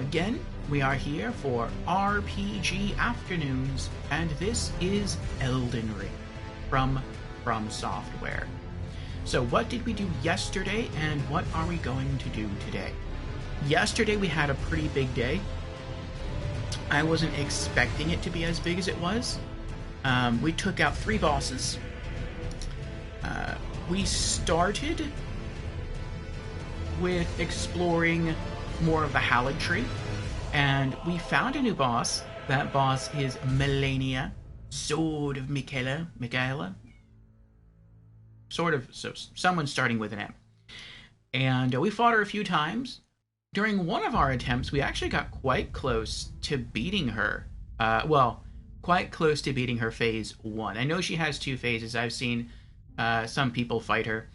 again, we are here for RPG Afternoons, and this is Elden Ring from Software. So what did we do yesterday, and what are we going to do today? Yesterday we had a pretty big day. I wasn't expecting it to be as big as it was. We took out 3 bosses. We started with exploring more of the Hallowed Tree, and we found a new boss. That boss is Melania, Sword of Michaela. Sort of, so someone starting with an M. And we fought her a few times. During one of our attempts, we actually got quite close to beating her. Quite close to beating her phase 1. I know she has 2 phases. I've seen some people fight her.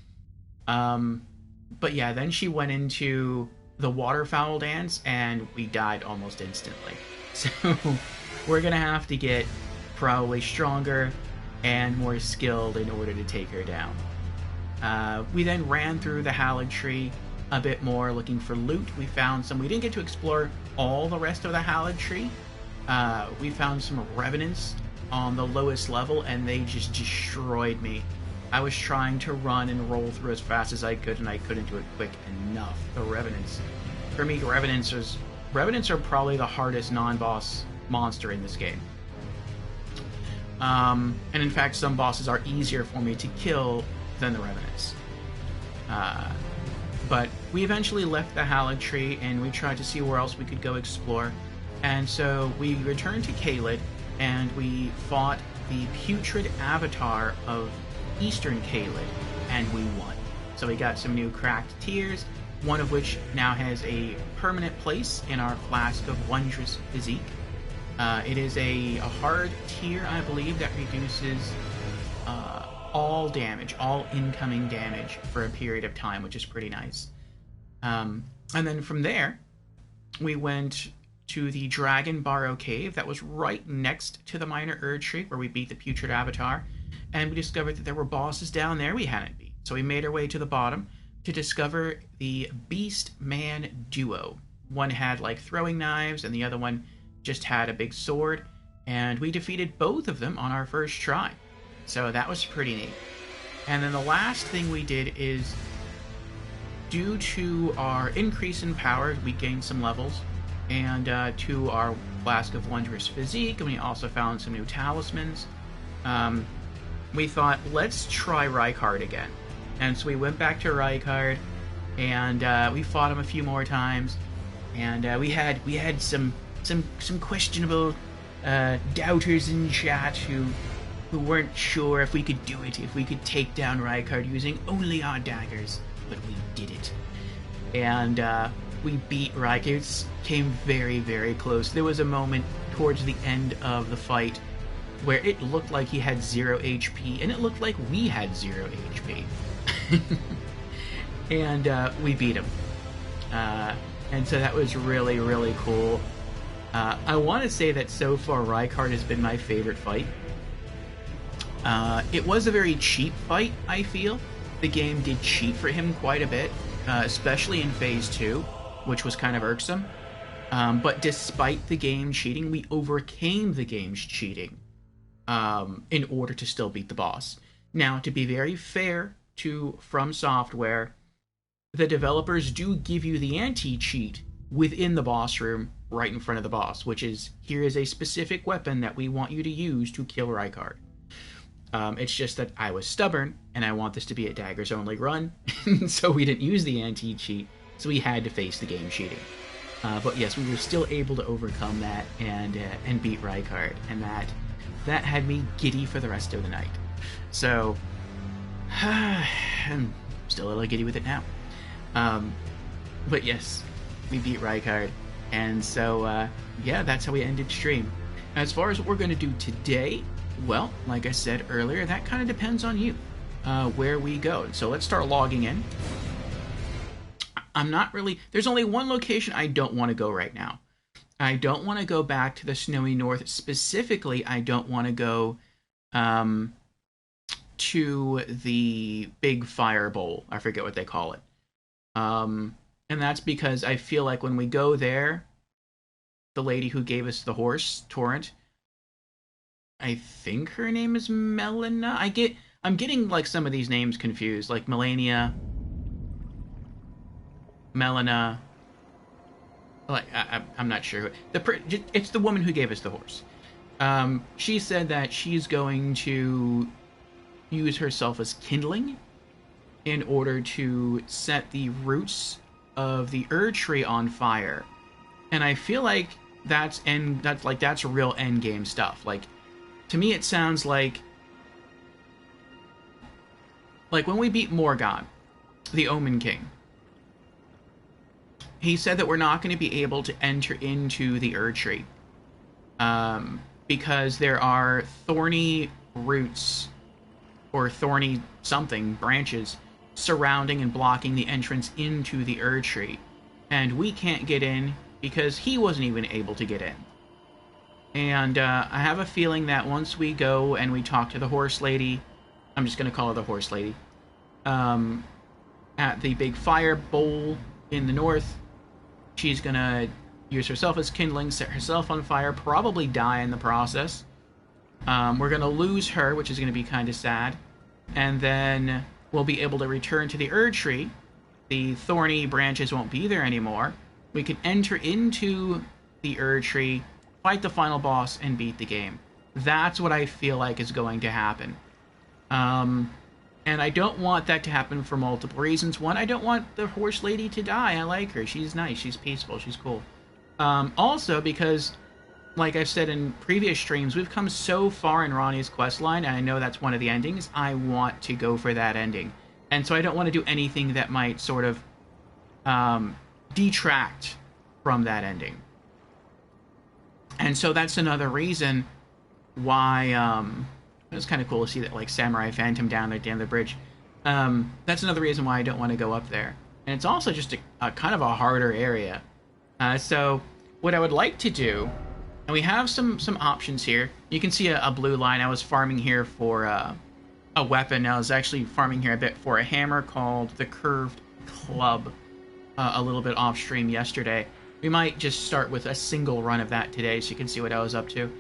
But yeah, then she went into the waterfowl dance, and we died almost instantly. So we're going to have to get probably stronger and more skilled in order to take her down. We then ran through the Hallowed Tree a bit more, looking for loot. We found some. We didn't get to explore all the rest of the Hallowed Tree. We found some revenants on the lowest level, and they just destroyed me. I was trying to run and roll through as fast as I could, and I couldn't do it quick enough. The revenants. For me, revenants are probably the hardest non-boss monster in this game. And in fact, some bosses are easier for me to kill than the revenants. But we eventually left the Hallowed Tree, and we tried to see where else we could go explore. And so we returned to Caelid, and we fought the putrid avatar of Eastern Caelid, and we won. So we got some new cracked tears, one of which now has a permanent place in our Flask of Wondrous Physique. It is a hard tier, I believe, that reduces all damage, all incoming damage for a period of time, which is pretty nice. And then from there, we went to the Dragon Barrow Cave that was right next to the Minor Erdtree, where we beat the Putrid Avatar, and we discovered that there were bosses down there we hadn't beat. So we made our way to the bottom to discover the Beast-Man duo. One had like throwing knives, and the other one just had a big sword, and we defeated both of them on our first try. So that was pretty neat. And then the last thing we did is, due to our increase in power, we gained some levels, and to our Flask of Wondrous Physique, and we also found some new talismans. We thought, let's try Rykard again. And so we went back to Rykard, and we fought him a few more times, and we had some questionable doubters in chat who weren't sure if we could do it, if we could take down Rykard using only our daggers, but we did it. And we beat Rykard. It came very, very close. There was a moment towards the end of the fight where it looked like he had 0 HP, and it looked like we had 0 HP. And we beat him. And so that was really, really cool. I want to say that so far Rykard has been my favorite fight. It was a very cheap fight, I feel. The game did cheat for him quite a bit, especially in Phase 2, which was kind of irksome. But despite the game cheating, we overcame the game's cheating in order to still beat the boss. Now, to be very fair to From Software, the developers do give you the anti-cheat within the boss room right in front of the boss, which is, here is a specific weapon that we want you to use to kill Rykard. It's just that I was stubborn, and I want this to be a Daggers-Only run, so we didn't use the anti-cheat, so we had to face the game cheating. But yes, we were still able to overcome that and beat Rykard, and that had me giddy for the rest of the night. So, I'm still a little giddy with it now. But yes, we beat Rykard, and so, yeah, that's how we ended stream. As far as what we're going to do today, well, like I said earlier, that kind of depends on you, where we go. So let's start logging in. I'm not really... There's only one location I don't want to go right now. I don't want to go back to the Snowy North. Specifically, I don't want to go to the big fire bowl. I forget what they call it. And that's because I feel like when we go there, the lady who gave us the horse, Torrent. I think her name is Melina. I'm getting like some of these names confused, like Melania, Melina. Like I'm not sure. It's the woman who gave us the horse. She said that she's going to use herself as kindling in order to set the roots of the tree on fire. And I feel like that's real end game stuff. Like, to me it sounds like when we beat Morgwyn, the Omen King. He said that we're not going to be able to enter into the tree. Because there are thorny roots or thorny something branches surrounding and blocking the entrance into the tree, and we can't get in because he wasn't even able to get in. And I have a feeling that once we go and we talk to the horse lady, I'm just going to call her the horse lady, at the big fire bowl in the north, she's going to use herself as kindling, set herself on fire, probably die in the process. We're going to lose her, which is going to be kind of sad. And then we'll be able to return to the tree. The thorny branches won't be there anymore. We can enter into the tree, fight the final boss, and beat the game. That's what I feel like is going to happen. And I don't want that to happen for multiple reasons. One, I don't want the horse lady to die. I like her. She's nice. She's peaceful. She's cool. Also, because, like I've said in previous streams, we've come so far in Ronnie's questline, and I know that's one of the endings. I want to go for that ending. And so I don't want to do anything that might sort of detract from that ending. And so that's another reason why it was kind of cool to see that, like, Samurai Phantom down there at the end of the bridge. That's another reason why I don't want to go up there. And it's also just a kind of a harder area. So what I would like to do, and we have some options here. You can see a blue line. I was farming here for a weapon. I was actually farming here a bit for a hammer called the Curved Club, a little bit off stream yesterday. We might just start with a single run of that today so you can see what I was up to.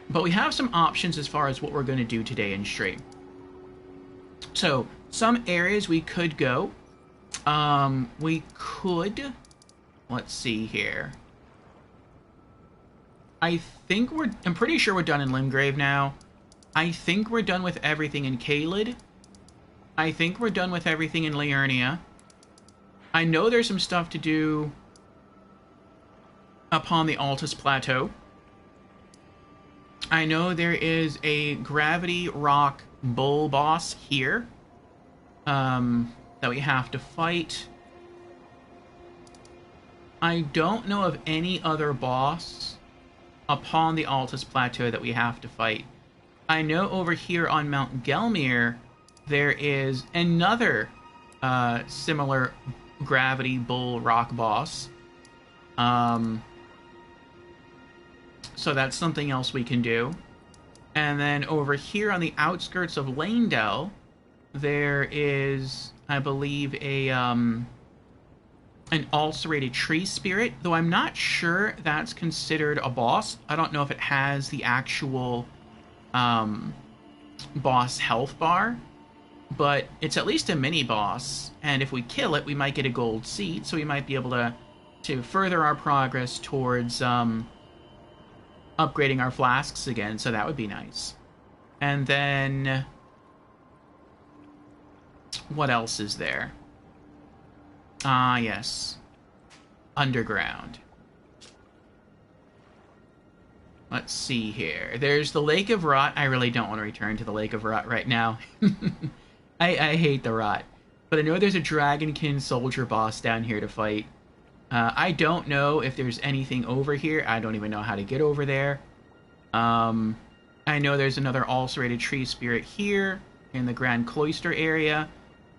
But we have some options as far as what we're going to do today in stream. So some areas we could go. We could... Let's see here. I'm pretty sure we're done in Limgrave now. I think we're done with everything in Caelid. I think we're done with everything in Liurnia. I know there's some stuff to do upon the Altus Plateau. I know there is a Gravity Rock Bull boss here that we have to fight. I don't know of any other boss upon the Altus Plateau that we have to fight. I know over here on Mount Gelmir, there is another similar Gravity Bull Rock boss. So that's something else we can do. And then over here on the outskirts of Lanedell, there is, I believe, an ulcerated tree spirit, though I'm not sure that's considered a boss. I don't know if it has the actual boss health bar, but it's at least a mini boss, and if we kill it, we might get a gold seed, so we might be able to further our progress towards upgrading our flasks again, so that would be nice. And then what else is there? Ah, yes. Underground. Let's see here. There's the Lake of Rot. I really don't want to return to the Lake of Rot right now. I hate the rot. But I know there's a Dragonkin soldier boss down here to fight. I don't know if there's anything over here. I don't even know how to get over there. I know there's another ulcerated tree spirit here in the Grand Cloister area.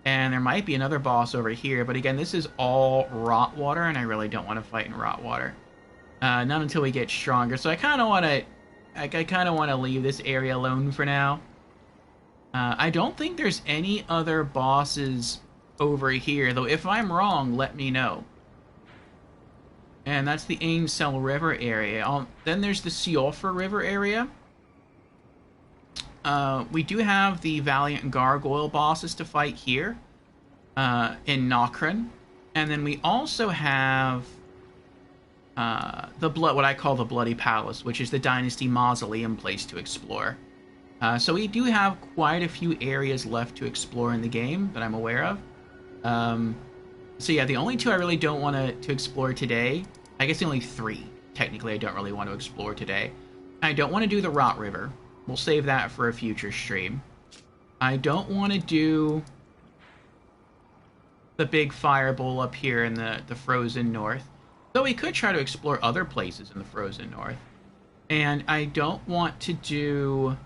And there might be another boss over here. But again, this is all rot water, and I really don't want to fight in rot water. Not until we get stronger. So I kind of want to... I kind of want to leave this area alone for now. I don't think there's any other bosses over here, though if I'm wrong, let me know. And that's the Ainsel River area. Then there's the Siofra River area. We do have the Valiant Gargoyle bosses to fight here in Nokrin. And then we also have what I call the Bloody Palace, which is the Dynasty Mausoleum place to explore. So we do have quite a few areas left to explore in the game that I'm aware of. So yeah, the only two I really don't want to explore today, I guess the only three, technically, I don't really want to explore today. I don't want to do the Rot River. We'll save that for a future stream. I don't want to do the big firebowl up here in the frozen north. Though we could try to explore other places in the frozen north. And I don't want to do...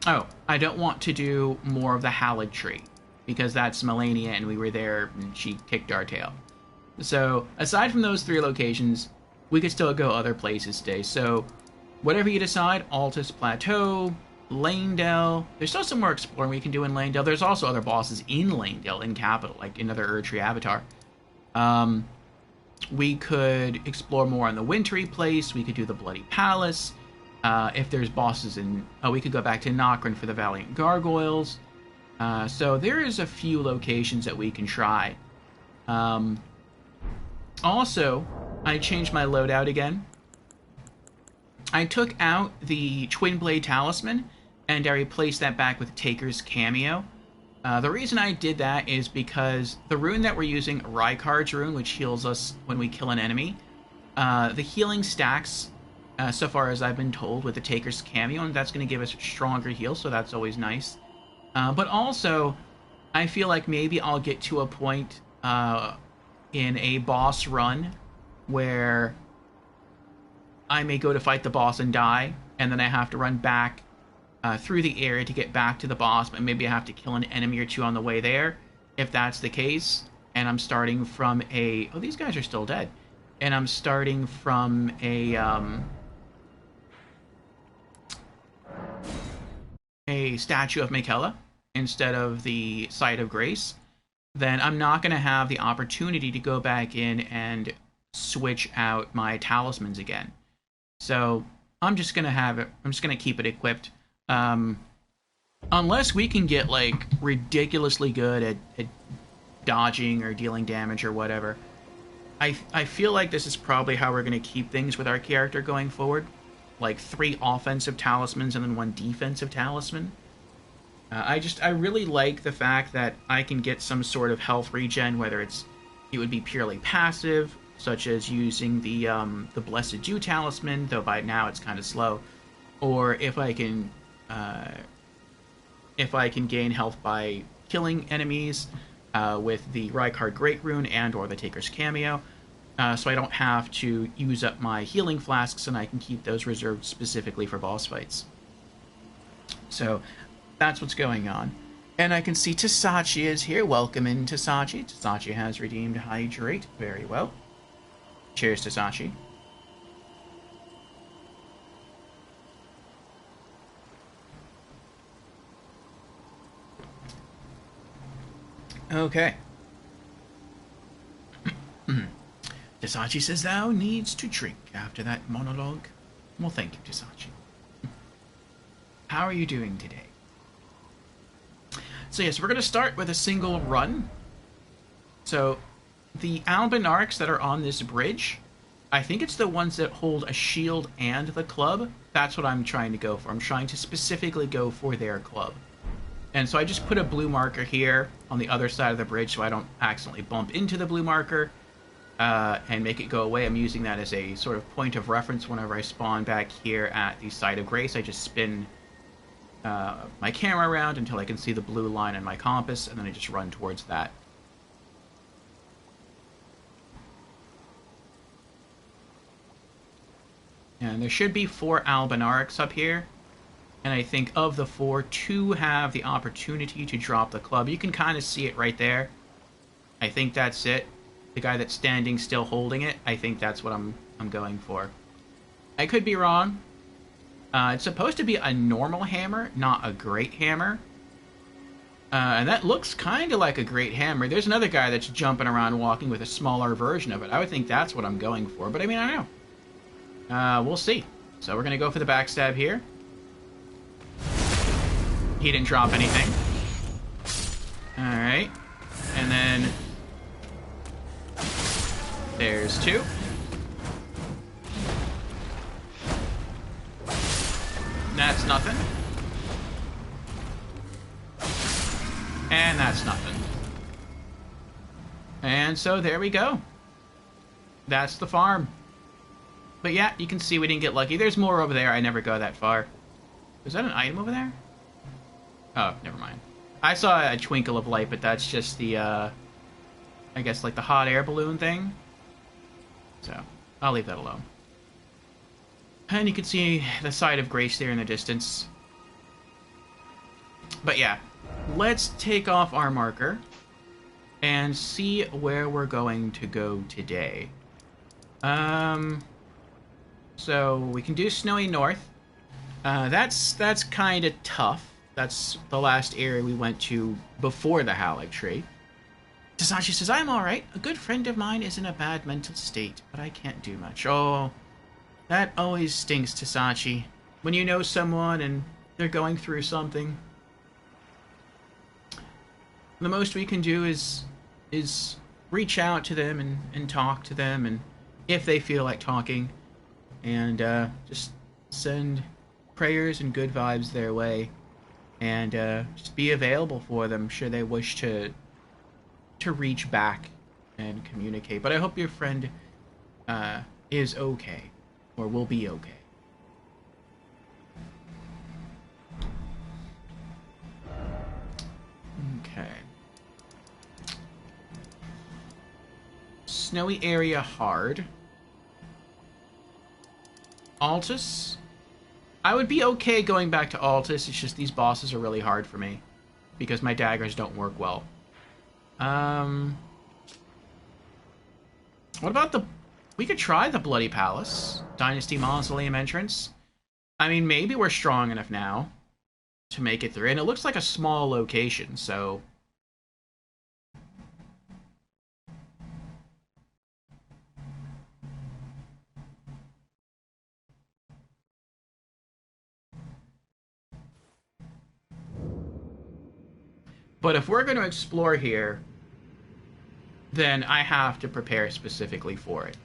Oh, I don't want to do more of the Hallowed Tree, because that's Melania and we were there and she kicked our tail. So, aside from those three locations, we could still go other places today. So, whatever you decide, Altus Plateau, Lanedale. There's still some more exploring we can do in Lanedale. There's also other bosses in Lanedale, in Capital, like another Erdtree Avatar. We could explore more on the Wintry Place. We could do the Bloody Palace. If there's bosses in... we could go back to Nokrin for the Valiant Gargoyles. So there is a few locations that we can try. Also, I changed my loadout again. I took out the Twin Blade Talisman, and I replaced that back with Taker's Cameo. The reason I did that is because the rune that we're using, Rykard's rune, which heals us when we kill an enemy, the healing stacks... so far as I've been told, with the Taker's Cameo, and that's going to give us stronger heals, so that's always nice. But also, I feel like maybe I'll get to a point in a boss run where I may go to fight the boss and die, and then I have to run back through the area to get back to the boss, but maybe I have to kill an enemy or two on the way there. If that's the case, and I'm starting from a... Oh, these guys are still dead. And I'm starting from a statue of Michaela instead of the Site of Grace, then I'm not going to have the opportunity to go back in and switch out my talismans again. So I'm just going to have it. I'm just going to keep it equipped. Unless we can get like ridiculously good at dodging or dealing damage or whatever. I feel like this is probably how we're going to keep things with our character going forward. Like 3 offensive talismans and then 1 defensive talisman. I really like the fact that I can get some sort of health regen, whether it would be purely passive, such as using the Blessed Dew talisman, though by now it's kind of slow, or if I can gain health by killing enemies with the Rykard Great Rune and or the Taker's Cameo, so I don't have to use up my healing flasks and I can keep those reserved specifically for boss fights. So that's what's going on. And I can see Tasachi is here. Welcome in, Tasachi. Tasachi has redeemed Hydrate. Very well. Cheers, Tasachi. Okay. Tasachi says thou needs to drink after that monologue. Well, thank you, Tasachi. How are you doing today? So yes, we're going to start with a single run. So the Albinarchs that are on this bridge, I think it's the ones that hold a shield and the club. That's what I'm trying to go for. I'm trying to specifically go for their club. And so I just put a blue marker here on the other side of the bridge so I don't accidentally bump into the blue marker and make it go away. I'm using that as a sort of point of reference whenever I spawn back here at the Site of Grace. I just spin my camera around until I can see the blue line on my compass, and then I just run towards that. And there should be 4 Albinarchs up here. And I think of the 4, 2 have the opportunity to drop the club. You can kind of see it right there. I think that's it. The guy that's standing still holding it, I think that's what I'm going for. I could be wrong. It's supposed to be a normal hammer, not a great hammer. And that looks kind of like a great hammer. There's another guy that's jumping around walking with a smaller version of it. I would think that's what I'm going for, but I mean, I don't know. We'll see. So we're going to go for the backstab here. He didn't drop anything. Alright. And then... there's two. That's nothing. And that's nothing. And so there we go. That's the farm. But yeah, you can see we didn't get lucky. There's more over there. I never go that far. Is that an item over there? Oh, never mind. I saw a twinkle of light, but that's just the, I guess, like the hot air balloon thing. So, I'll leave that alone. And you can see the side of Grace there in the distance. But yeah, let's take off our marker and see where we're going to go today. So we can do Snowy North. That's kind of tough. That's the last area we went to before the Halig Tree. Tasashi says, I'm alright. A good friend of mine is in a bad mental state, but I can't do much. Oh, that always stinks, Tasashi. When you know someone and they're going through something. The most we can do is reach out to them and talk to them, and if they feel like talking, and just send prayers and good vibes their way, and just be available for them should they wish to reach back and communicate. But I hope your friend is okay, or will be okay. Okay. Snowy area hard. Altus? I would be okay going back to Altus, it's just these bosses are really hard for me. Because my daggers don't work well. What about the... we could try the Bloody Palace. Dynasty Mausoleum entrance. I mean, maybe we're strong enough now to make it through. And it looks like a small location, so... but if we're going to explore here, then I have to prepare specifically for it.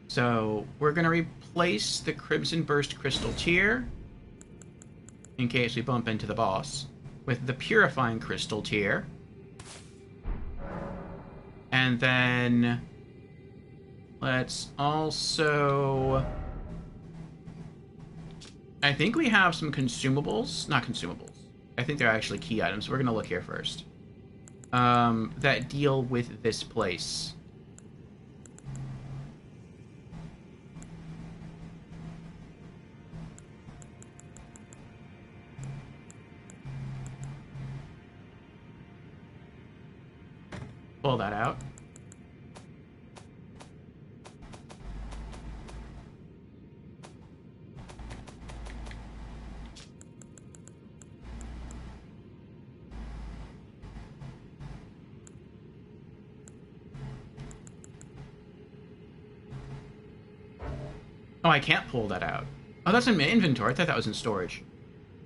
So, we're going to replace the Crimson Burst Crystal Tier, in case we bump into the boss, with the Purifying Crystal Tier. And then... let's also... I think we have some consumables. Not consumables. I think they're actually key items. We're going to look here first. That deal with this place. Pull that out. Oh, I can't pull that out. Oh, that's in my inventory. I thought that was in storage.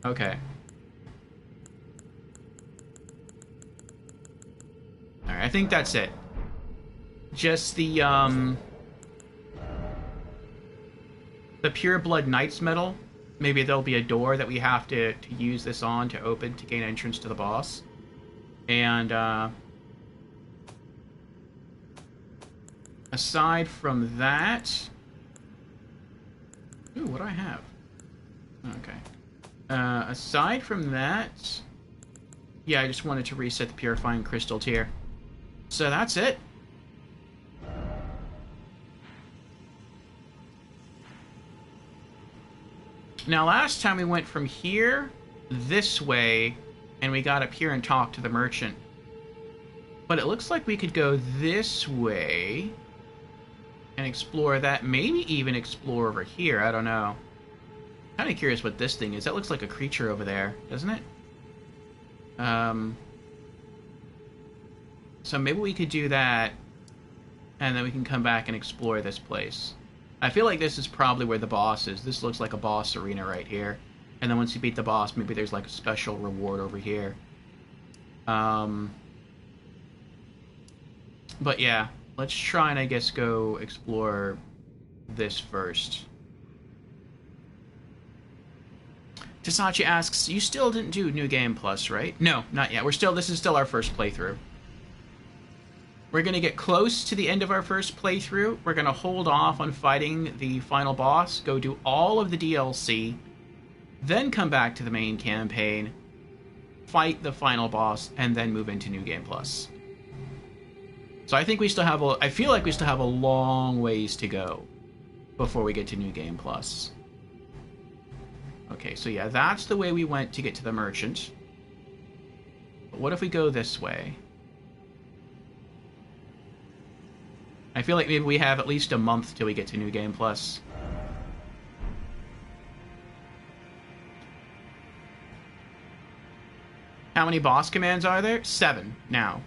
Okay. Alright, I think that's it. Just the Pure Blood Knight's Medal. Maybe there'll be a door that we have to use this on to open to gain entrance to the boss. And, aside from that... ooh, what do I have? Okay. Aside from that... yeah, I just wanted to reset the Purifying Crystal Tier. So that's it. Now, last time we went from here this way, and we got up here and talked to the merchant. But it looks like we could go this way and explore that. Maybe even explore over here. I don't know. Kind of curious what this thing is. That looks like a creature over there, doesn't it? So maybe we could do that, and then we can come back and explore this place. I feel like this is probably where the boss is. This looks like a boss arena right here. And then once you beat the boss, maybe there's like a special reward over here. But yeah, let's try and I guess go explore this first. Tasachi asks, you still didn't do New Game Plus, right? No, not yet. This is still our first playthrough. We're going to get close to the end of our first playthrough. We're going to hold off on fighting the final boss, go do all of the DLC, then come back to the main campaign, fight the final boss, and then move into New Game Plus. So I think we still have I feel like we still have a long ways to go before we get to New Game Plus. Okay, so yeah, that's the way we went to get to the merchant. But what if we go this way? I feel like maybe we have at least a month till we get to New Game Plus. How many boss commands are there? 7 now.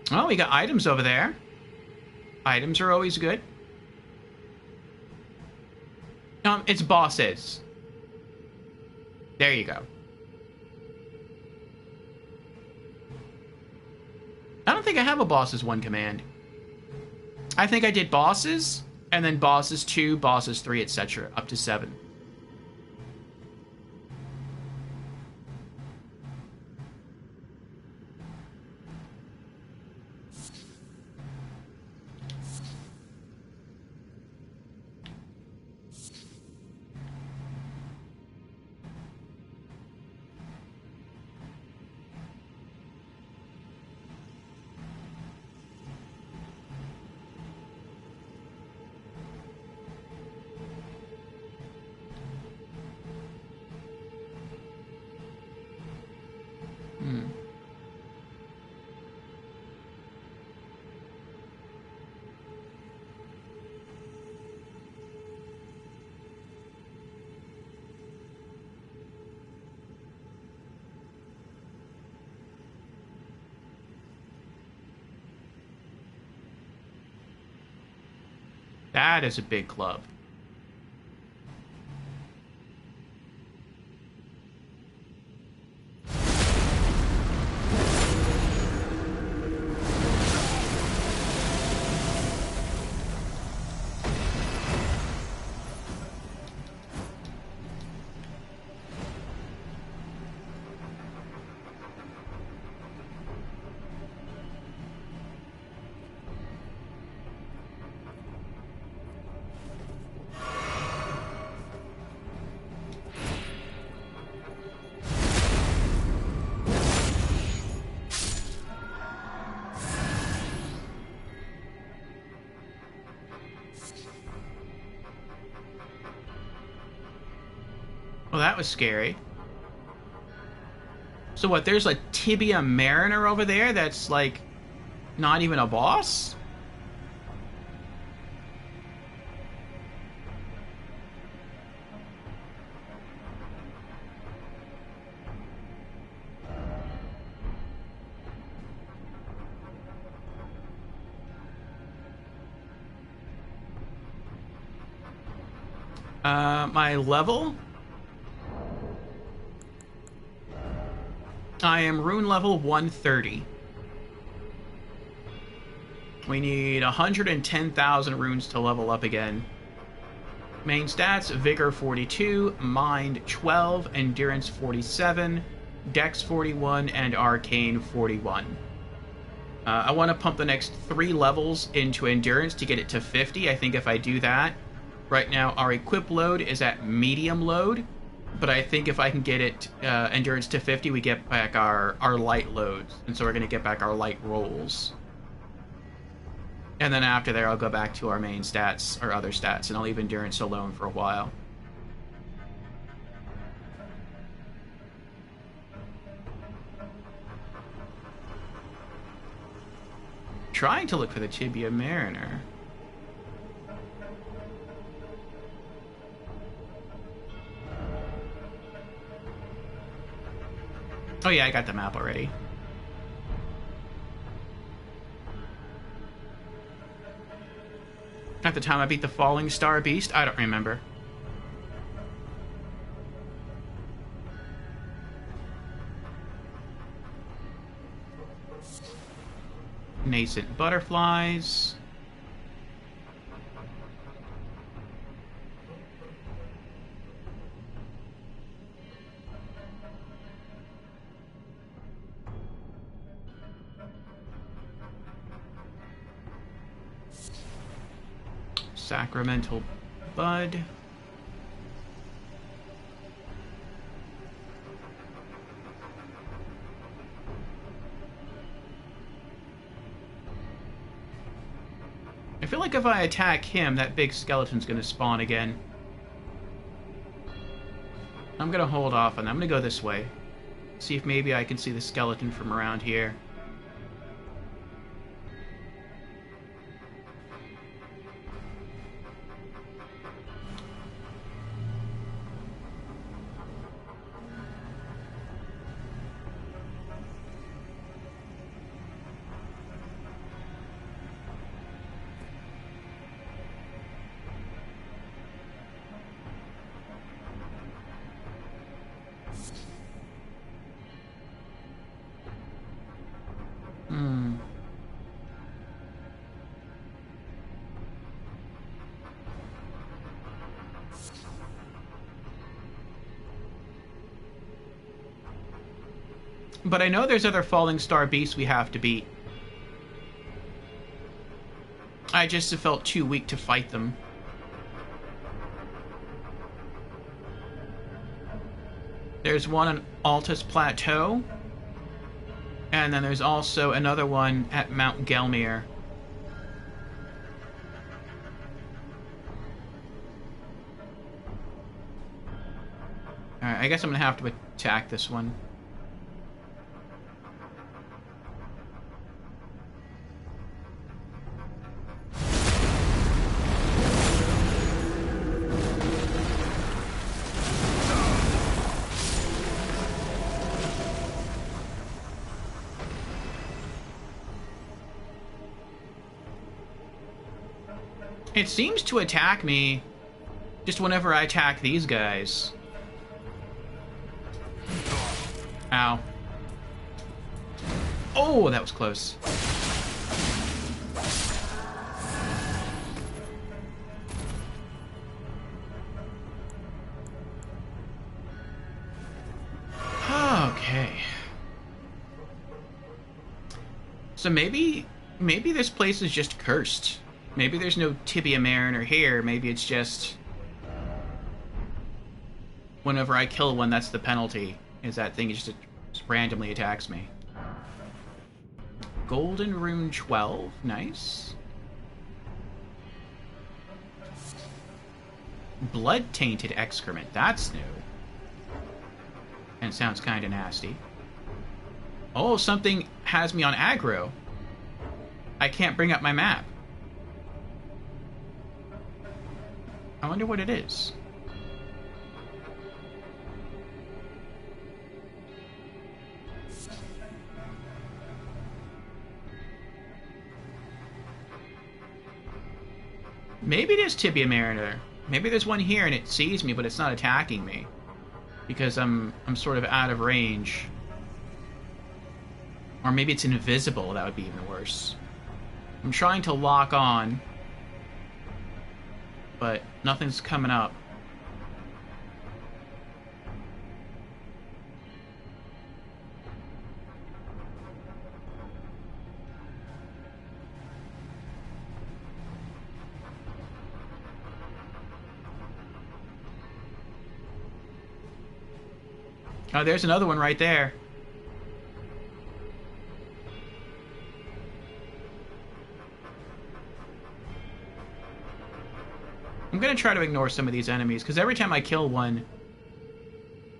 Oh, we got items over there. Items are always good. It's bosses. There you go. I don't think I have a bosses 1 command. I think I did bosses, and then bosses 2, bosses 3, etc. up to 7. That is a big club. Well, that was scary. So what, there's a Tibia Mariner over there that's, like, not even a boss? My level? I am rune level 130. We need 110,000 runes to level up again. Main stats, Vigor 42, Mind 12, Endurance 47, Dex 41, and Arcane 41. I want to pump the next 3 levels into Endurance to get it to 50. I think if I do that, right now our equip load is at medium load, But I think if I can get it endurance to 50, we get back our light loads. And so we're going to get back our light rolls. And then after there, I'll go back to our main stats, our other stats, and I'll leave endurance alone for a while. Trying to look for the Tibia Mariner. Oh yeah, I got the map already. At the time I beat the Fallingstar Beast? I don't remember. Nascent butterflies. Sacramental bud. I feel like if I attack him, that big skeleton's gonna spawn again. I'm gonna hold off on that. I'm gonna go this way. See if maybe I can see the skeleton from around here. But I know there's other Fallingstar Beasts we have to beat. I just have felt too weak to fight them. There's one on Altus Plateau. And then there's also another one at Mount Gelmir. Alright, I guess I'm gonna have to attack this one. It seems to attack me just whenever I attack these guys. Ow. Oh, that was close. Okay. So maybe this place is just cursed. Maybe there's no Tibia Mariner here. Maybe it's just whenever I kill one, that's the penalty. Is that thing just randomly attacks me. Golden Rune 12. Nice. Blood-tainted excrement. That's new. And sounds kind of nasty. Oh, something has me on aggro. I can't bring up my map. I wonder what it is. Maybe it is Tibia Mariner. Maybe there's one here and it sees me, but it's not attacking me. Because I'm sort of out of range. Or maybe it's invisible. That would be even worse. I'm trying to lock on, but nothing's coming up. Oh, there's another one right there. I'm gonna try to ignore some of these enemies, because every time I kill one,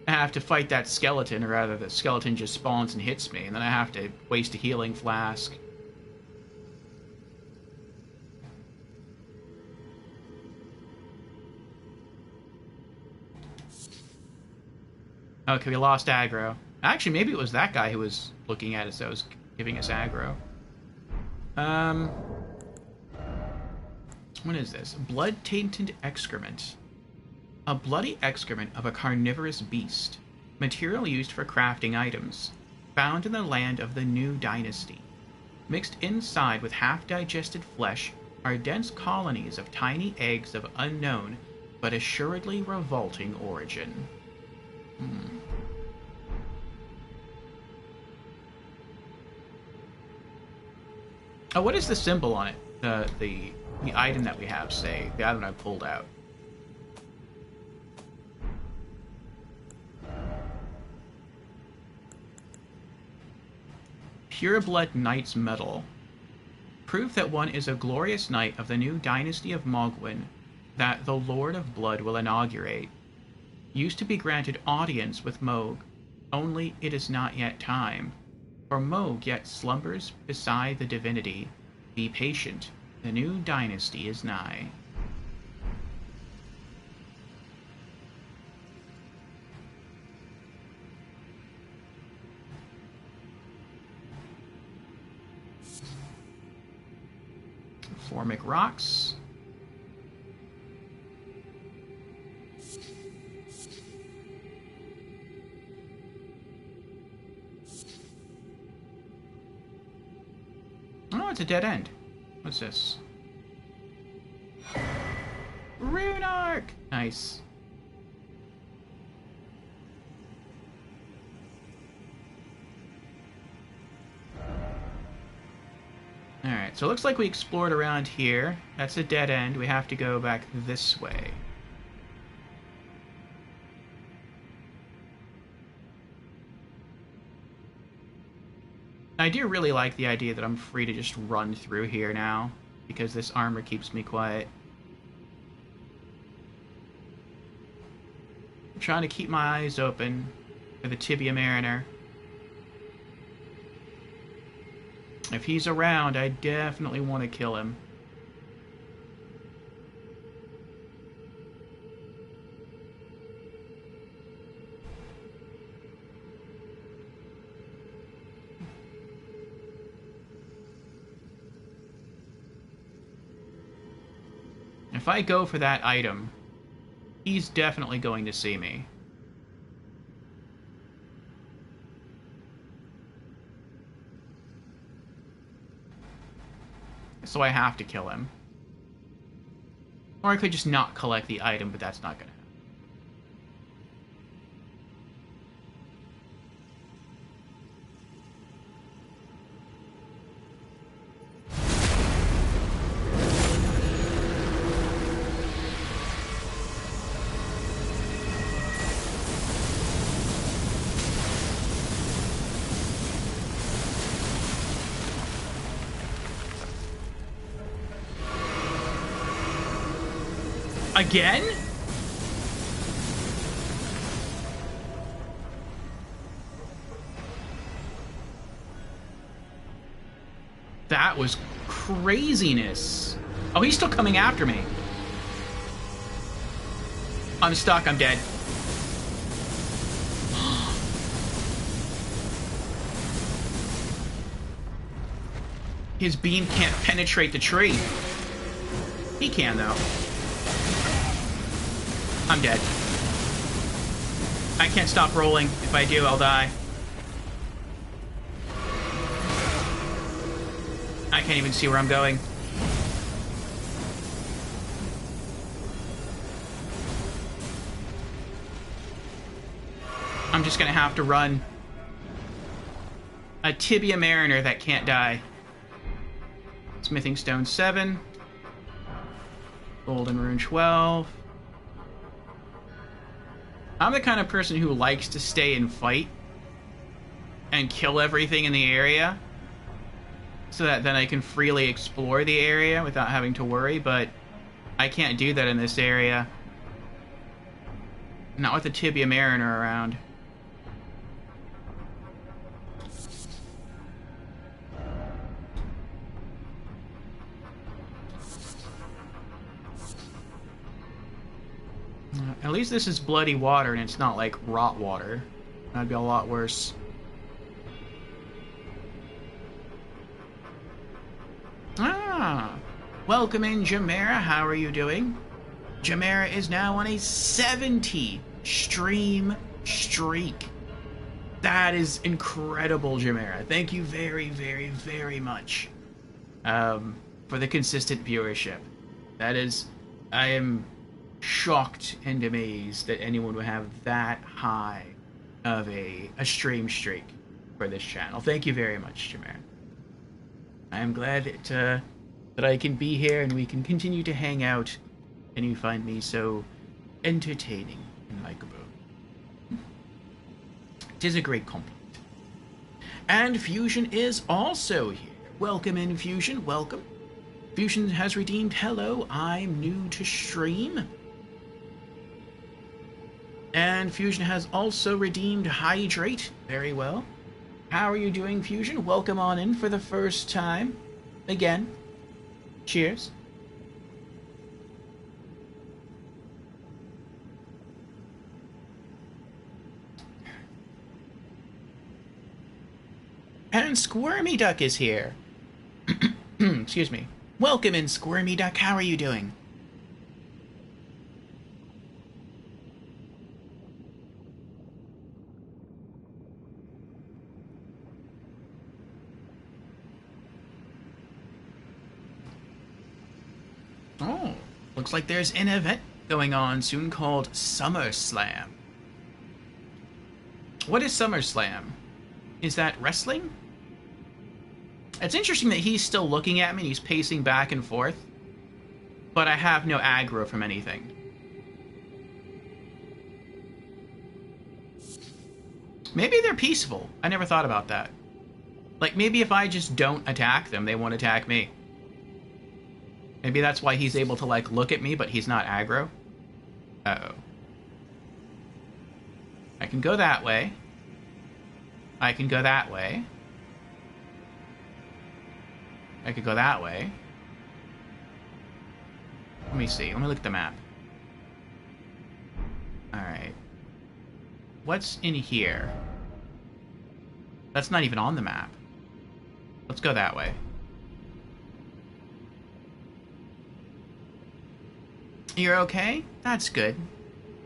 I have to fight that skeleton, or rather, the skeleton just spawns and hits me, and then I have to waste a healing flask. Okay, we lost aggro. Actually, maybe it was that guy who was looking at us that was giving us aggro. What is this? Blood-tainted excrement. A bloody excrement of a carnivorous beast. Material used for crafting items. Found in the land of the New Dynasty. Mixed inside with half-digested flesh are dense colonies of tiny eggs of unknown but assuredly revolting origin. Oh, what is the symbol on it? The item that we have, say. The item I pulled out. Pureblood Knight's Medal. Proof that one is a glorious knight of the new dynasty of Mohgwyn that the Lord of Blood will inaugurate. Used to be granted audience with Mohg, only it is not yet time. For Mohg yet slumbers beside the divinity. Be patient, the new dynasty is nigh. Formic rocks. Oh, it's a dead end. What's this? Rune Arc! Nice. Alright, so it looks like we explored around here. That's a dead end. We have to go back this way. I do really like the idea that I'm free to just run through here now, because this armor keeps me quiet. I'm trying to keep my eyes open for the Tibia Mariner. If he's around, I definitely want to kill him. If I go for that item, he's definitely going to see me. So I have to kill him. Or I could just not collect the item, but that's not going to happen. Again? That was craziness. Oh, he's still coming after me. I'm stuck. I'm dead. His beam can't penetrate the tree. He can, though. I'm dead. I can't stop rolling. If I do, I'll die. I can't even see where I'm going. I'm just gonna have to run. A Tibia Mariner that can't die. Smithing Stone 7. Golden Rune 12. I'm the kind of person who likes to stay and fight and kill everything in the area so that then I can freely explore the area without having to worry, but I can't do that in this area. Not with the Tibia Mariner around. At least this is bloody water and it's not like rot water. That'd be a lot worse. Ah, welcome in, Jamera. How are you doing? Jamera is now on a 70 stream streak. That is incredible, Jamera. Thank you very, very, very much for the consistent viewership. That is, I am shocked and amazed that anyone would have that high of a stream streak for this channel. Thank you very much, Jamera. I am glad that I can be here and we can continue to hang out and you find me so entertaining and likable. It is a great compliment. And Fusion is also here. Welcome in, Fusion. Welcome. Fusion has redeemed hello, I'm new to stream. And Fusion has also redeemed hydrate. Very well. How are you doing, Fusion? Welcome on in for the first time. Again. Cheers. And Squirmy Duck is here. Excuse me. Welcome in, Squirmy Duck. How are you doing? Oh, looks like there's an event going on soon called SummerSlam. What is SummerSlam? Is that wrestling? It's interesting that he's still looking at me and he's pacing back and forth, but I have no aggro from anything. Maybe they're peaceful. I never thought about that. Like, maybe if I just don't attack them, they won't attack me. Maybe that's why he's able to, like, look at me, but he's not aggro. Uh-oh. I can go that way. I can go that way. I could go that way. Let me see. Let me look at the map. Alright. What's in here? That's not even on the map. Let's go that way. You're okay? That's good.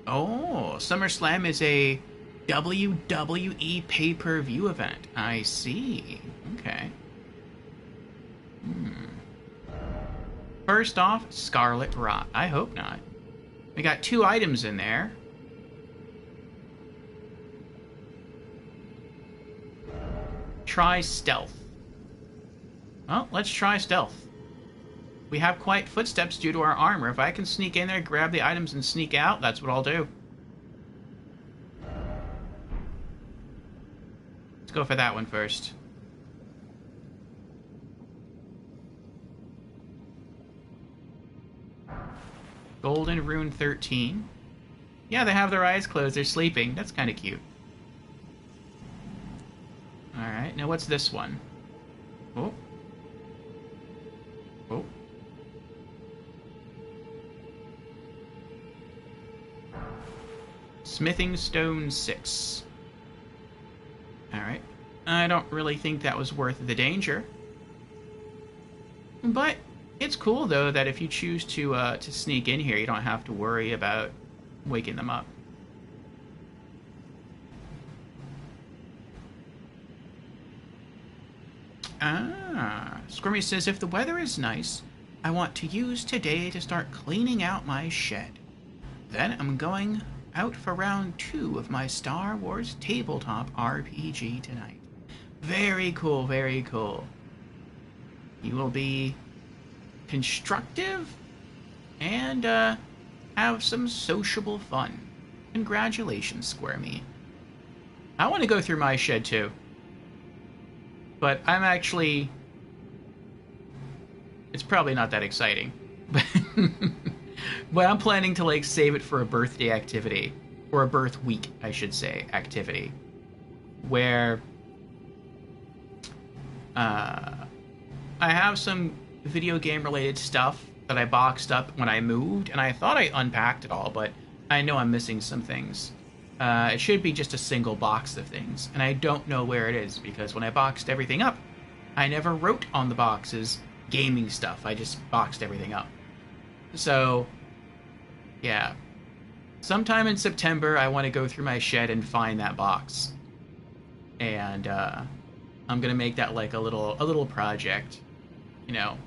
Oh, SummerSlam is a WWE pay-per-view event. I see. Okay. First off, Scarlet Rot. I hope not. We got 2 items in there. Try stealth. Well, let's try stealth. We have quiet footsteps due to our armor. If I can sneak in there, grab the items, and sneak out, that's what I'll do. Let's go for that one first. Golden Rune 13. Yeah, they have their eyes closed. They're sleeping. That's kind of cute. Alright, now what's this one? Oh. Oh. Smithing Stone 6. Alright. I don't really think that was worth the danger. But it's cool, though, that if you choose to sneak in here, you don't have to worry about waking them up. Ah, Squirmy says, if the weather is nice, I want to use today to start cleaning out my shed. Then I'm going out for round 2 of my Star Wars tabletop RPG tonight. Very cool, very cool. You will be constructive and have some sociable fun. Congratulations, Squirmy. I want to go through my shed too. But I'm actually... It's probably not that exciting. But I'm planning to, like, save it for a birthday activity. Or a birth week, I should say, activity. Where... I have some video game related stuff that I boxed up when I moved, and I thought I unpacked it all, but I know I'm missing some things. It should be just a single box of things, and I don't know where it is, because when I boxed everything up, I never wrote on the boxes gaming stuff. I just boxed everything up. So, yeah. Sometime in September, I want to go through my shed and find that box. And, I'm gonna make that like a little project. You know,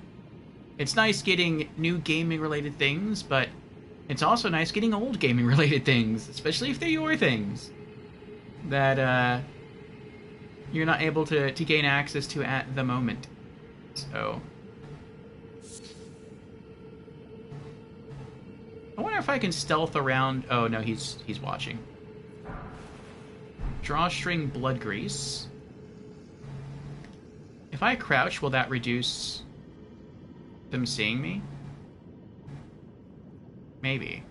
it's nice getting new gaming related things, but it's also nice getting old gaming related things, especially if they're your things that you're not able to gain access to at the moment. So I wonder if I can stealth around. Oh no, he's watching. Drawstring blood grease. If I crouch, will that reduce them seeing me? Maybe.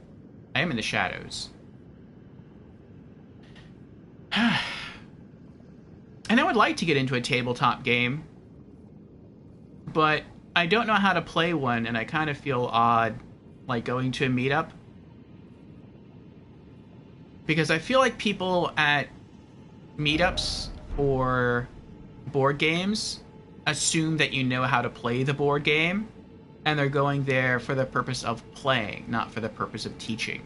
I am in the shadows. And I would like to get into a tabletop game, but I don't know how to play one, and I kind of feel odd, like, going to a meetup. Because I feel like people at meetups or board games assume that you know how to play the board game, and they're going there for the purpose of playing, not for the purpose of teaching.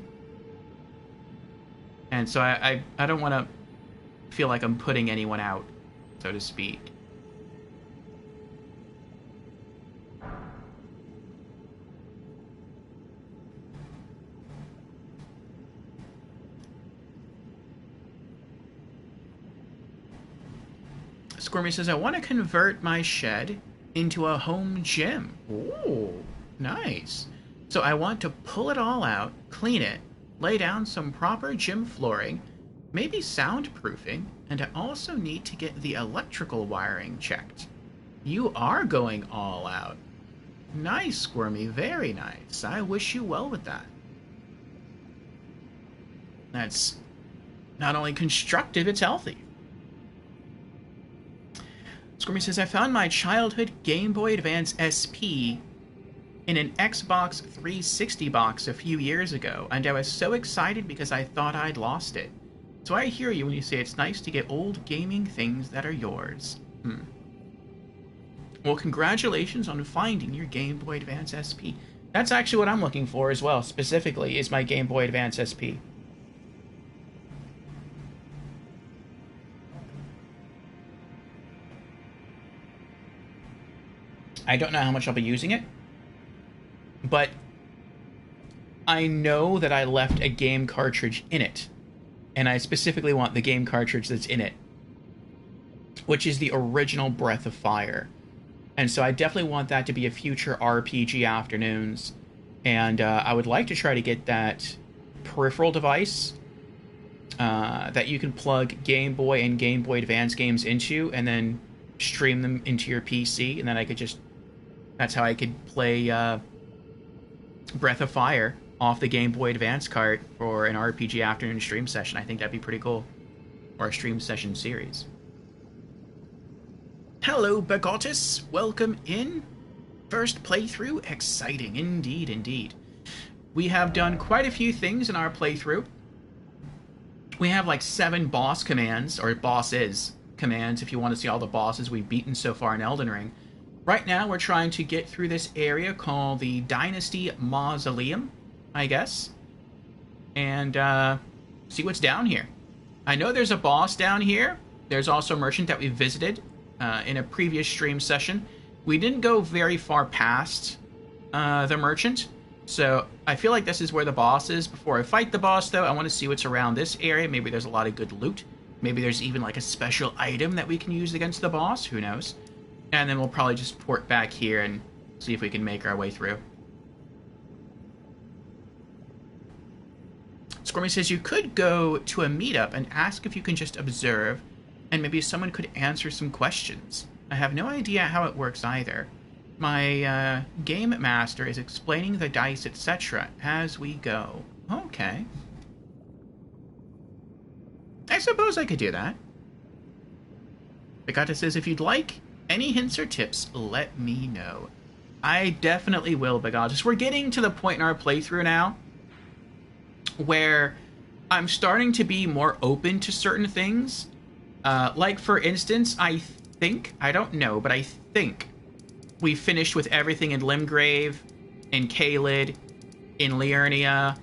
And so I don't want to feel like I'm putting anyone out, so to speak. Squirmy says, I want to convert my shed into a home gym. Ooh, nice. So I want to pull it all out, clean it, lay down some proper gym flooring, maybe soundproofing, and I also need to get the electrical wiring checked. You are going all out. Nice, Squirmy, very nice. I wish you well with that. That's not only constructive, it's healthy. Squirmy says, I found my childhood Game Boy Advance SP in an Xbox 360 box a few years ago, and I was so excited because I thought I'd lost it. So I hear you when you say it's nice to get old gaming things that are yours. Well, congratulations on finding your Game Boy Advance SP. That's actually what I'm looking for as well, specifically, is my Game Boy Advance SP. I don't know how much I'll be using it, but I know that I left a game cartridge in it, and I specifically want the game cartridge that's in it, which is the original Breath of Fire. And so I definitely want that to be a future RPG Afternoons, and I would like to try to get that peripheral device that you can plug Game Boy and Game Boy Advance games into, and then stream them into your PC, and then I could just... That's how I could play Breath of Fire off the Game Boy Advance cart for an RPG Afternoon stream session. I think that'd be pretty cool. Or a stream session series. Hello, Bagotus. Welcome in. First playthrough. Exciting. Indeed, indeed. We have done quite a few things in our playthrough. We have like 7 boss commands, or bosses commands, if you want to see all the bosses we've beaten so far in Elden Ring. Right now, we're trying to get through this area called the Dynasty Mausoleum, I guess, and see what's down here. I know there's a boss down here. There's also a merchant that we visited in a previous stream session. We didn't go very far past the merchant, so I feel like this is where the boss is. Before I fight the boss, though, I want to see what's around this area. Maybe there's a lot of good loot. Maybe there's even like a special item that we can use against the boss. Who knows? And then we'll probably just port back here and see if we can make our way through. Squirmy says you could go to a meetup and ask if you can just observe, and maybe someone could answer some questions. I have no idea how it works either. My game master is explaining the dice, etc. as we go. Okay. I suppose I could do that. Begata says, if you'd like any hints or tips, let me know. I definitely will, Begatus. We're getting to the point in our playthrough now where I'm starting to be more open to certain things. Like, for instance, I don't know, but I think we finished with everything in Limgrave, in Caelid, in Liurnia,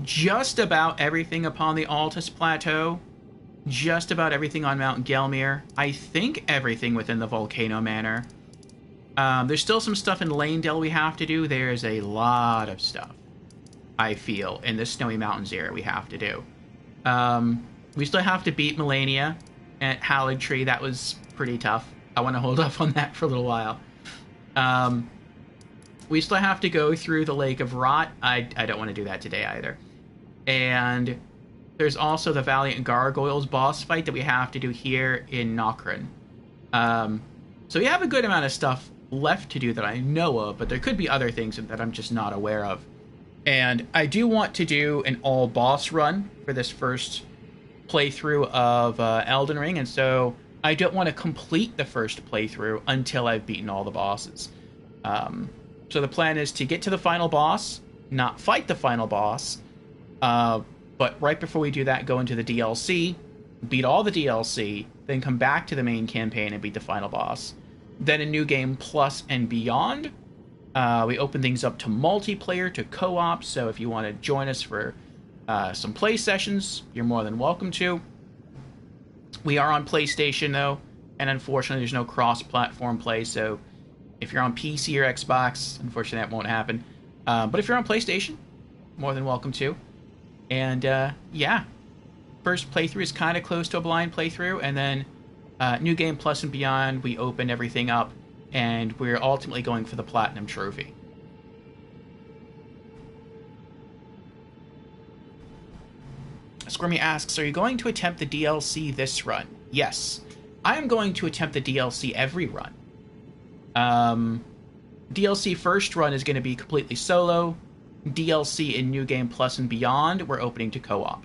just about everything upon the Altus Plateau, just about everything on Mount Gelmir. I think everything within the Volcano Manor. There's still some stuff in Lanedale we have to do. There's a lot of stuff, I feel, in the Snowy Mountains area we have to do. We still have to beat Melania at Haligtree. That was pretty tough. I want to hold off on that for a little while. We still have to go through the Lake of Rot. I don't want to do that today either. And there's also the Valiant Gargoyles boss fight that we have to do here in Nokrin. So we have a good amount of stuff left to do that I know of, but there could be other things that I'm just not aware of. And I do want to do an all-boss run for this first playthrough of Elden Ring, and so I don't want to complete the first playthrough until I've beaten all the bosses. So the plan is to get to the final boss, not fight the final boss, but right before we do that, go into the DLC, beat all the DLC, then come back to the main campaign and beat the final boss. Then in New Game Plus and beyond, we open things up to multiplayer, to co-op, so if you want to join us for some play sessions, you're more than welcome to. We are on PlayStation, though, and unfortunately there's no cross-platform play, so if you're on PC or Xbox, unfortunately that won't happen. But if you're on PlayStation, more than welcome to. And, yeah. First playthrough is kind of close to a blind playthrough, and then New Game Plus and beyond, we open everything up, and we're ultimately going for the Platinum Trophy. Squirmy asks, are you going to attempt the DLC this run? Yes. I am going to attempt the DLC every run. DLC first run is going to be completely solo. DLC in New Game Plus and beyond, we're opening to co-op.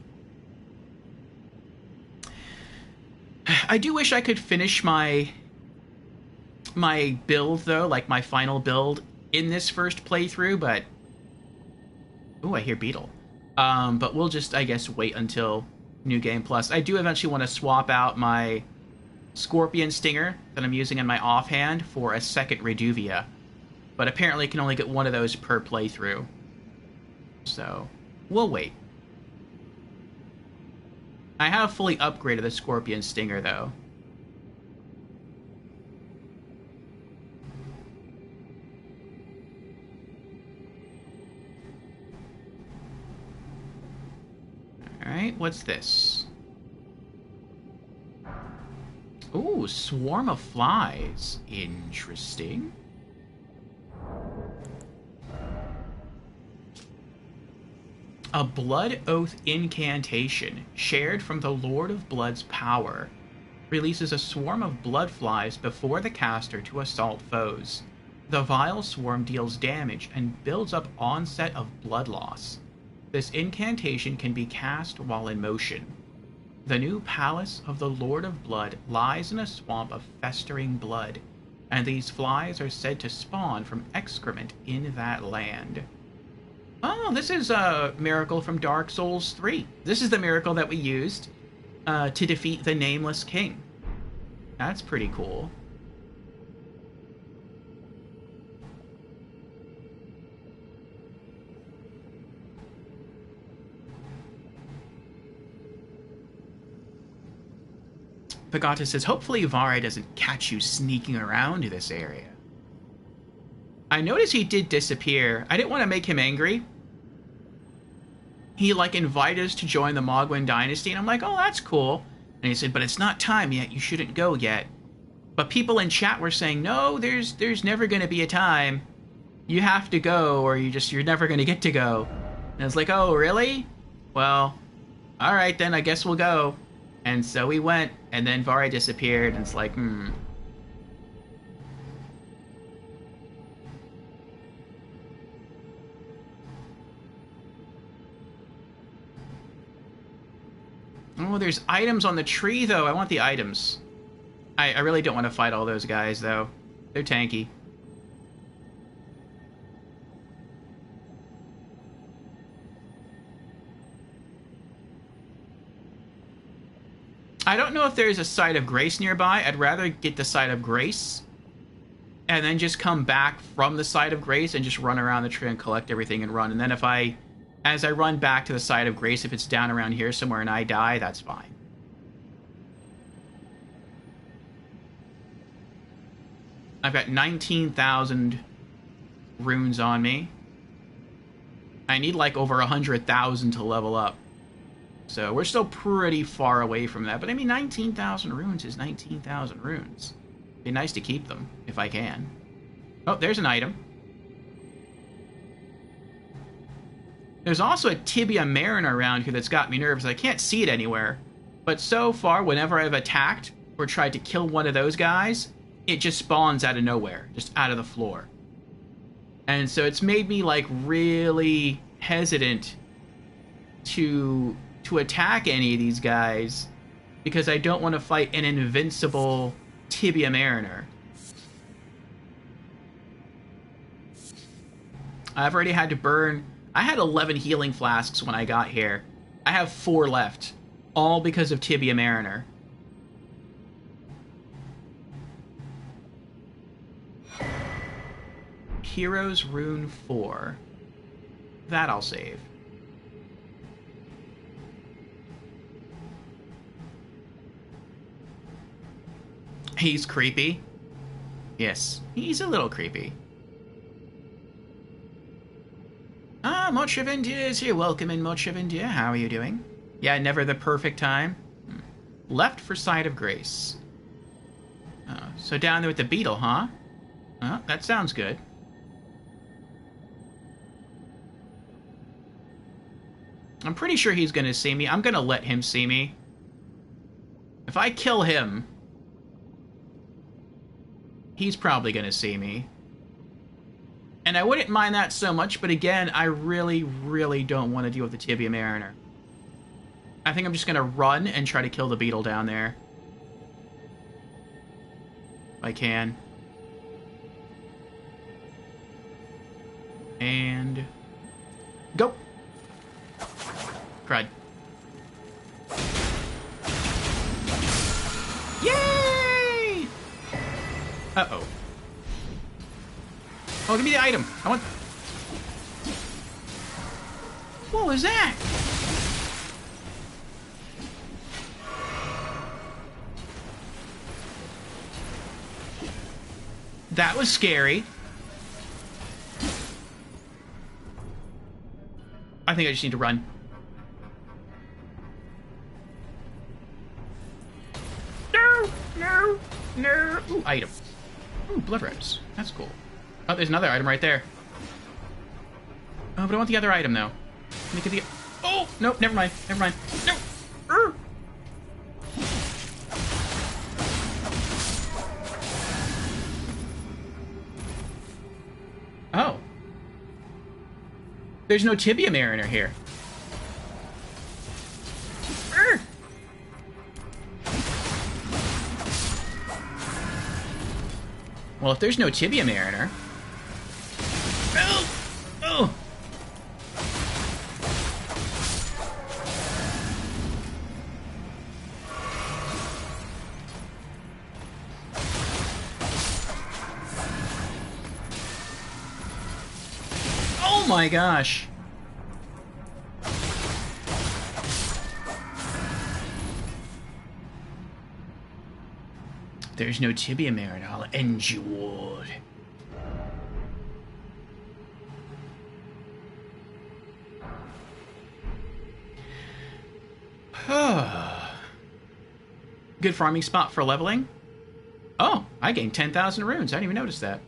I do wish I could finish my build, though, like my final build in this first playthrough, but... Ooh, I hear Beetle. But we'll just, I guess, wait until New Game Plus. I do eventually want to swap out my Scorpion Stinger that I'm using in my offhand for a second Reduvia. But apparently I can only get one of those per playthrough. So, we'll wait. I have fully upgraded the Scorpion Stinger, though. Alright, what's this? Ooh, swarm of flies. Interesting. A Blood Oath incantation, shared from the Lord of Blood's power, releases a swarm of blood flies before the caster to assault foes. The vile swarm deals damage and builds up onset of blood loss. This incantation can be cast while in motion. The new palace of the Lord of Blood lies in a swamp of festering blood, and these flies are said to spawn from excrement in that land. Oh, this is a miracle from Dark Souls 3. This is the miracle that we used to defeat the Nameless King. That's pretty cool. Pagata says, hopefully Vari doesn't catch you sneaking around this area. I noticed he did disappear. I didn't want to make him angry. He, like, invited us to join the Mohgwyn dynasty, and I'm like, oh, that's cool. And he said, but it's not time yet. You shouldn't go yet. But people in chat were saying, no, there's never going to be a time. You have to go, or you're never going to get to go. And I was like, oh, really? Well, alright then, I guess we'll go. And so we went, and then Vari disappeared, and it's like, Oh, there's items on the tree, though. I want the items. I really don't want to fight all those guys, though. They're tanky. I don't know if there's a Site of Grace nearby. I'd rather get the Site of Grace and then just come back from the Site of Grace and just run around the tree and collect everything and run. And then as I run back to the Site of Grace, if it's down around here somewhere and I die, that's fine. I've got 19,000 runes on me. I need like over 100,000 to level up. So we're still pretty far away from that. But I mean, 19,000 runes is 19,000 runes. It'd be nice to keep them, if I can. Oh, there's an item. There's also a Tibia Mariner around here that's got me nervous. I can't see it anywhere. But so far, whenever I've attacked or tried to kill one of those guys, it just spawns out of nowhere. Just out of the floor. And so it's made me, like, really hesitant to attack any of these guys because I don't want to fight an invincible Tibia Mariner. I've already had to burn... I had 11 healing flasks when I got here. I have 4 left. All because of Tibia Mariner. Heroes Rune 4. That I'll save. He's creepy. Yes, he's a little creepy. Ah, Mochavindia is here. Welcome in, Mochavindia. How are you doing? Yeah, never the perfect time. Left for Site of Grace. So down there with the beetle, huh? That sounds good. I'm pretty sure he's going to see me. I'm going to let him see me. If I kill him, he's probably going to see me. And I wouldn't mind that so much, but again, I really, really don't want to deal with the Tibia Mariner. I think I'm just going to run and try to kill the beetle down there. If I can. And... go! Crud. Yay! Uh-oh. Oh, give me the item. I want... What was that? That was scary. I think I just need to run. No! No! No! Ooh, item. Ooh, blood rose. That's cool. Oh, there's another item right there. Oh, but I want the other item, though. Let me get the... Oh! Nope, never mind. Never mind. No! Oh. There's no Tibia Mariner here. Well, if there's no Tibia Mariner... Oh! Oh! Oh my gosh! There's no Tibia Mariner. I'll end you all. Good farming spot for leveling. Oh, I gained 10,000 runes. I didn't even notice that.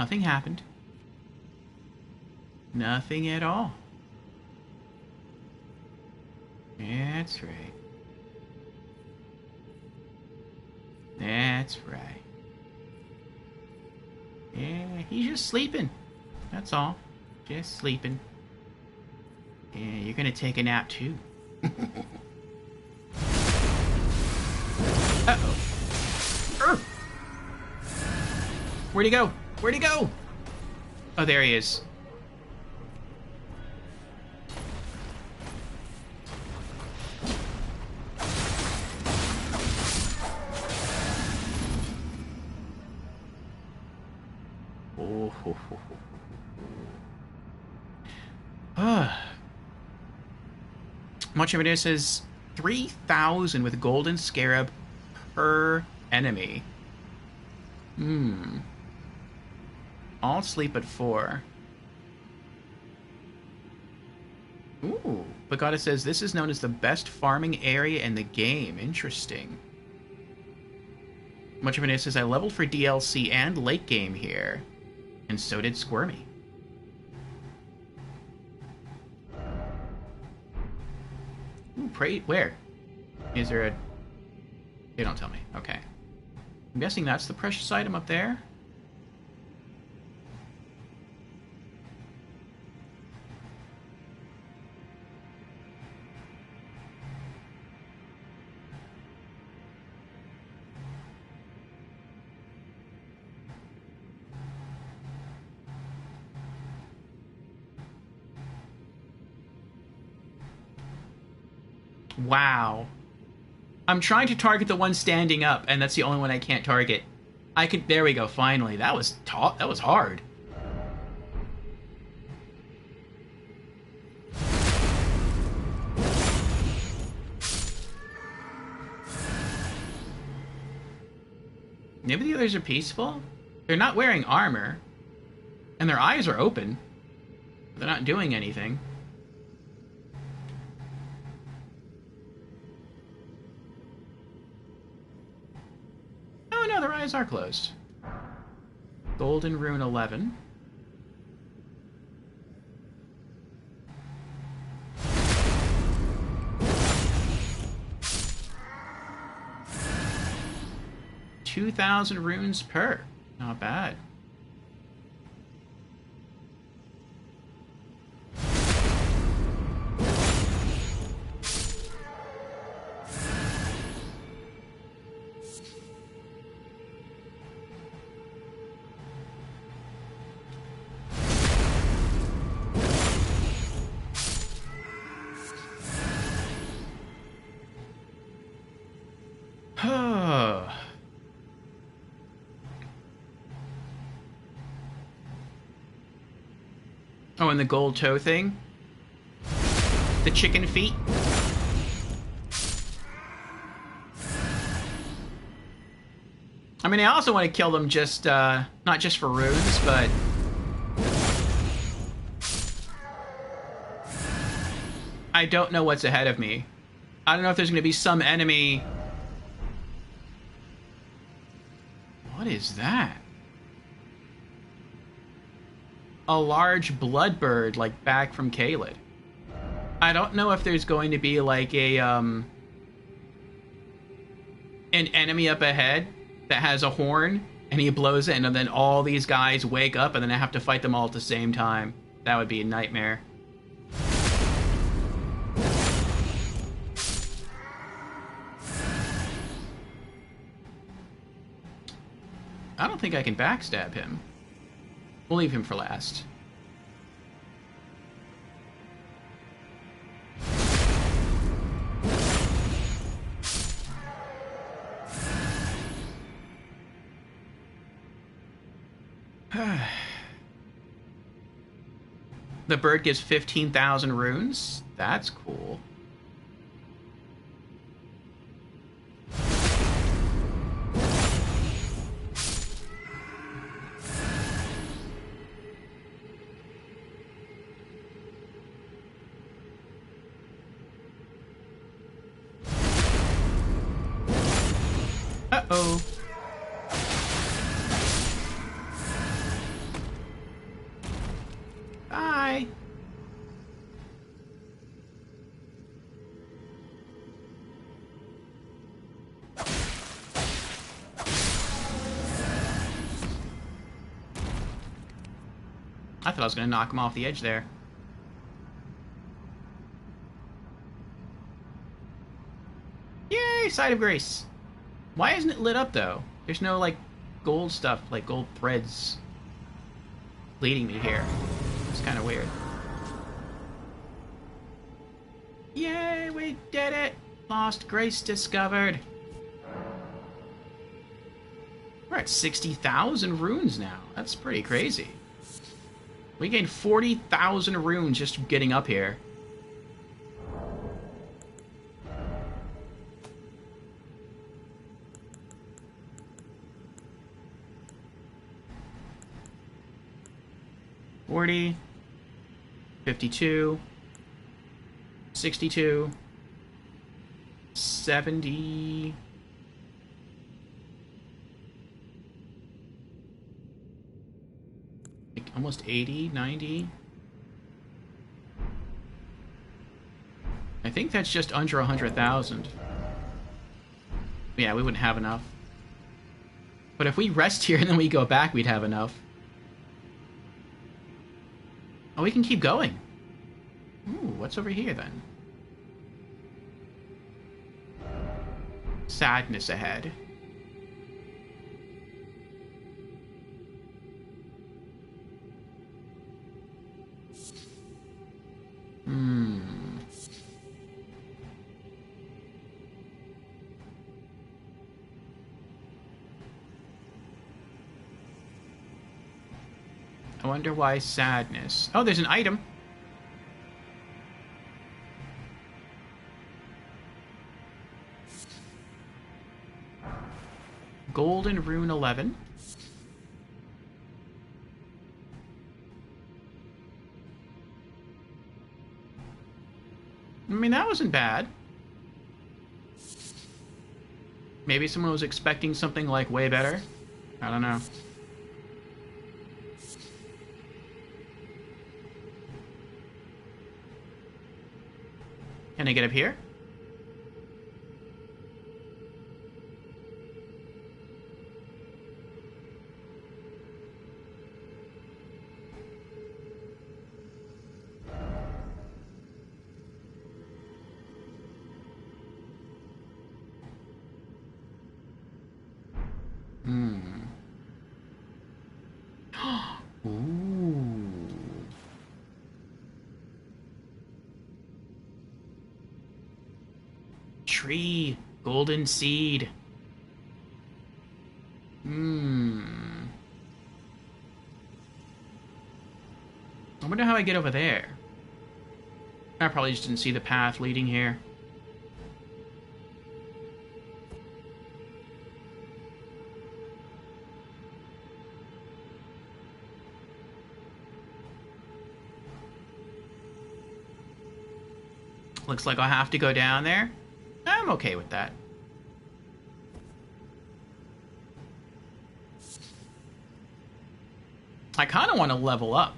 Nothing happened. Nothing at all. That's right. That's right. Yeah, he's just sleeping. That's all. Just sleeping. Yeah, you're gonna take a nap too. Uh-oh. Where'd he go? Where'd he go? Oh, there he is. Much of it says 3,000 with golden scarab per enemy. I'll sleep at 4. Ooh. Pagata says this is known as the best farming area in the game. Interesting. Much of it says I leveled for DLC and late game here. And so did Squirmy. Ooh, pray where? Is there a... They don't tell me. Okay. I'm guessing that's the precious item up there. Wow. I'm trying to target the one standing up, and that's the only one I can't target. I can... There we go, finally. That was that was hard. Maybe the others are peaceful? They're not wearing armor. And their eyes are open. They're not doing anything. Oh no, their eyes are closed. Golden Rune 11. $2,000 runes per. Not bad. Oh, and the gold toe thing? The chicken feet? I mean, I also want to kill them just, not just for runes, but... I don't know what's ahead of me. I don't know if there's going to be some enemy... What is that? A large blood bird, like, back from Caelid. I don't know if there's going to be, like, a, an enemy up ahead that has a horn, and he blows it, and then all these guys wake up, and then I have to fight them all at the same time. That would be a nightmare. I don't think I can backstab him. We'll leave him for last. The bird gives 15,000 runes. That's cool. Uh-oh. I thought I was going to knock him off the edge there. Yay, Side of Grace. Why isn't it lit up, though? There's no, like, gold stuff, like gold threads leading me here. It's kind of weird. Yay, we did it! Lost Grace discovered. We're at 60,000 runes now. That's pretty crazy. We gained 40,000 runes just getting up here. $40, $52, $62, $70. Like almost 80, 90. I think that's just under 100,000. Yeah, we wouldn't have enough. But if we rest here and then we go back, we'd have enough. Oh, we can keep going. Ooh, what's over here then? Sadness ahead. I wonder why sadness. Oh, there's an item. Golden Rune 11. I mean, that wasn't bad. Maybe someone was expecting something, like, way better. I don't know. Can I get up here? Ooh. Tree. Golden seed. I wonder how I get over there. I probably just didn't see the path leading here. Looks like I'll have to go down there. I'm okay with that. I kind of want to level up.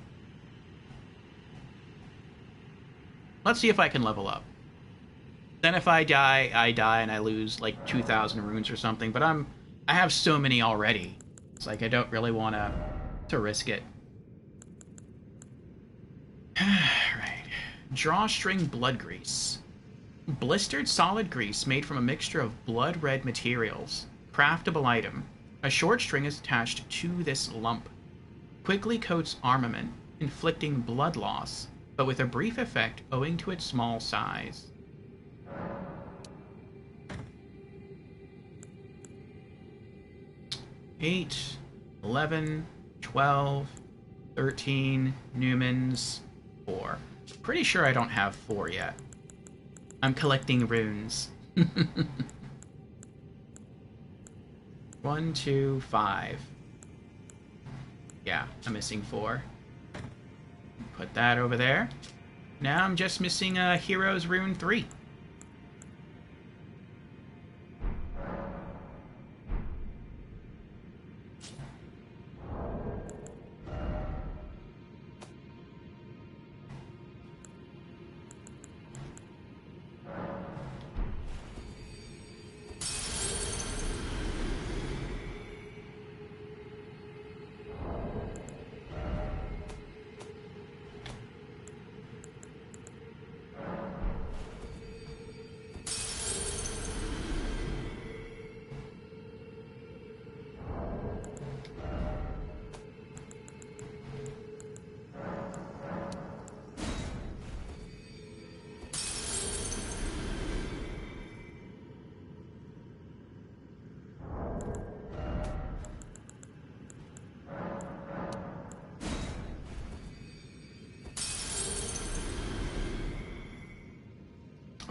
Let's see if I can level up. Then if I die and I lose like 2,000 runes or something. But I have so many already. It's like I don't really want to risk it. Right. Drawstring blood grease. Blistered solid grease made from a mixture of blood red materials. Craftable item. A short string is attached to this lump. Quickly coats armament, inflicting blood loss, but with a brief effect owing to its small size. $8, $11, $12, $13, Newmans, 4. Pretty sure I don't have 4 yet. I'm collecting runes. 1, 2, 5. Yeah, I'm missing 4. Put that over there. Now I'm just missing a Hero's Rune 3.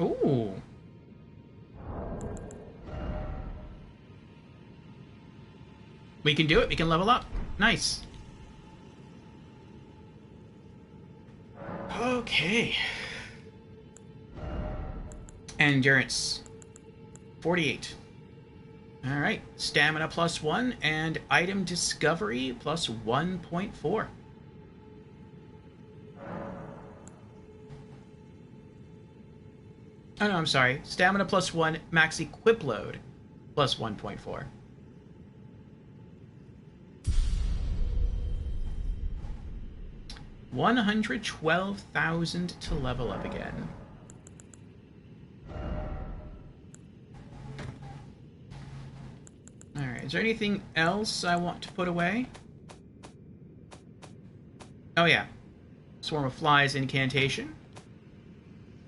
Ooh. We can do it. We can level up. Nice. Okay. Endurance. 48. Alright. Stamina +1 and item discovery plus 1.4. Oh no, I'm sorry. Stamina +1, max equip load plus 1.4. $112,000 to level up again. Alright, is there anything else I want to put away? Oh yeah. Swarm of Flies incantation.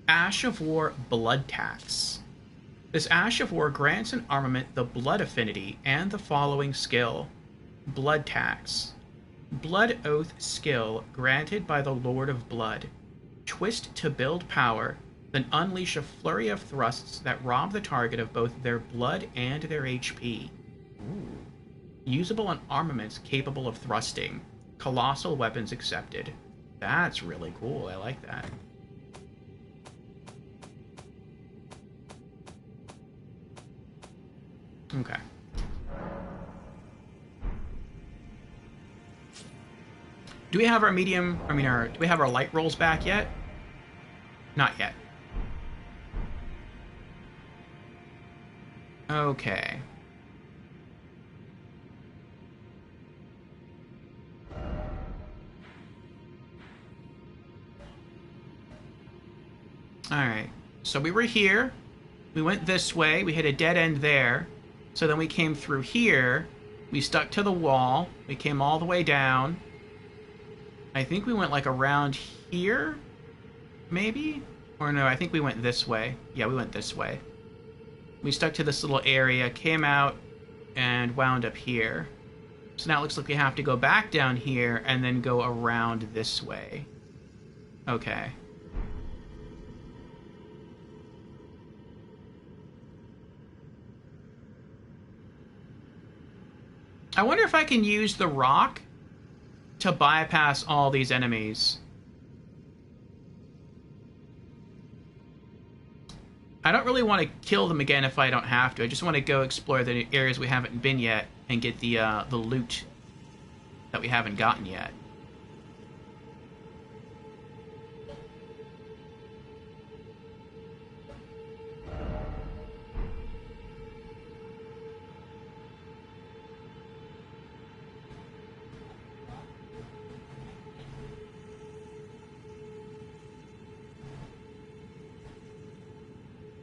Ash of War Blood Tax. This Ash of War grants an armament the Blood affinity and the following skill. Blood Tax. Blood Oath skill granted by the Lord of Blood. Twist to build power, then unleash a flurry of thrusts that rob the target of both their blood and their HP. Ooh. Usable on armaments capable of thrusting. Colossal weapons accepted. That's really cool. I like that. Okay. Do we have our medium, do we have our light rolls back yet? Not yet. Okay. Alright. So we were here. We went this way. We hit a dead end there. So then we came through here. We stuck to the wall. We came all the way down. I think we went like around here, maybe? Or no, I think we went this way. Yeah, we went this way. We stuck to this little area, came out, and wound up here. So now it looks like we have to go back down here and then go around this way. Okay. I wonder if I can use the rock to bypass all these enemies. I don't really want to kill them again if I don't have to. I just want to go explore the areas we haven't been yet and get the loot that we haven't gotten yet.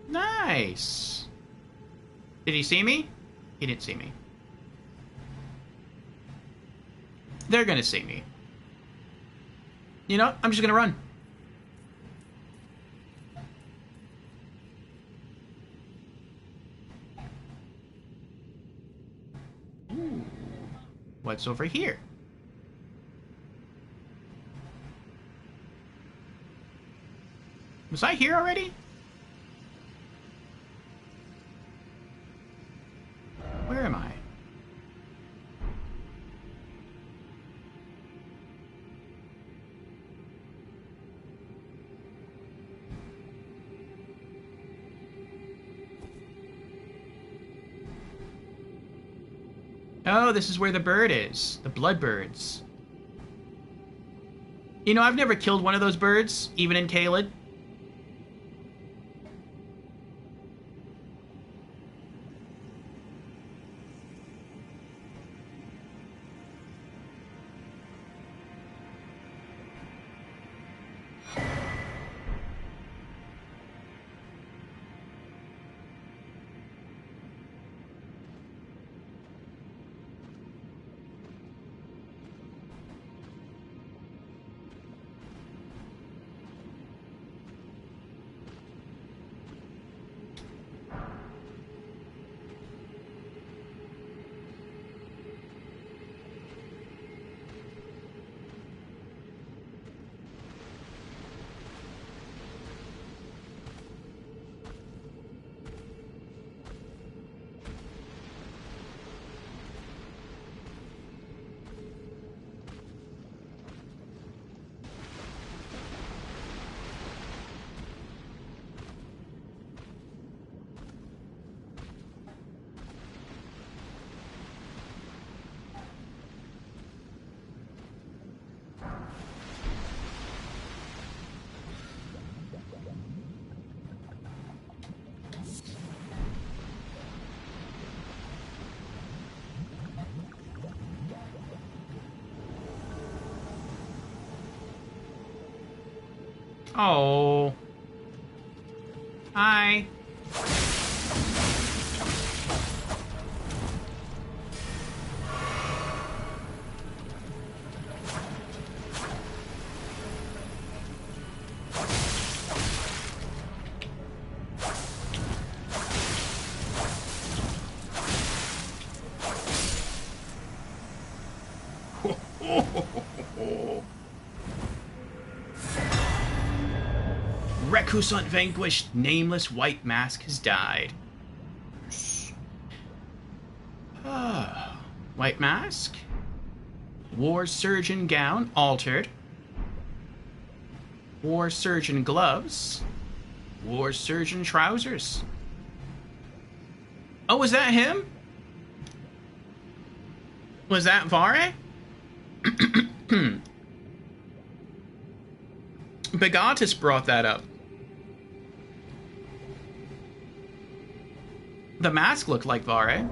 Nice. Did he see me? He didn't see me. They're gonna see me. You know, I'm just gonna run. Ooh. What's over here? Was I here already? Where am I? Oh, this is where the bird is. The blood birds. You know, I've never killed one of those birds, even in Caelid. Oh. Hi. Recusant vanquished, nameless white mask has died. White mask. War surgeon gown altered. War surgeon gloves. War surgeon trousers. Oh, was that him? Was that Vare? Begatus brought that up. The mask looked like Vare.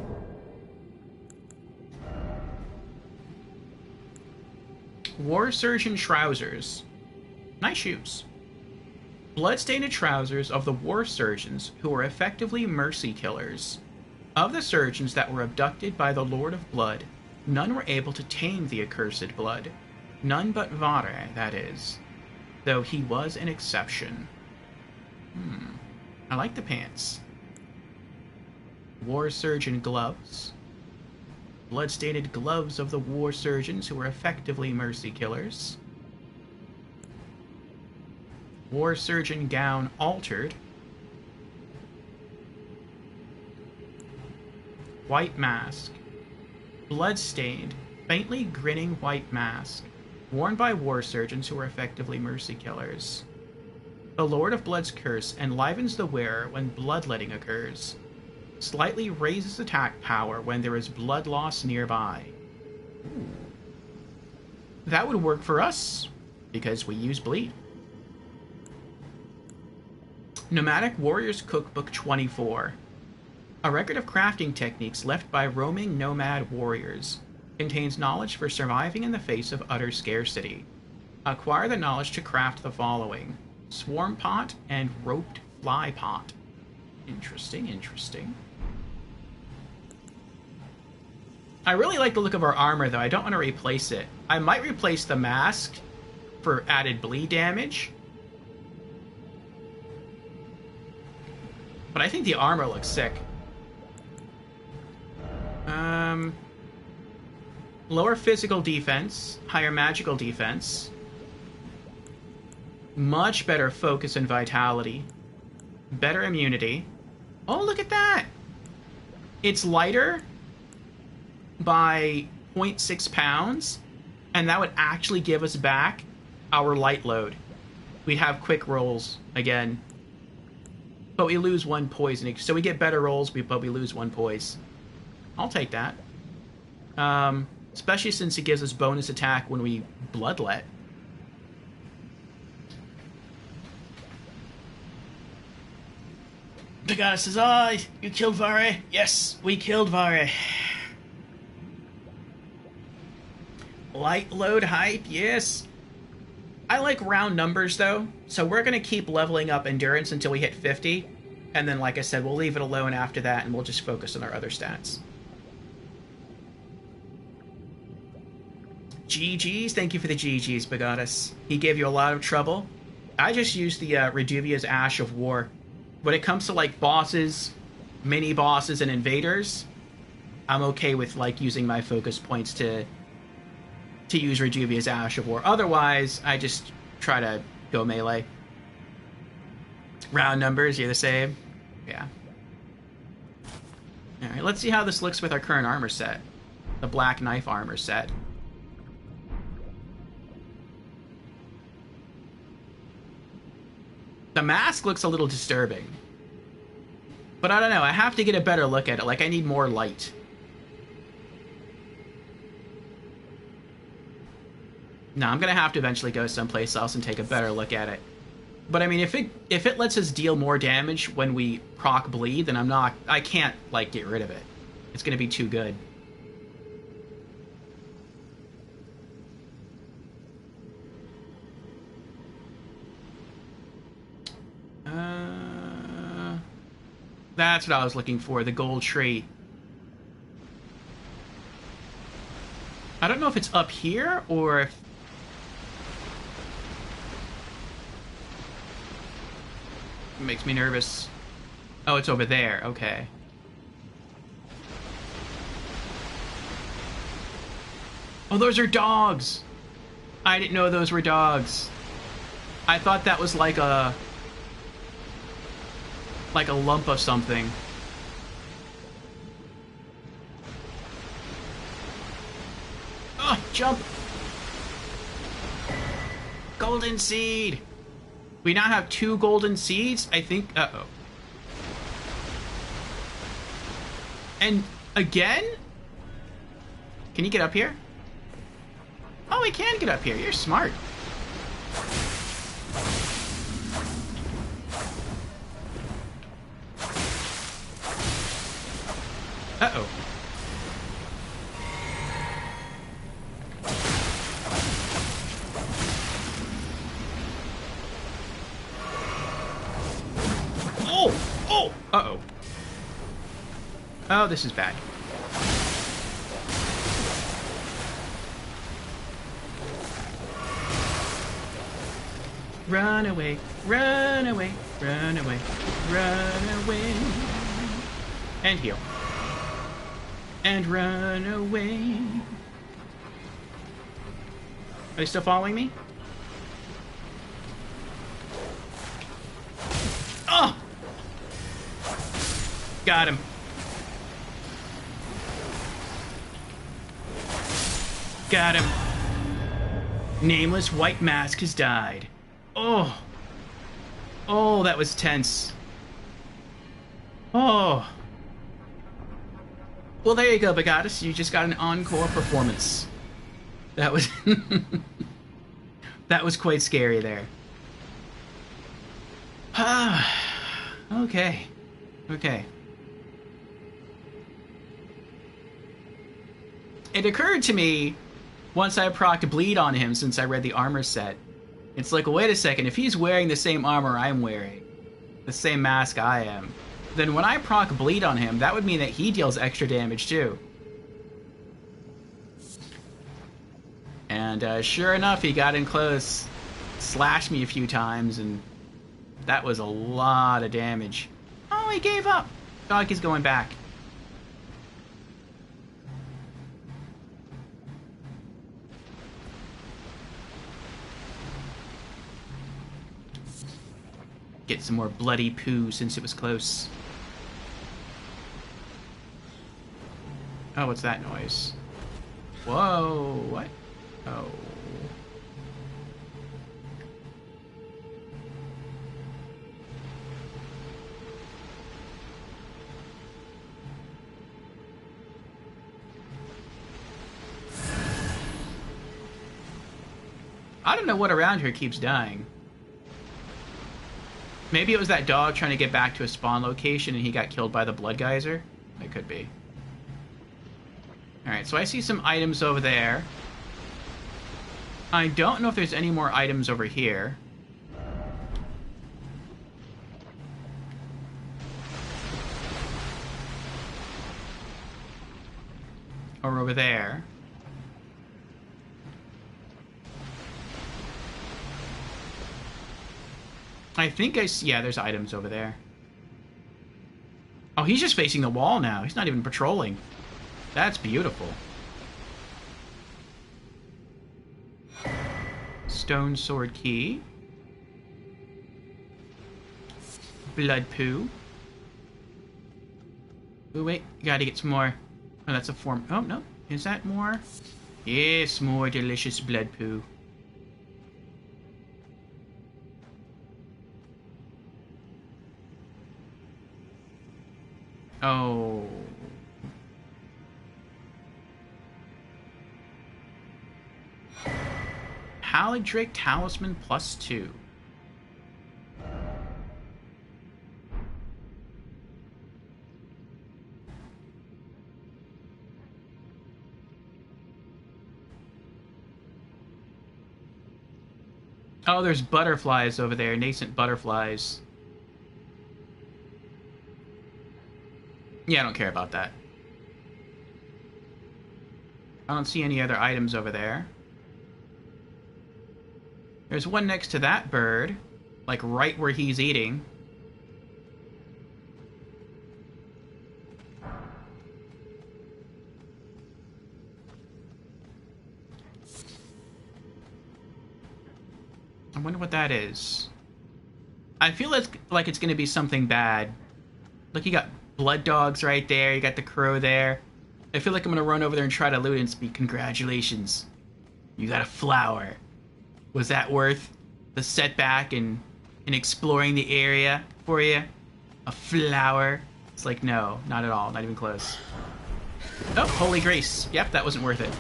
War surgeon trousers. Nice shoes. Bloodstained trousers of the war surgeons who were effectively mercy killers. Of the surgeons that were abducted by the Lord of Blood, none were able to tame the accursed blood. None but Vare, that is. Though he was an exception. I like the pants. War surgeon gloves. Blood-stained gloves of the war surgeons who were effectively mercy killers. War surgeon gown altered. White mask. Blood-stained, faintly grinning white mask, worn by war surgeons who were effectively mercy killers. The Lord of Blood's curse enlivens the wearer when bloodletting occurs. Slightly raises attack power when there is blood loss nearby. Ooh. That would work for us, because we use bleed. Nomadic Warriors Cookbook 24. A record of crafting techniques left by roaming nomad warriors. Contains knowledge for surviving in the face of utter scarcity. Acquire the knowledge to craft the following: Swarm Pot and Roped Fly Pot. Interesting, interesting. I really like the look of our armor, though. I don't want to replace it. I might replace the mask for added bleed damage. But I think the armor looks sick. Lower physical defense, higher magical defense. Much better focus and vitality. Better immunity. Oh, look at that! It's lighter by 0.6 pounds, and that would actually give us back our light load. We'd have quick rolls again. But we lose one poison. So we get better rolls, but we lose one poise. I'll take that. Especially since it gives us bonus attack when we bloodlet. The goddess says, "Ah, you killed Vare." Yes, we killed Vare. Light load hype, yes. I like round numbers, though, so we're going to keep leveling up endurance until we hit 50, and then, like I said, we'll leave it alone after that, and we'll just focus on our other stats. GG's, thank you for the GG's, Begatus. He gave you a lot of trouble. I just used the Reduvia's Ash of War. When it comes to, like, bosses, mini-bosses, and invaders, I'm okay with, like, using my focus points to use Reduvia's Ash of War. Otherwise, I just try to go melee. Round numbers, you're the same? Yeah. Alright, let's see how this looks with our current armor set. The Black Knife armor set. The mask looks a little disturbing. But I don't know, I have to get a better look at it. Like, I need more light. No, I'm gonna have to eventually go someplace else and take a better look at it. But I mean, if it lets us deal more damage when we proc bleed, then I can't, like, get rid of it. It's gonna be too good. That's what I was looking for, the gold tree. I don't know if it's up here or if... It makes me nervous. Oh, it's over there. Okay. Oh, those are dogs! I didn't know those were dogs. I thought that was like a lump of something. Oh, jump! Golden seed! We now have 2 golden seeds, I think. Uh-oh. And again? Can you get up here? Oh, we can get up here. You're smart. Uh-oh. Oh! Oh! Uh-oh. Oh, this is bad. Run away, run away, run away, run away. And heal. And run away. Are they still following me? Oh! Got him. Got him. Nameless White Mask has died. Oh. Oh, that was tense. Oh. Well, there you go, Bagatus. You just got an encore performance. That was... that was quite scary there. Okay. Okay. It occurred to me, once I procced Bleed on him since I read the armor set, it's like, wait a second, if he's wearing the same armor I'm wearing, the same mask I am, then when I proc Bleed on him, that would mean that he deals extra damage too. And sure enough, he got in close, slashed me a few times, and that was a lot of damage. Oh, he gave up. Dog is going back. Get some more bloody poo since it was close. Oh, what's that noise? Whoa, what? Oh. I don't know what around here keeps dying. Maybe it was that dog trying to get back to a spawn location and he got killed by the blood geyser? It could be. Alright, so I see some items over there. I don't know if there's any more items over here. Or over there. I think I see... Yeah, there's items over there. Oh, he's just facing the wall now. He's not even patrolling. That's beautiful. Stone sword key. Blood poo. Oh, wait. Gotta get some more. Oh, that's a form... Oh, no. Is that more? Yes, more delicious blood poo. Oh. Halidric Talisman +2. Oh, there's butterflies over there, nascent butterflies. Yeah, I don't care about that. I don't see any other items over there. There's one next to that bird, like right where he's eating. I wonder what that is. I feel like it's going to be something bad. Look, you got blood dogs right there. You got the crow there. I feel like I'm going to run over there and try to loot and speak. Congratulations. You got a flower. Was that worth the setback and exploring the area for you? A flower? It's like, no, not at all. Not even close. Oh, Holy Grace. Yep, that wasn't worth it.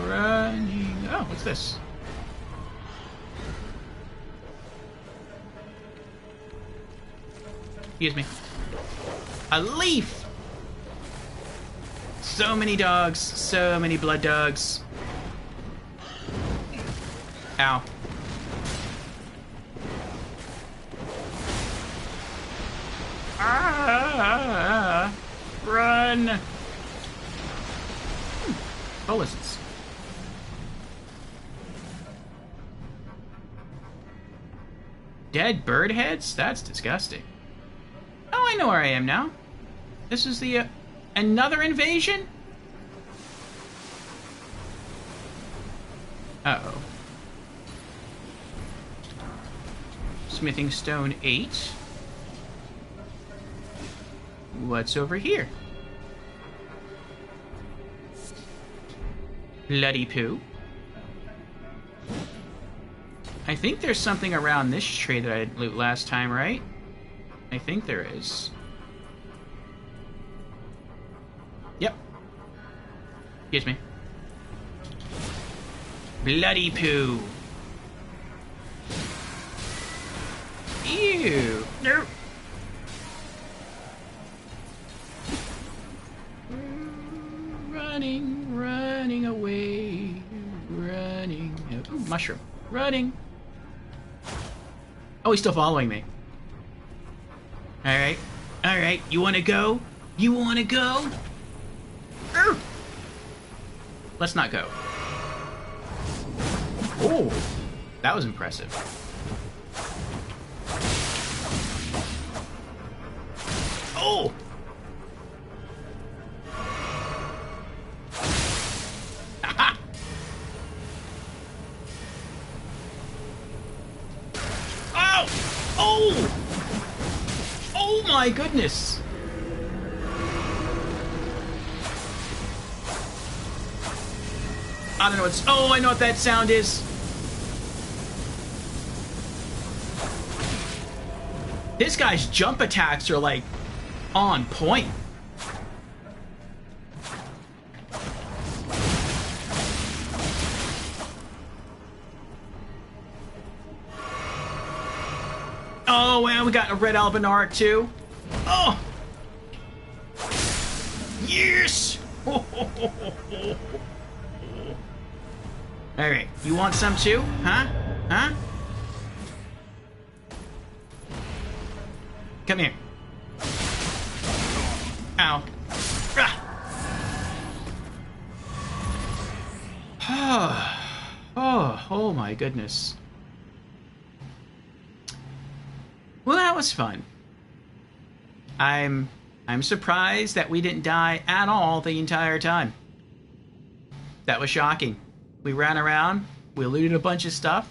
Running. Oh, what's this? Excuse me. A leaf! So many dogs. So many blood dogs. Ow. Ah! Run! Bullets. Dead bird heads? That's disgusting. Oh, I know where I am now. This is the, another invasion? Uh-oh. Smithing stone 8. What's over here? Bloody poo. I think there's something around this tree that I loot last time, right? I think there is. Yep. Excuse me. Bloody poo. Ew. No. Running away. Running. Ooh, mushroom. Running. Oh, he's still following me. Alright. Alright. You wanna go? You wanna go? Urgh. Let's not go. Oh, that was impressive. Oh! Aha! Oh! Oh! Oh my goodness! I don't know what's... Oh, I know what that sound is. This guy's jump attacks are, like, on point. Oh, and we got a red albinaric, too. Oh! Yes! Alright, you want some, too? Huh? Huh? Come here. Ow. Oh my goodness. Well, that was fun. I'm surprised that we didn't die at all the entire time. That was shocking. We ran around, we looted a bunch of stuff,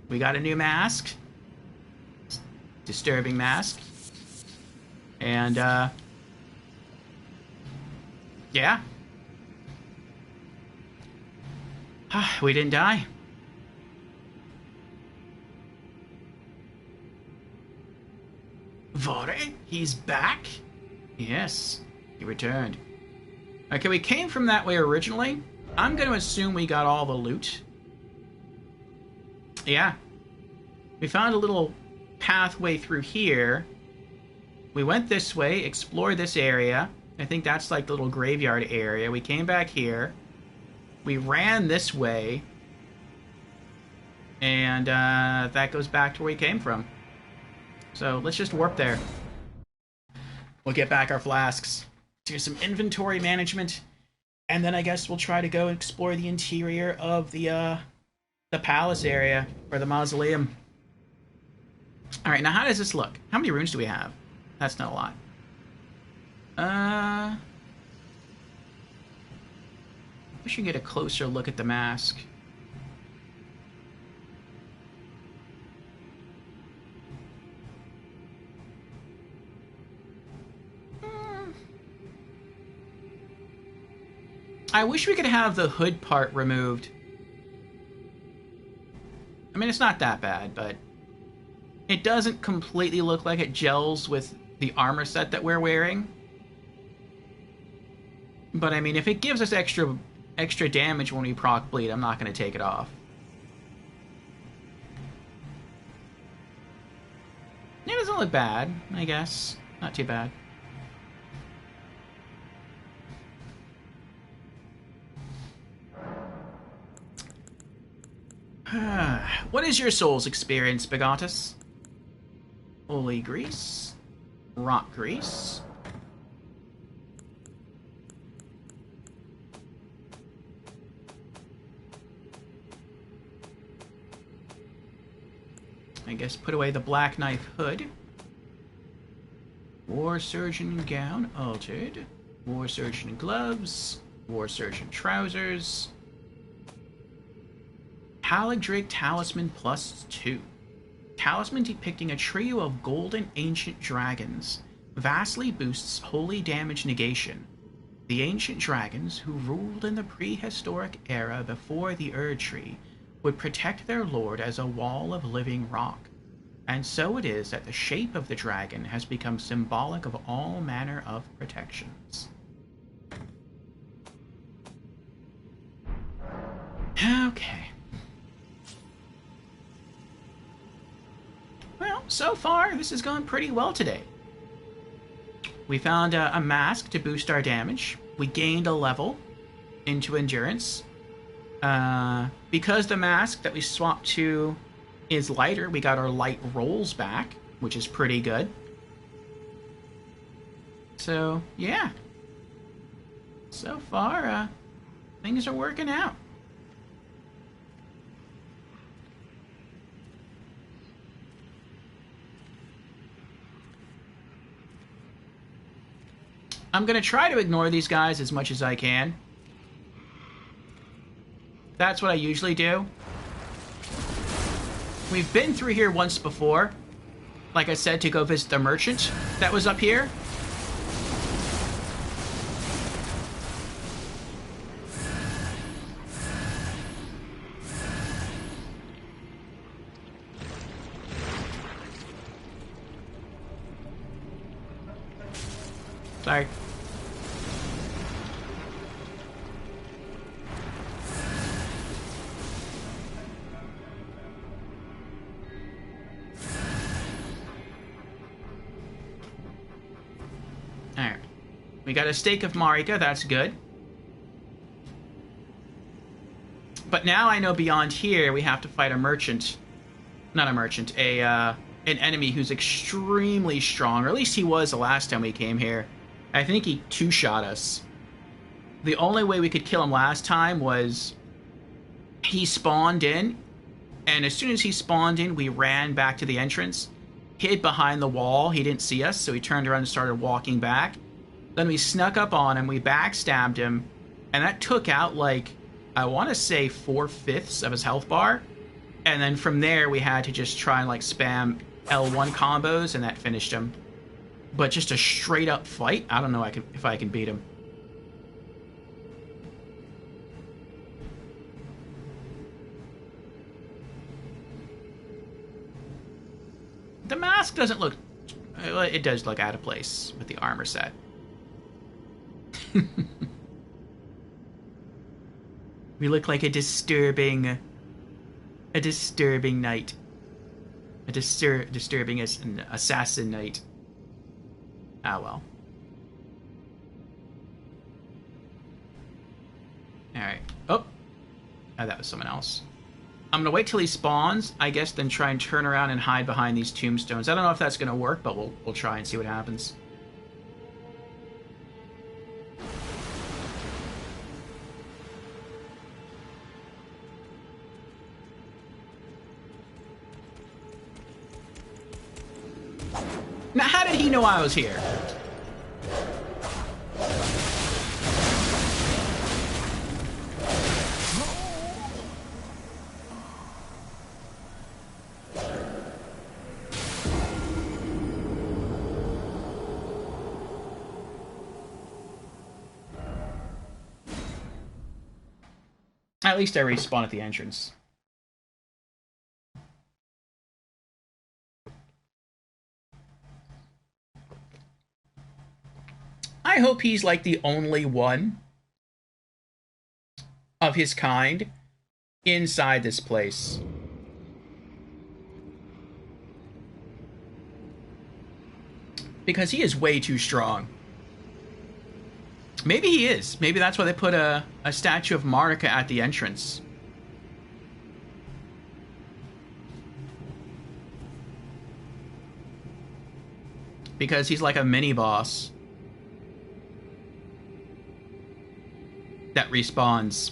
we got a new mask. Disturbing mask. And, yeah. We didn't die. Vore? He's back? Yes, he returned. Okay, we came from that way originally. I'm going to assume we got all the loot. Yeah. We found a little pathway through here. We went this way, explored this area. I think that's like the little graveyard area. We came back here. We ran this way. And that goes back to where we came from. So let's just warp there. We'll get back our flasks, do some inventory management, and then I guess we'll try to go explore the interior of the palace area, or the mausoleum. Alright, now how does this look? How many runes do we have? That's not a lot. We should get a closer look at the mask. I wish we could have the hood part removed. I mean, it's not that bad, but it doesn't completely look like it gels with the armor set that we're wearing. But I mean, if it gives us extra damage when we proc bleed, I'm not going to take it off. It doesn't look bad, I guess. Not too bad. What is your soul's experience, Bigotus? Holy grease. Rock grease. I guess put away the Black Knife hood. War Surgeon gown altered. War Surgeon gloves. War Surgeon trousers. Haligdrake Talisman +2. Talisman depicting a trio of golden ancient dragons. Vastly boosts holy damage negation. The ancient dragons, who ruled in the prehistoric era before the Erd Tree, would protect their lord as a wall of living rock. And so it is that the shape of the dragon has become symbolic of all manner of protections. Okay. Well, so far, this has gone pretty well today. We found a mask to boost our damage. We gained a level into endurance. Because the mask that we swapped to is lighter, we got our light rolls back, which is pretty good. So, yeah. So far, things are working out. I'm going to try to ignore these guys as much as I can. That's what I usually do. We've been through here once before. Like I said, to go visit the merchant that was up here. Sorry. Alright. We got a stake of Marika, that's good. But now I know beyond here we have to fight a merchant. Not a merchant, an enemy who's extremely strong, or at least he was the last time we came here. I think he two-shot us. The only way we could kill him last time was he spawned in, and as soon as he spawned in, we ran back to the entrance, hid behind the wall. He didn't see us, so he turned around and started walking back. Then we snuck up on him, we backstabbed him, and that took out, like, I want to say 4/5 of his health bar. And then from there, we had to just try and, like, spam L1 combos, and that finished him. But just a straight-up fight, I don't know if I can beat him. The mask doesn't look... It does look out of place with the armor set. We look like a disturbing knight. A disturbing assassin knight. Ah, well. Alright. Oh, that was someone else. I'm gonna wait till he spawns, I guess, then try and turn around and hide behind these tombstones. I don't know if that's gonna work, but we'll try and see what happens. Now, how did he know I was here? At least I respawn at the entrance. I hope he's like the only one of his kind inside this place. Because he is way too strong. Maybe he is. Maybe that's why they put a statue of Marika at the entrance. Because he's like a mini-boss that respawns.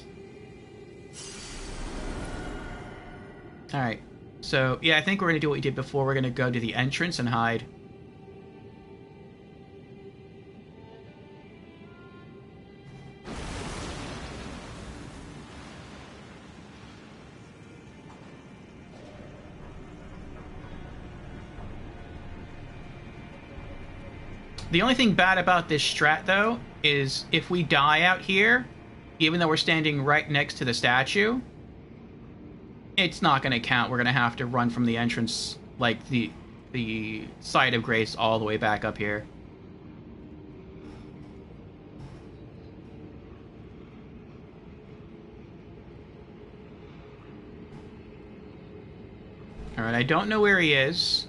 Alright. So, yeah, I think we're going to do what we did before. We're going to go to the entrance and hide. The only thing bad about this strat, though, is if we die out here, even though we're standing right next to the statue, it's not going to count. We're going to have to run from the entrance, like the site of grace, all the way back up here. Alright, I don't know where he is.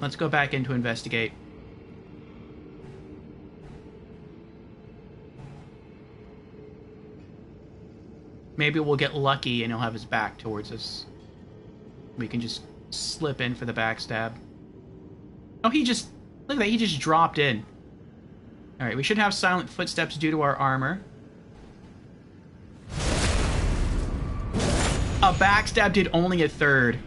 Let's go back in to investigate. Maybe we'll get lucky and he'll have his back towards us. We can just slip in for the backstab. Oh, he just... Look at that, he just dropped in. Alright, we should have silent footsteps due to our armor. A backstab did only a third.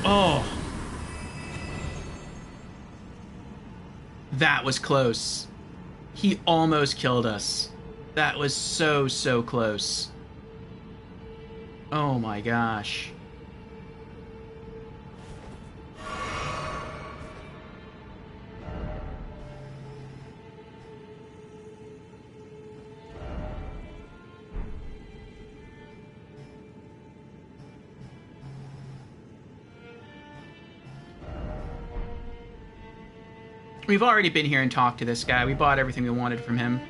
Oh. That was close. He almost killed us. That was so, so close. Oh my gosh. We've already been here and talked to this guy. We bought everything we wanted from him.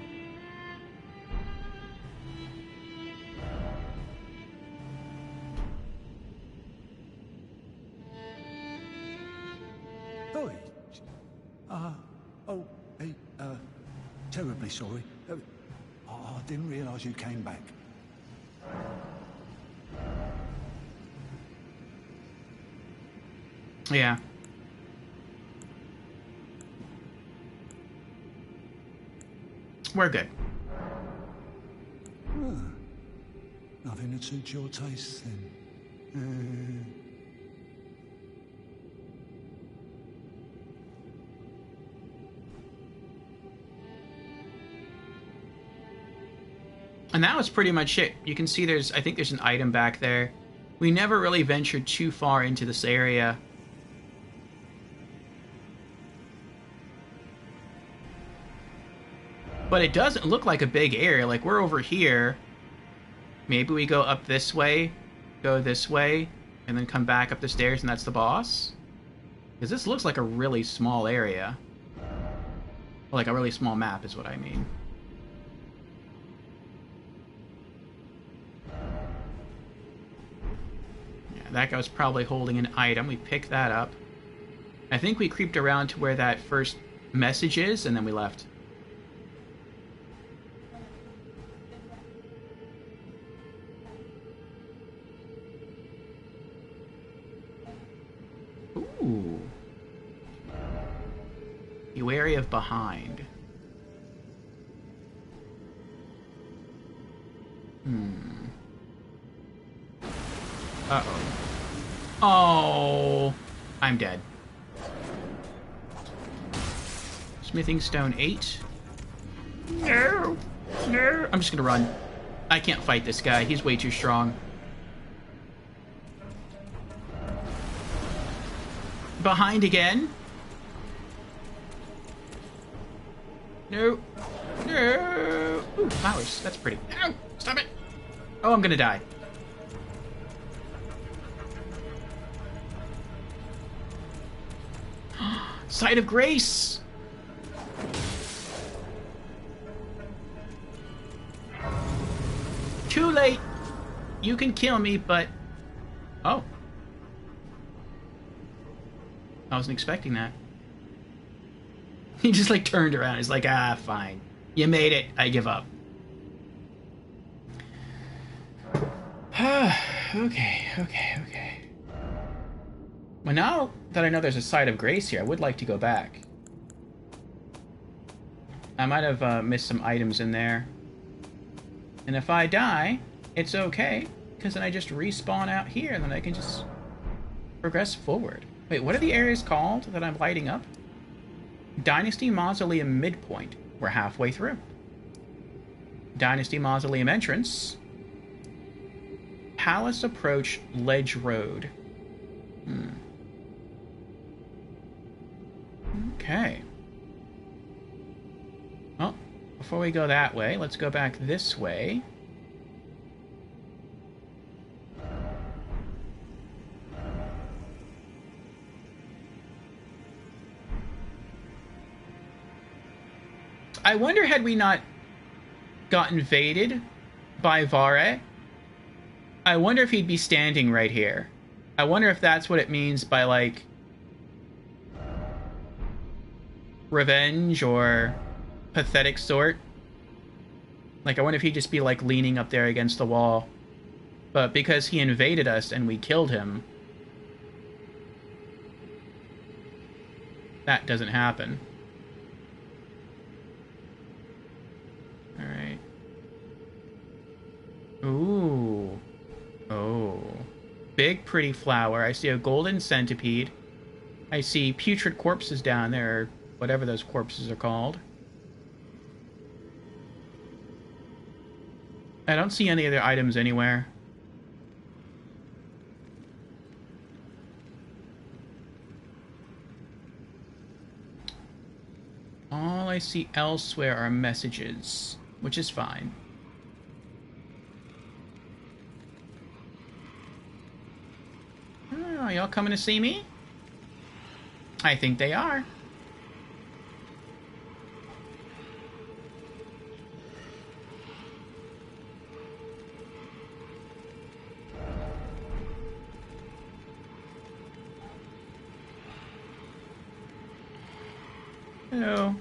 Terribly sorry. I didn't realise you came back. Yeah. We're good. Nothing that suits your taste, then. And that was pretty much it. You can see I think there's an item back there. We never really ventured too far into this area. But it doesn't look like a big area. Like, we're over here. Maybe we go up this way, go this way, and then come back up the stairs and that's the boss? Because this looks like a really small area. Like a really small map is what I mean. Yeah, that guy was probably holding an item. We pick that up. I think we creeped around to where that first message is, and then we left. Ooh. Be wary of behind. Uh-oh. Oh, I'm dead. Smithing stone 8. No. No. I'm just gonna run. I can't fight this guy. He's way too strong. Behind again. No. No. Ooh, flowers. That's pretty. Ow! Stop it. Oh, I'm gonna die. Site of Grace! Too late! You can kill me, but... Oh. I wasn't expecting that. He just, like, turned around. He's like, ah, fine. You made it. I give up. Okay. Well, now that I know there's a site of grace here, I would like to go back. I might have missed some items in there. And if I die, it's okay, because then I just respawn out here, and then I can just progress forward. Wait, what are the areas called that I'm lighting up? Dynasty Mausoleum Midpoint. We're halfway through. Dynasty Mausoleum Entrance. Palace Approach Ledge Road. Okay. Well, before we go that way, let's go back this way. I wonder, had we not got invaded by Vare, I wonder if he'd be standing right here. I wonder if that's what it means by, like, revenge or pathetic sort. Like, I wonder if he'd just be, like, leaning up there against the wall. But because he invaded us and we killed him, that doesn't happen. Alright. Ooh. Oh. Big, pretty flower. I see a golden centipede. I see putrid corpses down there, or whatever those corpses are called. I don't see any other items anywhere. All I see elsewhere are messages, which is fine. Oh, y'all coming to see me? I think they are. Hello.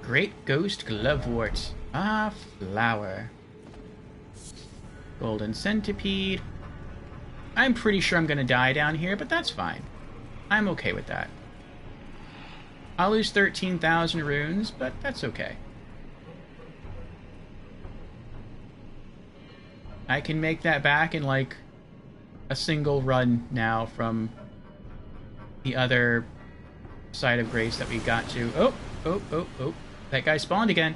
Great Ghost Glovewort. Ah, flower. Golden Centipede. I'm pretty sure I'm gonna die down here, but that's fine. I'm okay with that. I'll lose 13,000 runes, but that's okay. I can make that back in, like, a single run now from the other side of grace that we got to. Oh. That guy spawned again.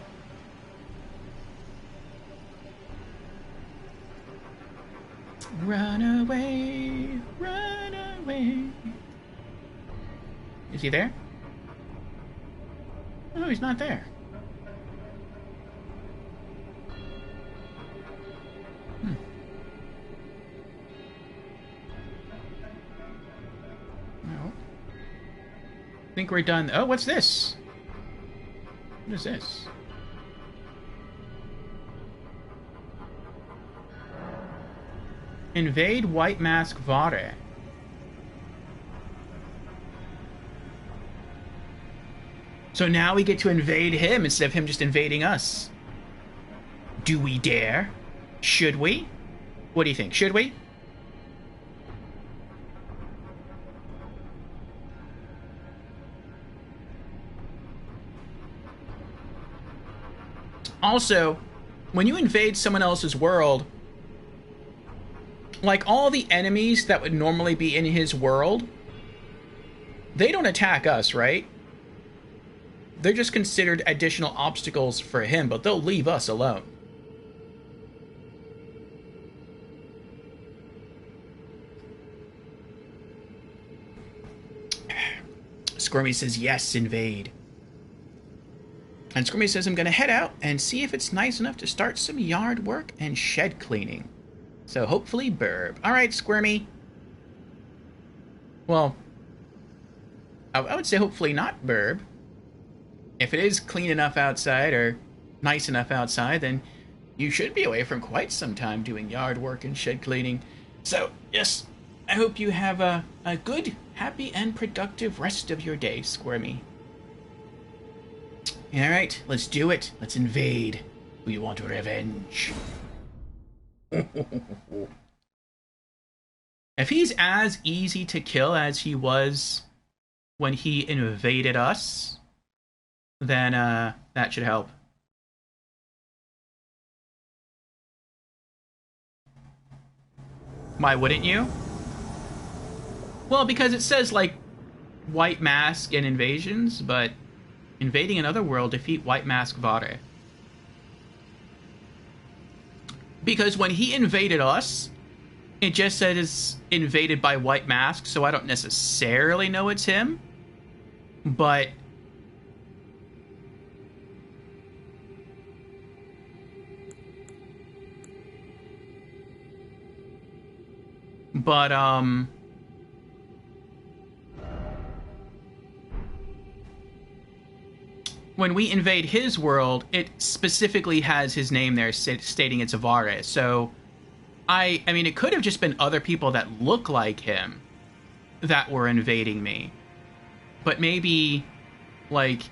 Run away, run away. Is he there? No, he's not there. No. I think we're done. Oh, what's this? What is this? Invade White Mask Vare. So now we get to invade him instead of him just invading us. Do we dare? Should we? What do you think? Should we? Also, when you invade someone else's world, like all the enemies that would normally be in his world, they don't attack us, right? They're just considered additional obstacles for him, but they'll leave us alone. Squirmy says, yes, invade. And Squirmy says, I'm going to head out and see if it's nice enough to start some yard work and shed cleaning. So hopefully burb. All right, Squirmy. Well, I would say hopefully not burb. If it is clean enough outside or nice enough outside, then you should be away from quite some time doing yard work and shed cleaning. So, yes, I hope you have a good, happy, and productive rest of your day, Squirmy. Alright, let's do it. Let's invade. We want revenge. If he's as easy to kill as he was when he invaded us, then that should help. Why wouldn't you? Well, because it says, like, White Mask and invasions, but invading another world, defeat White Mask Vare. Because when he invaded us, it just said it's invaded by White Mask, so I don't necessarily know it's him. But when we invade his world, it specifically has his name there stating it's Vare. So I mean, it could have just been other people that look like him that were invading me. But maybe, like,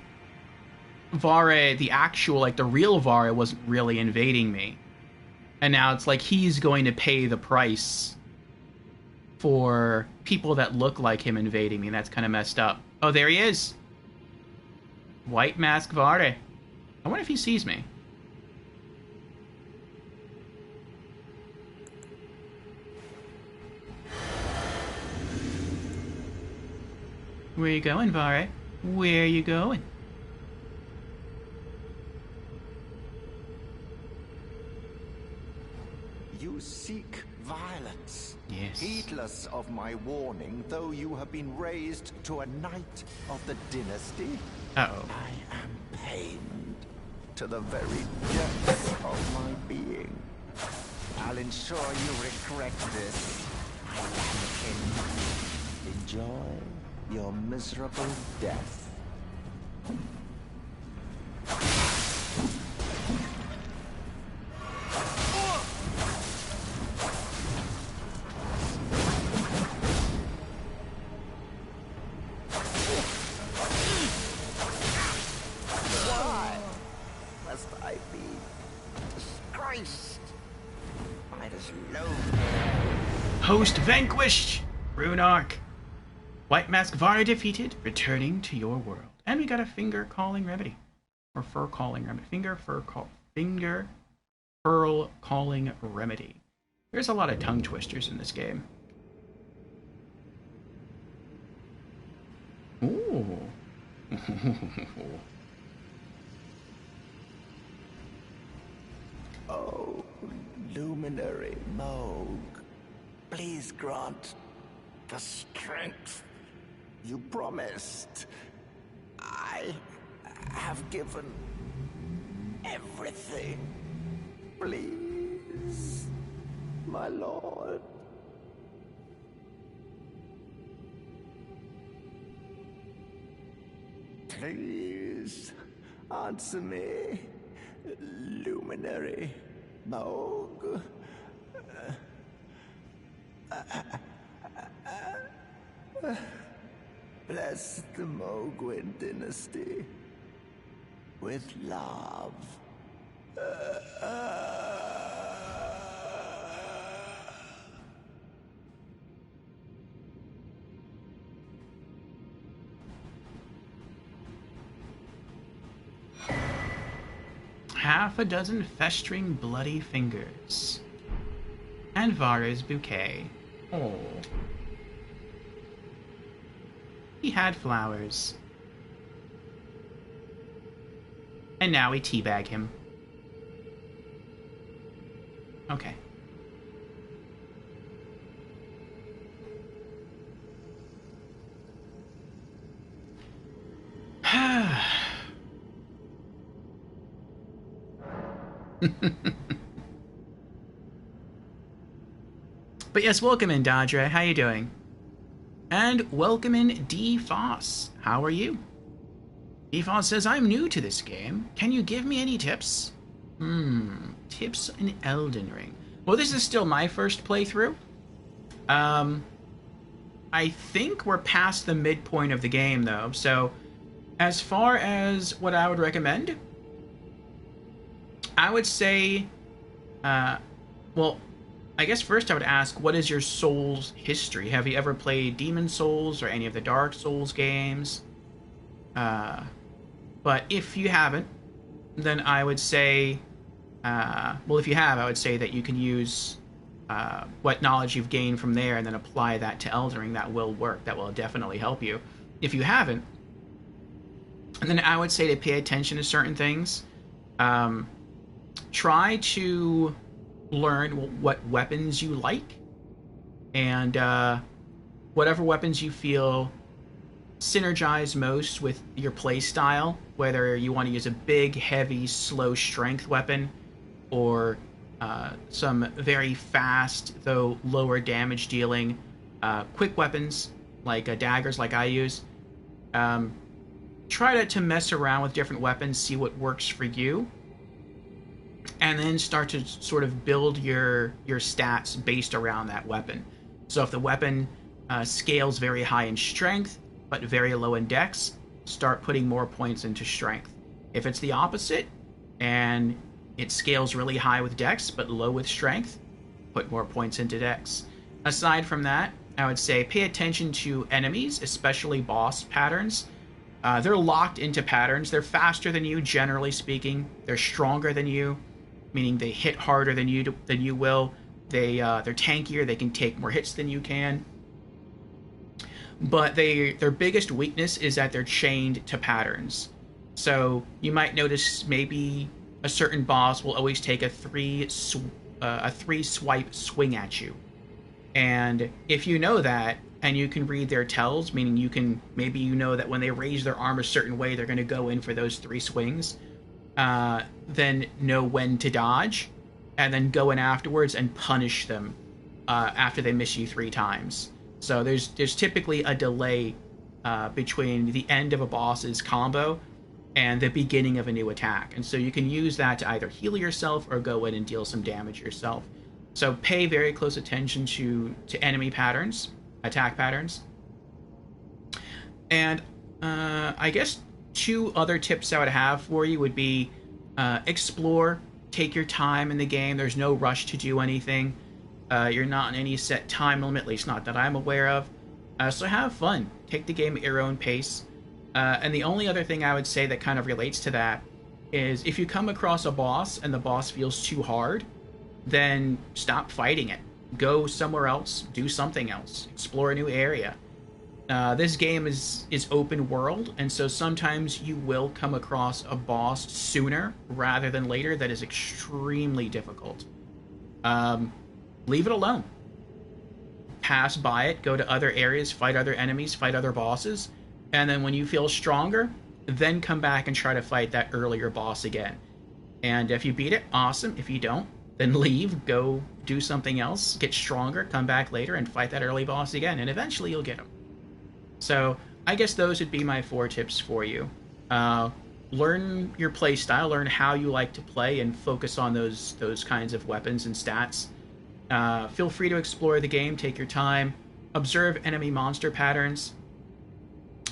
Vare, the actual, like, the real Vare wasn't really invading me. And now it's like he's going to pay the price for people that look like him invading me, and that's kind of messed up. Oh, there he is. White Mask Vare. I wonder if he sees me. Where you going, Vare? Where you going? You seek violence. Yes. Heedless of my warning, though you have been raised to a knight of the dynasty. Uh-oh. I am pained to the very depths of my being. I'll ensure you regret this. I am enjoy your miserable death. Host vanquished! Rune Arc. White Mask Vare defeated, returning to your world. And we got a finger calling remedy. Or fur calling remedy. Finger pearl calling remedy. There's a lot of tongue twisters in this game. Ooh. Oh, luminary Mohg. Please grant the strength you promised. I have given everything. Please, my lord. Please, answer me, luminary Mohg. Bless the Mohgwyn dynasty. with love. Half a dozen festering bloody fingers. And Vara's bouquet. Oh. He had flowers. And now we teabag him. Okay. But yes, welcome in, Dodre. How you doing? And welcome in, D. Foss. How are you? D. Foss says, I'm new to this game. Can you give me any tips? Tips in Elden Ring. Well, this is still my first playthrough. I think we're past the midpoint of the game, though. So, as far as what I would recommend, I would say, well, I guess first I would ask, what is your Souls history? Have you ever played Demon Souls or any of the Dark Souls games? But if you haven't, then I would say, well, if you have, I would say that you can use what knowledge you've gained from there and then apply that to Elden Ring. That will work. That will definitely help you. If you haven't, then I would say to pay attention to certain things. Try to learn what weapons you like, and whatever weapons you feel synergize most with your play style, whether you want to use a big, heavy, slow strength weapon, or some very fast, though lower damage dealing, quick weapons, like daggers like I use. Try to mess around with different weapons, see what works for you, and then start to sort of build your stats based around that weapon. So if the weapon scales very high in strength, but very low in dex, start putting more points into strength. If it's the opposite, and it scales really high with dex, but low with strength, put more points into dex. Aside from that, I would say pay attention to enemies, especially boss patterns. They're locked into patterns. They're faster than you, generally speaking. They're stronger than you, meaning they hit harder than you will. They're tankier. They can take more hits than you can. But their biggest weakness is that they're chained to patterns. So you might notice maybe a certain boss will always take a three swipe swing at you. And if you know that, and you can read their tells, meaning maybe you know that when they raise their arm a certain way, they're going to go in for those 3 swings, then know when to dodge, and then go in afterwards and punish them after they miss you 3 times. So there's typically a delay between the end of a boss's combo and the beginning of a new attack. And so you can use that to either heal yourself or go in and deal some damage yourself. So pay very close attention to enemy patterns, attack patterns. And I guess 2 other tips I would have for you would be explore, take your time in the game. There's no rush to do anything. You're not in any set time limit, at least not that I'm aware of. So have fun. Take the game at your own pace. And the only other thing I would say that kind of relates to that is if you come across a boss and the boss feels too hard, then stop fighting it. Go somewhere else, do something else, explore a new area. This game is open world, and so sometimes you will come across a boss sooner rather than later that is extremely difficult. Leave it alone. Pass by it, go to other areas, fight other enemies, fight other bosses, and then when you feel stronger, then come back and try to fight that earlier boss again. And if you beat it, awesome. If you don't, then leave, go do something else, get stronger, come back later and fight that early boss again, and eventually you'll get him. So I guess those would be my 4 tips for you. Learn your play style, learn how you like to play, and focus on those kinds of weapons and stats. Feel free to explore the game, take your time, observe enemy monster patterns,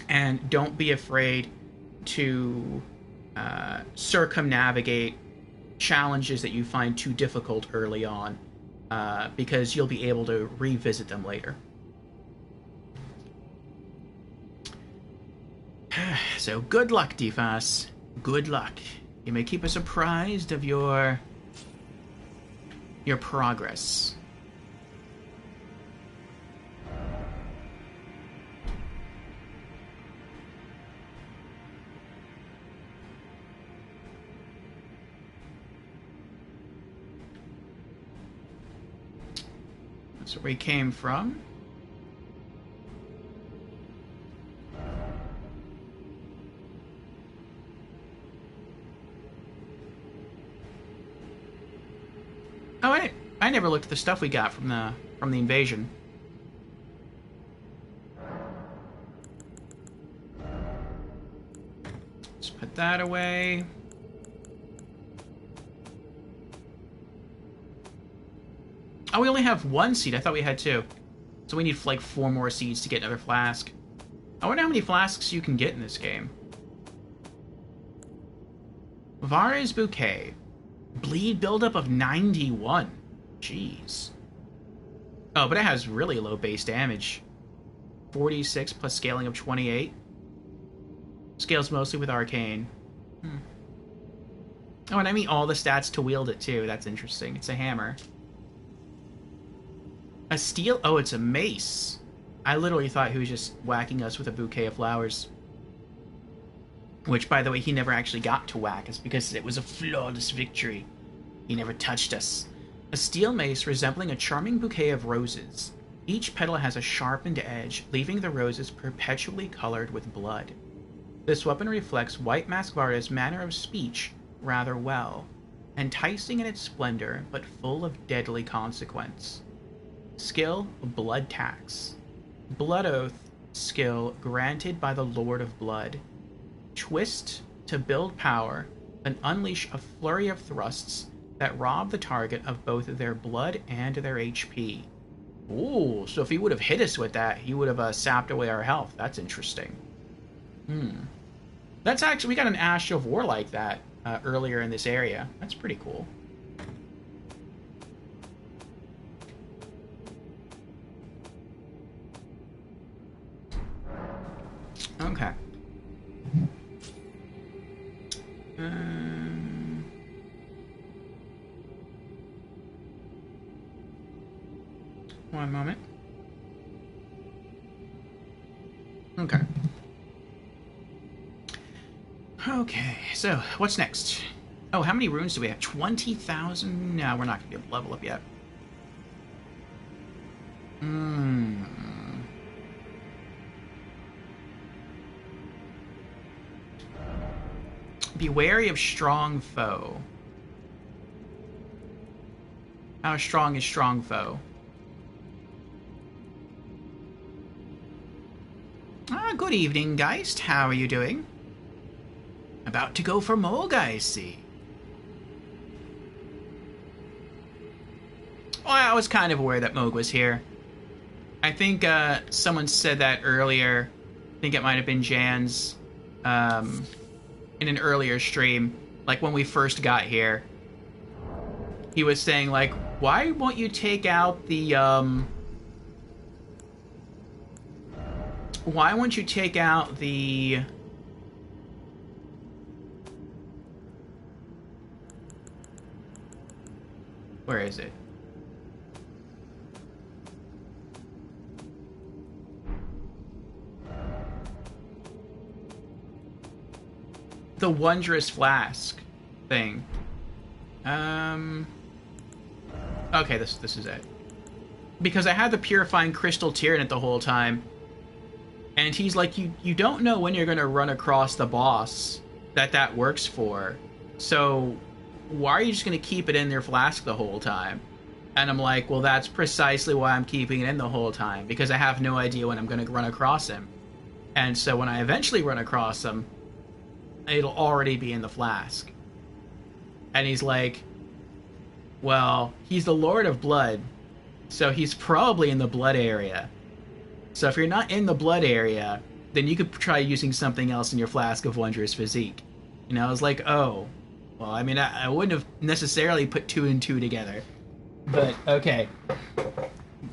and don't be afraid to circumnavigate challenges that you find too difficult early on, because you'll be able to revisit them later. So good luck, Defas. Good luck. You may keep us apprised of your progress. That's where we came from. Oh, I never looked at the stuff we got from the invasion. Let's put that away. Oh, we only have one seed. I thought we had two. So we need like 4 more seeds to get another flask. I wonder how many flasks you can get in this game. Vara's Bouquet. Bleed buildup of 91. Jeez. Oh, but it has really low base damage. 46 plus scaling of 28. Scales mostly with arcane. Oh, and I mean all the stats to wield it too. That's interesting. It's a hammer. A steel? Oh, it's a mace. I literally thought he was just whacking us with a bouquet of flowers. Which, by the way, he never actually got to whack us because it was a flawless victory. He never touched us. A steel mace resembling a charming bouquet of roses. Each petal has a sharpened edge, leaving the roses perpetually colored with blood. This weapon reflects White Mask Varda's manner of speech rather well, enticing in its splendor, but full of deadly consequence. Skill, Blood Tax. Blood Oath skill granted by the Lord of Blood. Twist to build power, and unleash a flurry of thrusts that rob the target of both their blood and their HP. Ooh, so if he would have hit us with that, he would have sapped away our health. That's interesting. That's actually, we got an Ash of War like that earlier in this area. That's pretty cool. Okay. One moment. Okay. Okay, so what's next? Oh, how many runes do we have? 20,000? No, we're not going to be able to level up yet. Be wary of strong foe. How strong is strong foe? Good evening, Geist. How are you doing? About to go for Mohg, I see. Well, I was kind of aware that Mohg was here. I think someone said that earlier. I think it might have been Jan's in an earlier stream, like when we first got here. He was saying, like, why won't you take out the why won't you take out the where is it? The Wondrous Flask thing. Okay, this is it. Because I had the Purifying Crystal Tear in it the whole time. And he's like, you don't know when you're going to run across the boss that works for. So why are you just going to keep it in your flask the whole time? And I'm like, well, that's precisely why I'm keeping it in the whole time. Because I have no idea when I'm going to run across him. And so when I eventually run across him, it'll already be in the flask. And he's like, well, he's the Lord of Blood, so he's probably in the blood area. So if you're not in the blood area, then you could try using something else in your flask of Wondrous Physique. And I was like, oh. Well, I mean, I wouldn't have necessarily put 2 and 2 together. But, okay.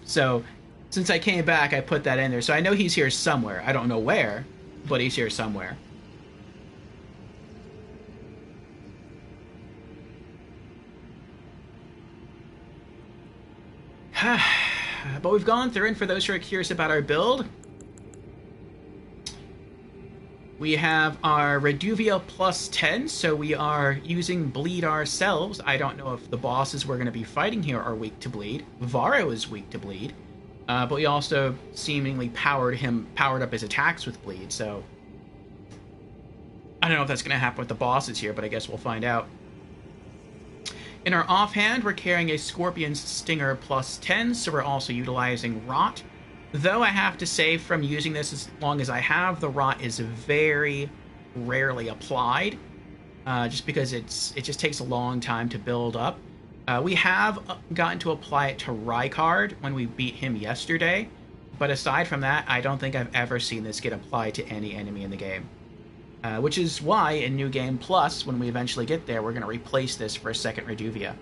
So, since I came back, I put that in there. So I know he's here somewhere. I don't know where, but he's here somewhere. But we've gone through, and for those who are curious about our build, we have our Reduvia plus 10, so we are using bleed ourselves. I don't know if the bosses we're going to be fighting here are weak to bleed. Varro is weak to bleed, but we also seemingly powered up his attacks with bleed, so I don't know if that's going to happen with the bosses here, but I guess we'll find out. In our offhand, we're carrying a Scorpion's Stinger plus 10, so we're also utilizing Rot. Though I have to say, from using this as long as I have, the Rot is very rarely applied, just because it just takes a long time to build up. We have gotten to apply it to Rykard when we beat him yesterday, but aside from that, I don't think I've ever seen this get applied to any enemy in the game. Which is why in New Game Plus, when we eventually get there, we're going to replace this for a second Reduvia.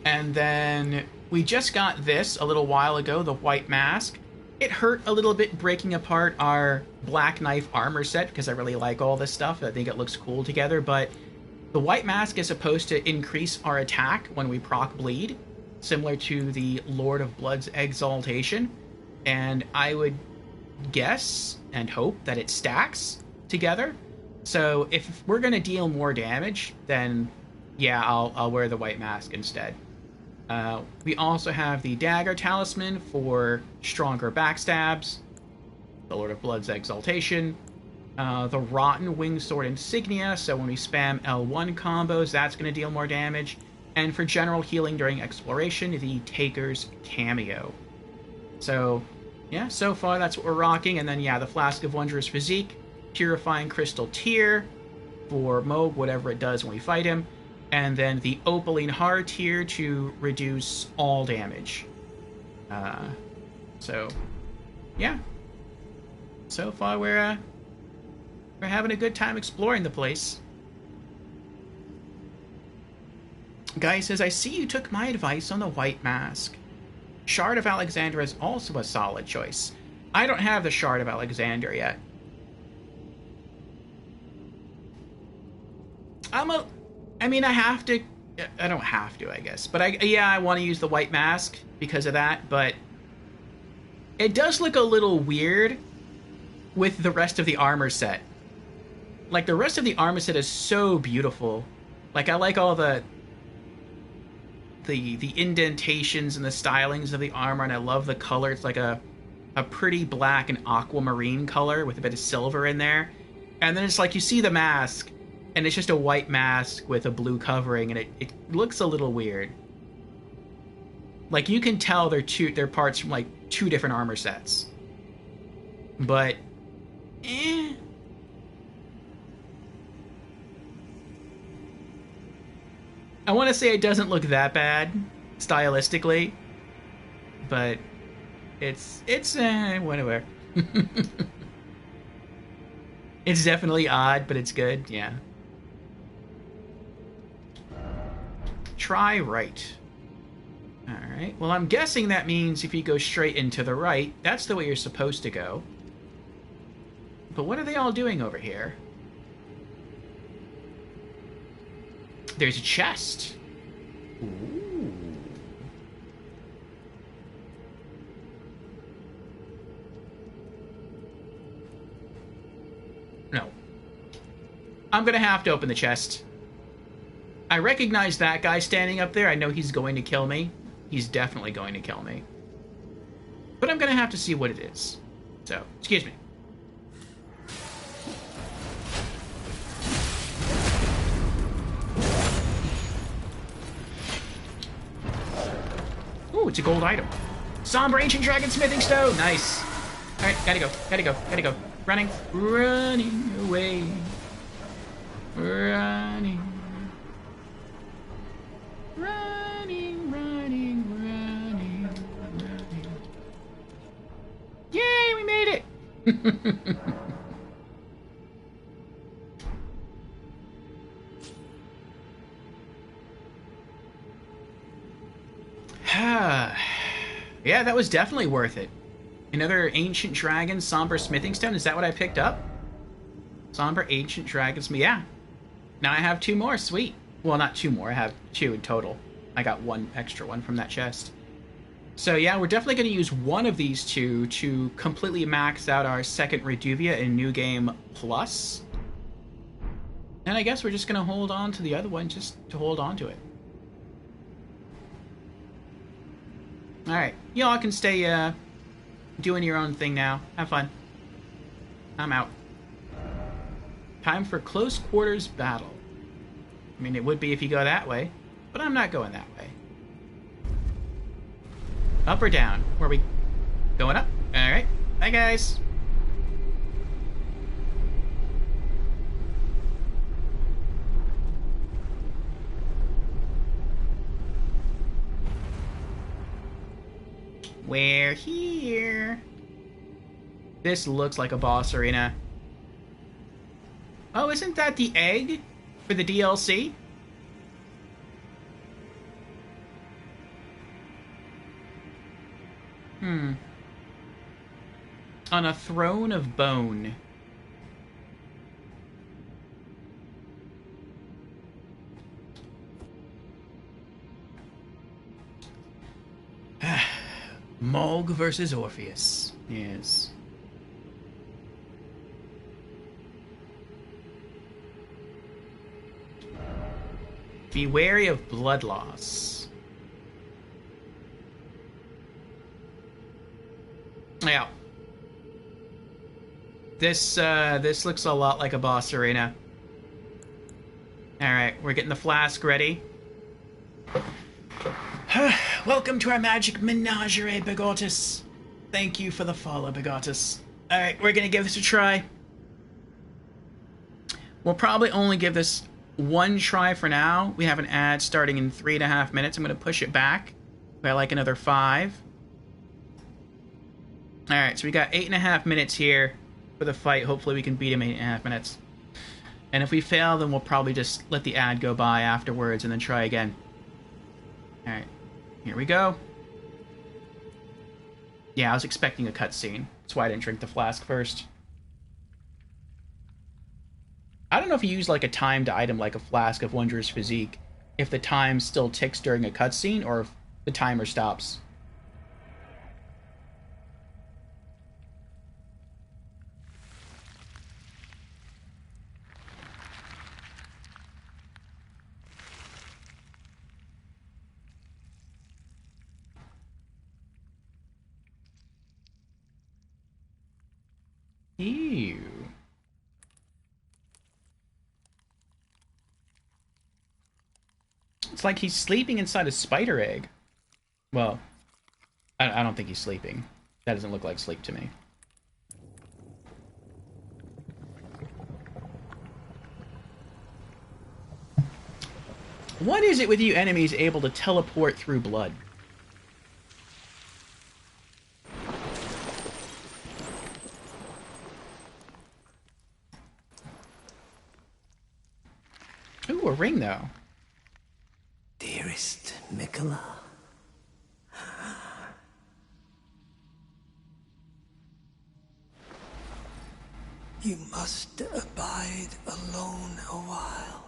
And then we just got this a little while ago, the White Mask. It hurt a little bit breaking apart our Black Knife armor set, because I really like all this stuff. I think it looks cool together, but the White Mask is supposed to increase our attack when we proc bleed, similar to the Lord of Blood's Exaltation, and I would guess and hope that it stacks together. So if we're going to deal more damage, then yeah, I'll wear the White Mask instead. We also have the Dagger Talisman for stronger backstabs, the Lord of Blood's Exaltation, the Rotten Wingsword Insignia, so when we spam L1 combos, that's going to deal more damage, and for general healing during exploration, the Taker's Cameo. So yeah, so far that's what we're rocking. And then, yeah, the Flask of Wondrous Physique, Purifying Crystal Tear for Mohg, whatever it does when we fight him. And then the Opaline Hard Tear to reduce all damage. So, yeah. So far we're having a good time exploring the place. Guy says, I see you took my advice on the White Mask. Shard of Alexander is also a solid choice. I don't have the Shard of Alexander yet. I mean, I have to... I don't have to, I guess. But I want to use the White Mask because of that, but it does look a little weird with the rest of the armor set. Like, the rest of the armor set is so beautiful. Like, I like all the indentations and the stylings of the armor, and I love the color. It's like a pretty black and aquamarine color with a bit of silver in there. And then it's like you see the mask, and it's just a white mask with a blue covering, and it looks a little weird. Like, you can tell they're parts from like 2 different armor sets. But I want to say it doesn't look that bad stylistically, but it's whatever. It's definitely odd, but it's good. Yeah. Try right. All right. Well, I'm guessing that means if you go straight into the right, that's the way you're supposed to go. But what are they all doing over here? There's a chest. Ooh. No. I'm gonna have to open the chest. I recognize that guy standing up there. I know he's going to kill me. He's definitely going to kill me. But I'm gonna have to see what it is. So, excuse me. Ooh, it's a gold item. Somber Ancient Dragon Smithing Stone. Nice. Alright, gotta go. Running away. Running. Yay, we made it! Yeah, that was definitely worth it. Another Ancient Dragon, Somber Smithing Stone. Is that what I picked up? Somber Ancient Dragons. Yeah. Now I have 2 more. Sweet. Well, not 2 more. I have 2 in total. I got 1 extra one from that chest. So yeah, we're definitely going to use one of these 2 to completely max out our second Reduvia in New Game Plus. And I guess we're just going to hold on to the other one just to hold on to it. Alright. Y'all can stay doing your own thing now. Have fun. I'm out. Time for close quarters battle. I mean, it would be if you go that way, but I'm not going that way. Up or down? Where are we going? Up? Alright. Bye, guys. We're here. This looks like a boss arena. Oh, isn't that the egg for the DLC? On a throne of bone. Mohg versus Orpheus. Yes. Be wary of blood loss. Yeah. This looks a lot like a boss arena. Alright, we're getting the flask ready. Welcome to our magic menagerie, Bigotus. Thank you for the follow, Bigotus. Alright, we're gonna give this a try. We'll probably only give this 1 try for now. We have an ad starting in 3.5 minutes. I'm gonna push it back by like another 5. Alright, so we got 8.5 minutes here for the fight. Hopefully we can beat him in 8.5 minutes. And if we fail, then we'll probably just let the ad go by afterwards and then try again. Alright, here we go. Yeah, I was expecting a cutscene. That's why I didn't drink the flask first. I don't know if you use like a timed item like a Flask of Wondrous Physique, if the time still ticks during a cutscene or if the timer stops. Ew. It's like he's sleeping inside a spider egg. Well, I don't think he's sleeping. That doesn't look like sleep to me. What is it with you enemies able to teleport through blood? Ooh, a ring, though. Dearest Mikola, you must abide alone a while.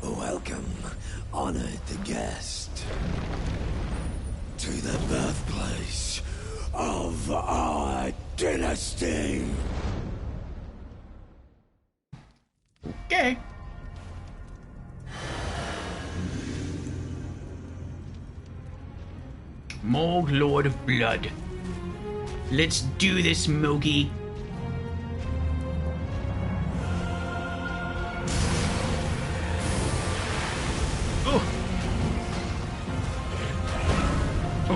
Welcome, honored guest, to the birthplace of our dynasty. Okay. Mohg, Lord of Blood. Let's do this, Mogi. Oh.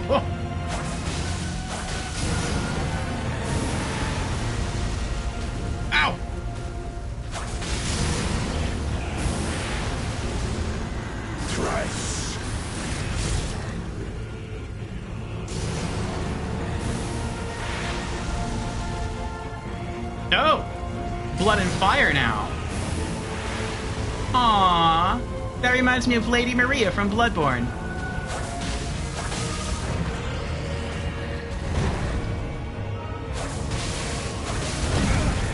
Oh. Ow. Thrice. Oh! Blood and fire now. Aww. That reminds me of Lady Maria from Bloodborne.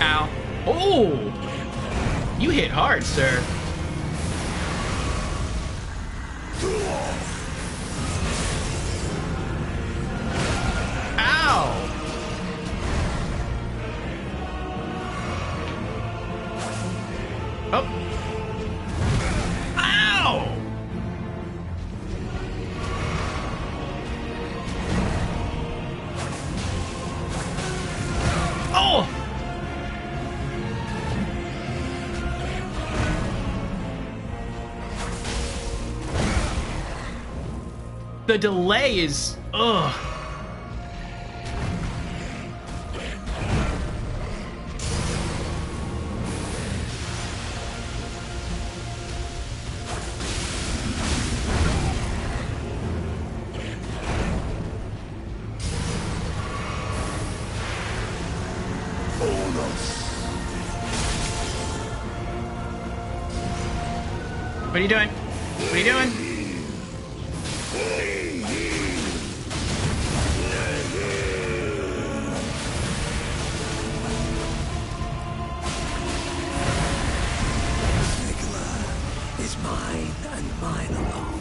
Ow. Oh! You hit hard, sir. Ow! Oh. Ow! Oh! The delay is... ugh. What are you doing? What are you doing? Is mine and mine alone.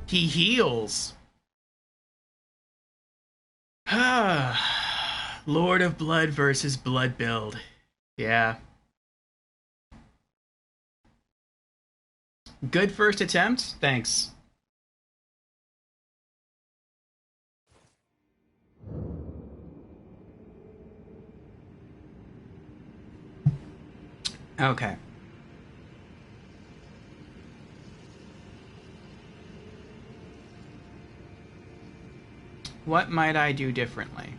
He heals. Lord of Blood versus Blood build. Yeah. Good first attempt. Thanks. Okay. What might I do differently?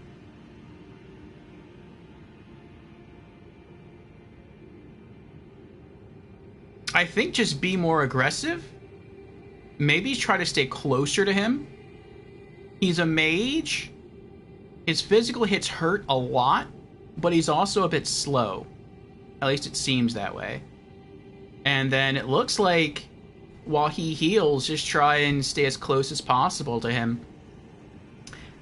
I think just be more aggressive. Maybe try to stay closer to him. He's a mage. His physical hits hurt a lot, but he's also a bit slow. At least it seems that way. And then it looks like while he heals, just try and stay as close as possible to him.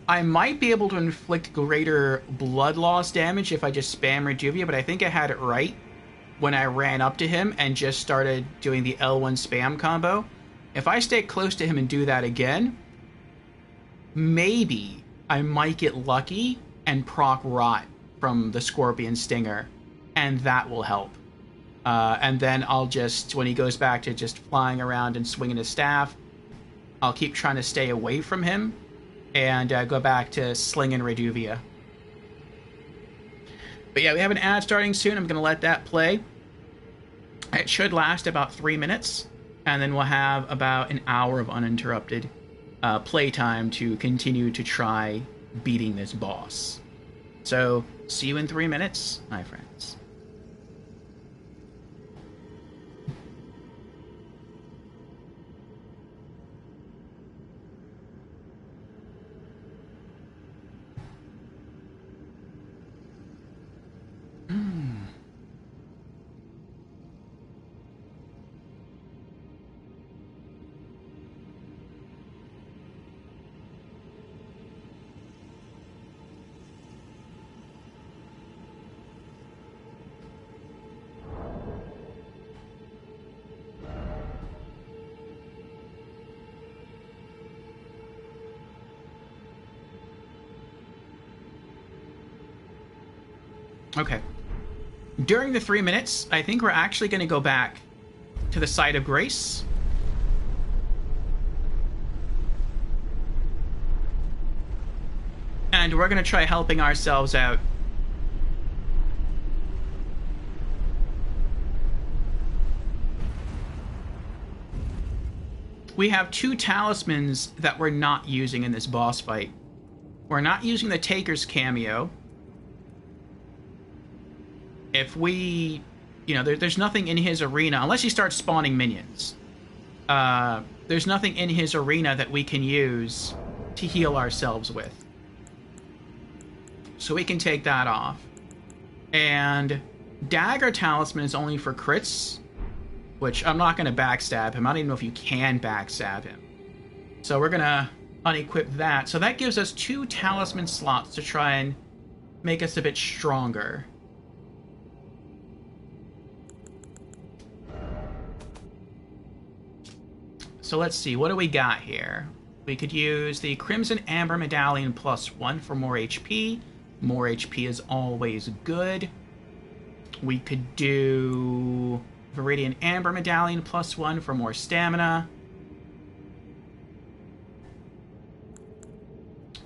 I might be able to inflict greater blood loss damage if I just spam Reduvia, but I think I had it right when I ran up to him and just started doing the L1 spam combo. If I stay close to him and do that again, maybe I might get lucky and proc Rot from the Scorpion Stinger, and that will help. And then I'll just, when he goes back to just flying around and swinging his staff, I'll keep trying to stay away from him and go back to slinging Reduvia. But yeah, we have an ad starting soon. I'm going to let that play. It should last about 3 minutes, and then we'll have about an hour of uninterrupted playtime to continue to try beating this boss. So, see you in 3 minutes, my friends. Okay. During the 3 minutes, I think we're actually going to go back to the site of grace. And we're going to try helping ourselves out. We have 2 talismans that we're not using in this boss fight. We're not using the Taker's cameo. If we, you know, there's nothing in his arena, unless he starts spawning minions. There's nothing in his arena that we can use to heal ourselves with. So we can take that off. And Dagger Talisman is only for crits, which I'm not going to backstab him. I don't even know if you can backstab him. So we're going to unequip that. So that gives us 2 talisman slots to try and make us a bit stronger. So let's see, what do we got here? We could use the Crimson Amber Medallion +1 for more HP. More HP is always good. We could do Viridian Amber Medallion +1 for more stamina.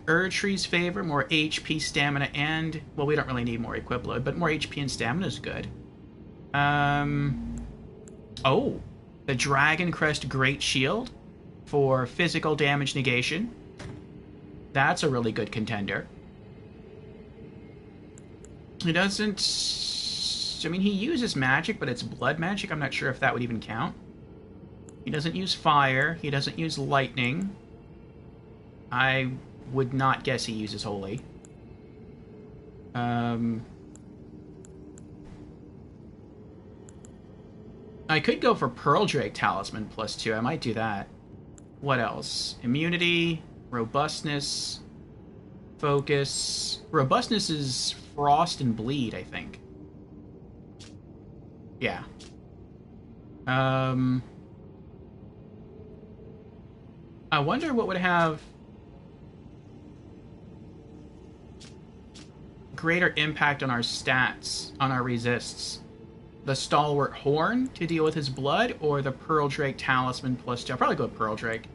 Erdtree's Favor, more HP, stamina, and... well, we don't really need more equip load, but more HP and stamina is good. Oh, the Dragon Crest Great Shield for physical damage negation. That's a really good contender. He doesn't... I mean, he uses magic, but it's blood magic. I'm not sure if that would even count. He doesn't use fire. He doesn't use lightning. I would not guess he uses holy. I could go for Pearl Drake Talisman +2. I might do that. What else? Immunity, robustness, focus. Robustness is frost and bleed, I think. Yeah. I wonder what would have greater impact on our stats, on our resists. The Stalwart Horn to deal with his blood, or the Pearl Drake Talisman +2. I'll probably go with Pearl Drake.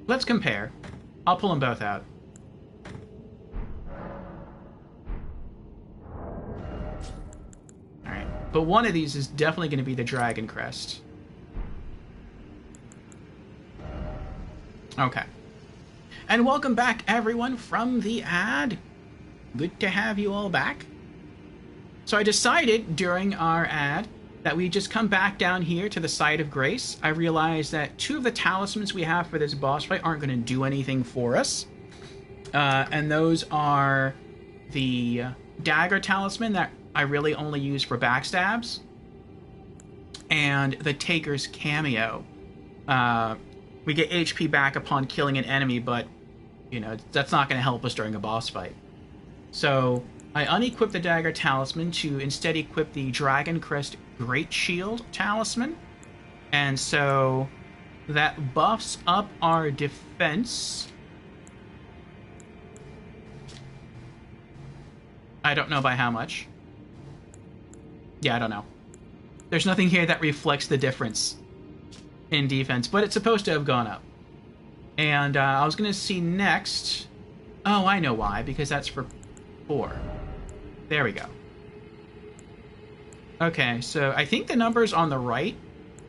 Let's compare. I'll pull them both out. Alright. But one of these is definitely going to be the Dragon Crest. Okay. And welcome back, everyone, from the ad. Good to have you all back. So I decided during our ad that we just come back down here to the Site of Grace. I realized that 2 of the talismans we have for this boss fight aren't going to do anything for us. And those are the Dagger Talisman that I really only use for backstabs, and the Taker's Cameo. We get HP back upon killing an enemy, but, you know, that's not going to help us during a boss fight. So I unequipped the Dagger Talisman to instead equip the Dragon Crest Great Shield Talisman. And so that buffs up our defense. I don't know by how much. Yeah, I don't know. There's nothing here that reflects the difference in defense, but it's supposed to have gone up. And I was going to see next... Oh, I know why, because that's for 4. There we go. Okay, so I think the numbers on the right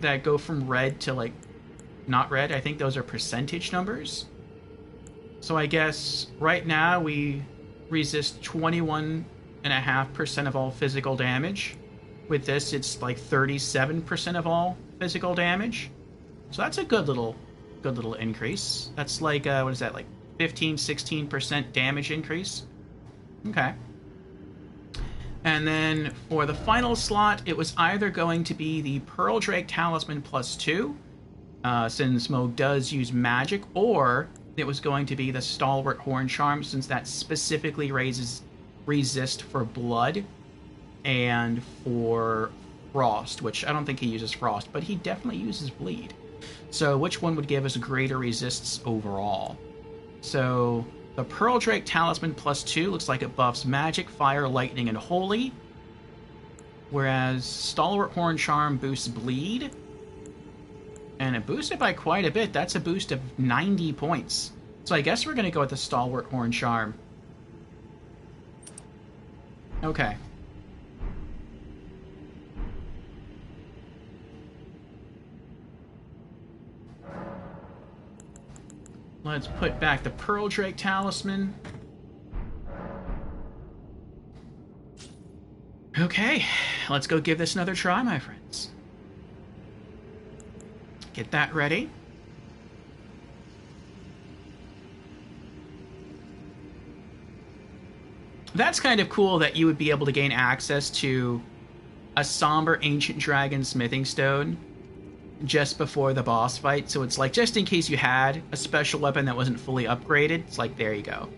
that go from red to, like, not red, I think those are percentage numbers. So I guess right now we resist 21.5% of all physical damage. With this, it's like 37% of all physical damage. So that's a good little increase. That's like, what is that, like 15, 16% damage increase? Okay. And then for the final slot, it was either going to be the Pearl Drake Talisman +2, since Mohg does use magic, or it was going to be the Stalwart Horn Charm, since that specifically raises resist for blood and for frost, which I don't think he uses frost, but he definitely uses bleed. So which one would give us greater resists overall? So the Pearl Drake Talisman +2 looks like it buffs magic, fire, lightning, and holy, whereas Stalwart Horn Charm boosts bleed, and it boosts it by quite a bit. That's a boost of 90 points. So I guess we're going to go with the Stalwart Horn Charm. Okay. Let's put back the Pearl Drake Talisman. Okay, let's go give this another try, my friends. Get that ready. That's kind of cool that you would be able to gain access to a somber ancient dragon smithing stone just before the boss fight. So it's like, just in case you had a special weapon that wasn't fully upgraded, it's like, there you go.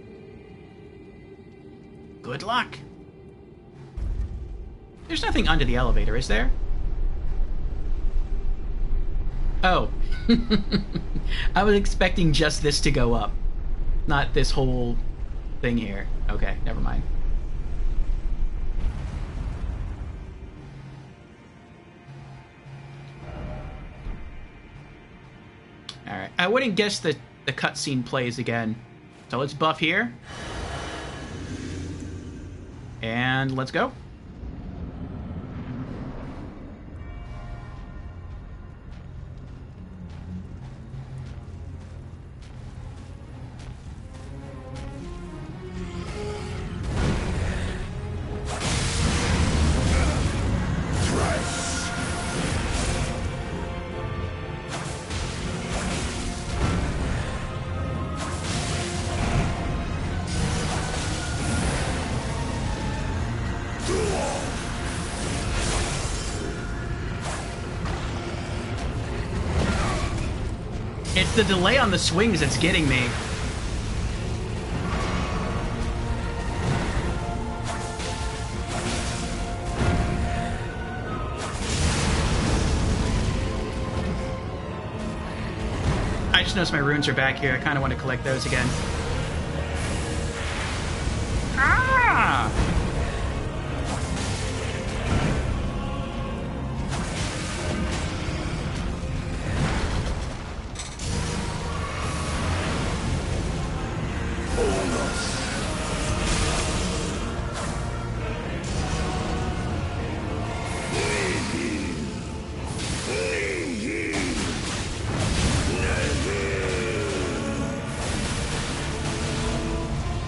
Good luck. There's nothing under the elevator, is there? Oh. I was expecting just this to go up. Not this whole thing here. Okay, never mind. Alright, I wouldn't guess that the cutscene plays again. So let's buff here. And let's go. It's the delay on the swings that's getting me. I just noticed my runes are back here. I kind of want to collect those again. Ah!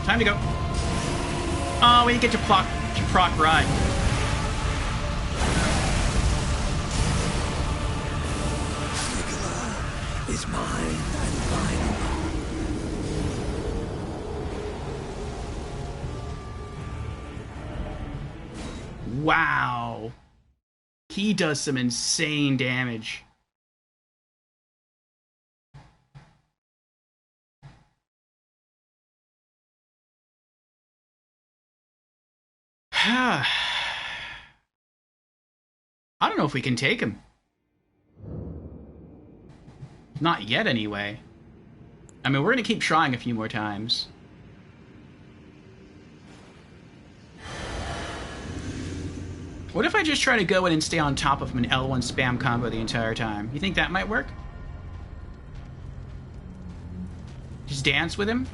Time to go. Oh, we didn't get to proc run. Is mine and mine alone. Wow. He does some insane damage. I don't know if we can take him. Not yet, anyway. I mean, we're going to keep trying a few more times. What if I just try to go in and stay on top of him an L1 spam combo the entire time? You think that might work? Just dance with him?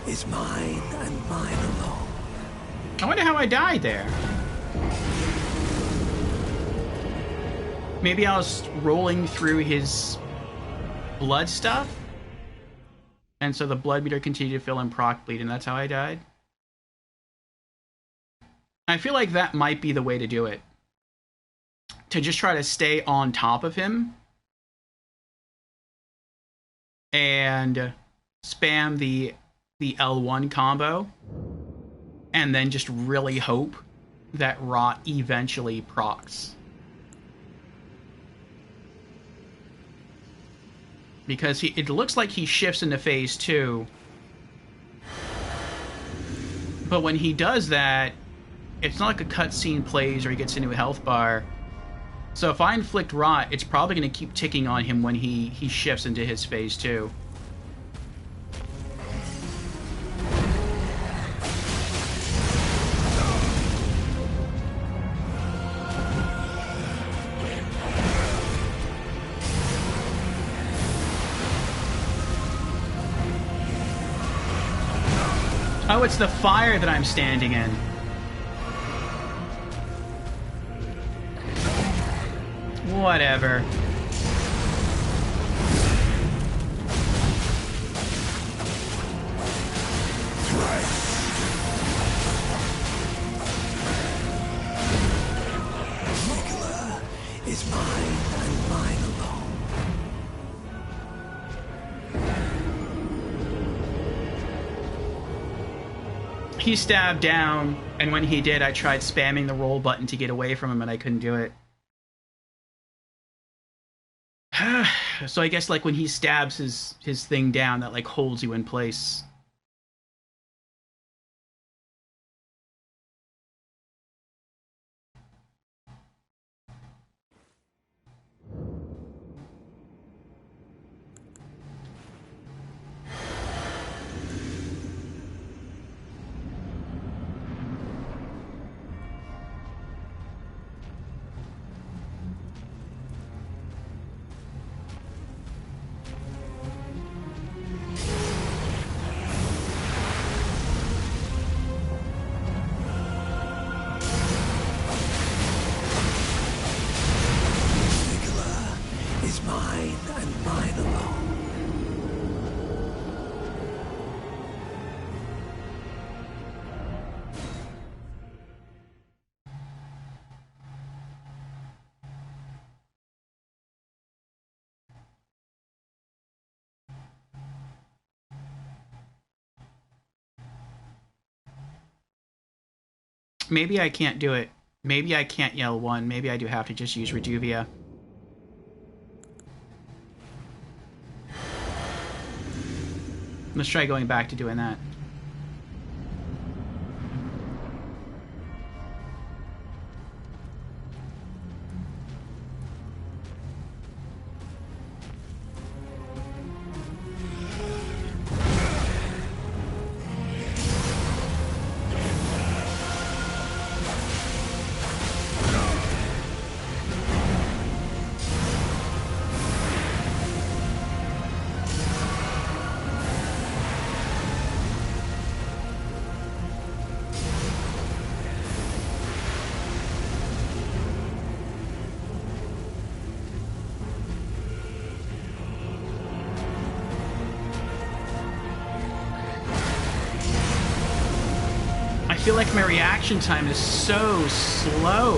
Is mine and mine alone. I wonder how I died there. Maybe I was rolling through his blood stuff, and so the blood meter continued to fill in proc bleed, and that's how I died. I feel like that might be the way to do it. To just try to stay on top of him and spam the L1 combo, and then just really hope that Rot eventually procs. Because it looks like he shifts into phase 2 But when he does that, it's not like a cutscene plays or he gets a new health bar. So if I inflict rot, it's probably going to keep ticking on him when he shifts into his phase 2. Oh, it's the fire that I'm standing in. Whatever. Nicola is mine and mine alone. He stabbed down, and when he did, I tried spamming the roll button to get away from him, and I couldn't do it. So I guess like when he stabs his thing down, that like holds you in place. Maybe I can't do it. Maybe I can't yell 1. Maybe I do have to just use Reduvia. Let's try going back to doing that. I feel like my reaction time is so slow.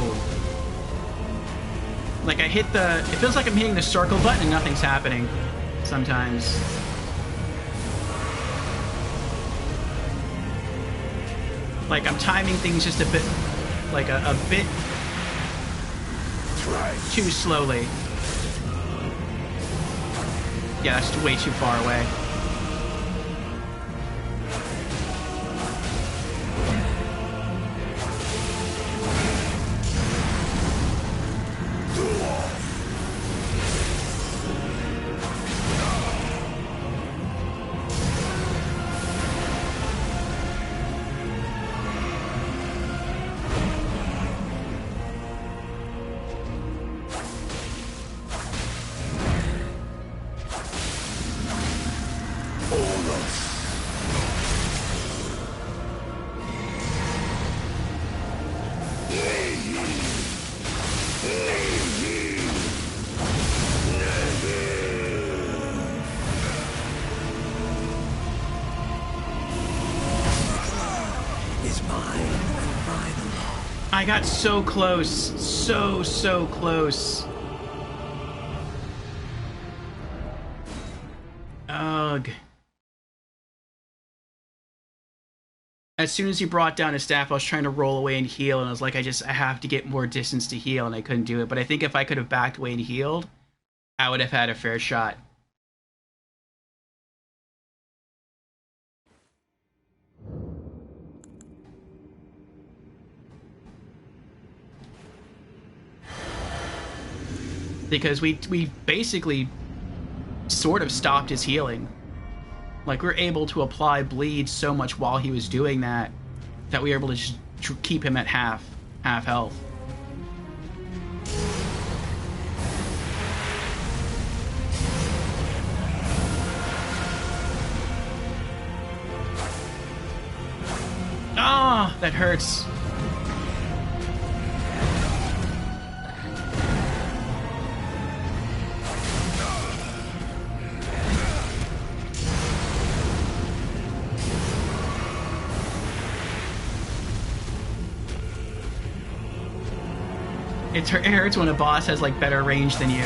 Like I hit the... It feels like I'm hitting the circle button and nothing's happening sometimes. Like I'm timing things just a bit... Like a bit... too slowly. Yeah, that's way too far away. I got so close. So close. Ugh. As soon as he brought down his staff, I was trying to roll away and heal, and I was like, I have to get more distance to heal, and I couldn't do it. But I think if I could have backed away and healed, I would have had a fair shot. because we basically sort of stopped his healing. Like, we're able to apply bleed so much while he was doing that we were able to just keep him at half health. Ah, that hurts. It hurts when a boss has, like, better range than you.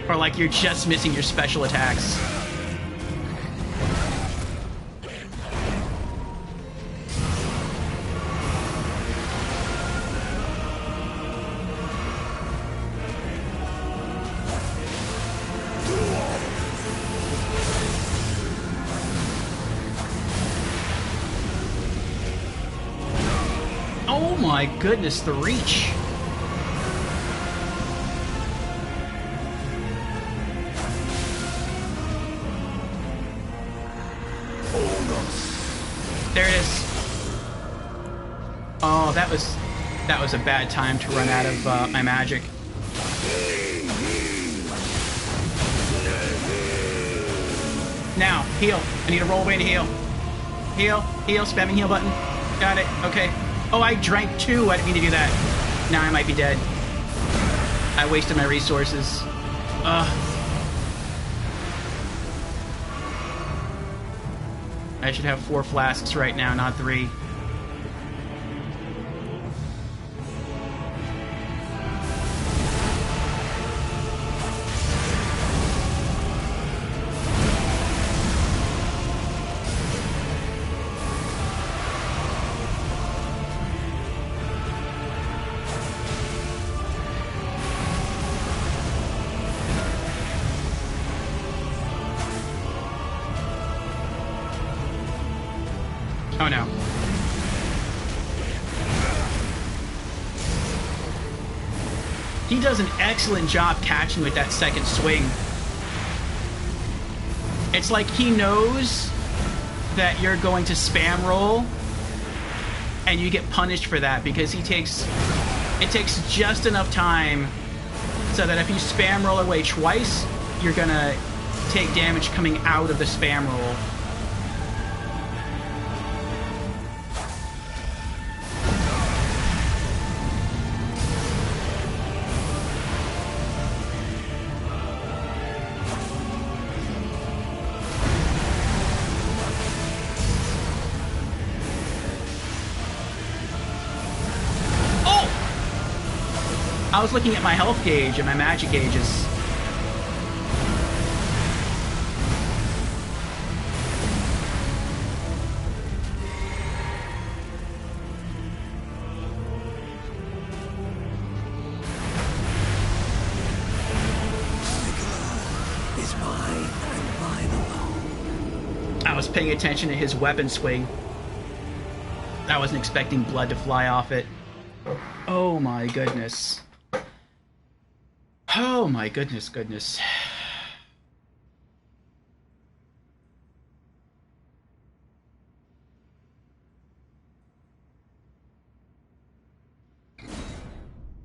Or, like, you're just missing your special attacks. Oh my goodness, the reach. There it is. Oh, that was a bad time to run out of my magic. Now, heal. I need to roll away to heal. Heal, spamming heal button. Got it, okay. Oh, I drank 2. I didn't mean to do that. Now I might be dead. I wasted my resources. Ugh. I should have 4 flasks right now, not 3. Oh no. He does an excellent job catching with that second swing. It's like he knows that you're going to spam roll and you get punished for that because it takes just enough time so that if you spam roll away twice, you're gonna take damage coming out of the spam roll. I was looking at my health gauge and my magic gauges. I was paying attention to his weapon swing. I wasn't expecting blood to fly off it. Oh my goodness. Oh my goodness.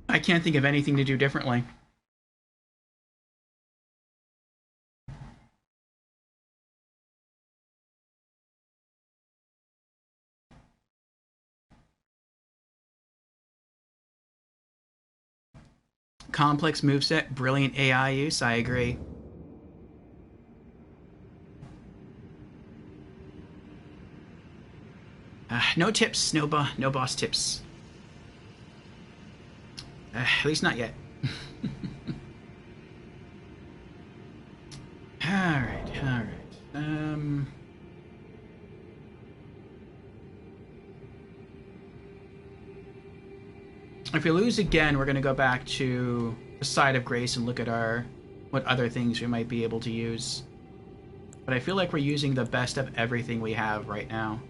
I can't think of anything to do differently. Complex moveset, brilliant AI use, I agree. No tips, no boss tips. At least not yet. Alright. If we lose again, we're going to go back to the Side of Grace and look at what other things we might be able to use. But I feel like we're using the best of everything we have right now.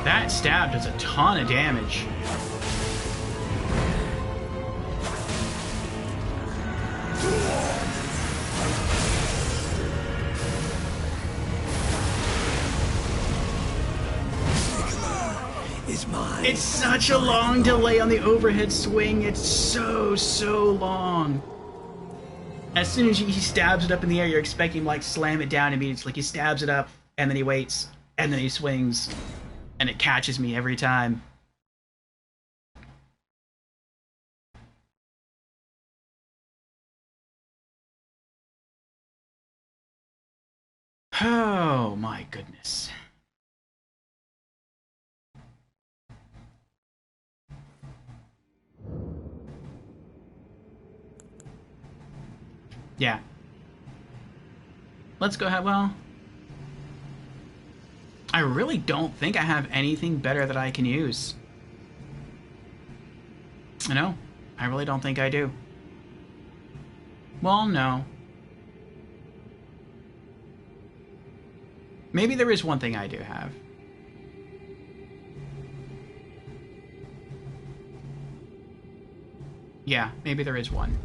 That stab does a ton of damage. It's such a long delay on the overhead swing. It's so long. As soon as he stabs it up in the air, you're expecting him like slam it down immediately. It's like he stabs it up, and then he waits, and then he swings. And it catches me every time. Oh my goodness. Yeah. Let's go ahead. Well, I really don't think I have anything better that I can use. No, I really don't think I do. Well, no. Maybe there is one thing I do have. Yeah, maybe there is one.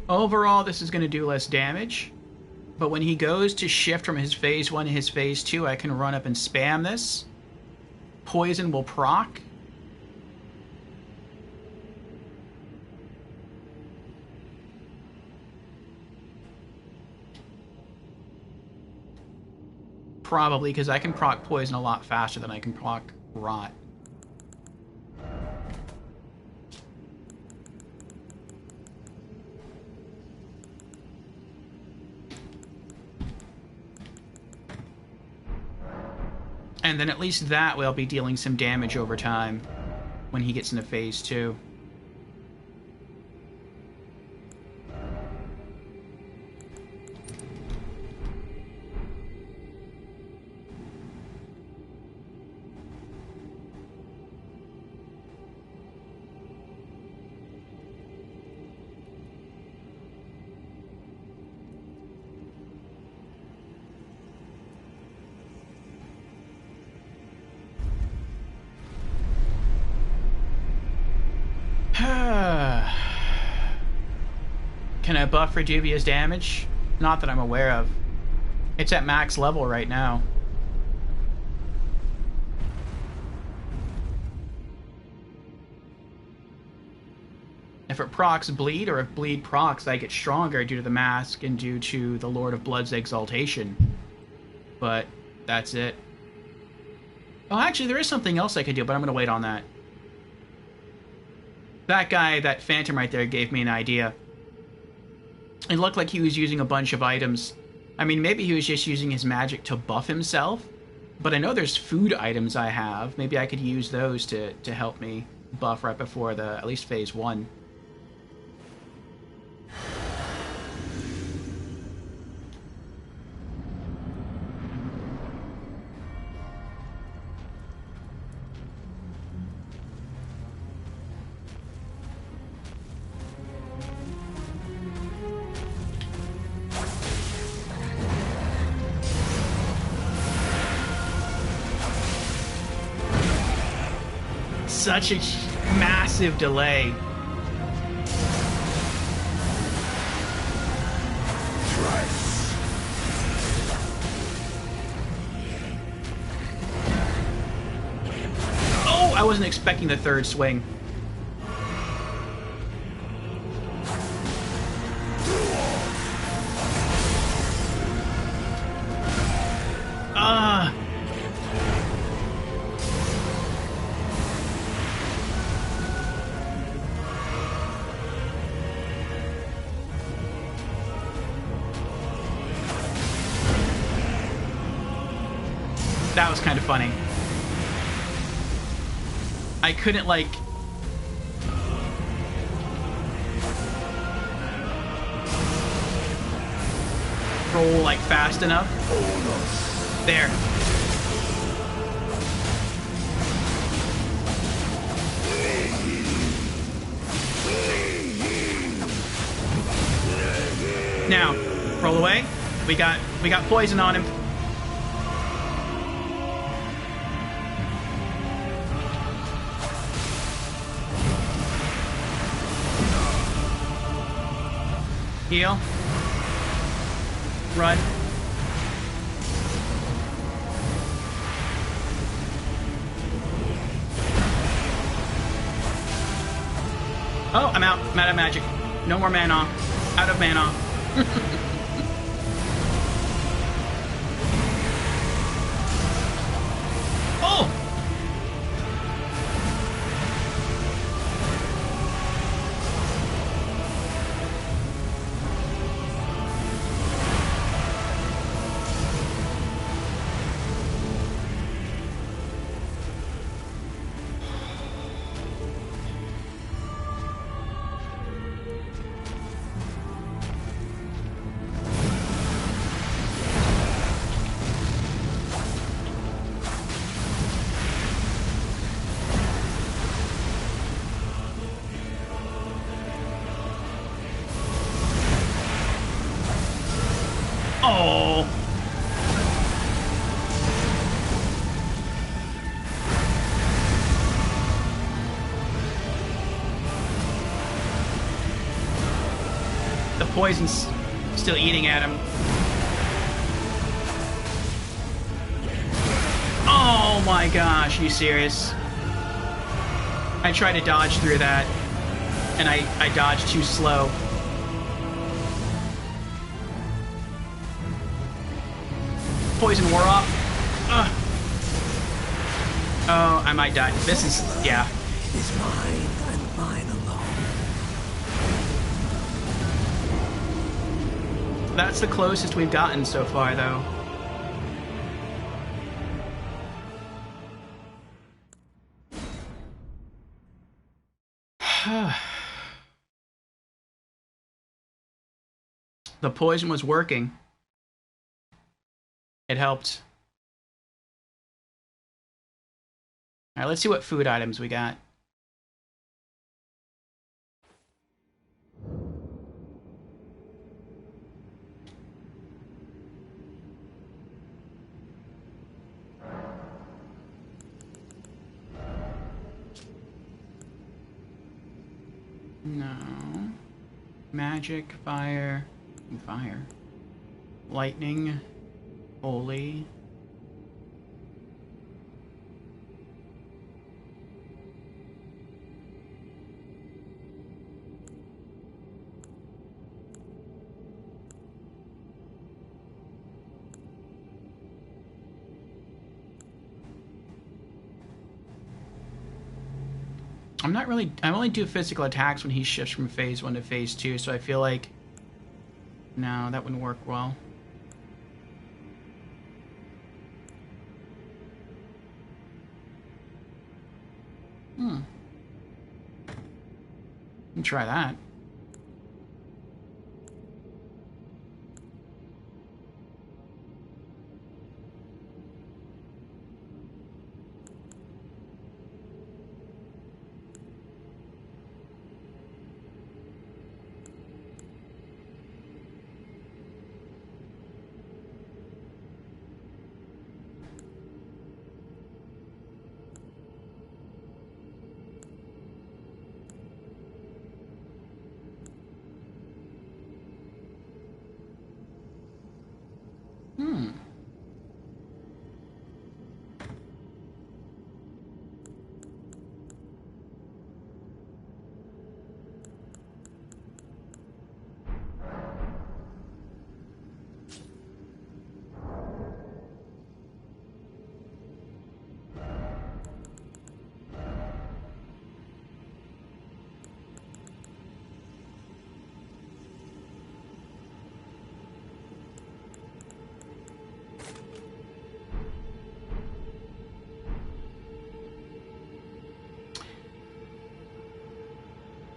Overall, this is going to do less damage, but when he goes to shift from his phase 1 to his phase 2, I can run up and spam this. Poison will proc. Probably, because I can proc poison a lot faster than I can proc rot. And then at least that way I'll be dealing some damage over time when he gets into phase 2. Can I buff for dubious damage? Not that I'm aware of. It's at max level right now. If it procs bleed, or if bleed procs, I get stronger due to the mask and due to the Lord of Blood's exaltation. But that's it. Oh, actually, there is something else I could do, but I'm going to wait on that. That guy, that phantom right there, gave me an idea. It looked like he was using a bunch of items. I mean, maybe he was just using his magic to buff himself, but I know there's food items I have. Maybe I could use those to help me buff right before the, at least phase 1. Such a massive delay. Oh, I wasn't expecting the third swing. That was kind of funny. I couldn't, like... roll, like, fast enough. There. Now, roll away. We got poison on him. Heal. Run. Oh, I'm out. I'm out of magic. No more mana. Out of mana. Oh! Oh. The poison's still eating at him. Oh my gosh, are you serious? I tried to dodge through that, and I dodged too slow. Poison wore off. Ugh. Oh, I might die. This is, yeah. It's mine and mine alone. That's the closest we've gotten so far, though. The poison was working. It helped. Alright, let's see what food items we got. No. Magic, fire, fire. Lightning, holy. I only do physical attacks when he shifts from phase 1 to phase 2, so I feel like, no, that wouldn't work well. Try that.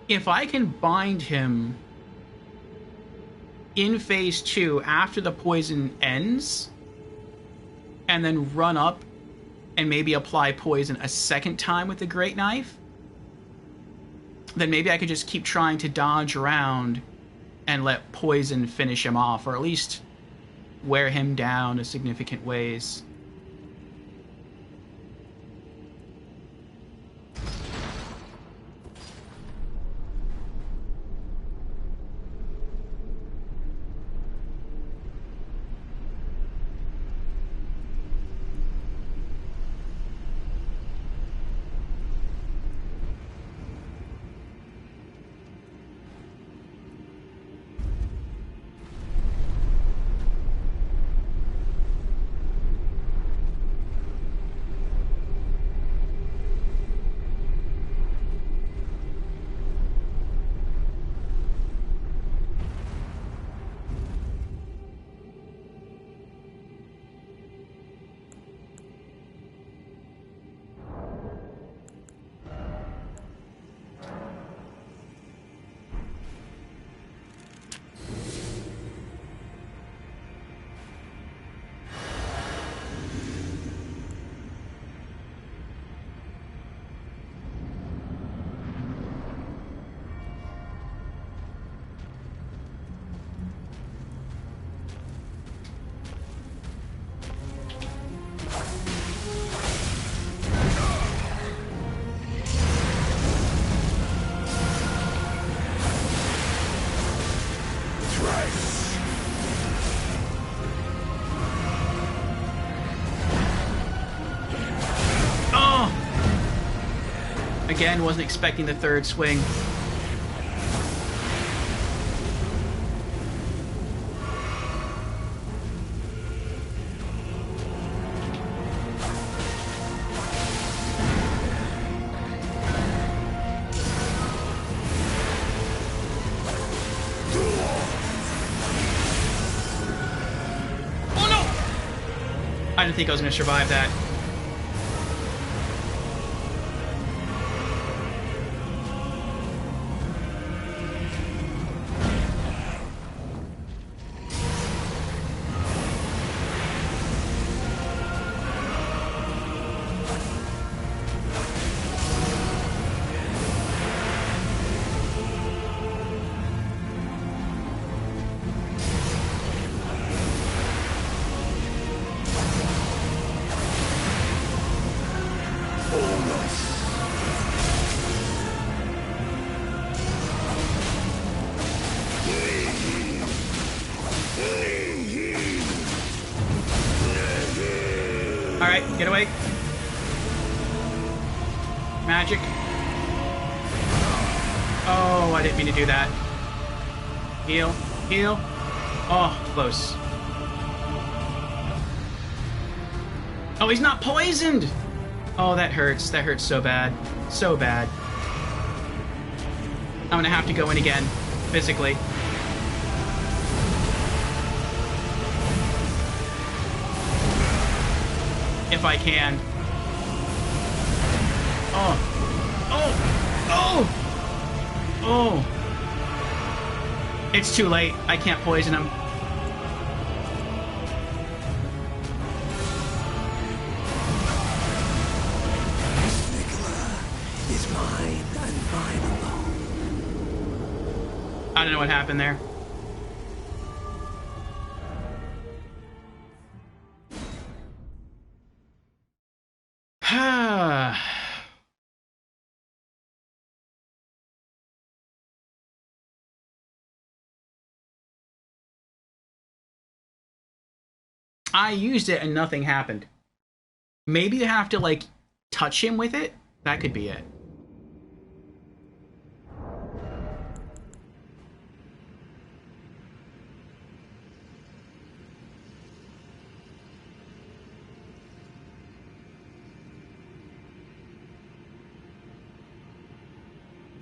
If I can bind him in phase 2 after the poison ends, and then run up and maybe apply poison a second time with the Great Knife, then maybe I could just keep trying to dodge around and let poison finish him off, or at least wear him down in significant ways. Again, wasn't expecting the third swing. Oh no! I didn't think I was going to survive that. Get away. Magic. Oh, I didn't mean to do that. Heal. Heal. Oh, close. Oh, he's not poisoned! Oh, that hurts. That hurts so bad. So bad. I'm gonna have to go in again. Physically. If I can. Oh. Oh! Oh! Oh! It's too late. I can't poison him. Is mine and mine alone. I don't know what happened there. I used it and nothing happened. Maybe you have to, like, touch him with it? That could be it.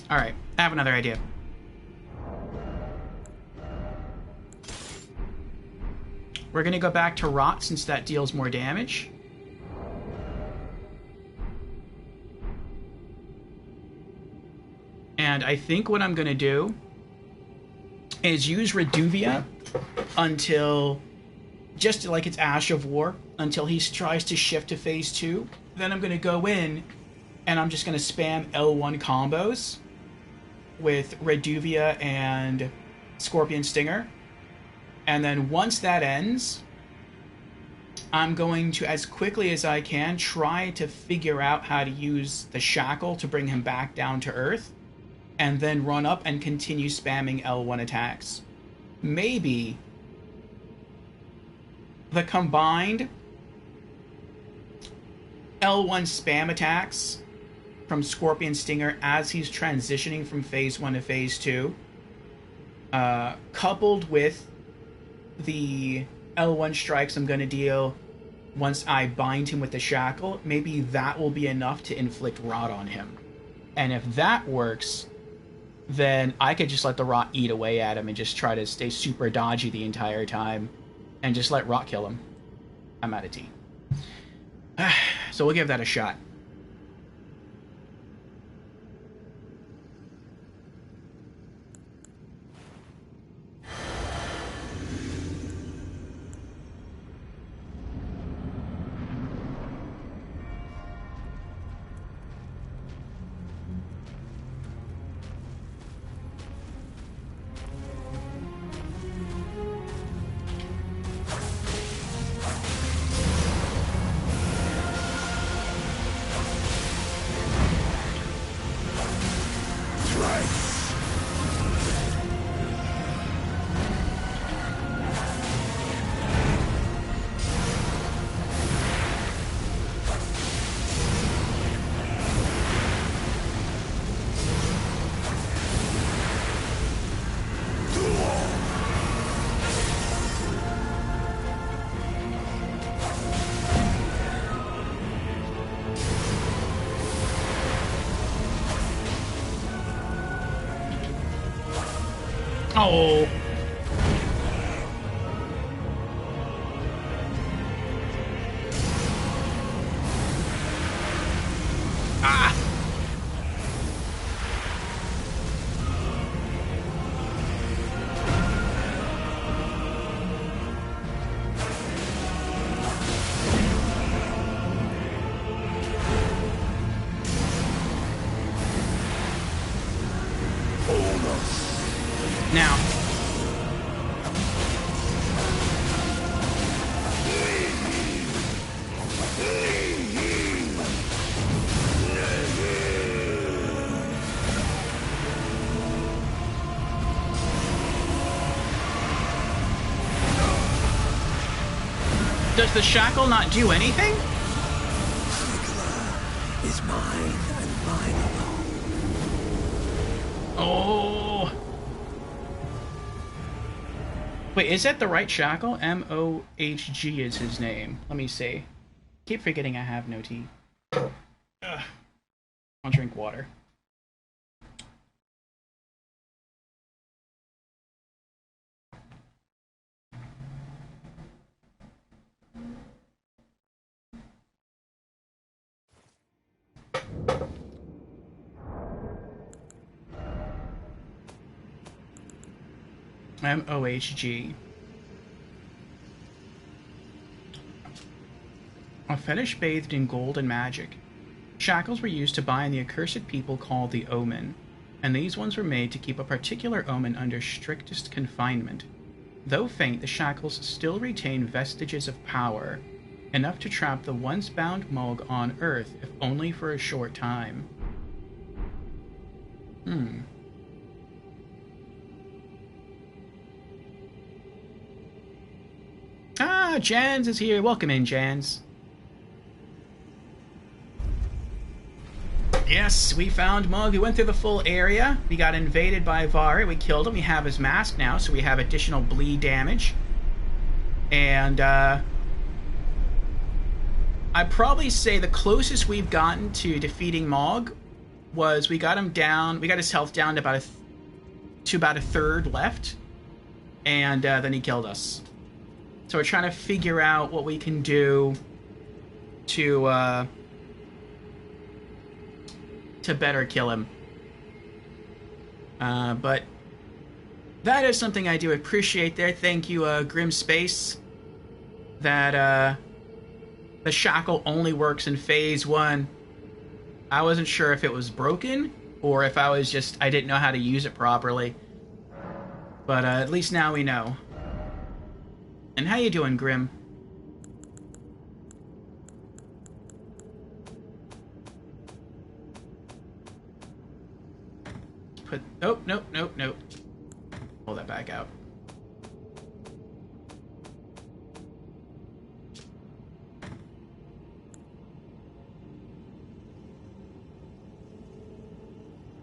Alright, I have another idea. We're gonna go back to Rot since that deals more damage. And I think what I'm gonna do is use Reduvia until, just like it's Ash of War, until he tries to shift to phase 2. Then I'm gonna go in and I'm just gonna spam L1 combos with Reduvia and Scorpion Stinger. And then once that ends, I'm going to, as quickly as I can, try to figure out how to use the Shackle to bring him back down to Earth, and then run up and continue spamming L1 attacks. Maybe the combined L1 spam attacks from Scorpion Stinger as he's transitioning from phase 1 to phase 2, coupled with the L1 strikes I'm going to deal once I bind him with the Shackle, maybe that will be enough to inflict Rot on him. And if that works, then I could just let the Rot eat away at him and just try to stay super dodgy the entire time and just let Rot kill him. I'm out of tea. So we'll give that a shot. Oh. Ah. Now. Does the Shackle not do anything? is mine and mine alone. Oh! Wait, is that the right shackle? Mohg is his name. Let me see. Keep forgetting I have no tea. Ugh. I'll drink water. Mohg. A fetish bathed in gold and magic. Shackles were used to bind the accursed people called the Omen, and these ones were made to keep a particular omen under strictest confinement. Though faint, the shackles still retain vestiges of power, enough to trap the once bound Mohg on Earth, if only for a short time. Ah, Jans is here. Welcome in, Jans. Yes, we found Mohg. We went through the full area. We got invaded by Vari. We killed him. We have his mask now, so we have additional bleed damage. And, I'd probably say the closest we've gotten to defeating Mohg was we got him down, we got his health down to about a third left, and then he killed us. So we're trying to figure out what we can do to better kill him. But that is something I do appreciate there. Thank you, Grim Space. That the shackle only works in phase 1. I wasn't sure if it was broken or if I didn't know how to use it properly. But at least now we know. And how you doing, Grim? Oh, nope. Pull that back out.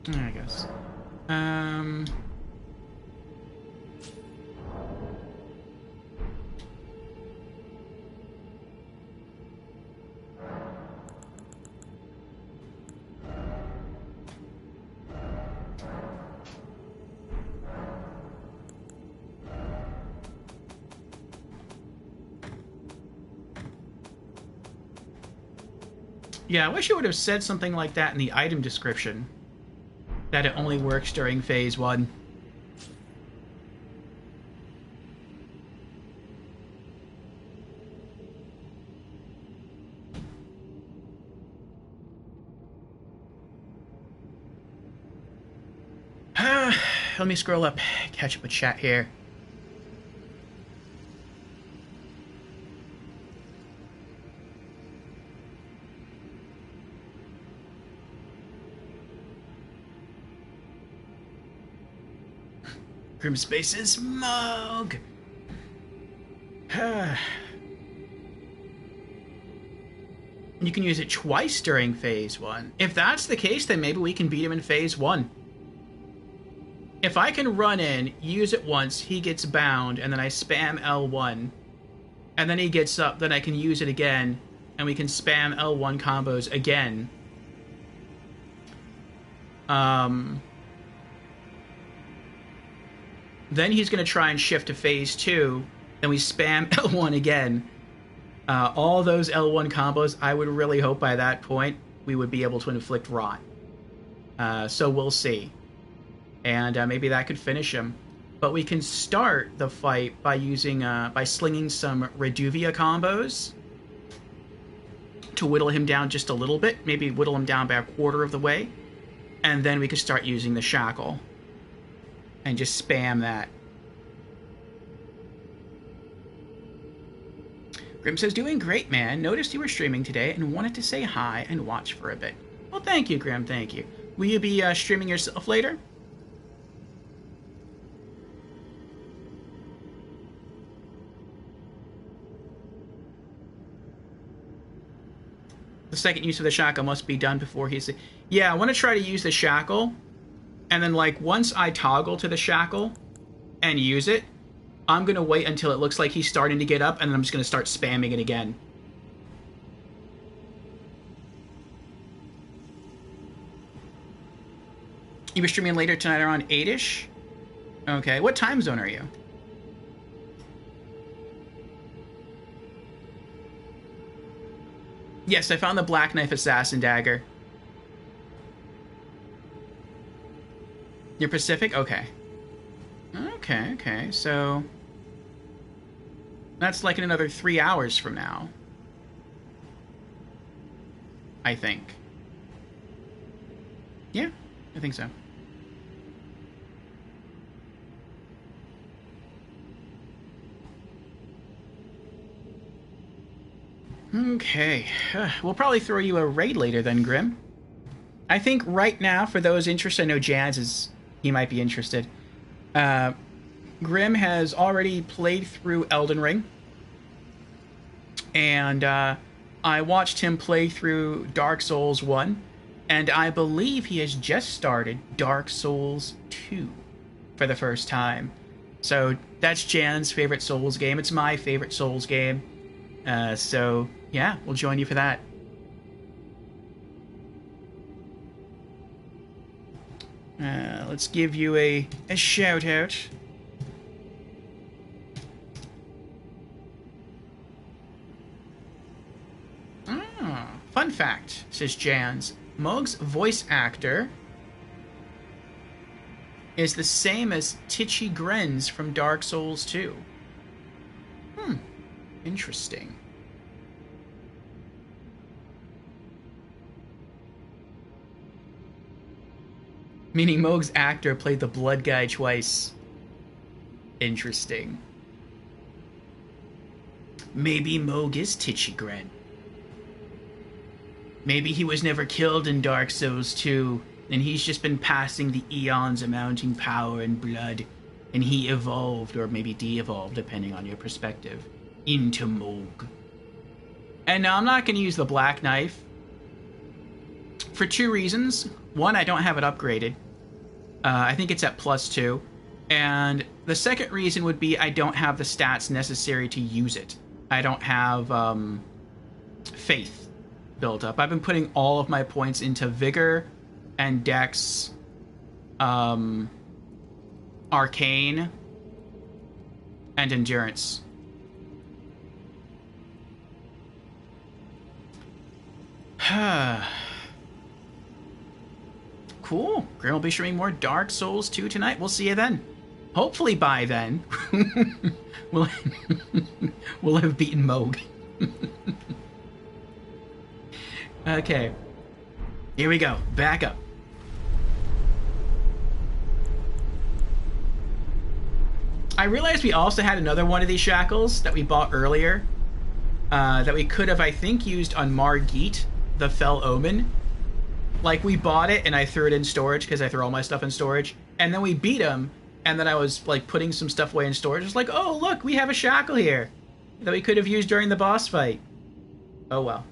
I guess. Yeah, I wish it would have said something like that in the item description. That it only works during phase 1. Let me scroll up, catch up with chat here. Grim Space's Mohg. You can use it twice during phase 1. If that's the case, then maybe we can beat him in phase 1. If I can run in, use it once, he gets bound, and then I spam L1, and then he gets up, then I can use it again, and we can spam L1 combos again. Then he's going to try and shift to phase 2, then we spam L1 again. All those L1 combos, I would really hope by that point we would be able to inflict rot. So we'll see. And maybe that could finish him. But we can start the fight by by slinging some Reduvia combos to whittle him down just a little bit, maybe whittle him down by a quarter of the way, and then we could start using the shackle and just spam that. Grim says, doing great, man. Noticed you were streaming today and wanted to say hi and watch for a bit. Well, thank you, Grim, thank you. Will you be streaming yourself later? The second use of the shackle must be done before he's... Yeah, I want to try to use the shackle, and then, like, once I toggle to the shackle and use it, I'm going to wait until it looks like he's starting to get up, and then I'm just going to start spamming it again. You were streaming later tonight around 8-ish? Okay, what time zone are you? Yes, I found the Black Knife Assassin dagger. You're Pacific? Okay. Okay, so... That's like in another 3 hours from now. I think. Yeah, I think so. Okay, we'll probably throw you a raid later then, Grim. I think right now, for those interested, I know he might be interested. Grim has already played through Elden Ring. And I watched him play through Dark Souls 1. And I believe he has just started Dark Souls 2 for the first time. So that's Jan's favorite Souls game. It's my favorite Souls game. So, yeah, we'll join you for that. Let's give you a shout-out. Fun fact, says Jans. Mohg's voice actor is the same as Titchy Grens from Dark Souls 2. Interesting. Meaning Mohg's actor played the blood guy twice. Interesting. Maybe Mohg is Titchy Gren. Maybe he was never killed in Dark Souls 2, and he's just been passing the eons of mounting power and blood, and he evolved, or maybe de-evolved, depending on your perspective, into Mohg. And now I'm not going to use the Black Knife for 2 reasons. One, I don't have it upgraded. I think it's at +2. And the second reason would be I don't have the stats necessary to use it. I don't have faith built up. I've been putting all of my points into Vigor and Dex, Arcane, and Endurance. Cool. Grim will be streaming more Dark Souls 2 tonight. We'll see you then. Hopefully by then, we'll have beaten Mohg. Okay. Here we go. Back up. I realized we also had another one of these shackles that we bought earlier. That we could have, I think, used on Margit, the Fell Omen. Like, we bought it and I threw it in storage because I throw all my stuff in storage. And then we beat him, and then I was, like, putting some stuff away in storage. It's like, oh, look, we have a shackle here that we could have used during the boss fight. Oh, well.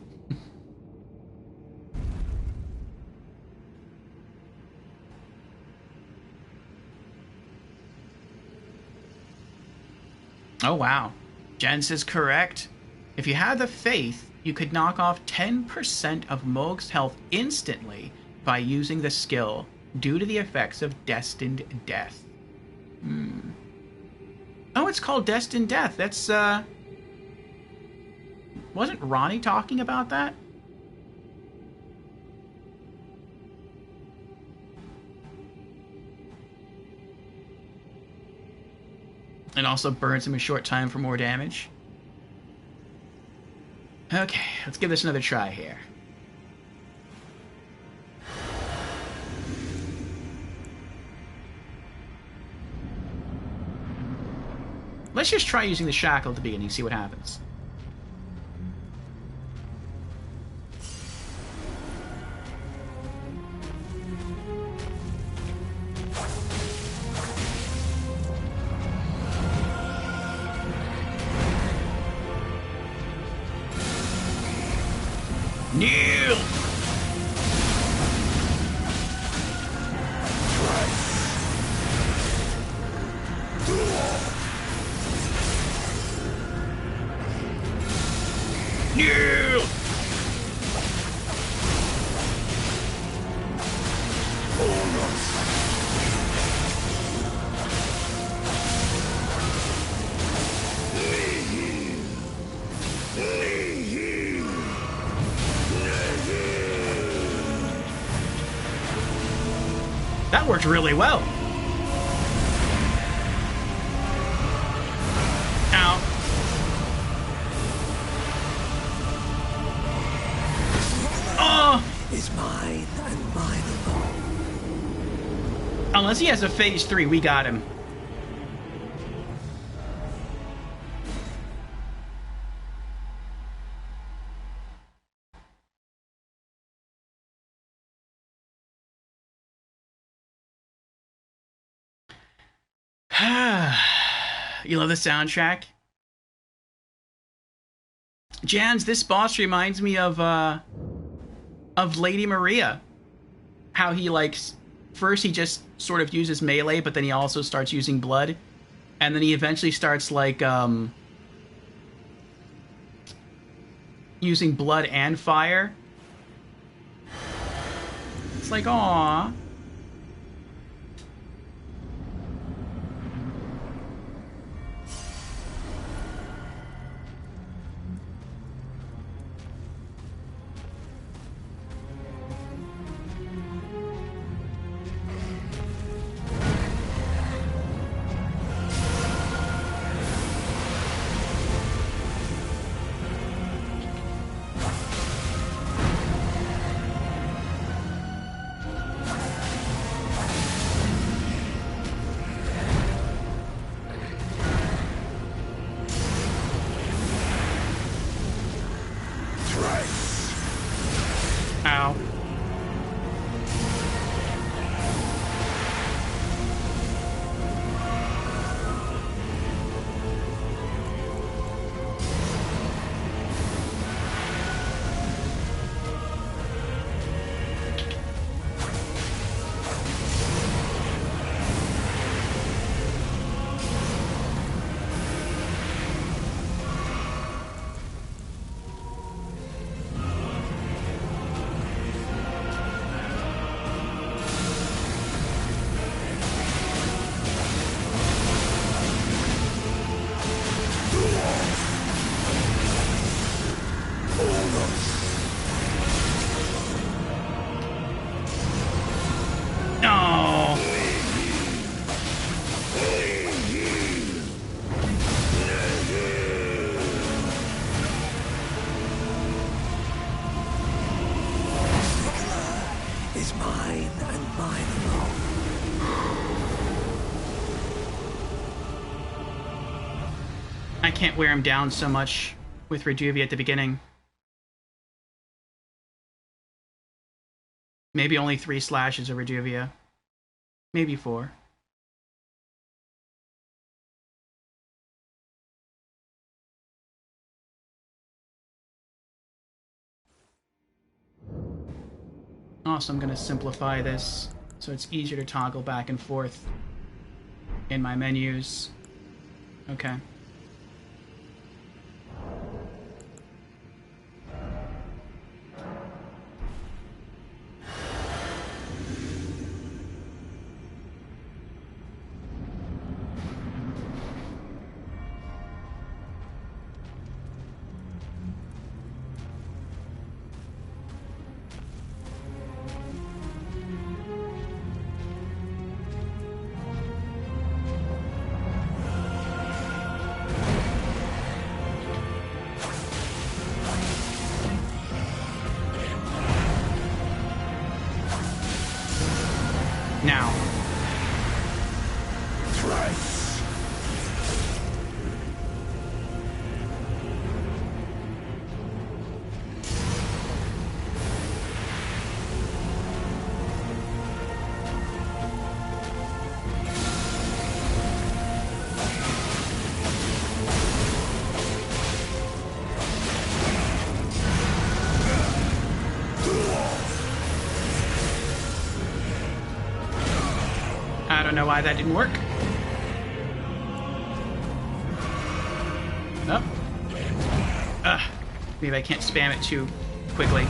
Oh, wow. Jens is correct. If you had the faith, you could knock off 10% of Mohg's health instantly by using the skill, due to the effects of Destined Death. Oh, it's called Destined Death. That's, wasn't Ronnie talking about that? And also burns him a short time for more damage. Okay, let's give this another try here. Let's just try using the shackle at the beginning, see what happens. No! worked really well. Ow. Oh! Is mine and mine alone. Unless he has a phase 3, we got him. You love the soundtrack? Jans, this boss reminds me of Lady Maria. How he, like, first he just sort of uses melee, but then he also starts using blood. And then he eventually starts, like, using blood and fire. It's like, aww. Ow. I can't wear him down so much with Reduvia at the beginning. Maybe only 3 slashes of Reduvia. Maybe 4. Also, I'm going to simplify this so it's easier to toggle back and forth in my menus. Okay. Now. Thrice. I don't know why that didn't work. Oh. Maybe I can't spam it too quickly.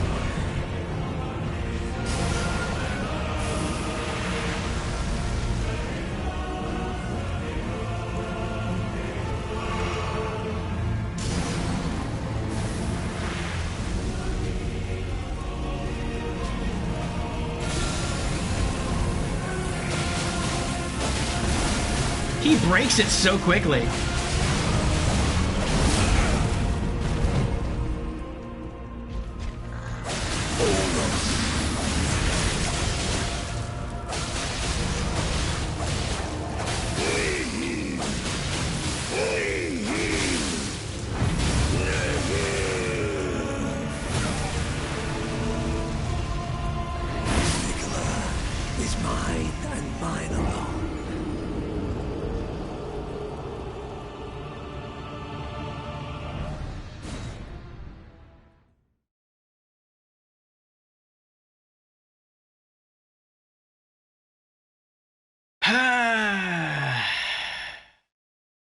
He breaks it so quickly.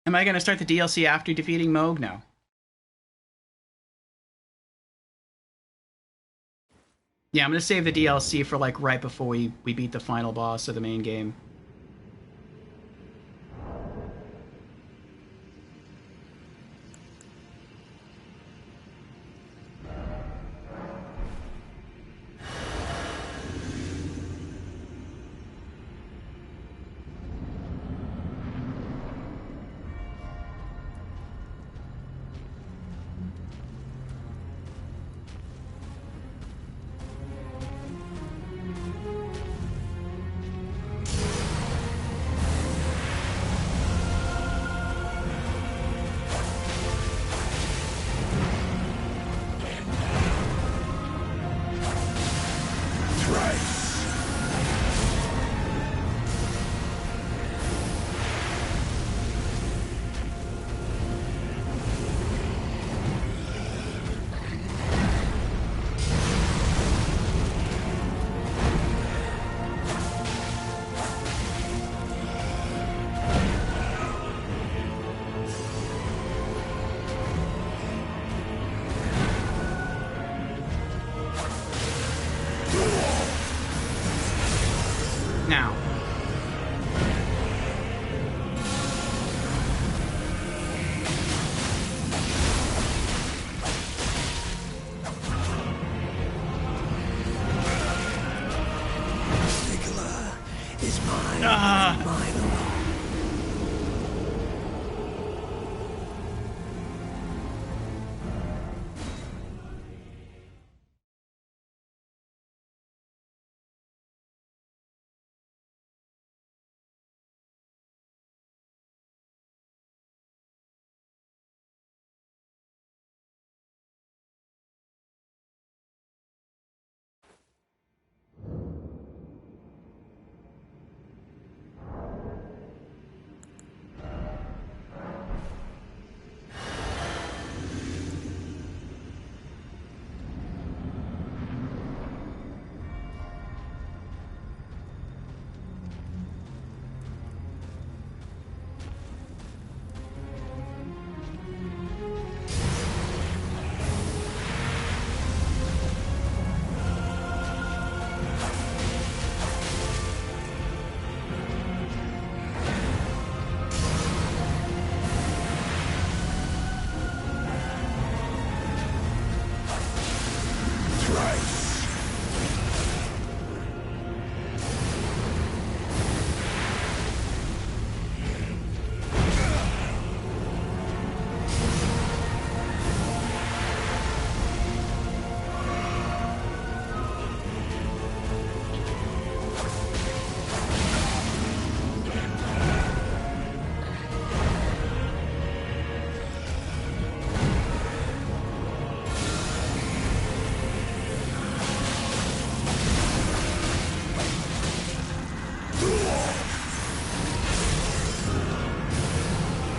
Am I going to start the DLC after defeating Mohg? No. Yeah, I'm going to save the DLC for, like, right before we beat the final boss of the main game. Now. Nicola is mine. Mine alone.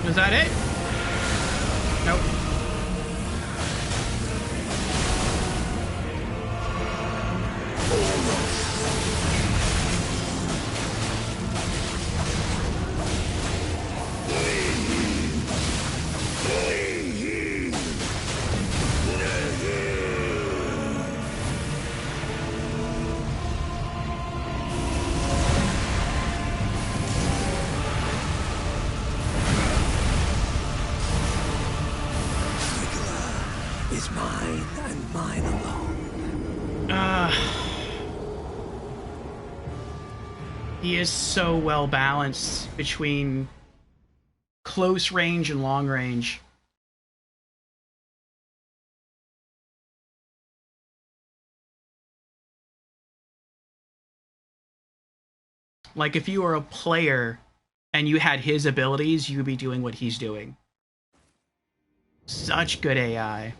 Is that it? Nope. Is mine and mine alone. He is so well balanced between close range and long range. Like, if you were a player and you had his abilities, you would be doing what he's doing. Such good AI.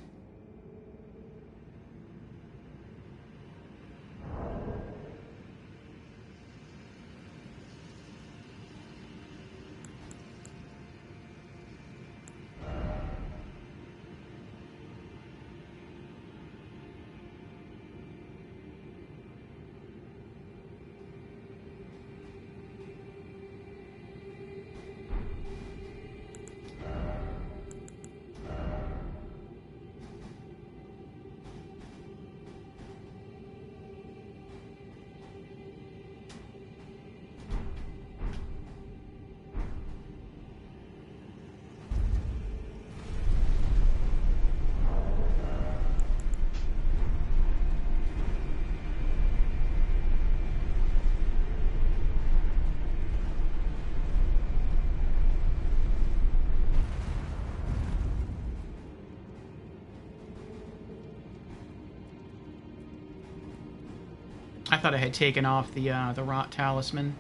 I thought I had taken off the rot talisman.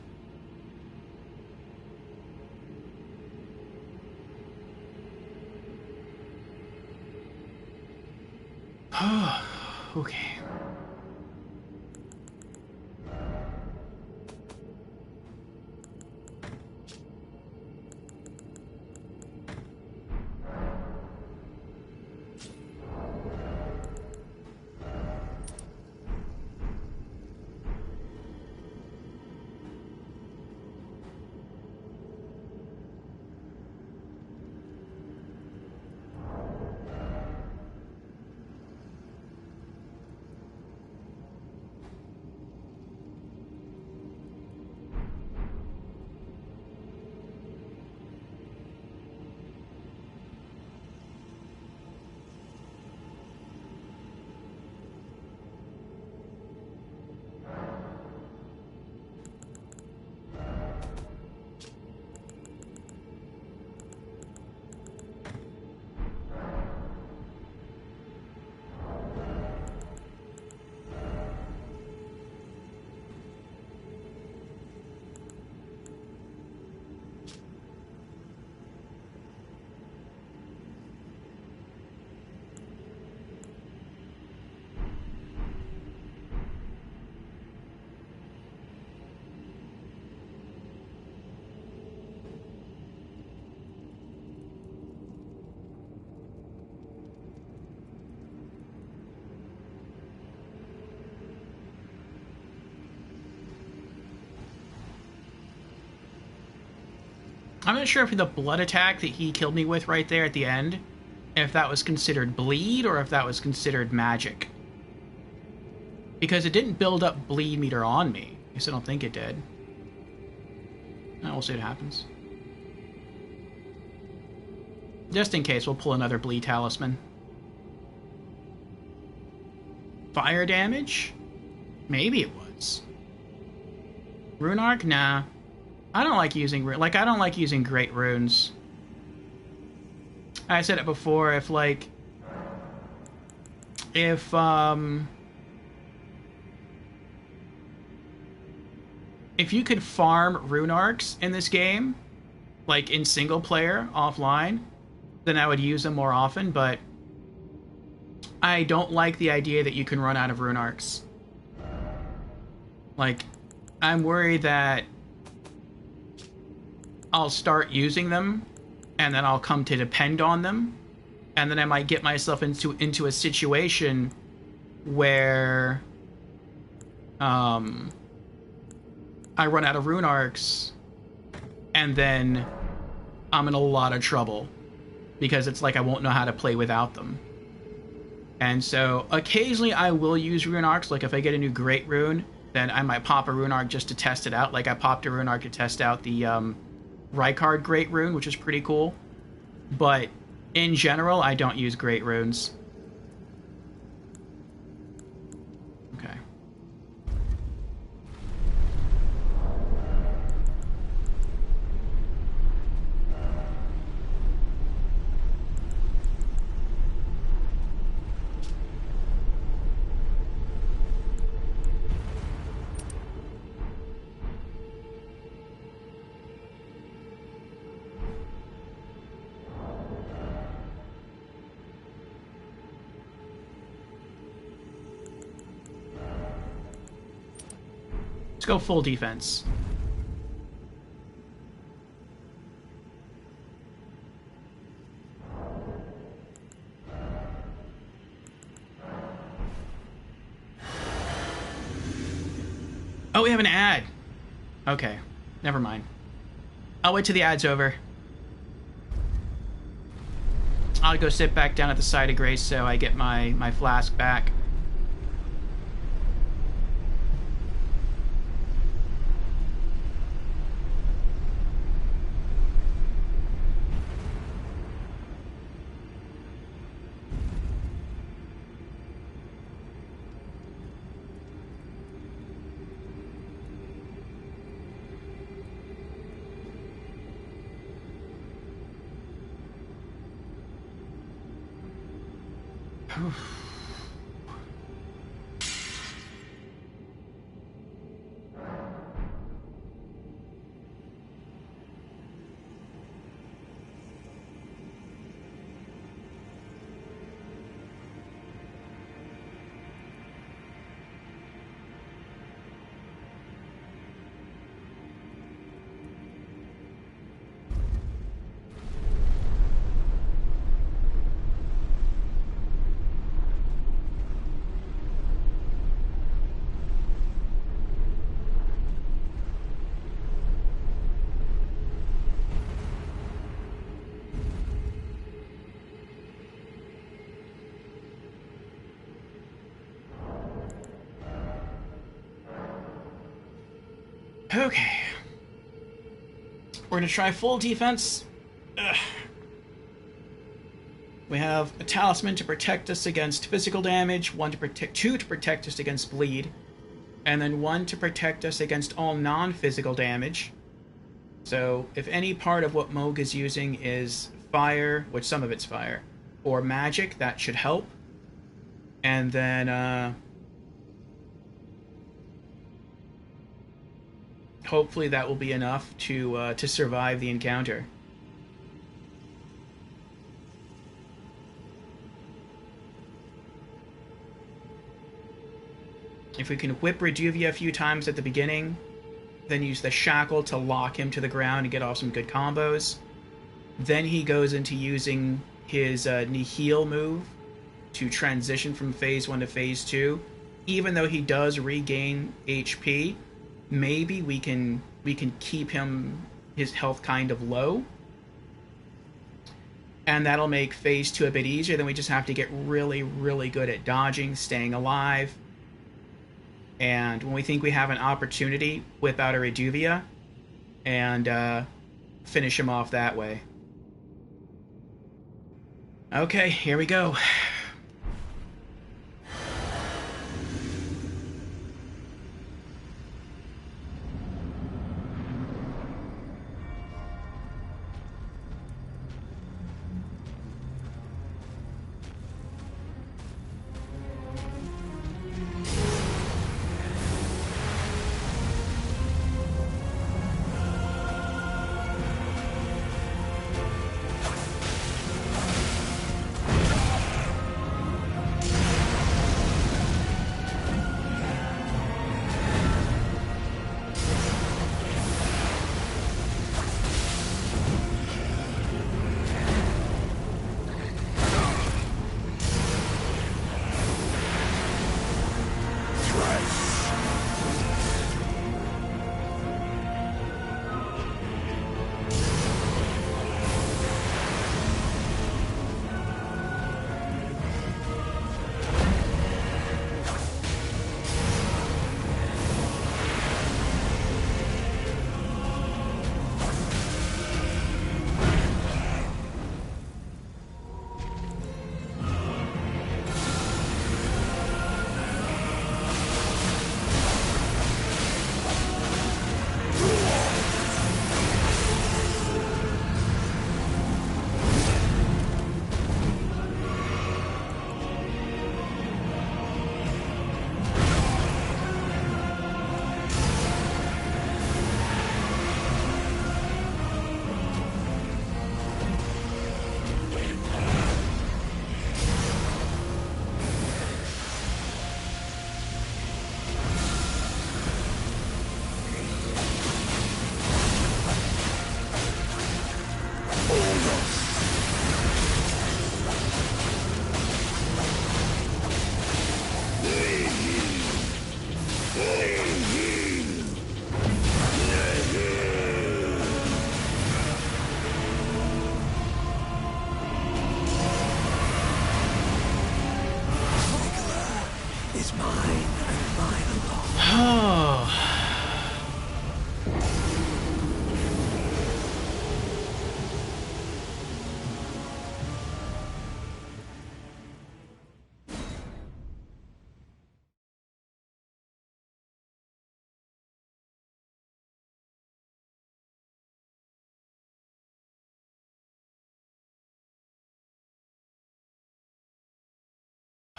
Okay. I'm not sure if the blood attack that he killed me with right there at the end, if that was considered bleed or if that was considered magic. Because it didn't build up bleed meter on me. At least I don't think it did. We'll see what happens. Just in case, we'll pull another bleed talisman. Fire damage? Maybe it was. Rune arc? Nah. I don't like using I don't like using great runes. I said it before, if you could farm rune arcs in this game, like in single player offline, then I would use them more often, but I don't like the idea that you can run out of rune arcs. Like, I'm worried that I'll start using them, and then I'll come to depend on them, and then I might get myself into a situation where I run out of rune arcs, and then I'm in a lot of trouble, because it's like I won't know how to play without them. And so occasionally I will use rune arcs. Like if I get a new great rune, then I might pop a rune arc just to test it out. Like I popped a rune arc to test out the Rykard Great Rune, which is pretty cool. But in general, I don't use Great Runes. Okay. Let's go full defense. Oh, we have an ad. Okay, never mind. I'll wait till the ad's over. I'll go sit back down at the side of Grace so I get my flask back. Okay. We're gonna try full defense. Ugh. We have a talisman to protect us against physical damage, two to protect us against bleed, and then one to protect us against all non-physical damage. So if any part of what Mohg is using is fire, which some of it's fire, or magic, that should help. And then hopefully that will be enough to survive the encounter. If we can whip Reduvia a few times at the beginning, then use the shackle to lock him to the ground and get off some good combos, then he goes into using his Nihil move to transition from phase 1 to phase 2. Even though he does regain HP, maybe we can keep his health kind of low, and that'll make phase 2 a bit easier. Then we just have to get really, really good at dodging, staying alive, and when we think we have an opportunity, whip out a Reduvia and finish him off that way. Okay, here we go.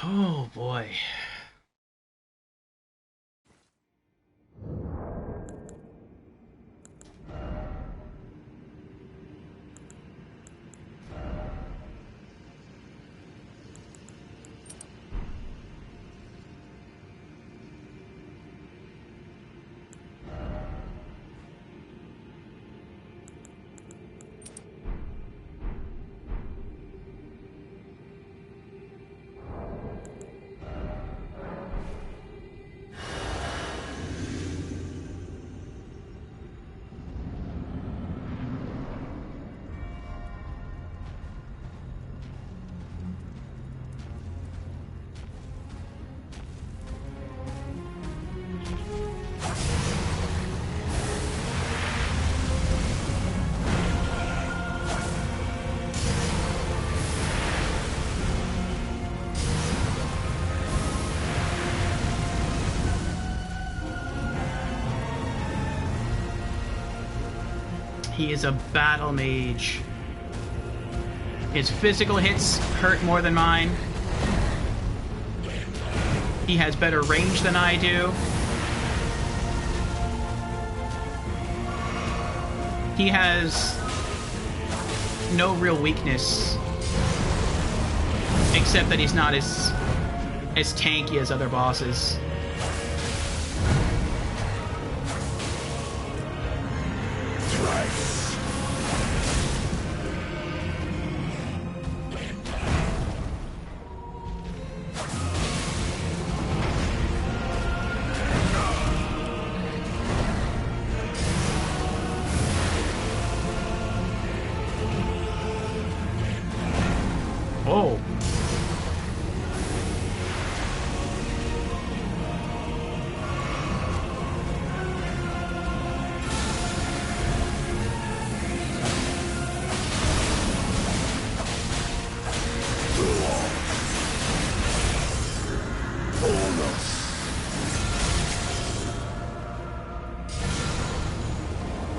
Oh boy. He is a battle mage. His physical hits hurt more than mine. He has better range than I do. He has no real weakness, except that he's not as tanky as other bosses. Oh.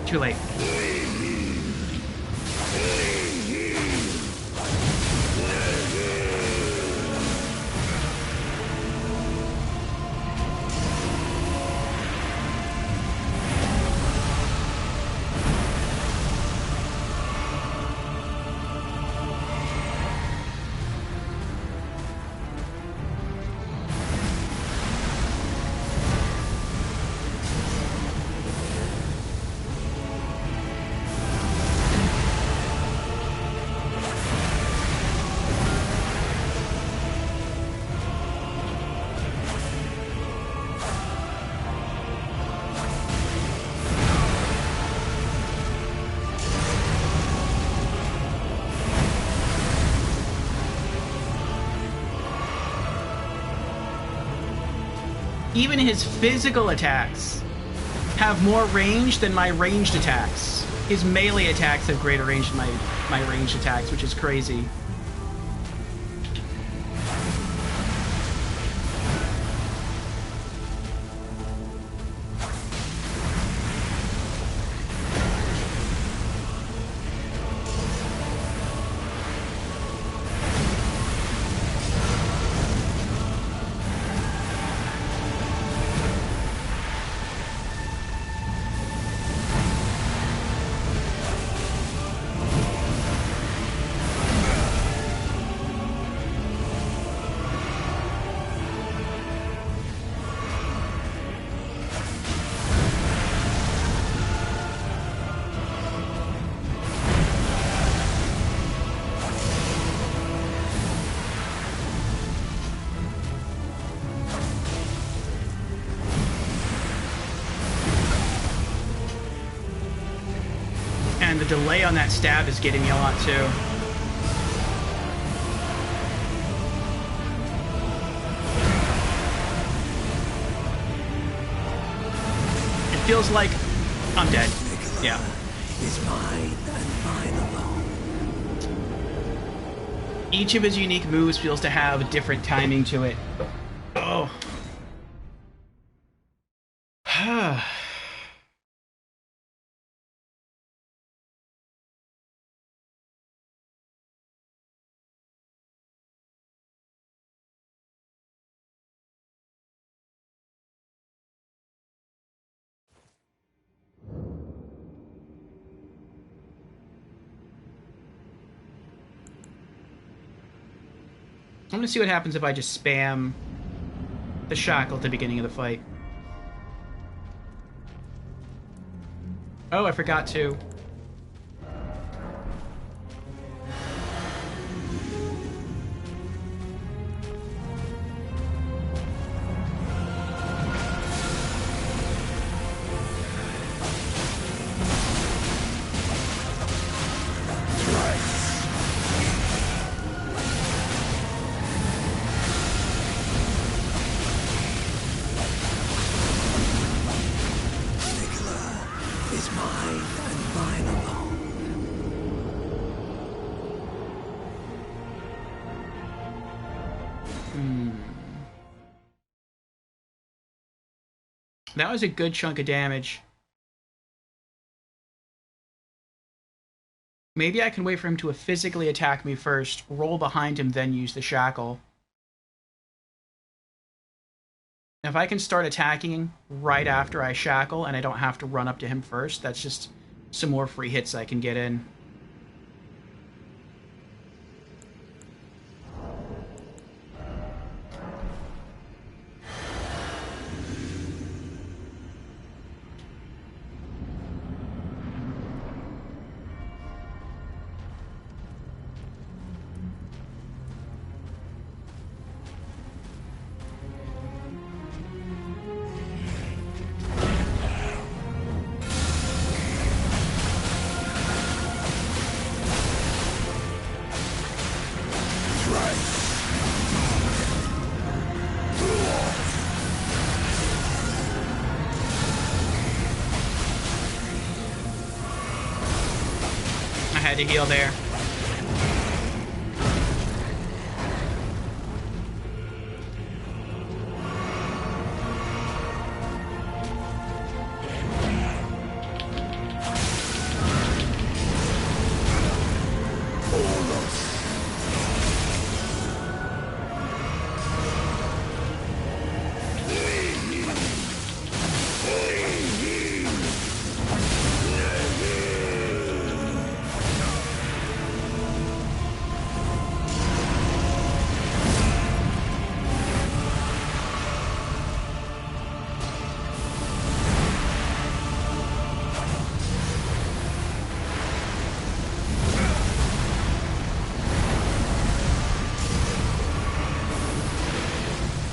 Too late. Even his physical attacks have more range than my ranged attacks. His melee attacks have greater range than my ranged attacks, which is crazy. And the delay on that stab is getting me a lot too. It feels like I'm dead. Yeah. Is mine and mine alone. Each of his unique moves feels to have a different timing to it. Oh. I'm gonna see what happens if I just spam the shackle at the beginning of the fight. Oh, I forgot to. That was a good chunk of damage. Maybe I can wait for him to physically attack me first, roll behind him, then use the shackle. If I can start attacking right after I shackle and I don't have to run up to him first, that's just some more free hits I can get in. To heal there.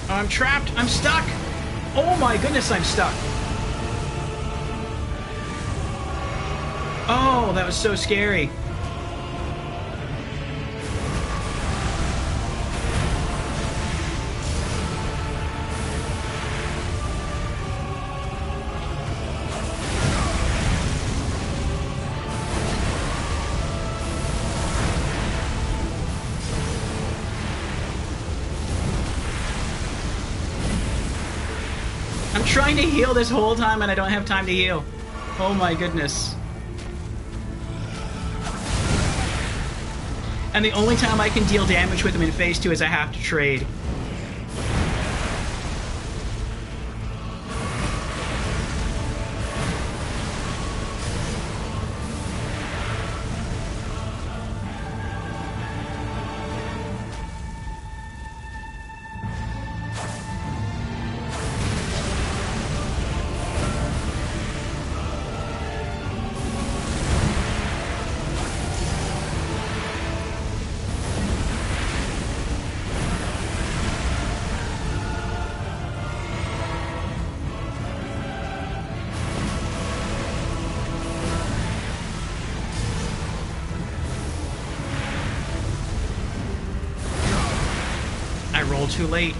I'm trapped. I'm stuck. Oh my goodness, I'm stuck. Oh, that was so scary. Trying to heal this whole time and I don't have time to heal. Oh my goodness. And the only time I can deal damage with him in phase 2 is I have to trade. Too late.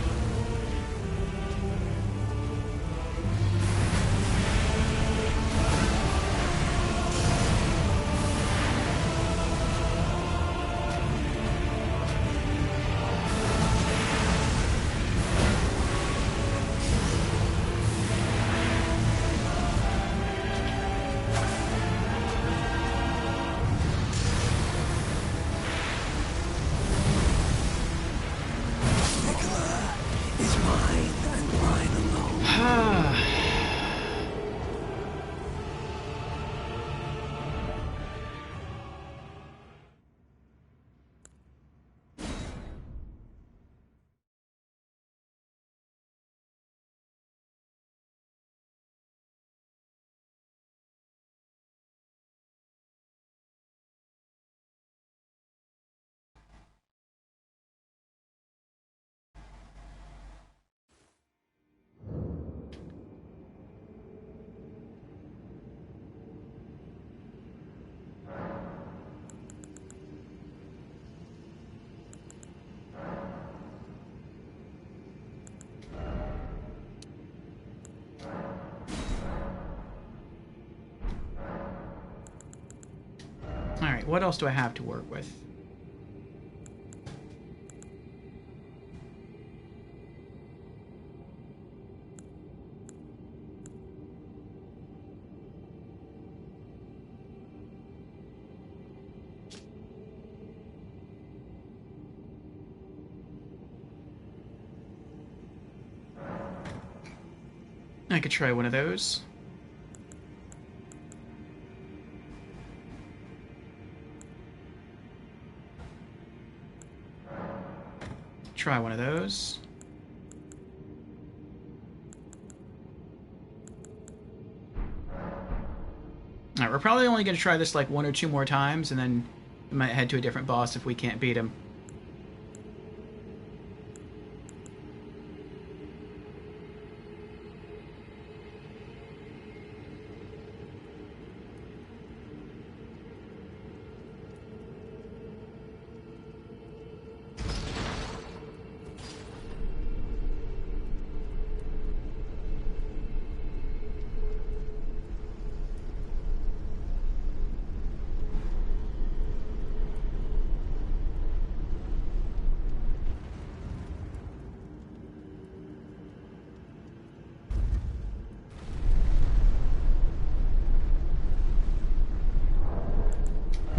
Alright, what else do I have to work with? I could try one of those. Try one of those. Alright, we're probably only going to try this like 1 or 2 more times, and then we might head to a different boss if we can't beat him.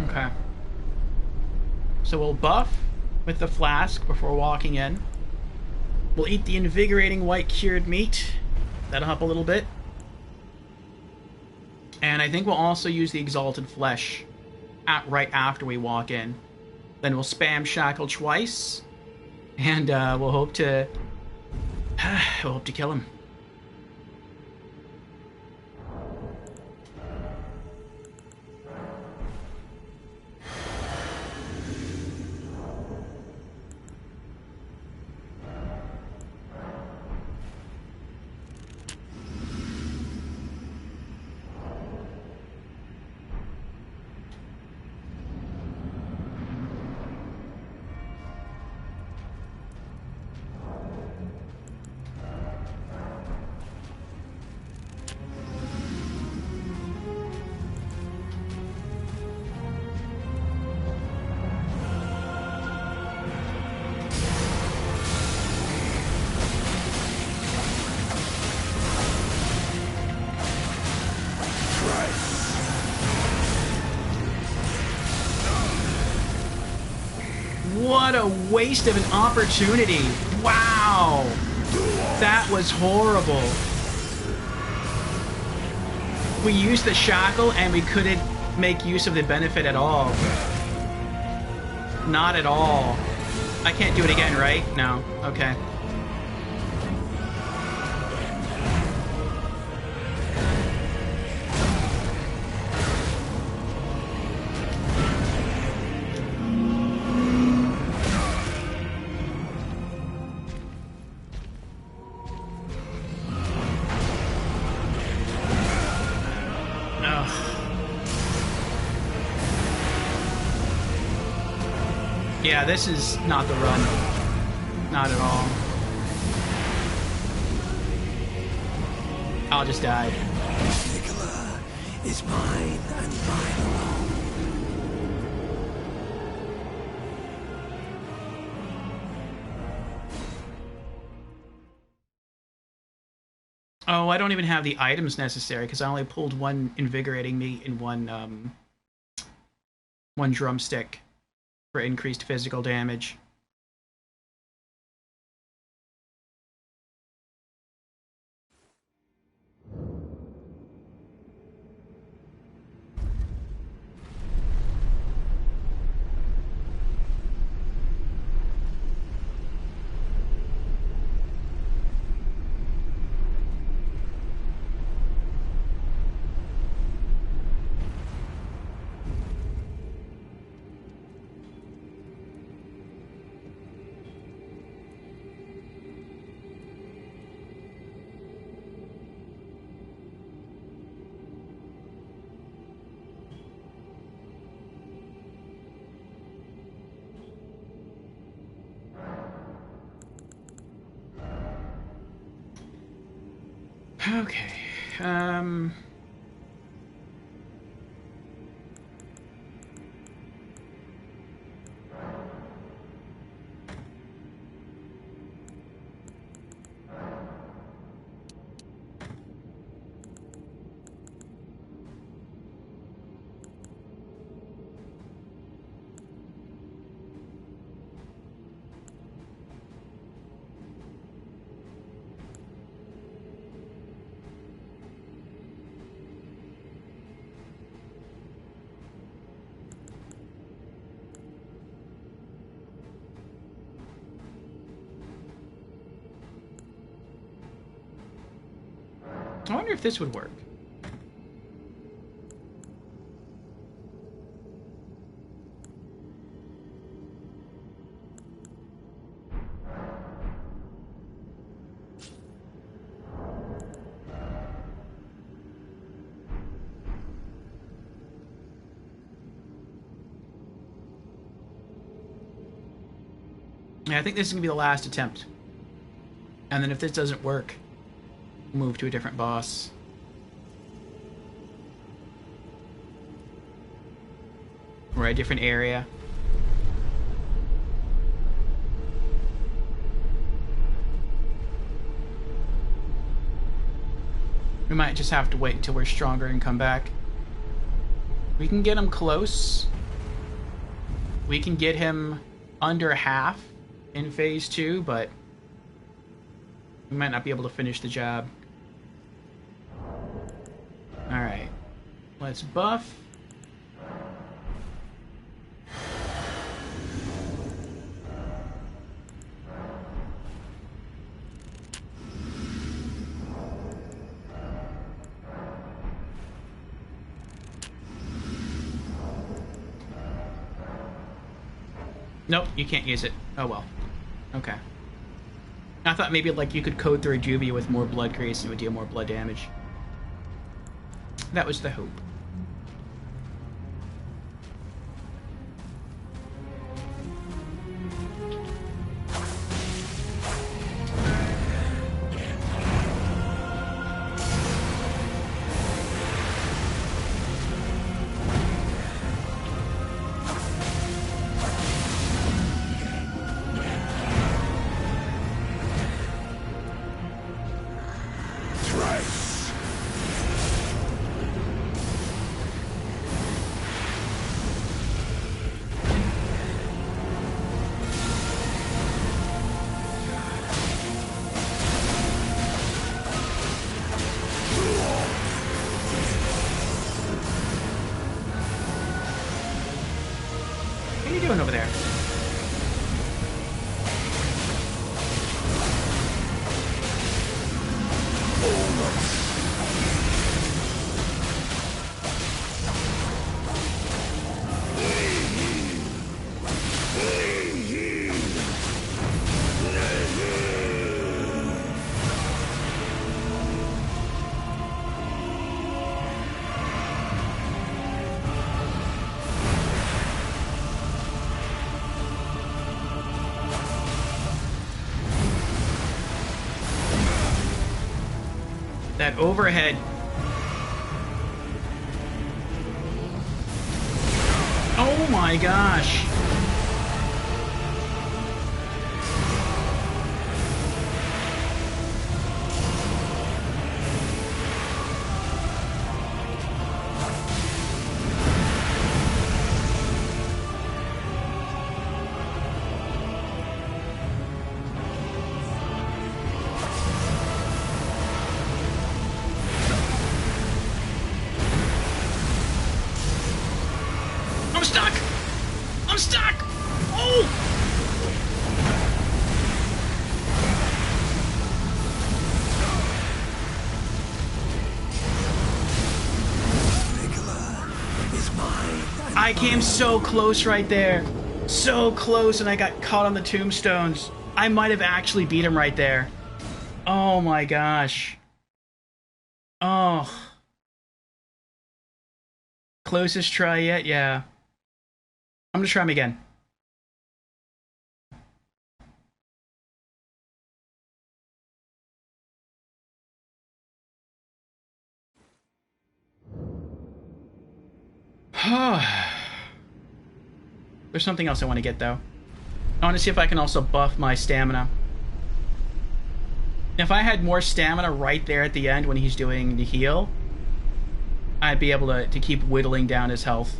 Okay. So we'll buff with the flask before walking in. We'll eat the invigorating white cured meat. That'll help a little bit. And I think we'll also use the exalted flesh right after we walk in. Then we'll spam shackle twice, and we'll hope to kill him. What a waste of an opportunity. Wow. That was horrible. We used the shackle and we couldn't make use of the benefit at all. Not at all. I can't do it again, right? No. Okay. Yeah, this is not the run. Not at all. I'll just die. Nicola is mine and mine alone. Oh, I don't even have the items necessary because I only pulled one invigorating meat and one drumstick for increased physical damage. Okay. I wonder if this would work. Yeah, I think this is going to be the last attempt. And then if this doesn't work, move to a different boss. Or a different area. We might just have to wait until we're stronger and come back. We can get him close. We can get him under half in phase 2, but we might not be able to finish the job. Alright. Let's buff. Nope, you can't use it. Oh well. Okay. I thought maybe like you could code through a Juvia with more blood crease and it would deal more blood damage. That was the hope. What are you doing over there? That overhead. Oh my gosh. I'm stuck! I'm stuck! Oh! I came so close right there. So close, and I got caught on the tombstones. I might have actually beat him right there. Oh my gosh. Oh. Closest try yet? Yeah. I'm gonna try him again. There's something else I want to get, though. I want to see if I can also buff my stamina. If I had more stamina right there at the end when he's doing the heal, I'd be able to keep whittling down his health.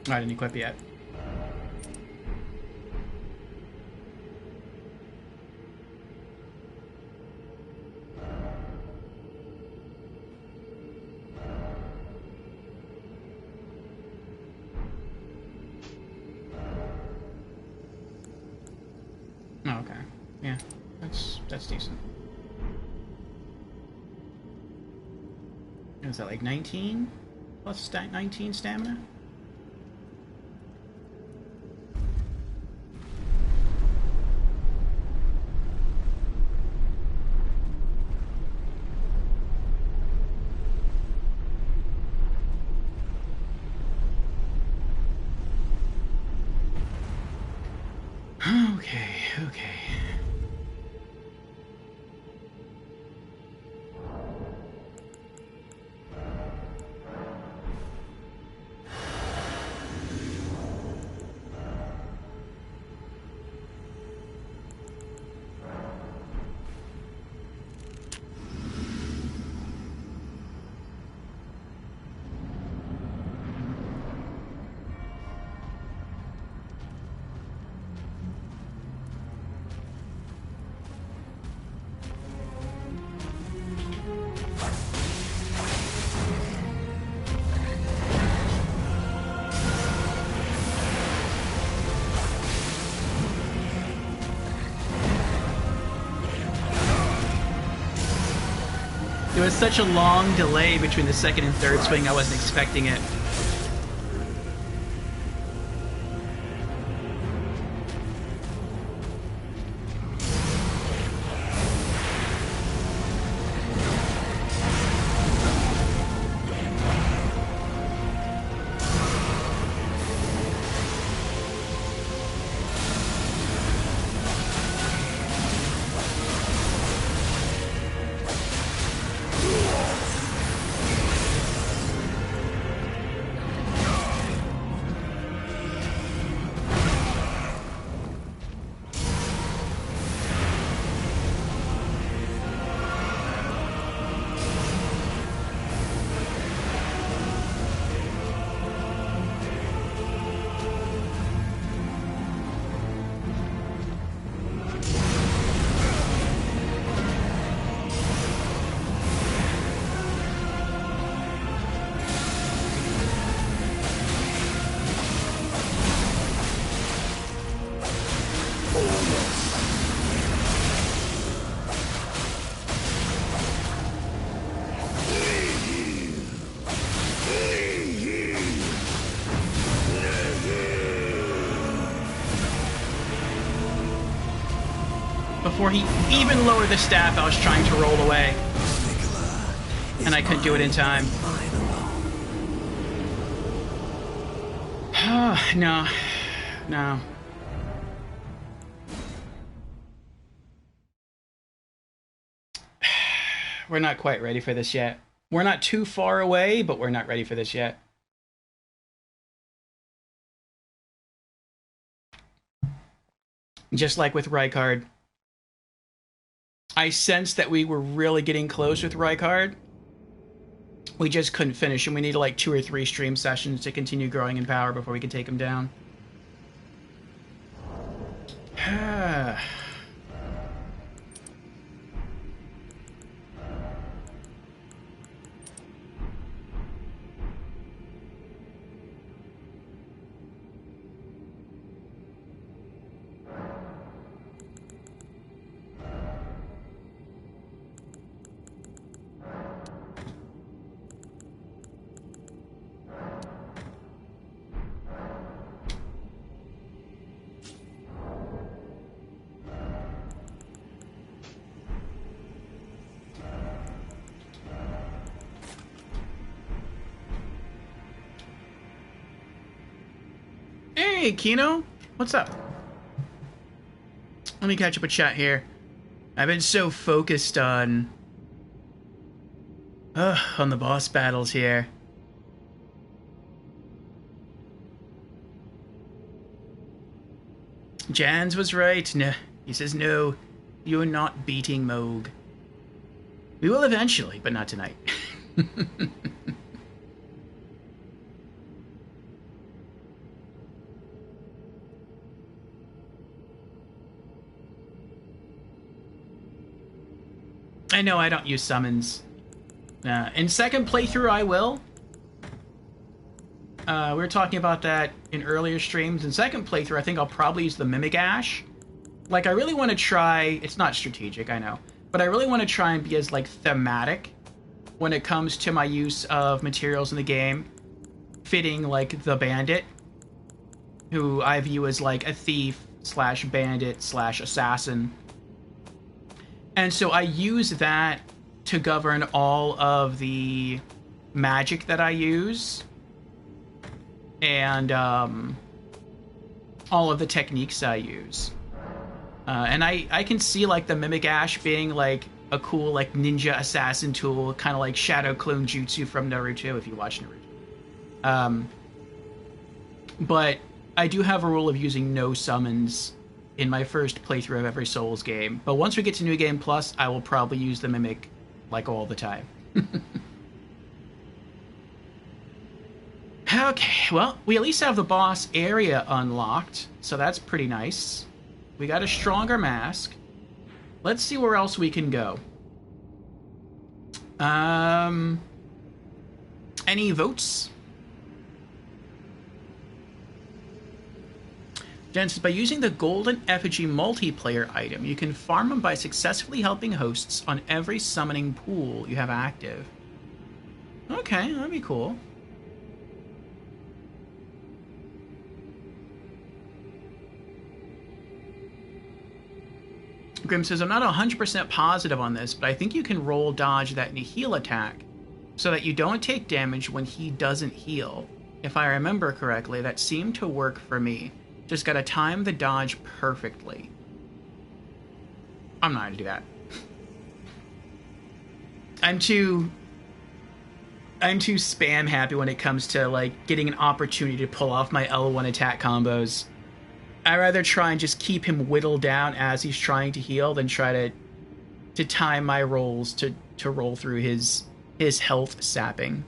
I didn't equip yet. Oh, okay. Yeah, that's decent. Is that like 19 plus 19 stamina? Okay, okay. There was such a long delay between the second and third swing, I wasn't expecting it. Before he even lowered the staff, I was trying to roll away. And I couldn't do it in time. No. No. We're not quite ready for this yet. We're not too far away, but we're not ready for this yet. Just like with Rykard. I sensed that we were really getting close with Rykard. We just couldn't finish, and we needed like 2 or 3 stream sessions to continue growing in power before we could take him down. Hey, Kino. What's up? Let me catch up with chat here. I've been so focused on the boss battles here. Jans was right. No, he says no. You're not beating Mohg. We will eventually, but not tonight. I know I don't use summons. In second playthrough, I will. We were talking about that in earlier streams. In second playthrough, I think I'll probably use the Mimic Ash. Like, I really want to try... It's not strategic, I know. But I really want to try and be as, like, thematic when it comes to my use of materials in the game. Fitting, like, the Bandit, who I view as, like, a thief slash bandit slash assassin. And so I use that to govern all of the magic that I use. And all of the techniques I use. And I can see, like, the Mimic Ash being, like, a cool, like, ninja assassin tool, kind of like Shadow Clone Jutsu from Naruto, if you watch Naruto. But I do have a rule of using no summons in my first playthrough of every Souls game. But once we get to New Game Plus, I will probably use the Mimic, like, all the time. Okay, well, we at least have the boss area unlocked, so that's pretty nice. We got a stronger mask. Let's see where else we can go. Any votes? Jen says, by using the Golden Effigy multiplayer item, you can farm them by successfully helping hosts on every summoning pool you have active. Okay, that'd be cool. Grim says, I'm not 100% positive on this, but I think you can roll dodge that heal attack so that you don't take damage when he doesn't heal. If I remember correctly, that seemed to work for me. Just gotta time the dodge perfectly. I'm not gonna do that. I'm too spam happy when it comes to, like, getting an opportunity to pull off my L1 attack combos. I'd rather try and just keep him whittled down as he's trying to heal than try to time my rolls to roll through his health sapping.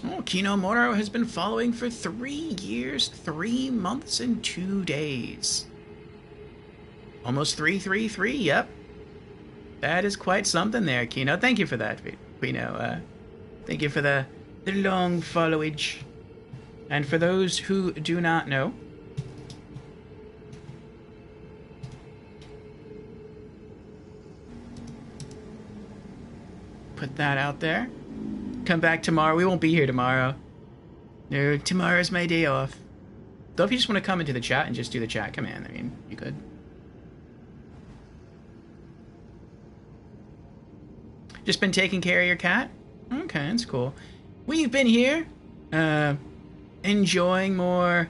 Oh, Kinomoro has been following for 3 years, 3 months, and 2 days. Almost 333, yep. That is quite something there, Kino. Thank you for that, Kino. Thank you for the long followage. And for those who do not know, put that out there. Come back tomorrow. We won't be here tomorrow. No, tomorrow's my day off. Though if you just want to come into the chat and just do the chat command, I mean, you could. Just been taking care of your cat? Okay, that's cool. We've been here, enjoying more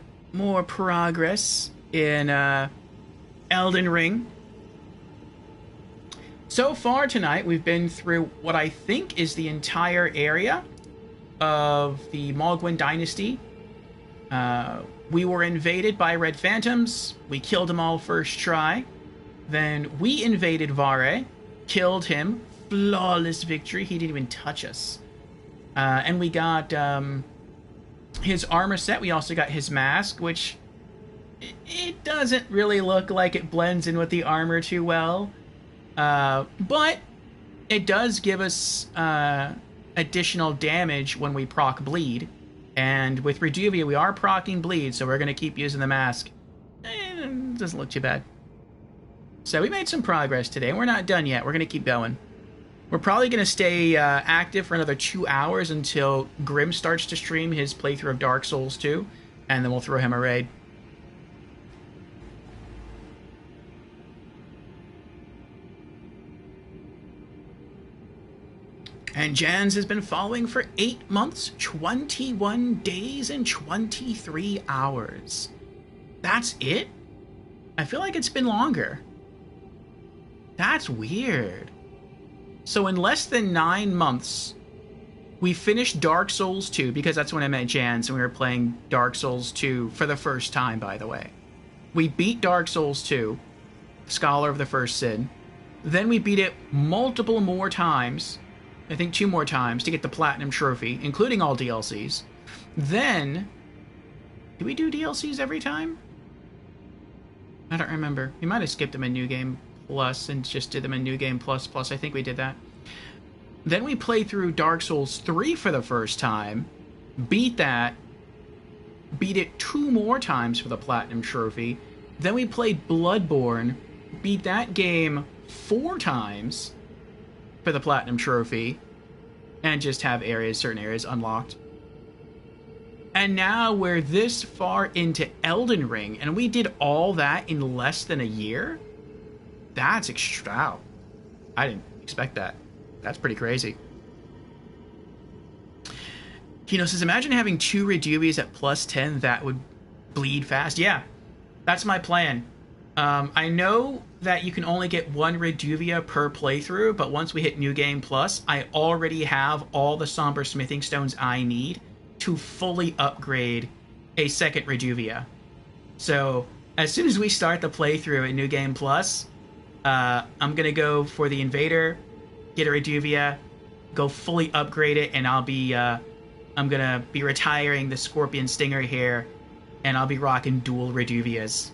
progress in Elden Ring. So far tonight, we've been through what I think is the entire area of the Mohgwyn Dynasty. We were invaded by Red Phantoms. We killed them all first try. Then we invaded Vare, killed him. Flawless victory. He didn't even touch us. And we got his armor set. We also got his mask, which it doesn't really look like it blends in with the armor too well. But it does give us additional damage when we proc bleed. And with Reduvia, we are proccing bleed, so we're going to keep using the mask. It doesn't look too bad. So we made some progress today. We're not done yet. We're going to keep going. We're probably going to stay active for another 2 hours until Grim starts to stream his playthrough of Dark Souls 2, and then we'll throw him a raid. And Jans has been following for 8 months, 21 days, and 23 hours. That's it? I feel like it's been longer. That's weird. So in less than 9 months, we finished Dark Souls 2, because that's when I met Jans, and we were playing Dark Souls 2 for the first time, by the way. We beat Dark Souls 2, Scholar of the First Sin. Then we beat it multiple more times, I think 2 more times, to get the Platinum Trophy, including all DLCs. Then, do we do DLCs every time? I don't remember. We might have skipped them in New Game Plus and just did them in New Game Plus Plus. I think we did that. Then we played through Dark Souls 3 for the first time. Beat that. Beat it 2 more times for the Platinum Trophy. Then we played Bloodborne. Beat that game 4 times for the Platinum Trophy. And just have certain areas unlocked. And now we're this far into Elden Ring, and we did all that in less than a year? That's wow. I didn't expect that. That's pretty crazy. Kino says, imagine having 2 Reduvias at plus 10, that would bleed fast. Yeah, that's my plan. I know that you can only get 1 Reduvia per playthrough, but once we hit New Game Plus, I already have all the Somber Smithing Stones I need to fully upgrade a second Reduvia. So, as soon as we start the playthrough at New Game Plus, I'm gonna go for the Invader, get a Reduvia, go fully upgrade it, and I'm gonna be retiring the Scorpion Stinger here, and I'll be rocking dual Reduvias.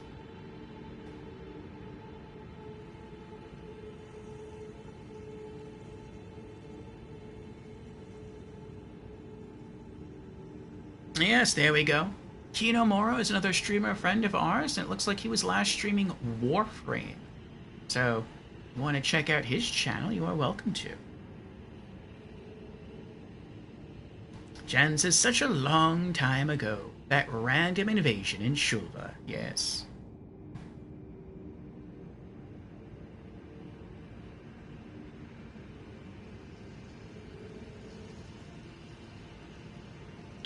Yes, there we go. Kino Moro is another streamer friend of ours, and it looks like he was last streaming Warframe. So, if you want to check out his channel, you are welcome to. Jen says, such a long time ago. That random invasion in Shulva. Yes.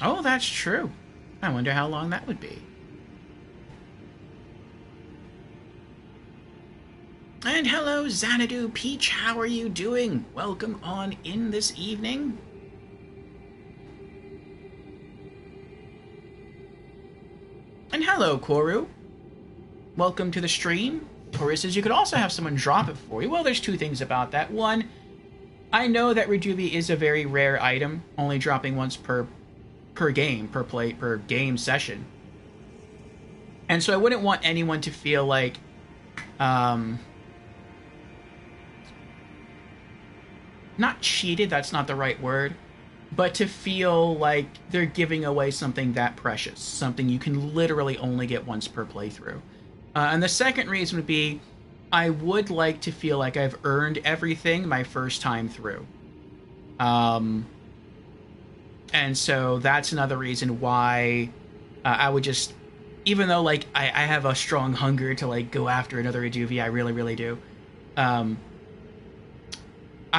Oh, that's true. I wonder how long that would be. And hello, Xanadu Peach. How are you doing? Welcome on in this evening. And hello, Koru. Welcome to the stream. Tori says you could also have someone drop it for you. Well, there's 2 things about that. One, I know that Rejuvi is a very rare item, only dropping once per game, per game session. And so I wouldn't want anyone to feel like not cheated, that's not the right word, but to feel like they're giving away something that precious, something you can literally only get once per playthrough. And the second reason would be, I would like to feel like I've earned everything my first time through. And so that's another reason why I would just, even though like I have a strong hunger to like go after another Rejuvi, I really, really do. I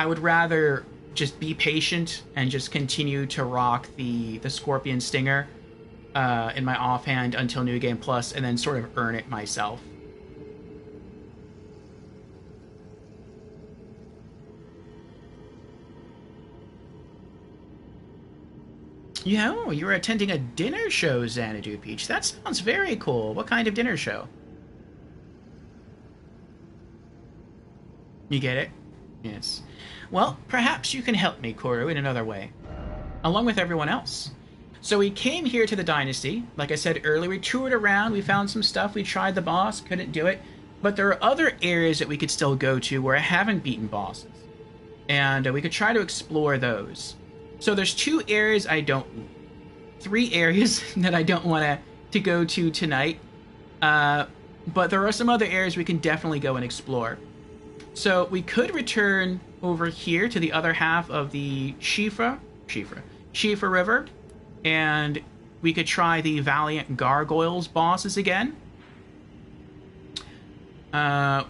would rather just be patient and just continue to rock the Scorpion Stinger in my offhand until New Game Plus, and then sort of earn it myself. Yeah, you're attending a dinner show, Xanadu Peach. That sounds very cool. What kind of dinner show? You get it? Yes. Well, perhaps you can help me, Koru, in another way. Along with everyone else. So we came here to the Dynasty. Like I said earlier, we toured around, we found some stuff, we tried the boss, couldn't do it. But there are other areas that we could still go to where I haven't beaten bosses. And we could try to explore those. So there's 3 areas that I don't want to go to tonight. But there are some other areas we can definitely go and explore. So we could return over here to the other half of the Shifa River, and we could try the Valiant Gargoyles bosses again.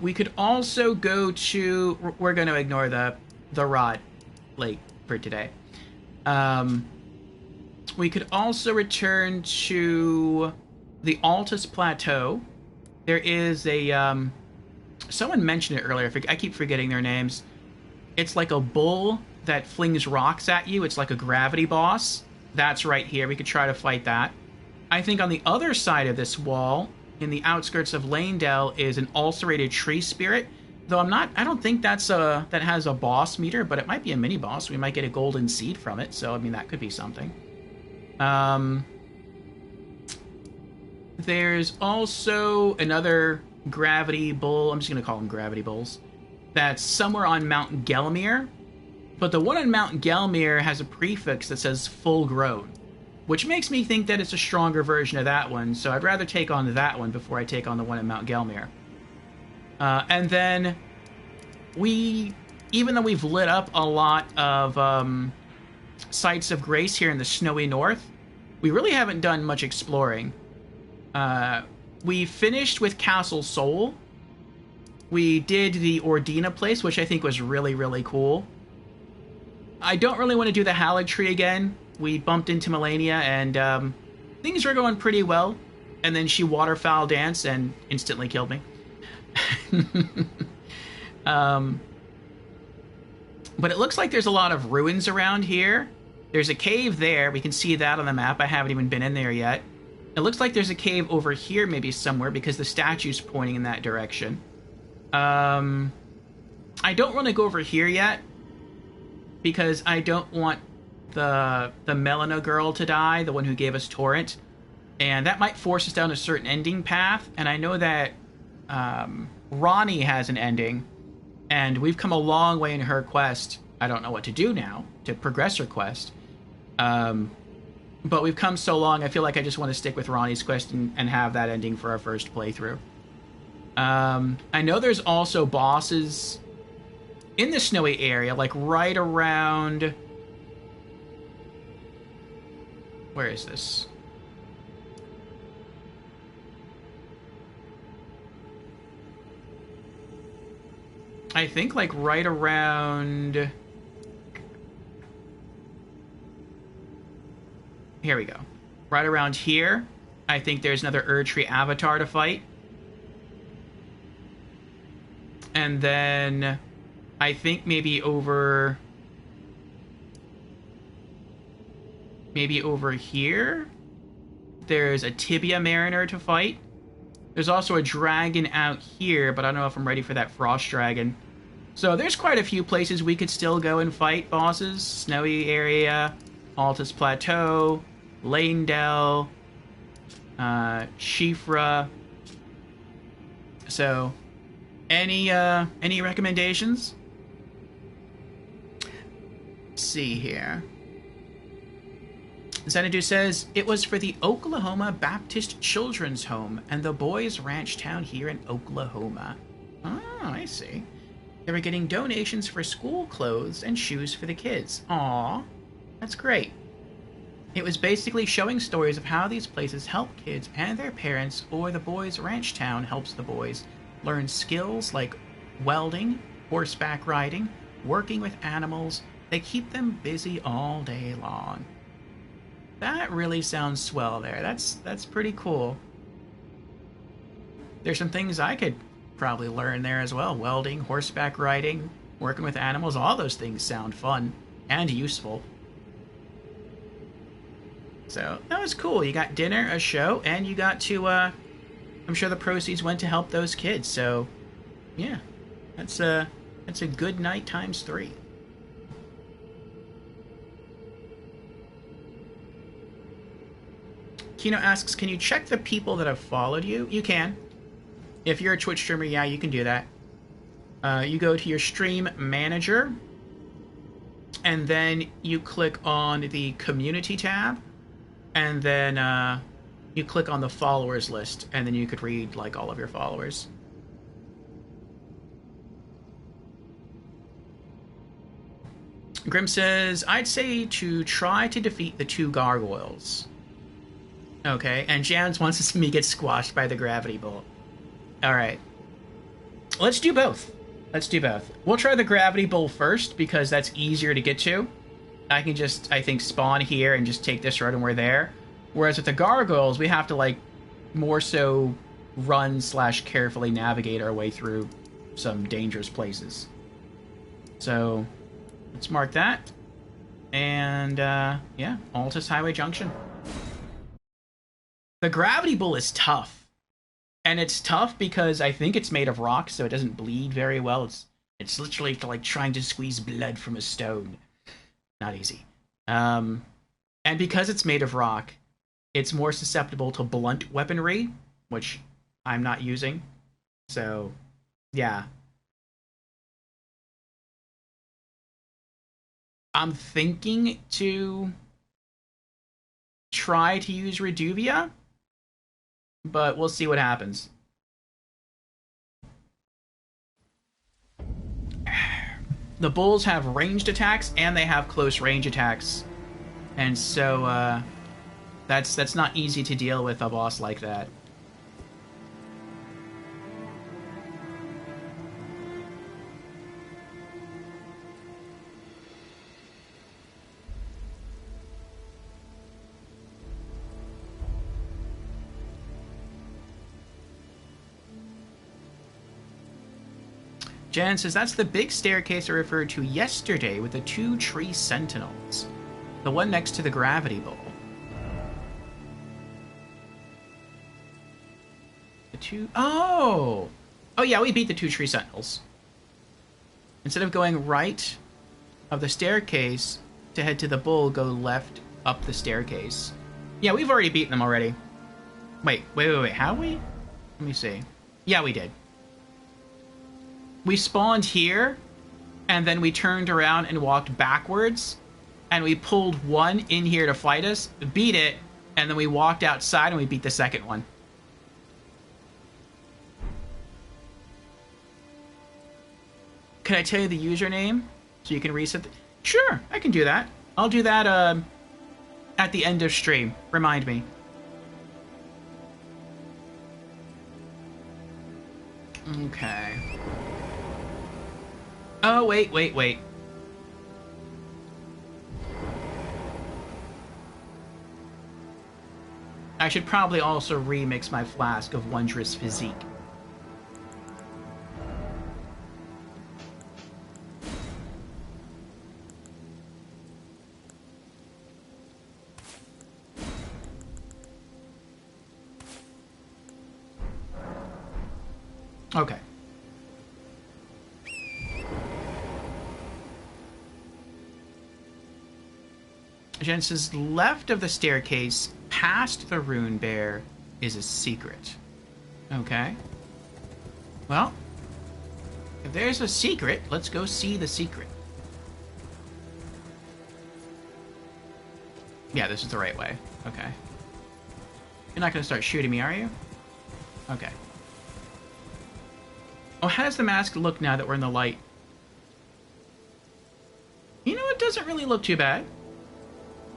We could also go to, we're going to ignore the Rod Lake for today. We could also return to the Altus Plateau. There is a, someone mentioned it earlier, I keep forgetting their names. It's like a bull that flings rocks at you. It's like a gravity boss. That's right here. We could try to fight that. I think on the other side of this wall, in the outskirts of Lanedale, is an ulcerated tree spirit. Though I don't think that has a boss meter, but it might be a mini boss. We might get a golden seed from it, so I mean that could be something. There's also another gravity bull. I'm just going to call them gravity bulls. That's somewhere on Mount Gelmir. But the one on Mount Gelmir has a prefix that says full grown, which makes me think that it's a stronger version of that one. So I'd rather take on that one before I take on the one at Mount Gelmir. And then even though we've lit up a lot of sites of grace here in the snowy north, we really haven't done much exploring. We finished with Castle Sol. We did the Ordina place, which I think was really, really cool. I don't really want to do the Halig Tree again. We bumped into Melania, and things were going pretty well. And then she waterfowl danced and instantly killed me. But it looks like there's a lot of ruins around here. There's a cave there. We can see that on the map. I haven't even been in there yet. It looks like there's a cave over here maybe somewhere because the statue's pointing in that direction. I don't want to go over here yet because I don't want the Melina girl to die, the one who gave us Torrent. And that might force us down a certain ending path. And I know that Ronnie has an ending. And we've come a long way in her quest. I don't know what to do now to progress her quest. But we've come so long, I feel like I just want to stick with Ronnie's quest and have that ending for our first playthrough. I know there's also bosses in the snowy area, like right around... Where is this? I think like right around... Here we go. Right around here, I think there's another Erdtree avatar to fight. And then I think maybe over here, there's a Tibia Mariner to fight. There's also a dragon out here, but I don't know if I'm ready for that Frost Dragon. So there's quite a few places we could still go and fight bosses. Snowy area, Altus Plateau, Lanedell, Shifra. So, any recommendations? Let's see here. Xanadu says, it was for the Oklahoma Baptist Children's Home and the Boys Ranch Town here in Oklahoma. Oh, I see. They were getting donations for school clothes and shoes for the kids. Aw, that's great. It was basically showing stories of how these places help kids and their parents, or the Boys Ranch Town helps the boys learn skills like welding, horseback riding, working with animals. They keep them busy all day long. That really sounds swell there. That's pretty cool. There's some things I could probably learn there as well. Welding, horseback riding, working with animals, all those things sound fun and useful. So, that was cool. You got dinner, a show, and you got to, I'm sure the proceeds went to help those kids. So, yeah, that's a good night times 3. Kino asks, can you check the people that have followed you? You can. If you're a Twitch streamer, yeah, you can do that. You go to your stream manager, and then you click on the community tab, and then you click on the followers list, and then you could read like all of your followers. Grim says, I'd say to try to defeat the 2 gargoyles. Okay, and Jans wants to see me get squashed by the gravity bolt. Alright. Let's do both. Let's do both. We'll try the gravity bolt first, because that's easier to get to. I can just, I think, spawn here and just take this road and we're there. Whereas with the gargoyles, we have to, like, more so run/carefully navigate our way through some dangerous places. So, let's mark that. And, yeah, Altus Highway Junction. The gravity bull is tough. And it's tough because I think it's made of rock, so it doesn't bleed very well. It's literally like trying to squeeze blood from a stone. Not easy. And because it's made of rock, it's more susceptible to blunt weaponry, which I'm not using. So, yeah. I'm thinking to try to use Reduvia, but we'll see what happens. The bulls have ranged attacks and they have close range attacks, and so that's not easy to deal with a boss like that. Jen says, that's the big staircase I referred to yesterday with the 2 tree sentinels. The one next to the gravity bowl. The 2... Oh! Oh yeah, we beat the 2 tree sentinels. Instead of going right of the staircase to head to the bull, go left up the staircase. Yeah, we've already beaten them already. Wait. Have we? Let me see. Yeah, we did. We spawned here, and then we turned around and walked backwards, and we pulled one in here to fight us, beat it, and then we walked outside and we beat the second one. Can I tell you the username so you can reset the... Sure, I can do that. I'll do that at the end of stream. Remind me. Okay. Oh, wait. I should probably also remix my flask of Wondrous Physique. Okay. Jen says, left of the staircase, past the rune bear, is a secret. Okay. Well, if there's a secret, let's go see the secret. Yeah, this is the right way. Okay. You're not going to start shooting me, are you? Okay. Oh, how does the mask look now that we're in the light? You know, it doesn't really look too bad.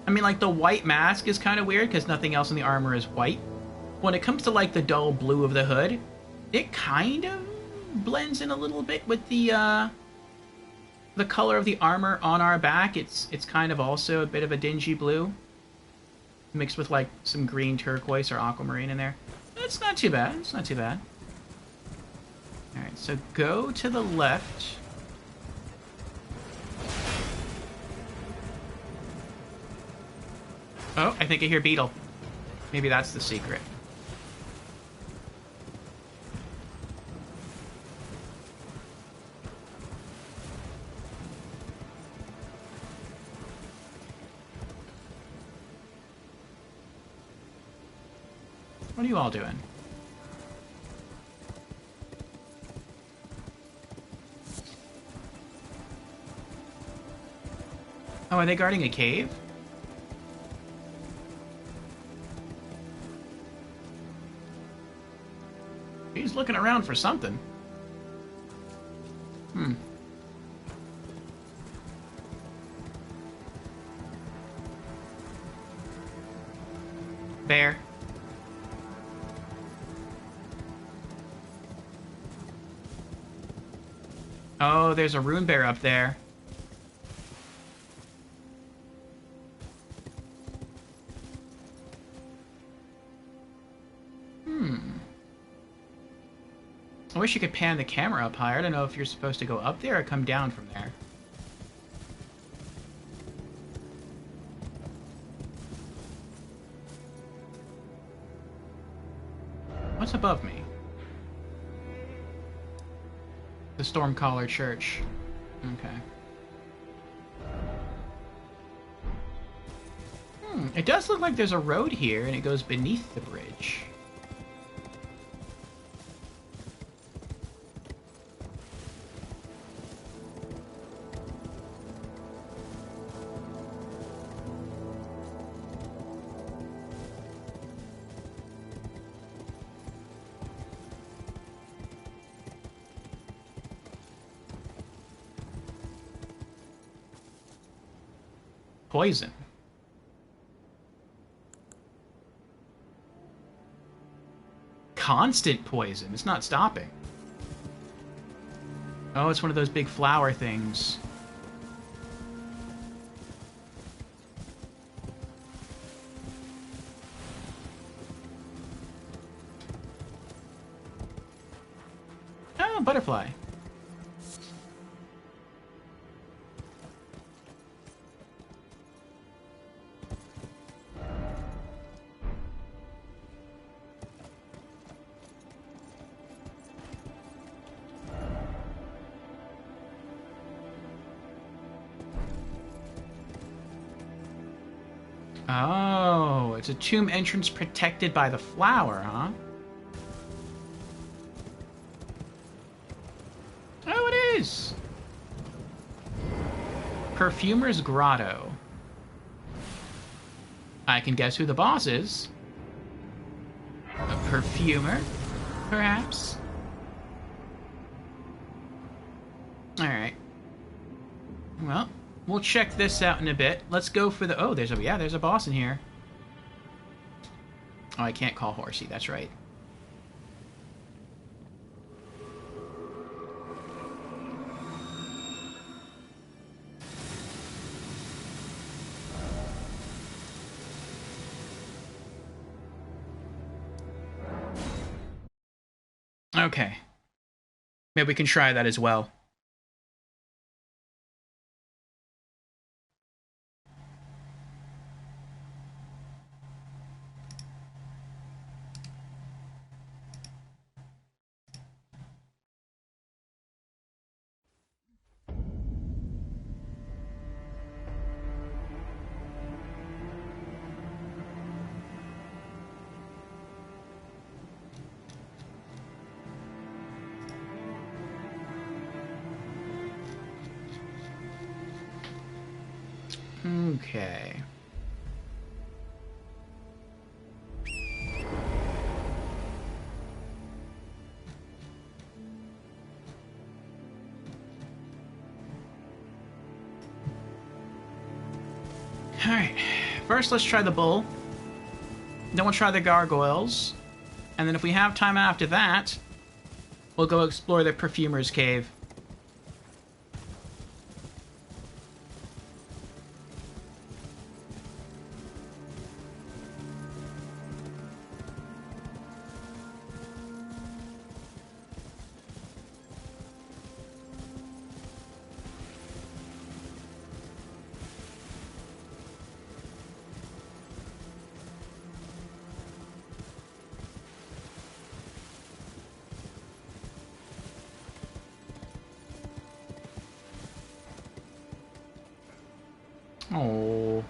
I mean, like, the white mask is kind of weird because nothing else in the armor is white. When it comes to, like, the dull blue of the hood, it kind of blends in a little bit with the color of the armor on our back. It's kind of also a bit of a dingy blue, mixed with, like, some green turquoise or aquamarine in there. It's not too bad. It's not too bad. Alright, so go to the left. Oh, I think I hear Beetle. Maybe that's the secret. What are you all doing? Oh, are they guarding a cave? He's looking around for something. Bear. Oh, there's a rune bear up there. I wish you could pan the camera up higher. I don't know if you're supposed to go up there or come down from there. What's above me? The Stormcaller Church. Okay. It does look like there's a road here, and it goes beneath the bridge. poison. Constant poison. It's not stopping. Oh, it's one of those big flower things. Oh, butterfly. Oh, it's a tomb entrance protected by the flower, huh? Oh, it is! Perfumer's Grotto. I can guess who the boss is. A perfumer, perhaps? Alright. Well, we'll check this out in a bit. Let's go for the... Oh, there's a boss in here. Oh, I can't call Horsey, that's right. Okay. Maybe we can try that as well. Okay. Alright. First, let's try the bull. Then we'll try the gargoyles. And then if we have time after that, we'll go explore the perfumer's cave. Oh.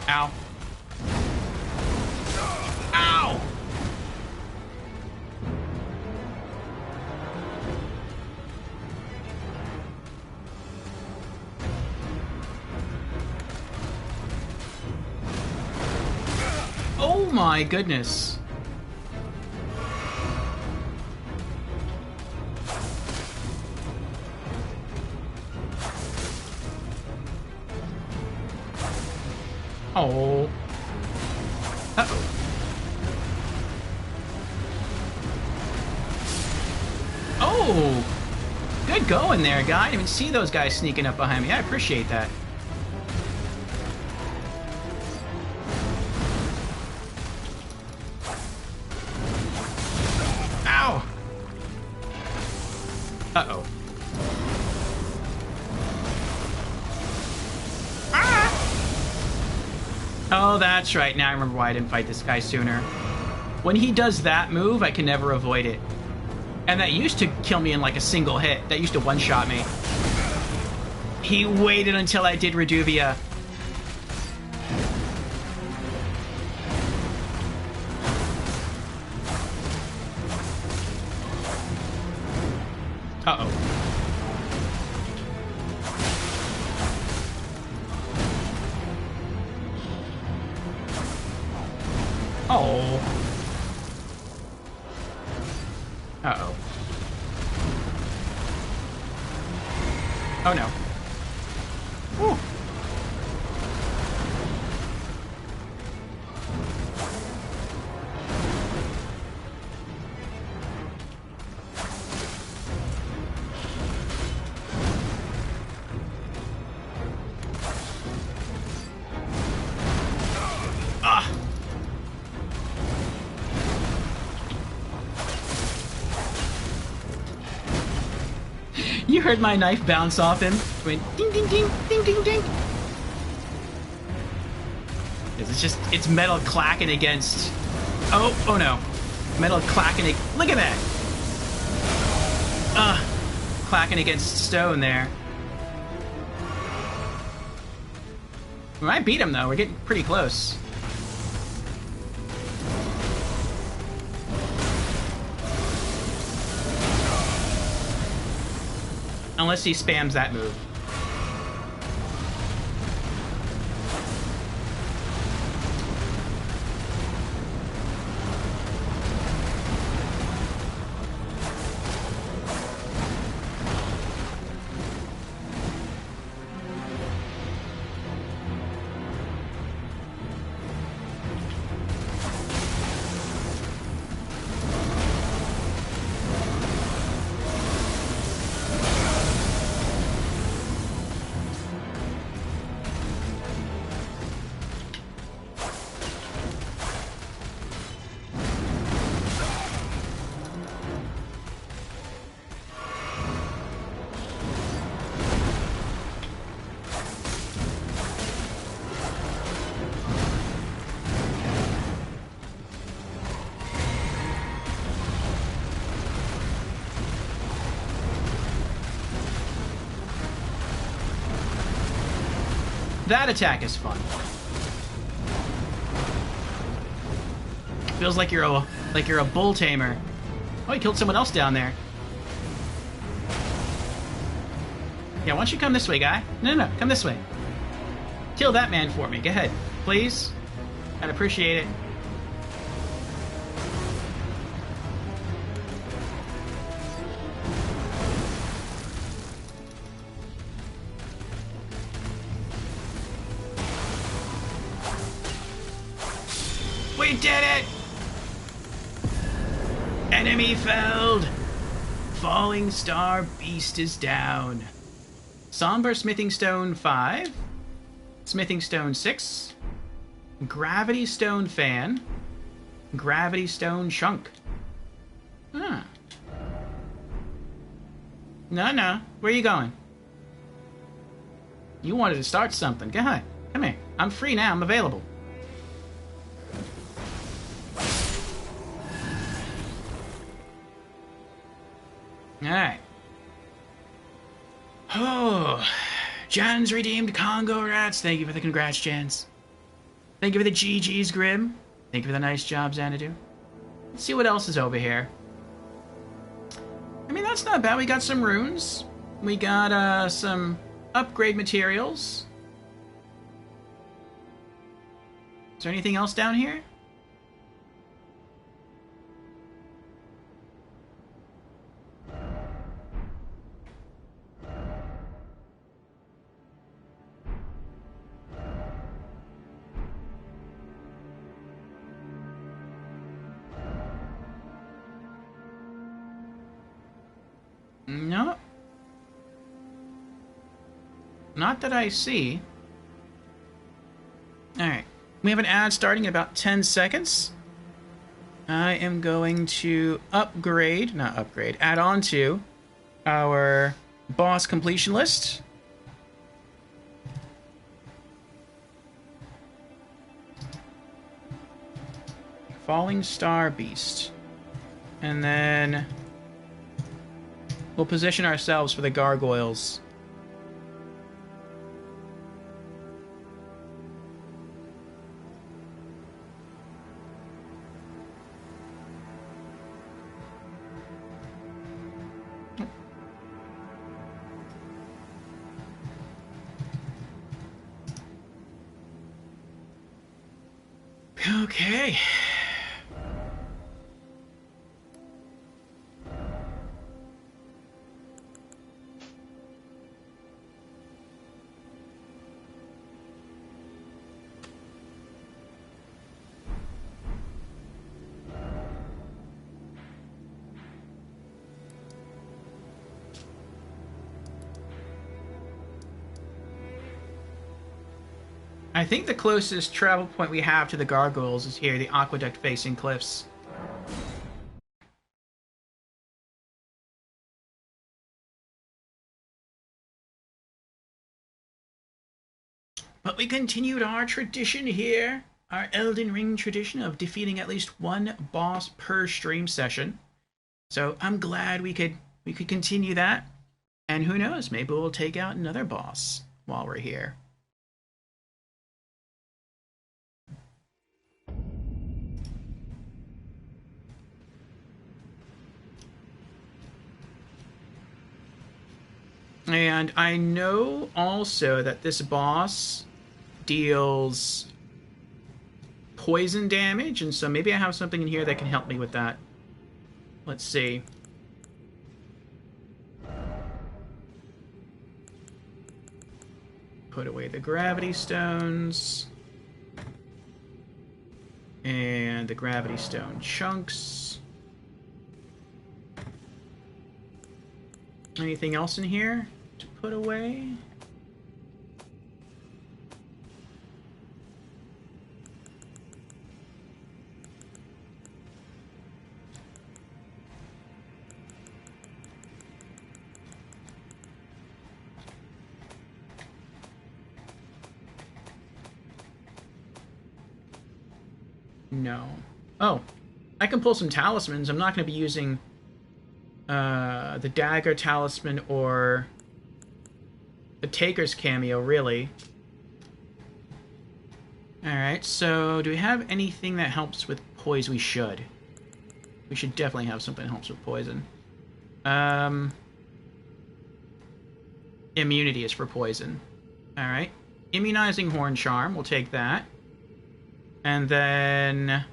Ow. Ow! Oh my goodness. Oh. Uh-oh. Oh! Good going there, guy. I didn't even see those guys sneaking up behind me. I appreciate that. Ow! Uh-oh. Oh, that's right. Now I remember why I didn't fight this guy sooner. When he does that move, I can never avoid it. And that used to kill me in like a single hit. That used to one-shot me. He waited until I did Reduvia. Uh-oh. Oh. Uh-oh. Oh no. Whew. You heard my knife bounce off him. It went ding, ding, ding, ding, ding, ding. It's metal clacking against... Oh no. Metal clacking... Look at that! Clacking against stone there. We might beat him, though. We're getting pretty close. Unless he spams that move. That attack is fun. Feels like you're a bull tamer. Oh, you killed someone else down there. Yeah, why don't you come this way, guy? No, come this way. Kill that man for me. Go ahead, please. I'd appreciate it. We did it! Enemy felled! Fallingstar Beast is down. Somber Smithing Stone 5. Smithing Stone 6. Gravity Stone Fan. Gravity Stone Chunk. Huh. No. Where are you going? You wanted to start something. Go ahead. Come here. I'm free now. I'm available. Alright. Oh, Jan's redeemed Congo Rats. Thank you for the congrats, Jans. Thank you for the GG's, Grim. Thank you for the nice job, Xanadu. Let's see what else is over here. I mean, that's not bad. We got some runes. We got some upgrade materials. Is there anything else down here? No. Not that I see. Alright. We have an ad starting in about 10 seconds. I am going to add on to our boss completion list. Fallingstar Beast. And then we'll position ourselves for the gargoyles. Okay. I think the closest travel point we have to the gargoyles is here, the aqueduct facing cliffs. But we continued our tradition here, our Elden Ring tradition of defeating at least one boss per stream session. So I'm glad we could continue that. And who knows, maybe we'll take out another boss while we're here. And I know also that this boss deals poison damage, and so maybe I have something in here that can help me with that. Let's see. Put away the gravity stones. And the gravity stone chunks. Anything else in here to put away? No. Oh, I can pull some talismans. I'm not going to be using the dagger talisman or the Taker's cameo, really. Alright, so do we have anything that helps with poison? We should. We should definitely have something that helps with poison. Immunity is for poison. Alright. Immunizing Horn Charm, we'll take that. And then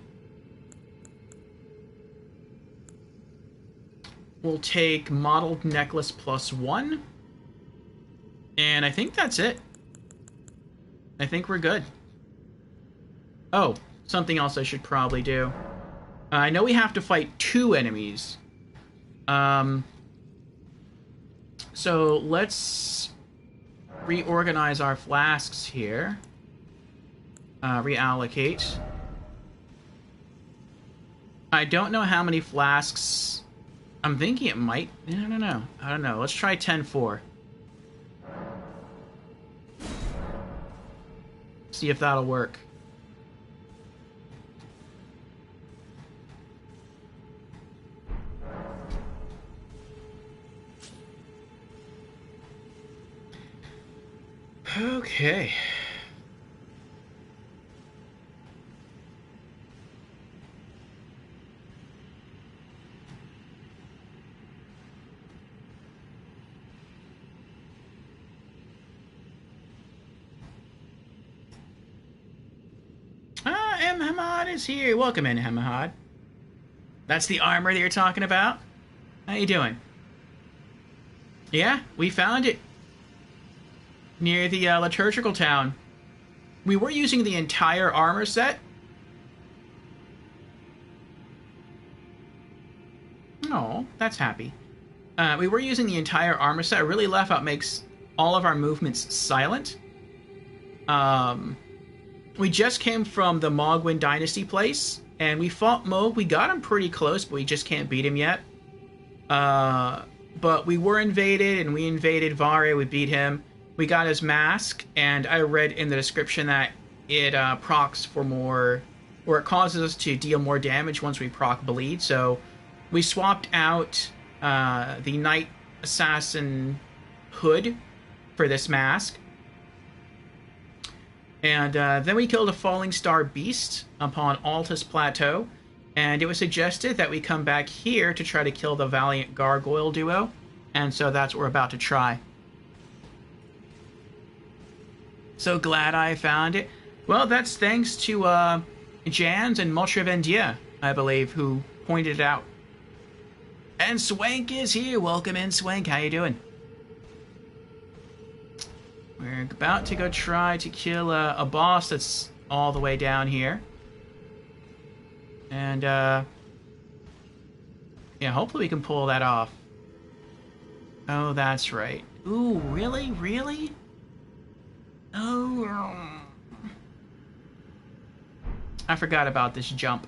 we'll take Mottled Necklace +1. And I think that's it. I think we're good. Oh, something else I should probably do. I know we have to fight 2 enemies. So let's reorganize our flasks here. Reallocate. I don't know how many flasks. I'm thinking it might. I don't know. Let's try 10-4. See if that'll work. Okay. Hamad is here. Welcome in, Hamad. That's the armor that you're talking about? How you doing? Yeah, we found it. Near the liturgical town. We were using the entire armor set. Oh, that's happy. We were using the entire armor set. I really love how it makes all of our movements silent. We just came from the Mohgwyn Dynasty place, and we fought Mohg. We got him pretty close, but we just can't beat him yet. But we were invaded, and we invaded Vare. We beat him. We got his mask, and I read in the description that it procs for more, or it causes us to deal more damage once we proc bleed. So we swapped out the Knight Assassin hood for this mask. And then we killed a Fallingstar Beast upon Altus Plateau, and it was suggested that we come back here to try to kill the Valiant Gargoyle duo, and so that's what we're about to try. So glad I found it. Well, that's thanks to Jans and Montrevendier, I believe, who pointed it out. And Swank is here. Welcome in, Swank. How you doing? We're about to go try to kill a boss that's all the way down here. And, yeah, hopefully we can pull that off. Oh, that's right. Ooh, really? Really? Oh. I forgot about this jump.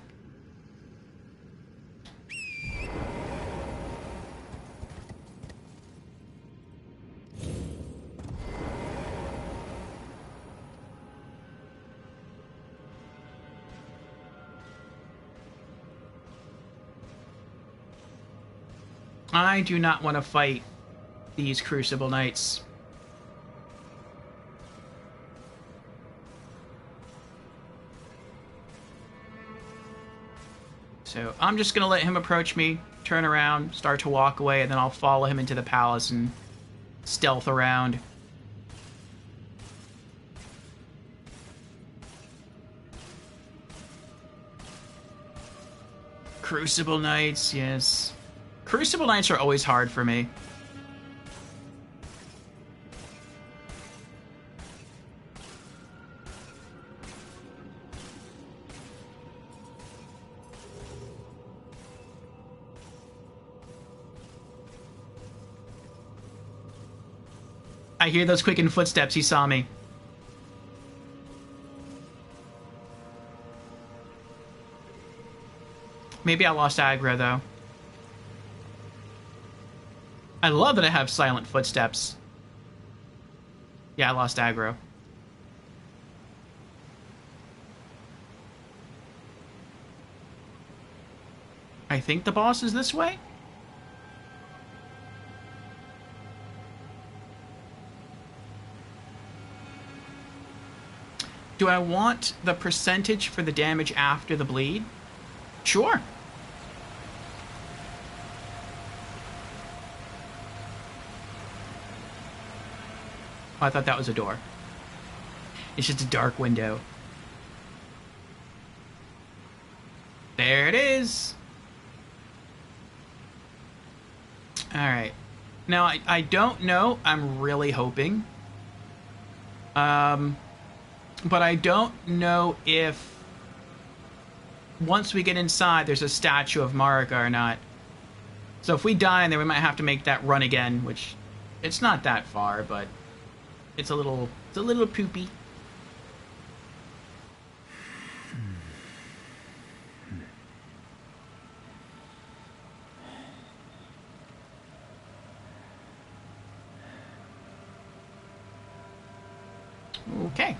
I do not want to fight these Crucible Knights. So I'm just going to let him approach me, turn around, start to walk away, and then I'll follow him into the palace and stealth around. Crucible Knights, yes. Crucible Knights are always hard for me. I hear those quickened footsteps. He saw me. Maybe I lost aggro, though. I love that I have silent footsteps. Yeah, I lost aggro. I think the boss is this way? Do I want the percentage for the damage after the bleed? Sure. Oh, I thought that was a door. It's just a dark window. There it is. Alright. Now, I don't know. I'm really hoping. But I don't know if once we get inside there's a statue of Marika or not. So if we die in there, we might have to make that run again, which it's not that far, but it's a little poopy. Okay.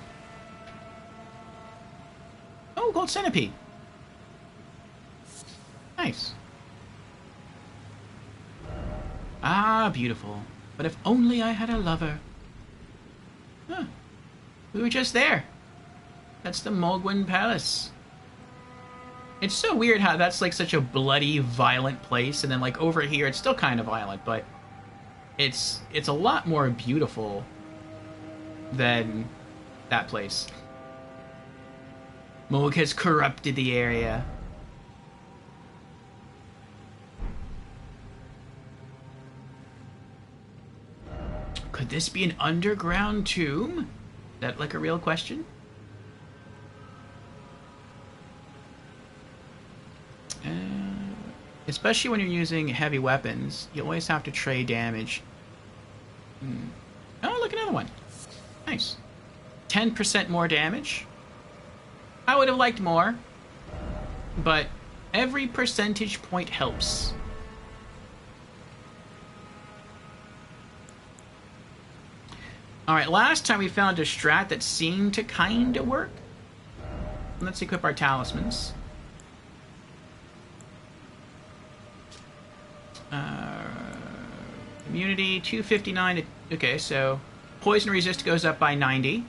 Oh, gold centipede. Nice. Ah, beautiful. But if only I had a lover. Huh. We were just there. That's the Mohgwyn Palace. It's so weird how that's like such a bloody, violent place, and then like over here it's still kind of violent, but it's a lot more beautiful than that place. Mohg has corrupted the area. Could this be an underground tomb? Is that like a real question? Especially when you're using heavy weapons, you always have to trade damage. Oh, look, another one. Nice. 10% more damage. I would have liked more, but every percentage point helps. Alright, last time we found a strat that seemed to kinda work. Let's equip our talismans. Immunity, 259. Okay, so poison resist goes up by 90.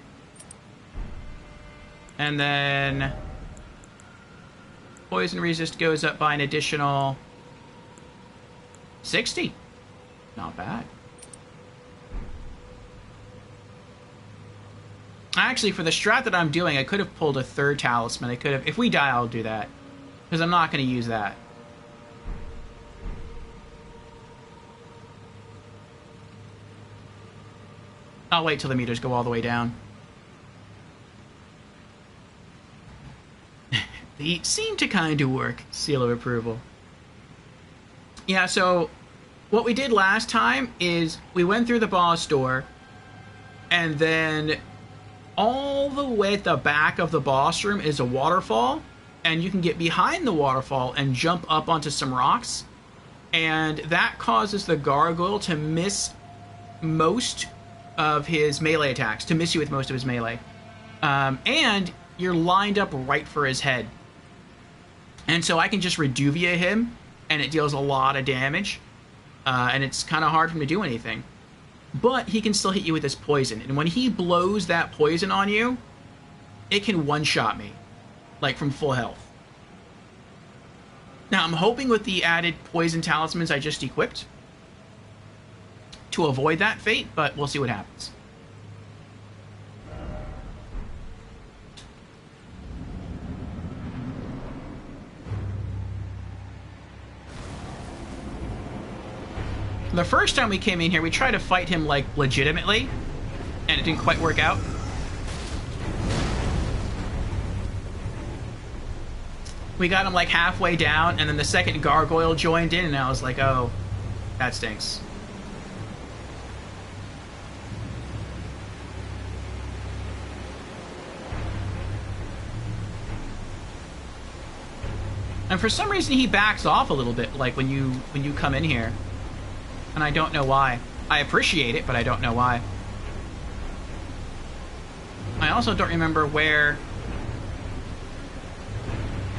And then poison resist goes up by an additional 60. Not bad. Actually, for the strat that I'm doing, I could have pulled a third talisman. I could have... If we die, I'll do that. Because I'm not going to use that. I'll wait till the meters go all the way down. They seem to kind of work. Seal of approval. Yeah, so what we did last time is we went through the boss door, and then all the way at the back of the boss room is a waterfall, and you can get behind the waterfall and jump up onto some rocks, and that causes the gargoyle to miss most of his melee attacks, to miss you with most of his melee. And you're lined up right for his head. And so I can just Reduvia him, and it deals a lot of damage, and it's kind of hard for him to do anything. But he can still hit you with his poison, and when he blows that poison on you, it can one-shot me, like from full health. Now, I'm hoping with the added poison talismans I just equipped to avoid that fate, but we'll see what happens. The first time we came in here, we tried to fight him, like, legitimately, and it didn't quite work out. We got him, like, halfway down, and then the second gargoyle joined in, and I was like, oh, that stinks. And for some reason, he backs off a little bit, like, when you come in here. And I don't know why. I appreciate it, but I don't know why. I also don't remember where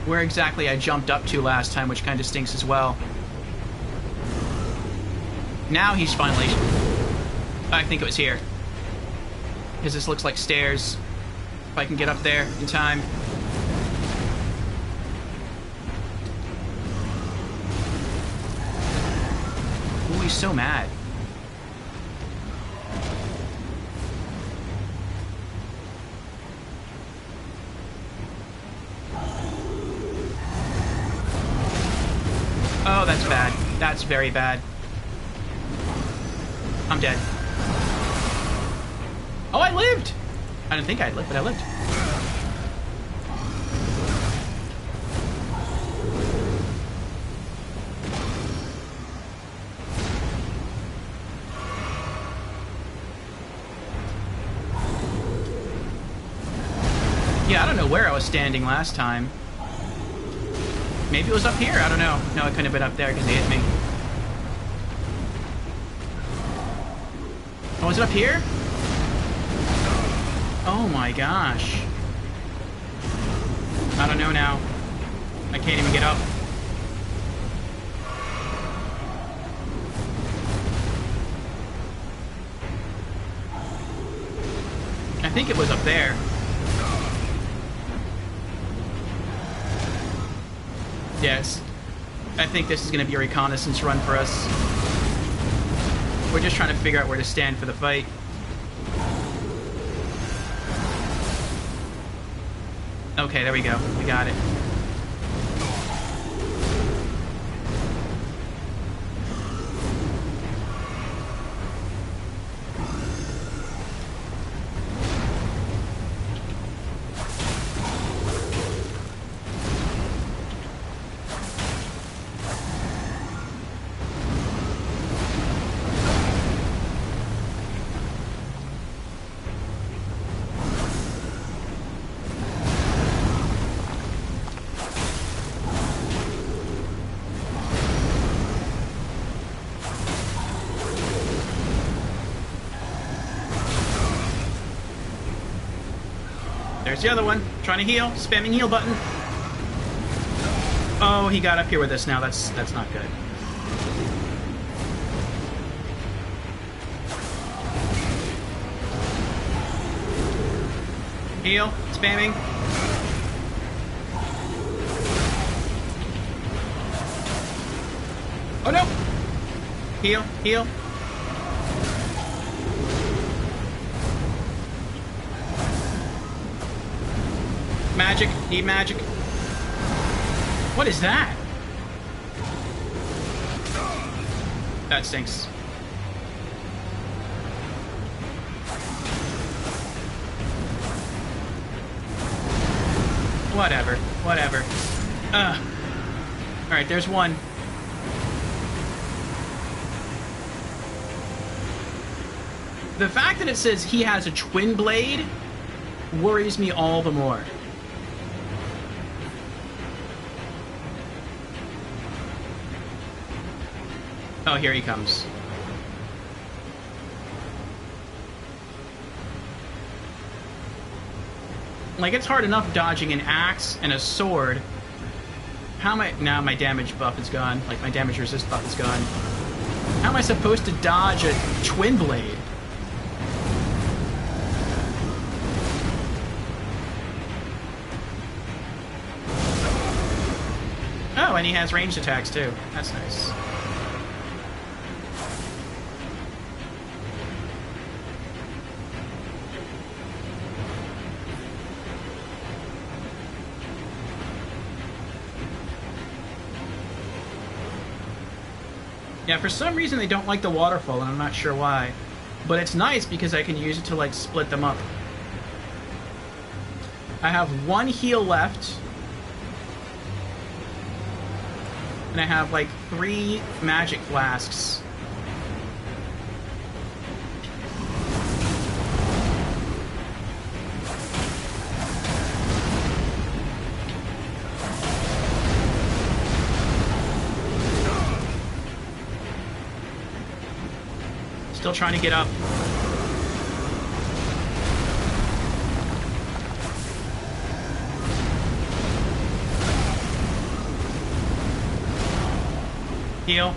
exactly I jumped up to last time, which kind of stinks as well. Now he's finally... I think it was here. Because this looks like stairs. If I can get up there in time. Ooh, he's so mad. Oh, that's bad. That's very bad. I'm dead. Oh, I lived! I didn't think I'd live, but I lived. Yeah, I don't know where I was standing last time. Maybe it was up here, I don't know. No, it couldn't have been up there because they hit me. Oh, is it up here? Oh my gosh. I don't know now. I can't even get up. I think it was up there. Yes. I think this is going to be a reconnaissance run for us. We're just trying to figure out where to stand for the fight. Okay, there we go. We got it. There's the other one. Trying to heal. Spamming heal button. Oh, he got up here with us now. That's not good. Heal. Spamming. Oh no! Heal. Heal. Magic. Need magic. What is that? That stinks. Whatever. Whatever. Alright, there's one. The fact that it says he has a twin blade worries me all the more. Oh, here he comes. Like, it's hard enough dodging an axe and a sword. How am I... Now my damage buff is gone. Like, my damage resist buff is gone. How am I supposed to dodge a twin blade? Oh, and he has ranged attacks, too. That's nice. Yeah, for some reason they don't like the waterfall, and I'm not sure why. But it's nice because I can use it to, like, split them up. I have one heal left. And I have, like, 3 magic flasks. Still trying to get up. Heal.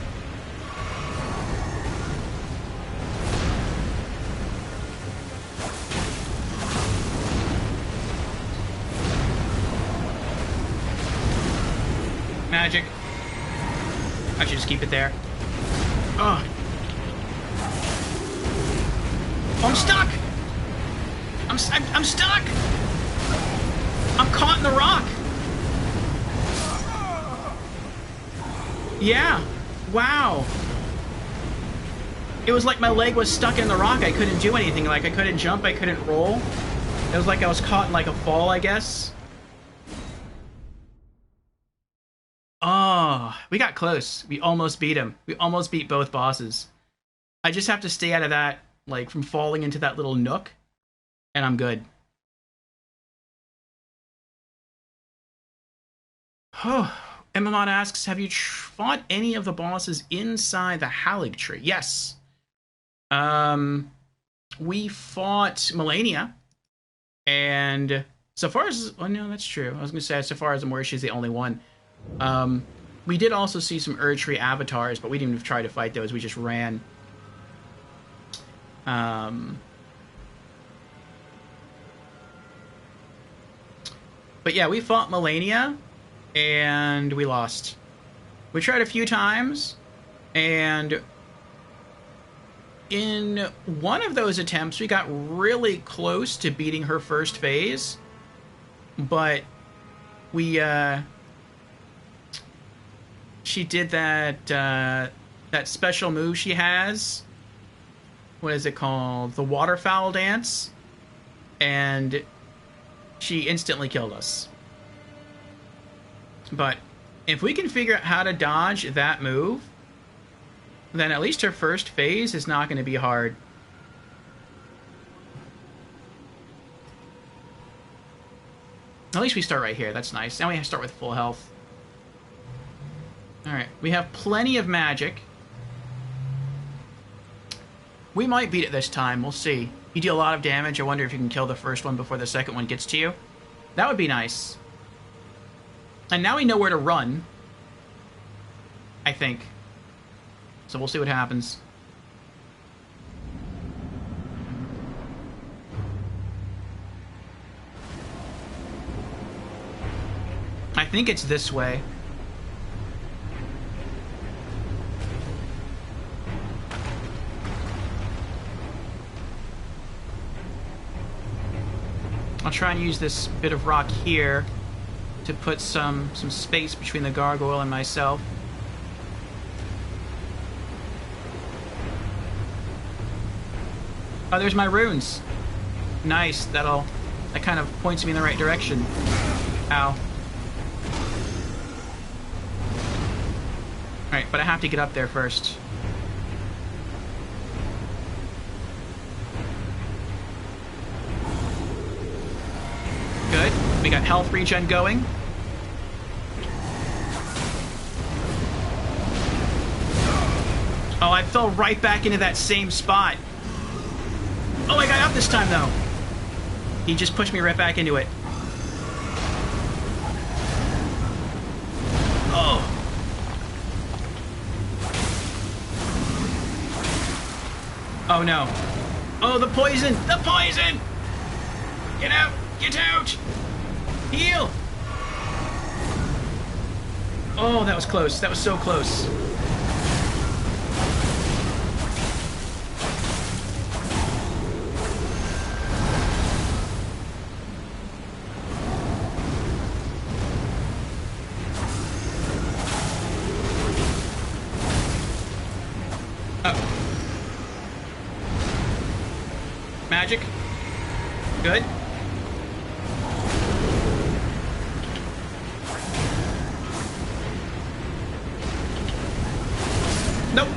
Magic. I should just keep it there. Ugh. I'm stuck! I'm stuck! I'm caught in the rock! Yeah. Wow. It was like my leg was stuck in the rock. I couldn't do anything. Like, I couldn't jump, I couldn't roll. It was like I was caught in, like, a fall, I guess. Oh, we got close. We almost beat him. We almost beat both bosses. I just have to stay out of that, like, from falling into that little nook, and I'm good. Oh, Emamon asks, have you fought any of the bosses inside the Halig Tree? Yes. We fought Melania, and so far as... Oh, no, that's true. I was going to say, so far as I'm aware, she's the only one. We did also see some Erdtree avatars, but we didn't even try to fight those. We just ran. But yeah, we fought Melania, and we lost. We tried a few times, and in one of those attempts, we got really close to beating her first phase, but we, she did that, that special move she has. What is it called? The waterfowl dance. And she instantly killed us. But if we can figure out how to dodge that move, then at least her first phase is not going to be hard. At least we start right here. That's nice. Now we have to start with full health. Alright. We have plenty of magic. We might beat it this time. We'll see. You deal a lot of damage. I wonder if you can kill the first one before the second one gets to you. That would be nice. And now we know where to run. I think. So we'll see what happens. I think it's this way. I'll try and use this bit of rock here to put some space between the gargoyle and myself. Oh, there's my runes. Nice. That kind of points me in the right direction. Ow. Alright, but I have to get up there first. Good. We got health regen going. Oh, I fell right back into that same spot. Oh, I got up this time, though. He just pushed me right back into it. Oh. Oh, no. Oh, the poison! The poison! Get out! Get out! Heal! Oh, that was close. That was so close. Magic. Good. Nope.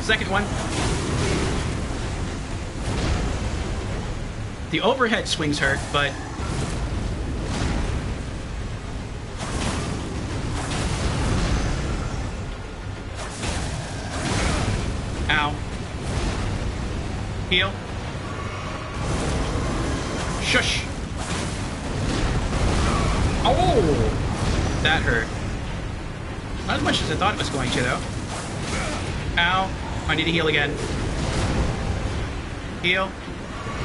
Second one. The overhead swings hurt, but... Ow. Heal. Shush. Oh! That hurt. Not as much as I thought it was going to, though. Ow. I need to heal again. Heal.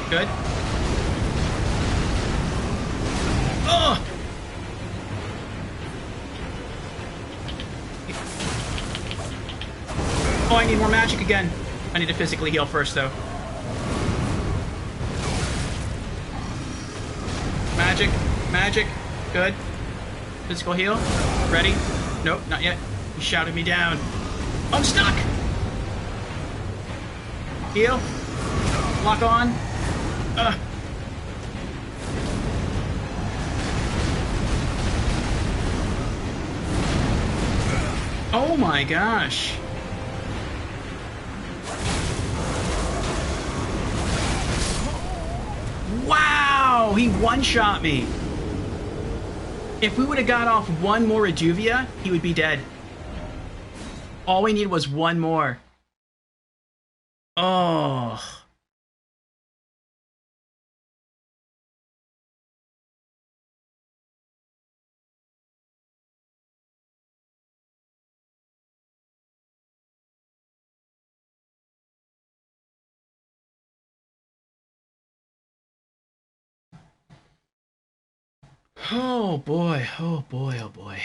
Good. Ugh! Oh, I need more magic again. I need to physically heal first, though. Magic. Magic. Good. Physical heal. Ready? Nope, not yet. He shouted me down. I'm stuck! Heal. Lock on. Oh my gosh. Wow! He one-shot me. If we would have got off one more Reduvia, he would be dead. All we need was one more. Oh. Oh boy, oh boy, oh boy.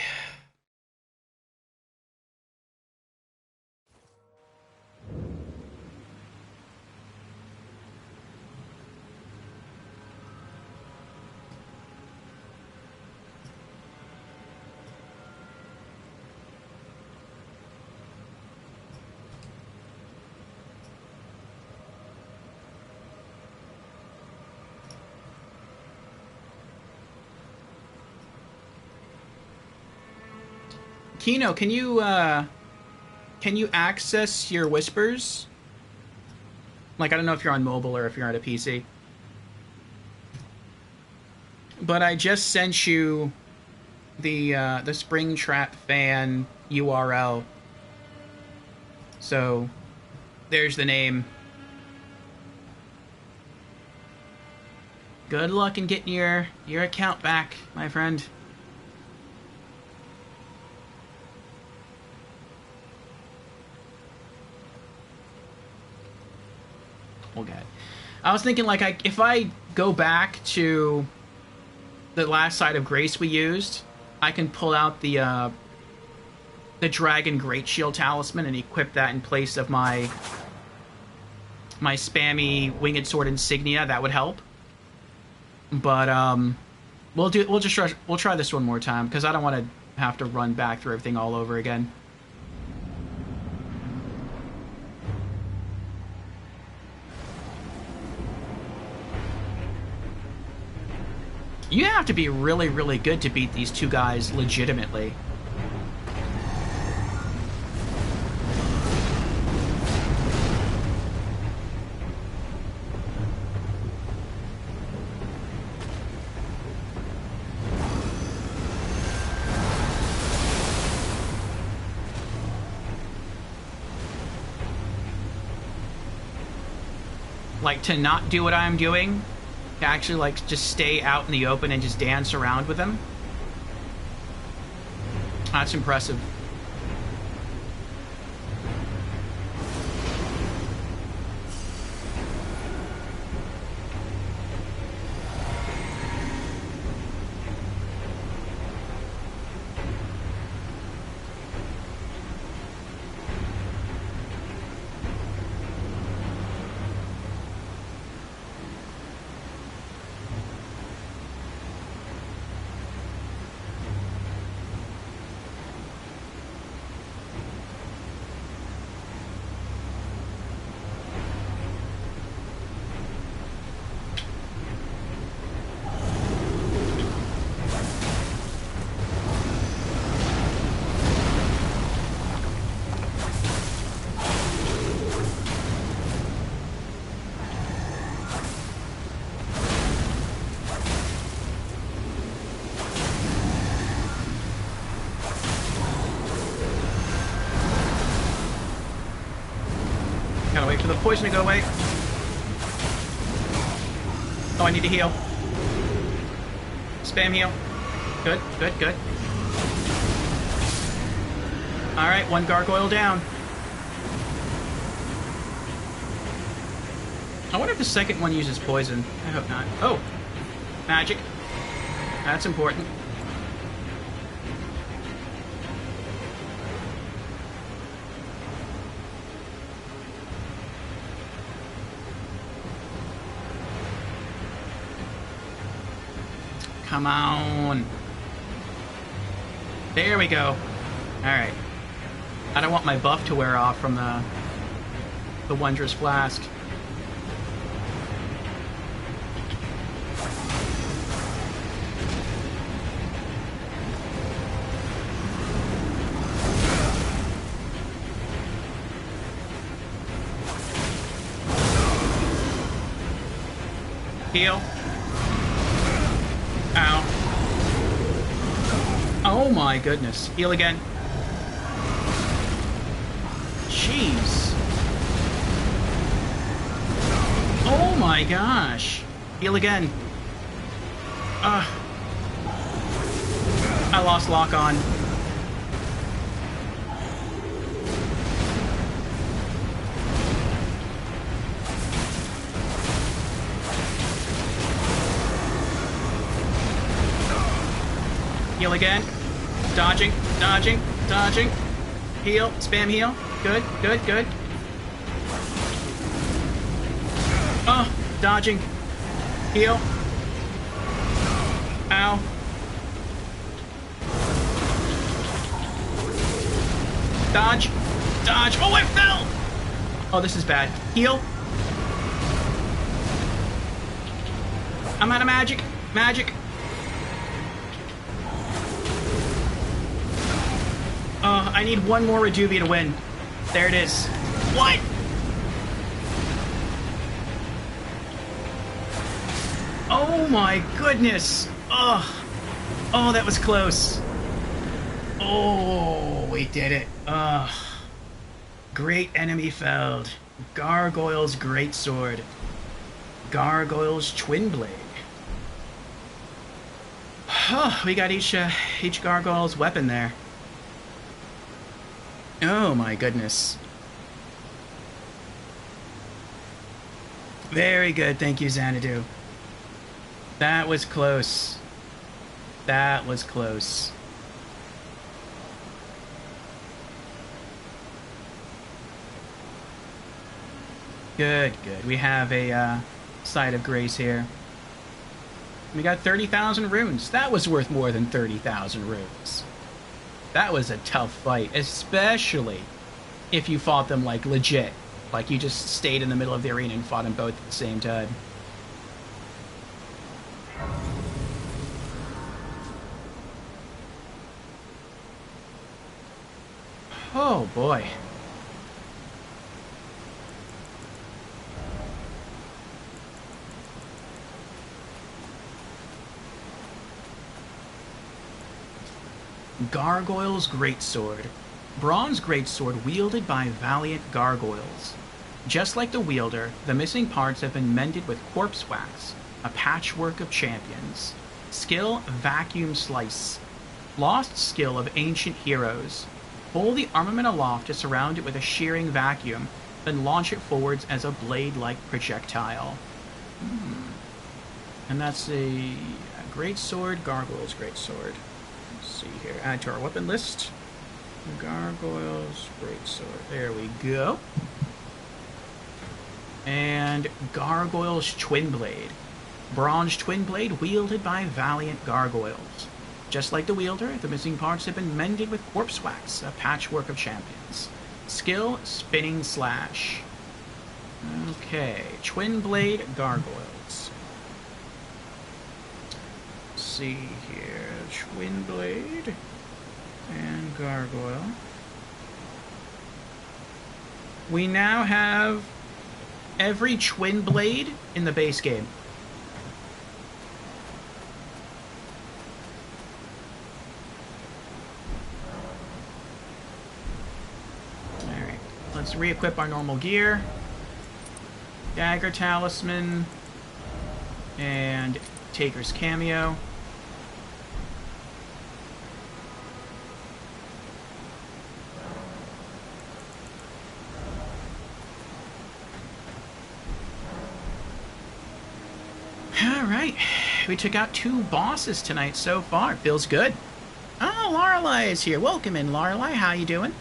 Kino, can you access your whispers? Like, I don't know if you're on mobile or if you're on a PC. But I just sent you the Springtrap fan URL. So, there's the name. Good luck in getting your account back, my friend. We'll get it. I was thinking, like, if I go back to the last site of grace we used, I can pull out the Dragon Great Shield Talisman and equip that in place of my spammy Winged Sword insignia. That would help. But we'll try this one more time because I don't want to have to run back through everything all over again. You have to be really, really good to beat these two guys legitimately. Like, to not do what I'm doing, to actually, like, just stay out in the open and just dance around with them. That's impressive. Gotta wait for the poison to go away. Oh, I need to heal. Spam heal. Good, good, good. Alright, one gargoyle down. I wonder if the second one uses poison. I hope not. Oh! Magic. That's important. Come on. There we go. Alright. I don't want my buff to wear off from the Wondrous Flask. Heal. Ow. Oh my goodness. Heal again. Jeez. Oh my gosh. Heal again. I lost lock on. Heal again. Dodging, dodging, dodging. Heal, spam heal. Good, good, good. Oh, dodging. Heal. Ow. Dodge. Dodge. Oh, I fell! Oh, this is bad. Heal. I'm out of magic. Magic. I need one more Reduvia to win. There it is. What? Oh my goodness. Oh, that was close. Oh, we did it. Great enemy felled. Gargoyles Greatsword. Gargoyles Twin Blade. Oh, we got each gargoyle's weapon there. Oh my goodness. Very good, thank you, Xanadu. That was close. That was close. Good, good. We have a Site of Grace here. We got 30,000 runes. That was worth more than 30,000 runes. That was a tough fight, especially if you fought them like legit. Like you just stayed in the middle of the arena and fought them both at the same time. Oh boy. Gargoyles Greatsword. Bronze greatsword wielded by Valiant Gargoyles. Just like the wielder, the missing parts have been mended with corpse wax, a patchwork of champions. Skill, Vacuum Slice. Lost skill of ancient heroes. Hold the armament aloft to surround it with a shearing vacuum, then launch it forwards as a blade-like projectile. And that's a greatsword, Gargoyles Greatsword. Let's see here. Add to our weapon list. Gargoyles Greatsword. There we go. And Gargoyles Twin Blade. Bronze Twin Blade wielded by Valiant Gargoyles. Just like the wielder, the missing parts have been mended with corpse wax, a patchwork of champions. Skill, Spinning Slash. Okay, Twin Blade Gargoyles. Let's see here. Twin Blade and Gargoyle. We now have every Twin Blade in the base game. Alright, let's re-equip our normal gear. Dagger Talisman and Taker's Cameo. Alright, we took out 2 bosses tonight so far. Feels good. Oh, Lorelei is here. Welcome in, Lorelei. How you doing?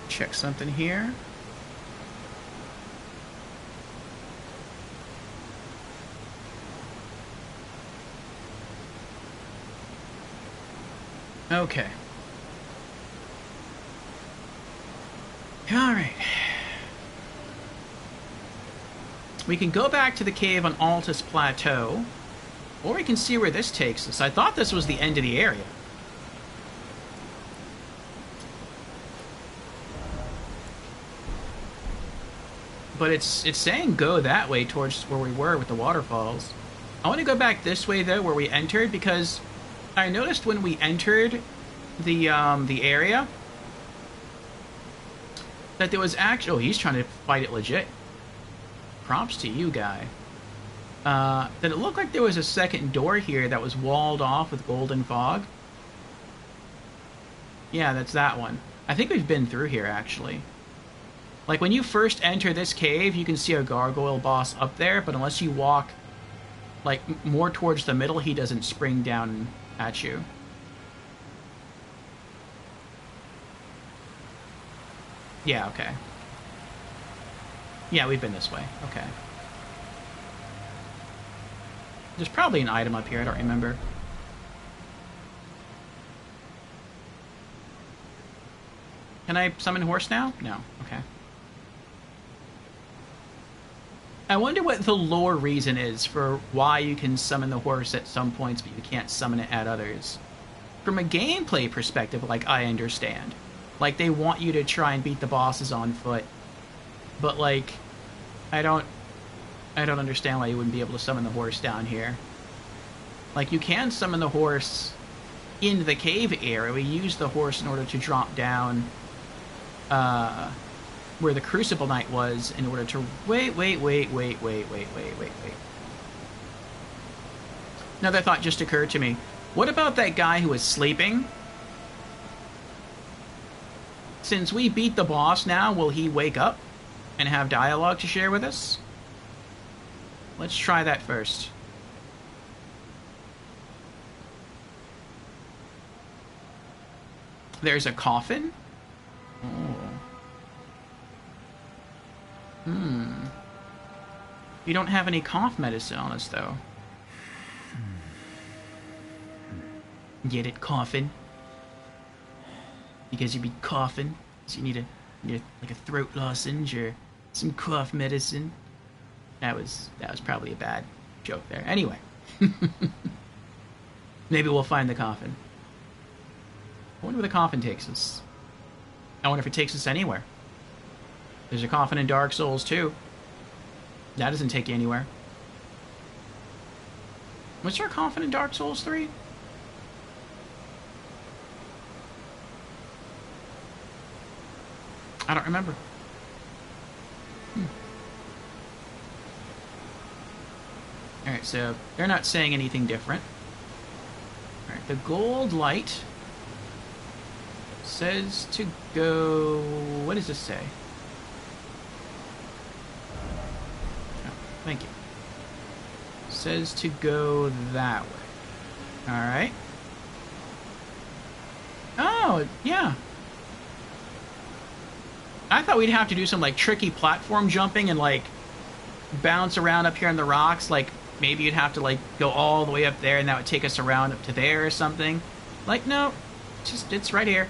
Check something here. Okay. All right. We can go back to the cave on Altus Plateau, or we can see where this takes us. I thought this was the end of the area. But it's saying go that way towards where we were with the waterfalls. I want to go back this way though, where we entered, because I noticed when we entered the area that there was actually... Oh, he's trying to fight it legit. Props to you, guy. That it looked like there was a second door here that was walled off with golden fog. Yeah, that's that one. I think we've been through here actually. Like, when you first enter this cave, you can see a gargoyle boss up there, but unless you walk, like, more towards the middle, he doesn't spring down at you. Yeah, okay. Yeah, we've been this way. Okay. There's probably an item up here, I don't remember. Can I summon horse now? No. Okay. I wonder what the lore reason is for why you can summon the horse at some points, but you can't summon it at others. From a gameplay perspective, like, I understand. Like, they want you to try and beat the bosses on foot. But, like, I don't understand why you wouldn't be able to summon the horse down here. Like, you can summon the horse in the cave area. We use the horse in order to drop down where the Crucible Knight was in order to... Wait. Another thought just occurred to me. What about that guy who was sleeping? Since we beat the boss now, will he wake up and have dialogue to share with us? Let's try that first. There's a coffin? Oh. You don't have any cough medicine on us, though. Get it, coffin? Because you be coughing, so you need like a throat lozenge or some cough medicine. That was probably a bad joke there. Anyway. Maybe we'll find the coffin. I wonder where the coffin takes us. I wonder if it takes us anywhere. There's a coffin in Dark Souls 2. That doesn't take you anywhere. Was there a coffin in Dark Souls 3? I don't remember. Alright, so they're not saying anything different. Alright, the gold light says to go... What does this say? Oh, thank you. Says to go that way. Alright. Oh, yeah. I thought we'd have to do some, like, tricky platform jumping and, like, bounce around up here on the rocks. Like, maybe you'd have to, like, go all the way up there and that would take us around up to there or something. Like, no. It's right here.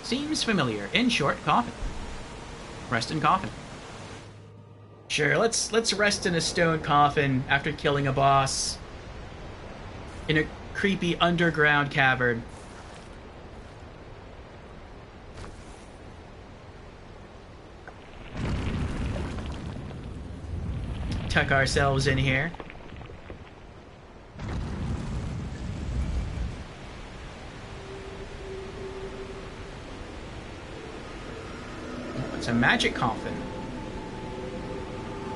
Seems familiar. In short, coffin. Rest in coffin. Sure, let's rest in a stone coffin after killing a boss. In a creepy underground cavern. Tuck ourselves in here. It's a magic coffin.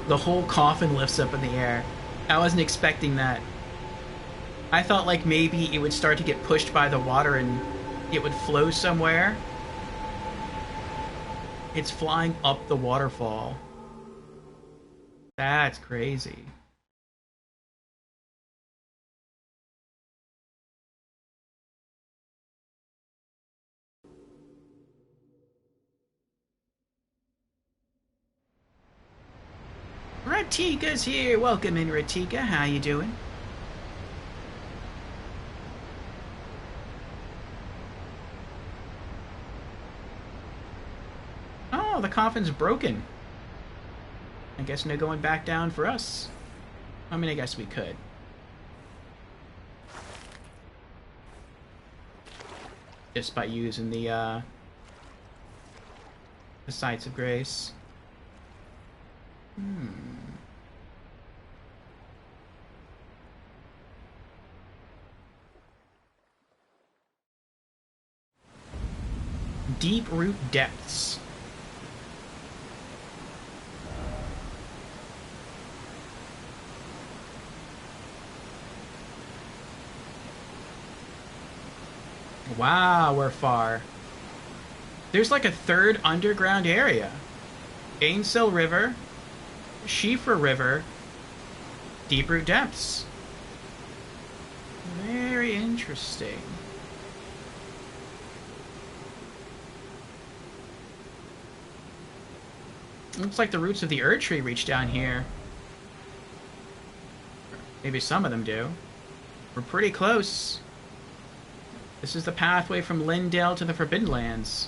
The whole coffin lifts up in the air. I wasn't expecting that. I thought like maybe it would start to get pushed by the water and it would flow somewhere. It's flying up the waterfall. That's crazy. Ratika's here. Welcome in, Ratika. How you doing? Oh, the coffin's broken. I guess no going back down for us. I mean, I guess we could. Just by using the Sights of Grace. Deep Root Depths. Wow, we're far. There's like a third underground area. Ainsel River, Schiefer River, Deep Root Depths. Very interesting. Looks like the roots of the Erd Tree reach down here. Maybe some of them do. We're pretty close. This is the pathway from Lindale to the Forbidden Lands.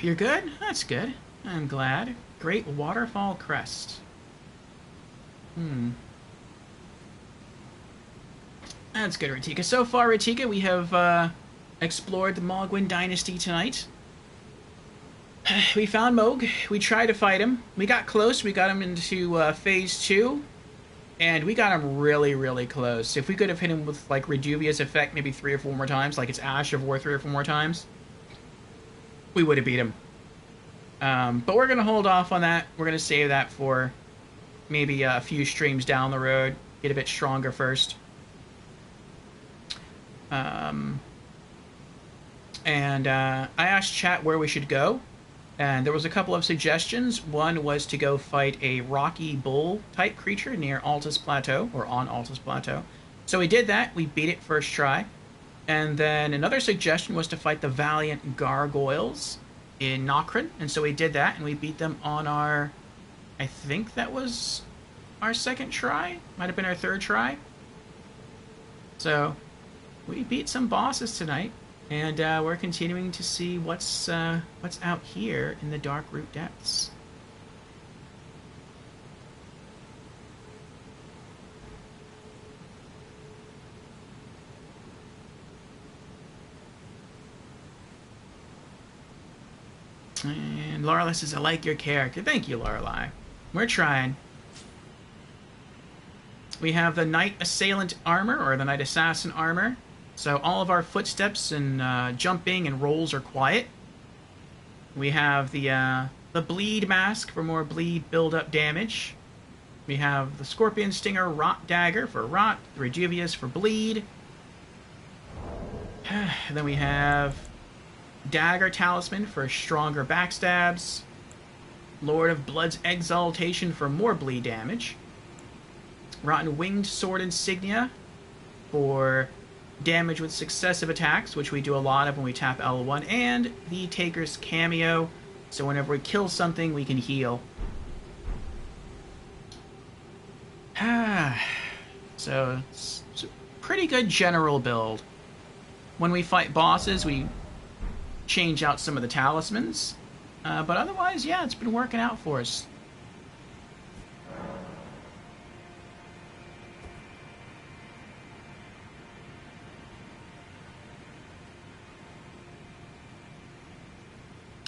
You're good? That's good. I'm glad. Great Waterfall Crest. That's good, Ratika. So far, Ratika, we have explored the Mohgwyn Dynasty tonight. We found Mohg. We tried to fight him. We got close. We got him into Phase 2. And we got him really, really close. If we could have hit him with, like, Reduvia's effect maybe 3 or 4 more times, like it's Ash of War 3 or 4 more times, we would have beat him. But we're going to hold off on that. We're going to save that for maybe a few streams down the road. Get a bit stronger first. I asked chat where we should go, and there was a couple of suggestions. One was to go fight a Rocky Bull type creature near Altus Plateau, or on Altus Plateau. So we did that. We beat it first try. And then another suggestion was to fight the Valiant Gargoyles in Nokrin, and so we did that, and we beat them on our, I think that was our second try, might have been our third try. So we beat some bosses tonight, and we're continuing to see what's out here in the Darkroot depths. And Lorelei says, I like your character. Thank you, Lorelei. We're trying. We have the Knight Assailant armor, or the Knight Assassin armor. So all of our footsteps and jumping and rolls are quiet. We have the Bleed Mask for more bleed build-up damage. We have the Scorpion Stinger Rot Dagger for rot, the Reduvius for bleed. And then we have Dagger Talisman for stronger backstabs. Lord of Blood's Exaltation for more bleed damage. Rotten Winged Sword Insignia for damage with successive attacks, which we do a lot of when we tap L1. And the Taker's Cameo, so whenever we kill something, we can heal. So it's a pretty good general build. When we fight bosses, we change out some of the talismans, but otherwise, yeah, it's been working out for us.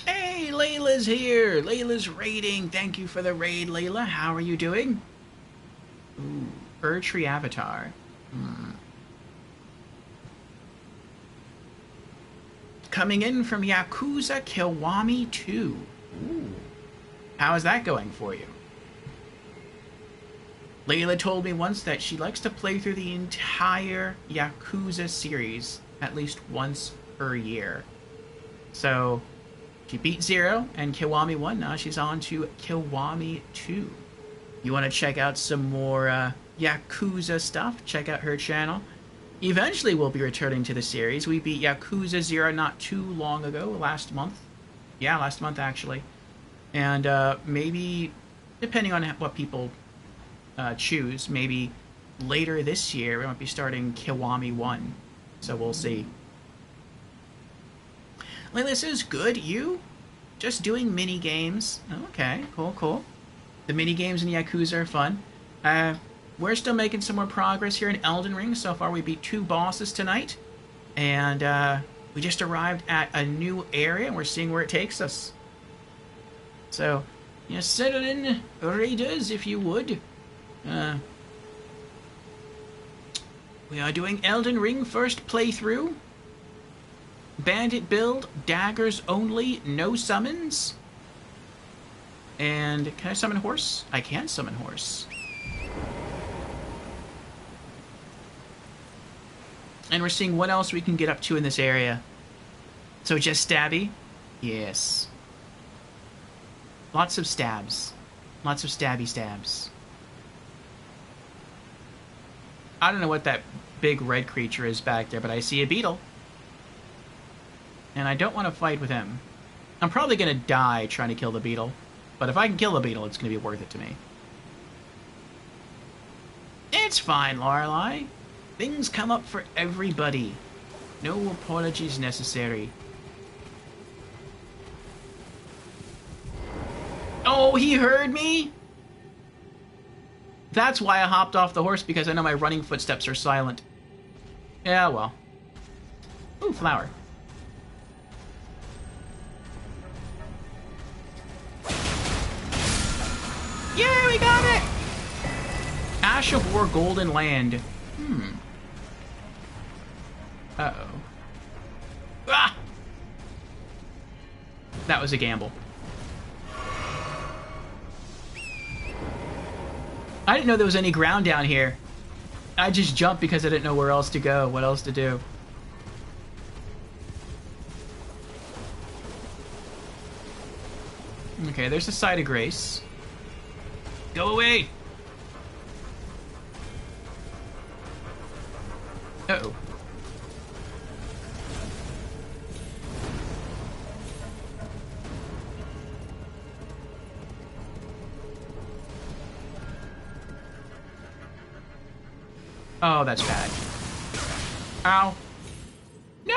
Hey, Layla's here. Layla's raiding. Thank you for the raid, Layla. How are you doing? Ooh, Erdtree Avatar. Coming in from Yakuza Kiwami 2. Ooh. How is that going for you? Layla told me once that she likes to play through the entire Yakuza series at least once per year. So she beat 0 and Kiwami 1. Now she's on to Kiwami 2. You want to check out some more Yakuza stuff? Check out her channel. Eventually we'll be returning to the series. We beat Yakuza 0 not too long ago, last month. Yeah, last month actually. And maybe, depending on what people choose, maybe later this year we might be starting Kiwami 1. So we'll see. Layla says, good, you? Just doing mini games. Okay, cool. The mini games in Yakuza are fun. We're still making some more progress here in Elden Ring. So far we beat 2 bosses tonight. And we just arrived at a new area, and we're seeing where it takes us. So, yeah, settle in, raiders, if you would. We are doing Elden Ring first playthrough. Bandit build, Daggers-Only, no summons. And can I summon horse? I can summon horse. And we're seeing what else we can get up to in this area. So just stabby? Yes. Lots of stabs. Lots of stabby stabs. I don't know what that big red creature is back there, but I see a beetle. And I don't want to fight with him. I'm probably going to die trying to kill the beetle. But if I can kill the beetle, it's going to be worth it to me. It's fine, Lorelei. Things come up for everybody. No apologies necessary. Oh, he heard me? That's why I hopped off the horse, because I know my running footsteps are silent. Yeah, well. Ooh, flower. Yeah, we got it! Ash of War Golden Land. Uh-oh. Ah! That was a gamble. I didn't know there was any ground down here. I just jumped because I didn't know where else to go, what else to do. Okay, there's a side of grace. Go away! Uh-oh. Oh, that's bad. Ow. No!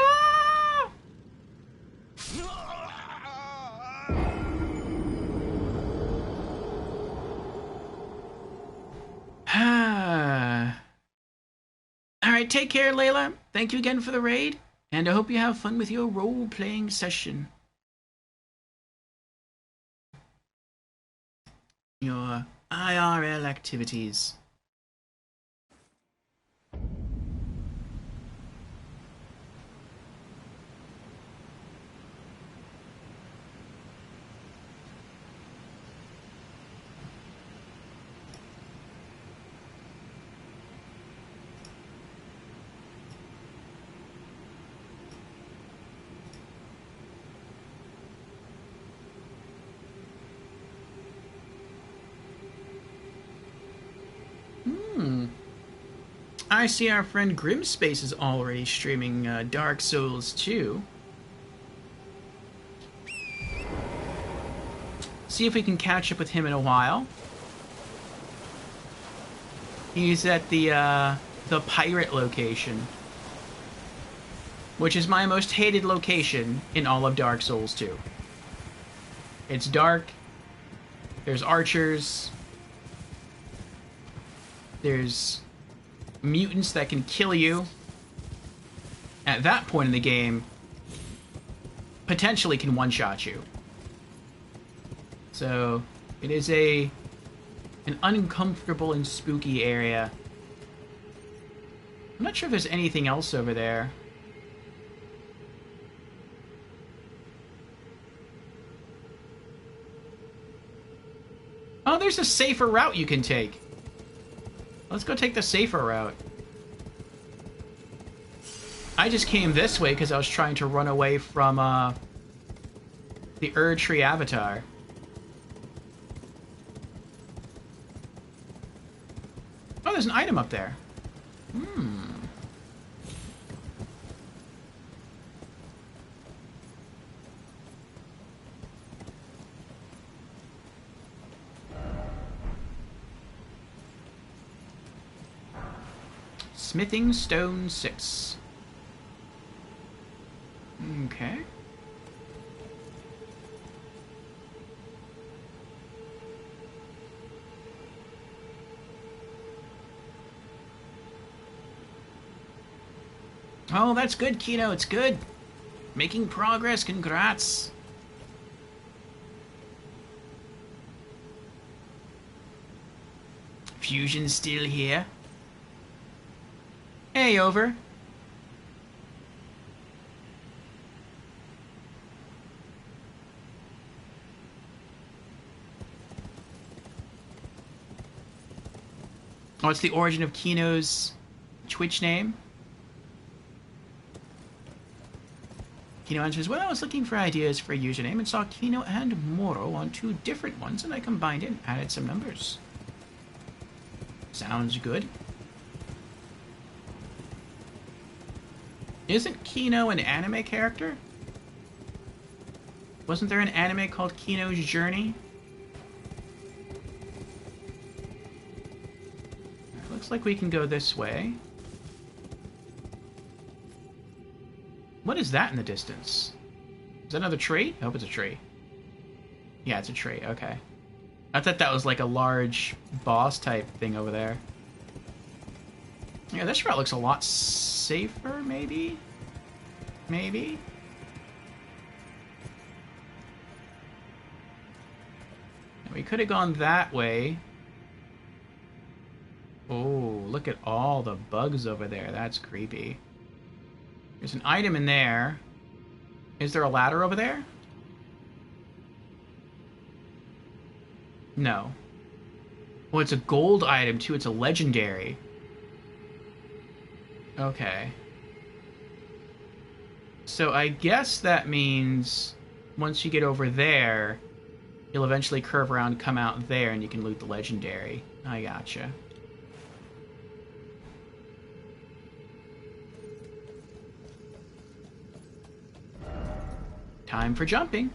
Alright, take care, Layla. Thank you again for the raid, and I hope you have fun with your role-playing session. Your IRL activities. I see our friend Grimspace is already streaming Dark Souls 2. See if we can catch up with him in a while. He's at the pirate location, which is my most hated location in all of Dark Souls 2. It's dark. There's archers. There's mutants that can kill you. At that point in the game, potentially can one-shot you. So, it is an uncomfortable and spooky area. I'm not sure if there's anything else over there. Oh, there's a safer route you can take. Let's go take the safer route. I just came this way because I was trying to run away from the Erdtree Avatar. Oh, there's an item up there. Smithing Stone 6. Okay. Oh, that's good, Kino. It's good. Making progress. Congrats. Fusion's still here. Hey, over. What's the origin of Kino's Twitch name? Kino answers, well, I was looking for ideas for a username and saw Kino and Moro on two different ones, and I combined it and added some numbers. Sounds good. Isn't Kino an anime character? Wasn't there an anime called Kino's Journey? Looks like we can go this way. What is that in the distance? Is that another tree? I hope it's a tree. Yeah, it's a tree. Okay. I thought that was like a large boss type thing over there. Yeah, this route looks a lot safer, maybe? Maybe? We could have gone that way. Oh, look at all the bugs over there. That's creepy. There's an item in there. Is there a ladder over there? No. Well, it's a gold item, too. It's a legendary. Okay. So I guess that means once you get over there, you'll eventually curve around, come out there, and you can loot the legendary. I gotcha. Time for jumping.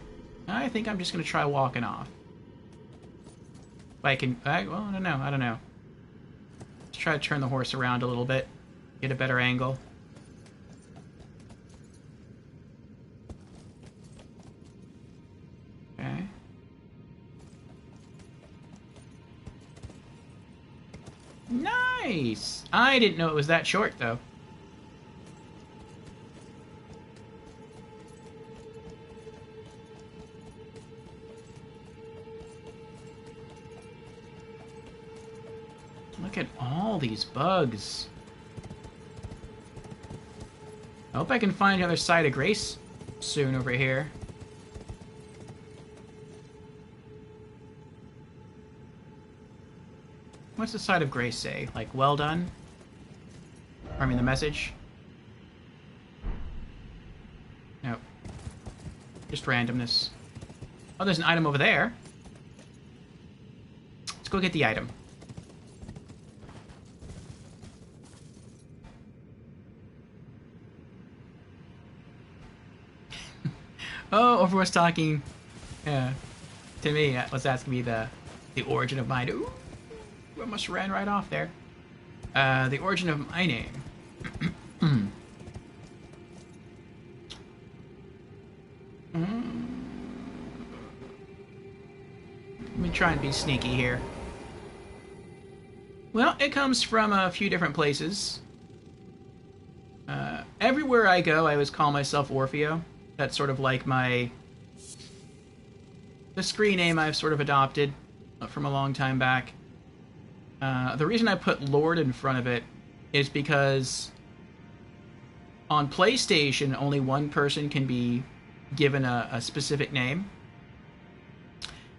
I think I'm just going to try walking off. If I can... well, I don't know. I don't know. Let's try to turn the horse around a little bit. Get a better angle. Okay. Nice! I didn't know it was that short, though. Look at all these bugs. I hope I can find the other side of Grace soon over here. What's the side of Grace say? Like, well done? I mean, the message? Nope. Just randomness. Oh, there's an item over there. Let's go get the item. Oh, everyone's talking to me. Was asking me the origin of mine. Ooh, I almost ran right off there. The origin of my name. Let me try and be sneaky here. Well, it comes from a few different places. Everywhere I go, I always call myself Orfeo. That's sort of like the screen name I've sort of adopted from a long time back. The reason I put Lord in front of it is because on PlayStation, only one person can be given a specific name.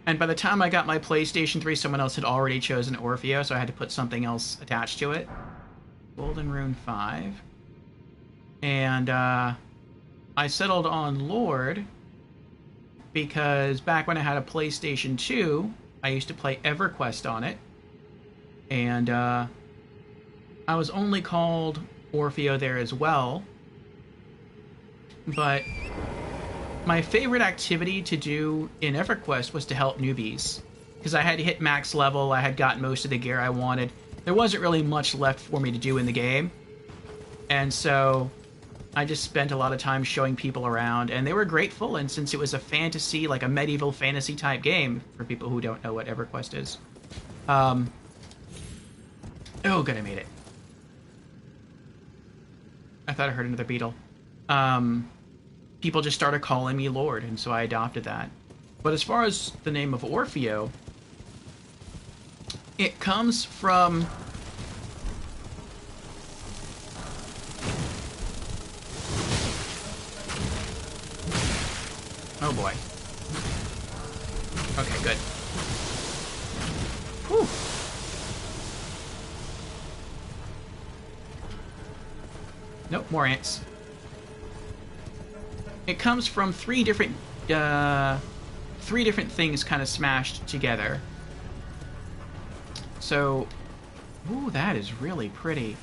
And by the time I got my PlayStation 3, someone else had already chosen Orfeo, so I had to put something else attached to it. Golden Rune 5. And, I settled on Lord because back when I had a PlayStation 2, I used to play EverQuest on it. And I was only called Orfeo there as well. But my favorite activity to do in EverQuest was to help newbies. Because I had hit max level, I had gotten most of the gear I wanted. There wasn't really much left for me to do in the game. And so I just spent a lot of time showing people around, and they were grateful, and since it was a fantasy, like a medieval fantasy type game, for people who don't know what EverQuest is. Oh, good, I made it. I thought I heard another beetle. People just started calling me Lord, and so I adopted that. But as far as the name of Orfeo, it comes from... Oh boy. Okay, good. Whew. Nope, more ants. It comes from three different things kind of smashed together. So, ooh, that is really pretty.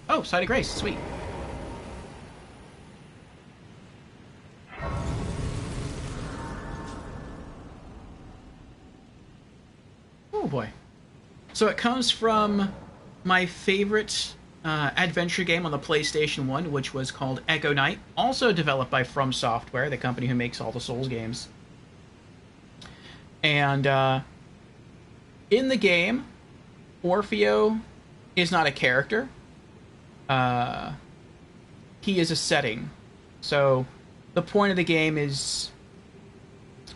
Oh, Side of Grace, sweet. Oh boy. So it comes from my favorite adventure game on the PlayStation 1, which was called Echo Knight, also developed by From Software, the company who makes all the Souls games. And in the game, Orfeo is not a character. He is a setting. So the point of the game is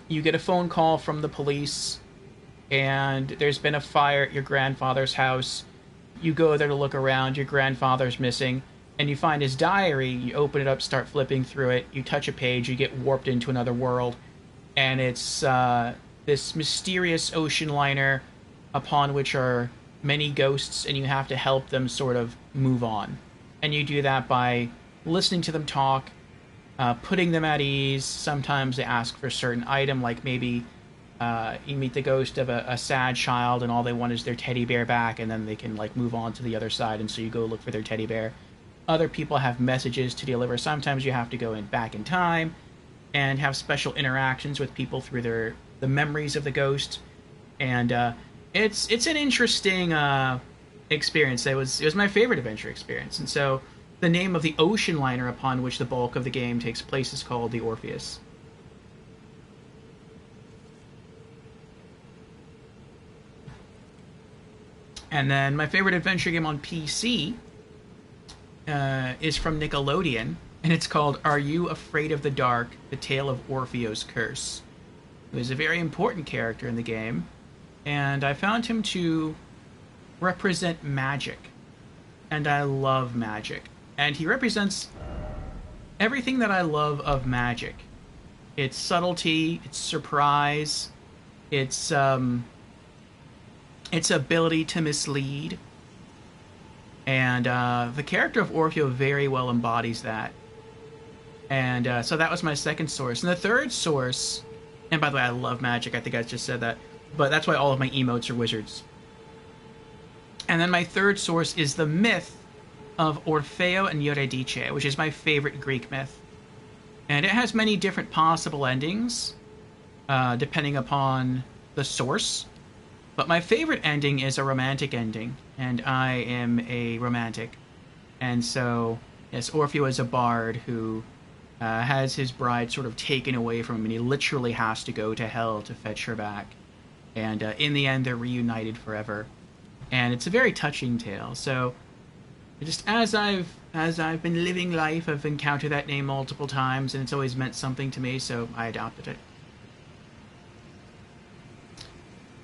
you get a phone call from the police, and there's been a fire at your grandfather's house. You go there to look around, your grandfather's missing, and you find his diary. You open it up, start flipping through it, you touch a page, you get warped into another world, and it's this mysterious ocean liner upon which are many ghosts, and you have to help them sort of move on. And you do that by listening to them talk, putting them at ease. Sometimes they ask for a certain item, like maybe you meet the ghost of a sad child and all they want is their teddy bear back, and then they can like move on to the other side, and so you go look for their teddy bear. Other people have messages to deliver. Sometimes you have to go back in time and have special interactions with people through the memories of the ghost. And it's an interesting experience. It was my favorite adventure experience. And so the name of the ocean liner upon which the bulk of the game takes place is called the Orpheus. And then my favorite adventure game on PC is from Nickelodeon, and it's called Are You Afraid of the Dark? The Tale of Orpheo's Curse. He was a very important character in the game, and I found him to represent magic. And I love magic. And he represents everything that I love of magic. Its subtlety, its surprise, its ability to mislead. And the character of Orfeo very well embodies that. And so that was my second source. And the third source, and by the way, I love magic, I think I just said that, but that's why all of my emotes are wizards. And then my third source is the myth of Orfeo and Eurydice, which is my favorite Greek myth. And it has many different possible endings, depending upon the source. But my favorite ending is a romantic ending, and I am a romantic. And so, yes, Orfeo is a bard who has his bride sort of taken away from him, and he literally has to go to hell to fetch her back. And in the end, they're reunited forever. And it's a very touching tale. So, just as I've been living life, I've encountered that name multiple times, and it's always meant something to me, so I adopted it.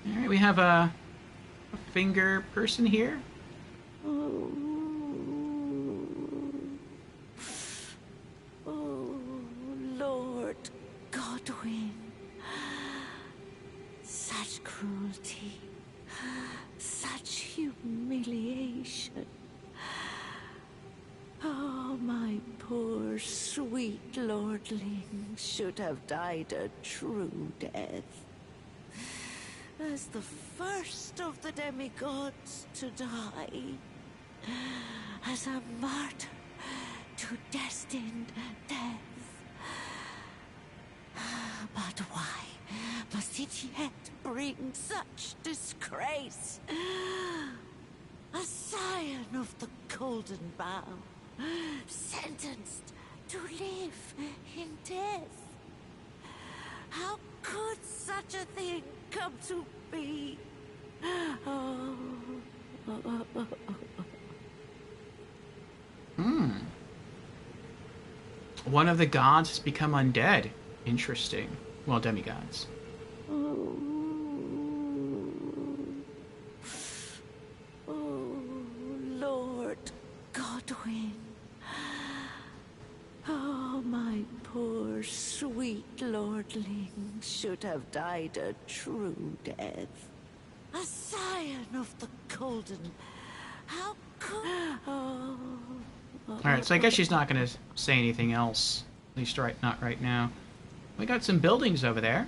Alright, we have a finger person here. Oh, Lord Godwyn. Such cruelty. Such humiliation. Oh, my poor sweet lordling should have died a true death. As the first of the demigods to die, as a martyr to destined death. But why must it yet bring such disgrace? A scion of the golden bough, sentenced to live in death. How could such a thing come to be? Oh. One of the gods has become undead. Interesting. Well, demigods. Oh, Lord Godwyn. Oh, my poor sweet lordling should have died a true death. A scion of the golden. How could... Oh. Alright, so I guess she's not going to say anything else. At least not right now. We got some buildings over there.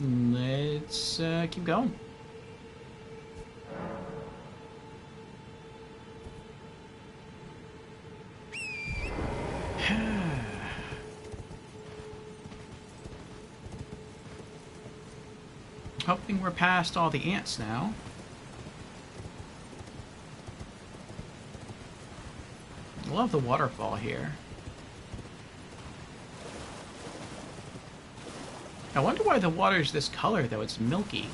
Let's keep going. Hoping we're past all the ants now. I love the waterfall here. I wonder why the water's this color, though. It's milky.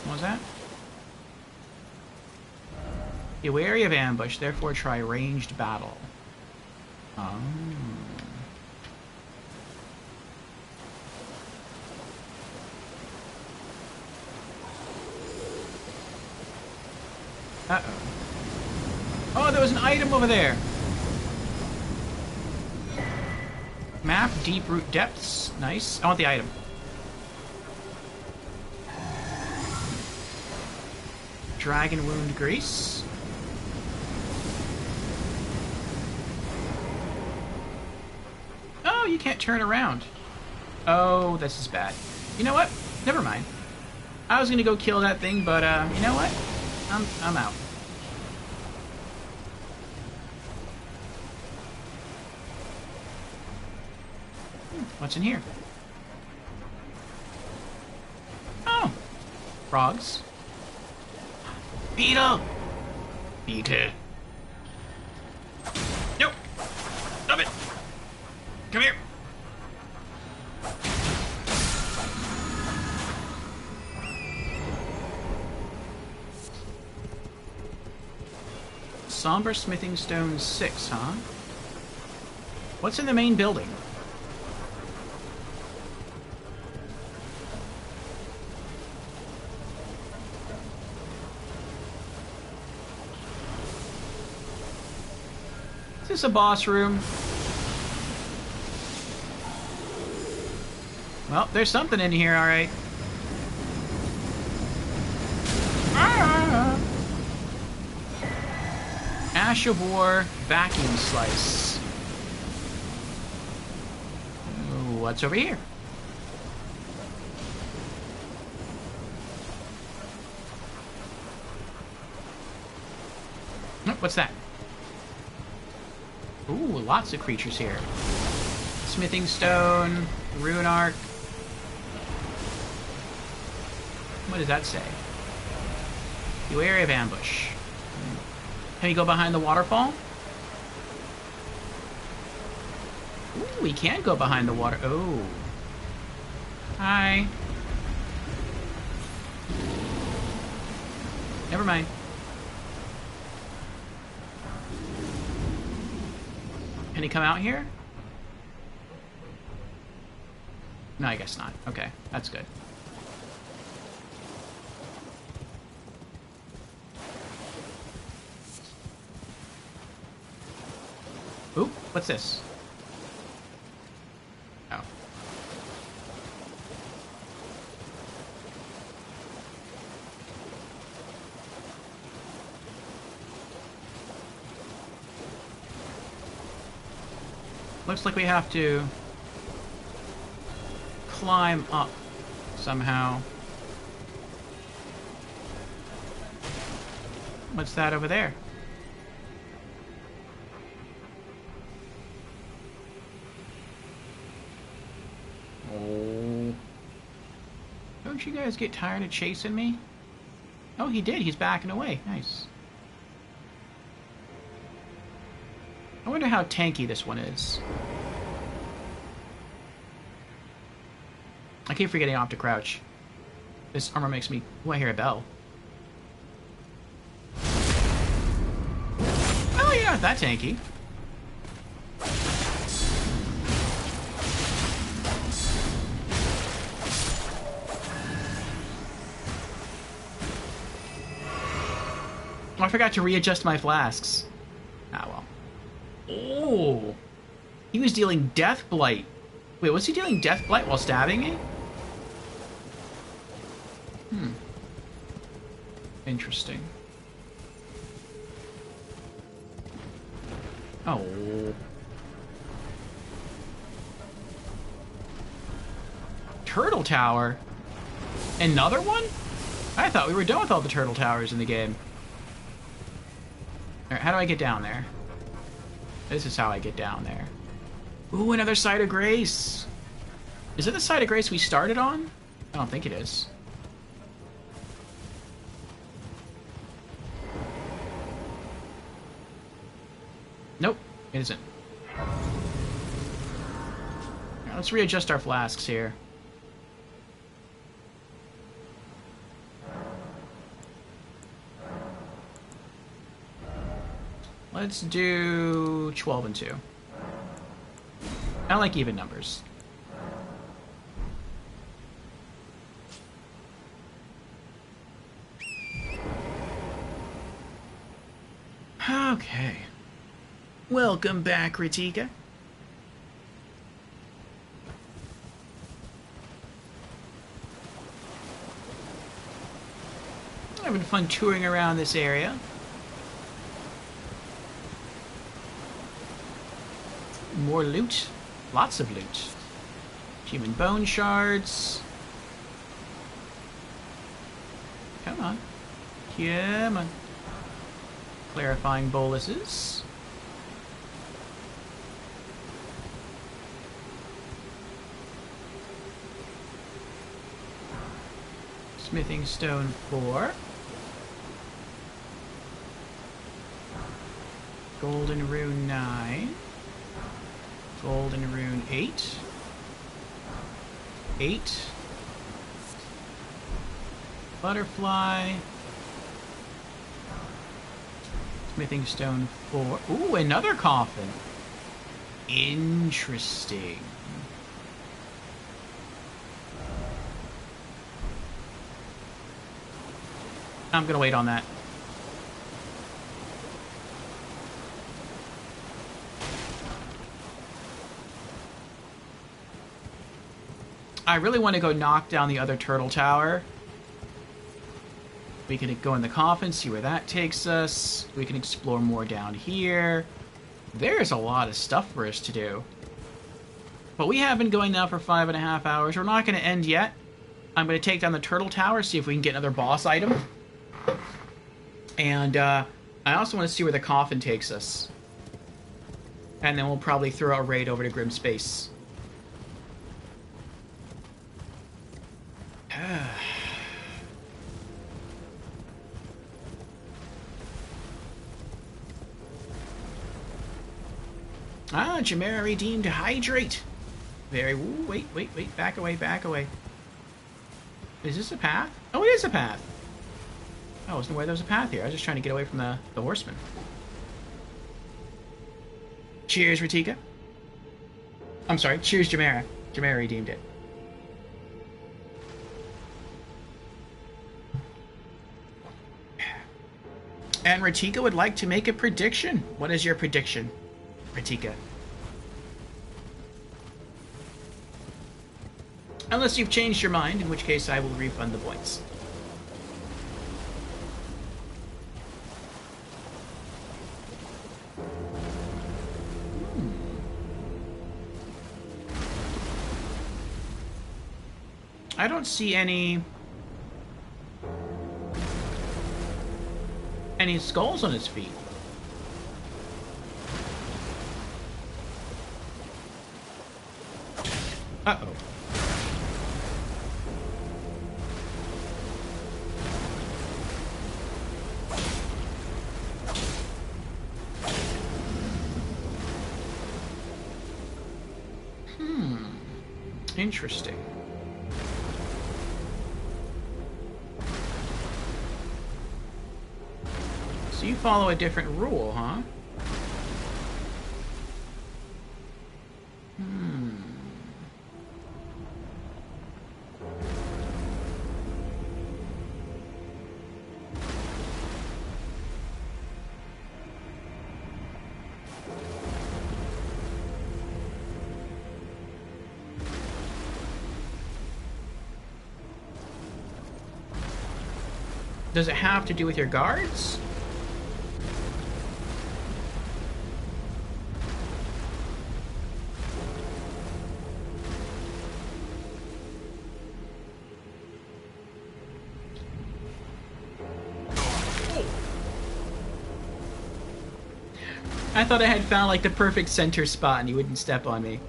What was that? Be wary of ambush, therefore try ranged battle. Oh. Uh-oh. Oh, there was an item over there! Map, deep root depths. Nice. I want the item. Dragon wound grease. Oh, you can't turn around. Oh, this is bad. You know what? Never mind. I was gonna go kill that thing, but you know what? I'm out. What's in here? Oh! Frogs. Beetle! Beetle. Nope! Stop it! Come here! Somber Smithing Stone 6, huh? What's in the main building? Is this a boss room? Well, there's something in here, alright. Ah! Ash of War Vacuum Slice. Ooh, what's over here? Oh, what's that? Ooh, lots of creatures here. Smithing Stone, Rune Arc. What does that say? Beware of ambush. Can we go behind the waterfall? Ooh, we can go behind the water. Oh. Hi. Never mind. Can he come out here? No, I guess not. Okay, that's good. Ooh, what's this? Oh. Looks like we have to climb up somehow. What's that over there? Oh. Don't you guys get tired of chasing me? Oh, he did. He's backing away. Nice. I wonder how tanky this one is. I keep forgetting off to crouch. This armor makes me... Oh, I hear a bell. Oh, you're not that tanky. Oh, I forgot to readjust my flasks. Ah, well. Oh! He was dealing Death Blight. Wait, was he dealing Death Blight while stabbing me? Hmm. Interesting. Oh. Turtle Tower? Another one? I thought we were done with all the Turtle Towers in the game. Alright, how do I get down there? This is how I get down there. Ooh, another Site of Grace! Is it the Site of Grace we started on? don't think it is. Nope, it isn't. Right, let's readjust our flasks here. Let's do 12 and 2. I like even numbers. Okay. Welcome back, Ritika. Having fun touring around this area. More loot. Lots of loot. Human bone shards. Come on. Come on. Clarifying boluses. Smithing stone 4. Golden rune 9. Golden rune 8. 8. Butterfly. Smithing stone 4. Ooh, another coffin. Interesting. I'm gonna wait on that. I really want to go knock down the other turtle tower. We can go in the coffin, see where that takes us. We can explore more down here. There's a lot of stuff for us to do. But we have been going now for 5.5 hours. We're not going to end yet. I'm going to take down the turtle tower, see if we can get another boss item. And I also want to see where the coffin takes us. And then we'll probably throw a raid over to Grim Space. Ah, Chimera redeemed Hydrate. Very... Ooh, wait. Back away. Is this a path? Oh, it is a path. I wasn't aware there was a path here. I was just trying to get away from the horseman. Cheers, Ritika. I'm sorry. Cheers, Chimera. Chimera redeemed it. And Ritika would like to make a prediction. What is your prediction, Ritika? Unless you've changed your mind, in which case I will refund the points. I don't see any skulls on his feet. Uh-oh. Interesting. So you follow a different rule, huh? Does it have to do with your guards? I thought I had found like the perfect center spot and you wouldn't step on me.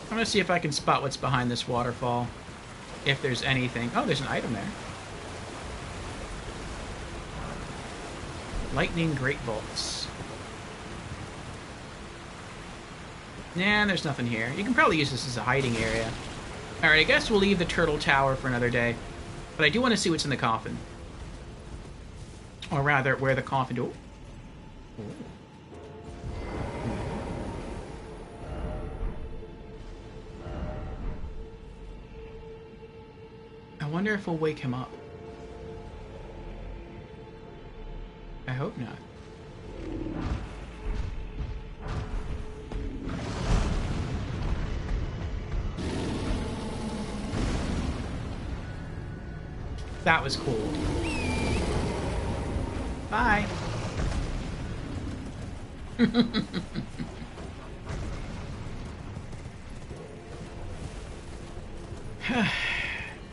I'm gonna see if I can spot what's behind this waterfall. If there's anything. Oh, there's an item there. Lightning Great Bolts. Nah, there's nothing here. You can probably use this as a hiding area. Alright, I guess we'll leave the Turtle Tower for another day. But I do want to see what's in the coffin. Or rather, where the coffin... Oh. I wonder if we'll wake him up. I hope not. That was cool. Bye.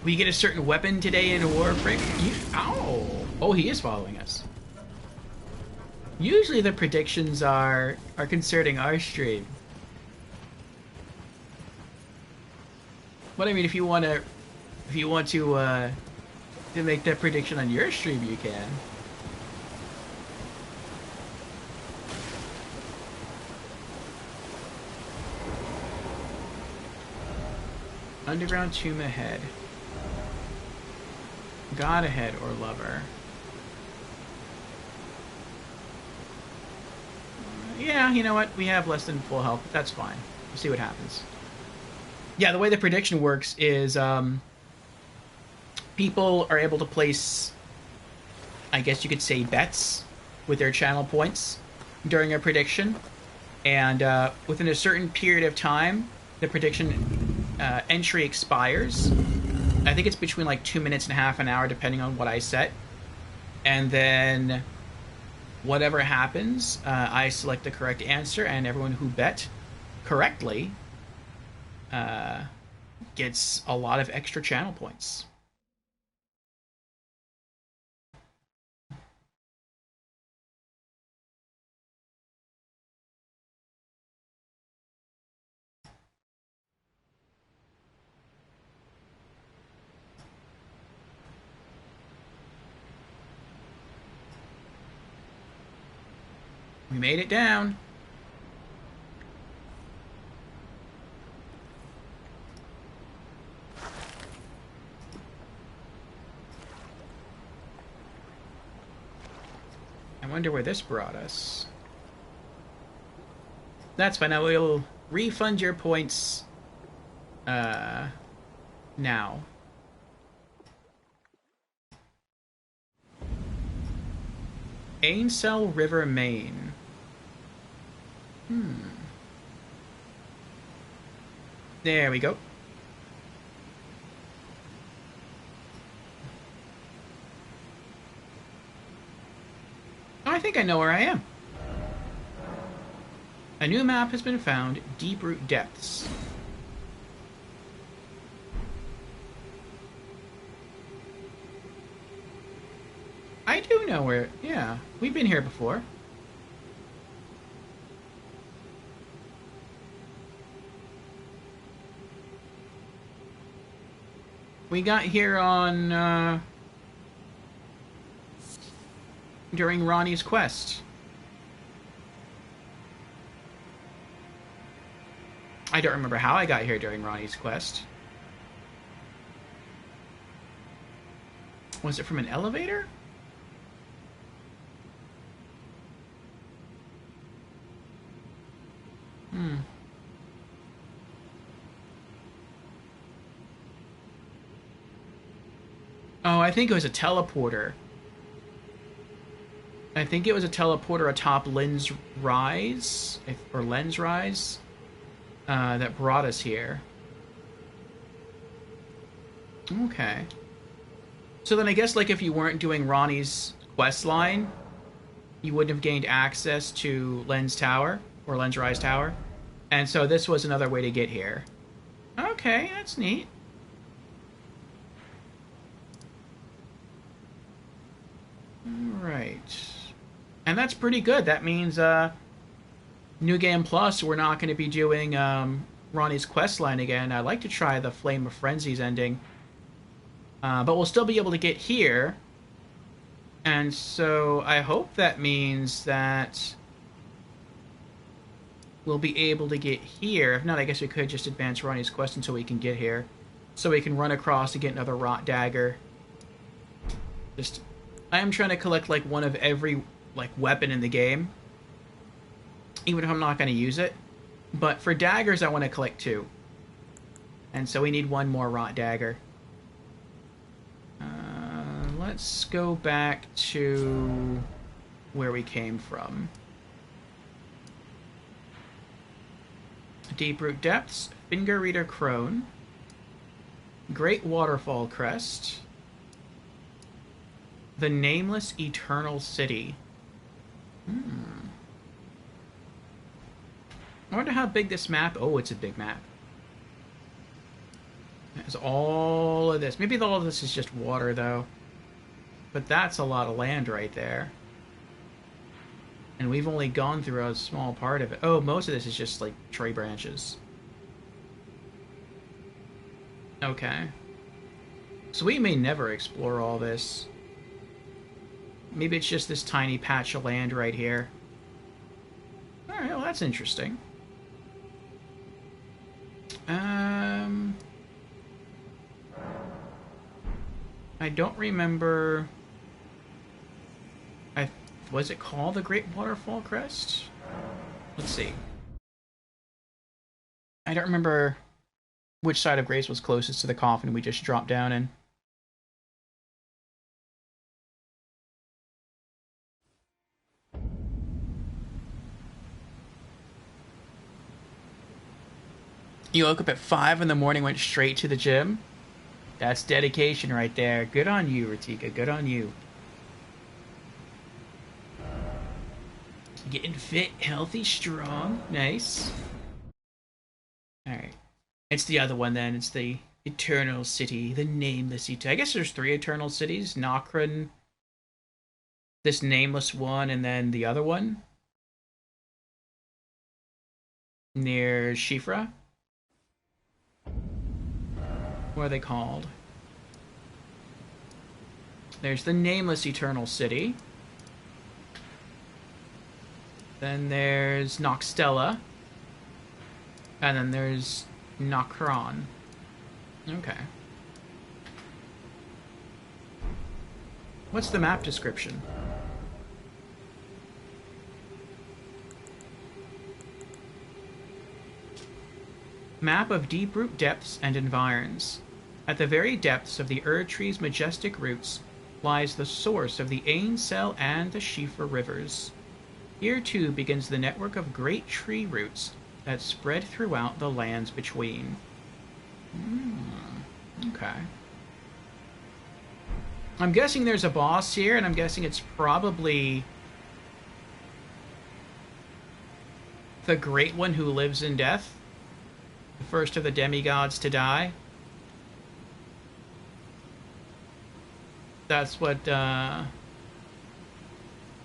We get a certain weapon today in Warframe. Ow! Oh, he is following us. Usually the predictions are concerning our stream. But I mean, if you want to make that prediction on your stream, you can. Underground tomb ahead. God ahead or lover. Yeah, you know what? We have less than full health. That's fine. We'll see what happens. Yeah, the way the prediction works is people are able to place, I guess you could say, bets with their channel points during a prediction. And within a certain period of time, the prediction entry expires. I think it's between like 2 minutes and a half an hour, depending on what I set. And then whatever happens, I select the correct answer, and everyone who bet correctly gets a lot of extra channel points. We made it down. I wonder where this brought us. That's fine. I will refund your points now. Ainsel River, Maine. There we go. I think I know where I am. A new map has been found. Deep Root Depths. I do know where... Yeah, we've been here before. We got here on, during Ronnie's quest. I don't remember how I got here during Ronnie's quest. Was it from an elevator? Oh, I think it was a teleporter. I think it was a teleporter atop Lens Rise, or Lens Rise, that brought us here. Okay. So then I guess, like, if you weren't doing Ronnie's quest line, you wouldn't have gained access to Lens Tower, or Lens Rise Tower. And so this was another way to get here. Okay, that's neat. Alright. And that's pretty good. That means, New Game Plus, we're not going to be doing, Ronnie's questline again, I'd like to try the Flame of Frenzy's ending. But we'll still be able to get here. And so I hope that means that we'll be able to get here. If not, I guess we could just advance Ronnie's quest until we can get here. So we can run across to get another Rot Dagger. I am trying to collect, like, one of every, like, weapon in the game. Even if I'm not going to use it. But for daggers, I want to collect 2. And so we need 1 more Rot Dagger. Let's go back to where we came from. Deep-root Depths, Finger Reader Crone, Great Waterfall Crest, the Nameless Eternal City. I wonder how big this map... Oh, it's a big map. There's all of this. Maybe all of this is just water, though. But that's a lot of land right there. And we've only gone through a small part of it. Oh, most of this is just, like, tree branches. Okay. So we may never explore all this. Maybe it's just this tiny patch of land right here. Alright, well, that's interesting. I don't remember... Was it called the Great Waterfall Crest? Let's see. I don't remember which side of Grace was closest to the coffin we just dropped down in. You woke up at 5 in the morning, went straight to the gym? That's dedication right there. Good on you, Ratika. Good on you. Getting fit, healthy, strong. Nice. Alright. It's the other one then. It's the Eternal City. The Nameless Eternal. I guess there's 3 Eternal Cities. Nokron, this Nameless one, and then the other one. Near Shifra. What are they called? There's the Nameless Eternal City. Then there's Noxtella. And then there's Nokron. Okay. What's the map description? Map of deep-root depths and environs. At the very depths of the Erd Tree's majestic roots lies the source of the Ainsel and the Shifra rivers. Here too begins the network of great tree roots that spread throughout the lands between. Okay. I'm guessing there's a boss here, and I'm guessing it's probably the Great One who lives in death. The first of the demigods to die. That's what the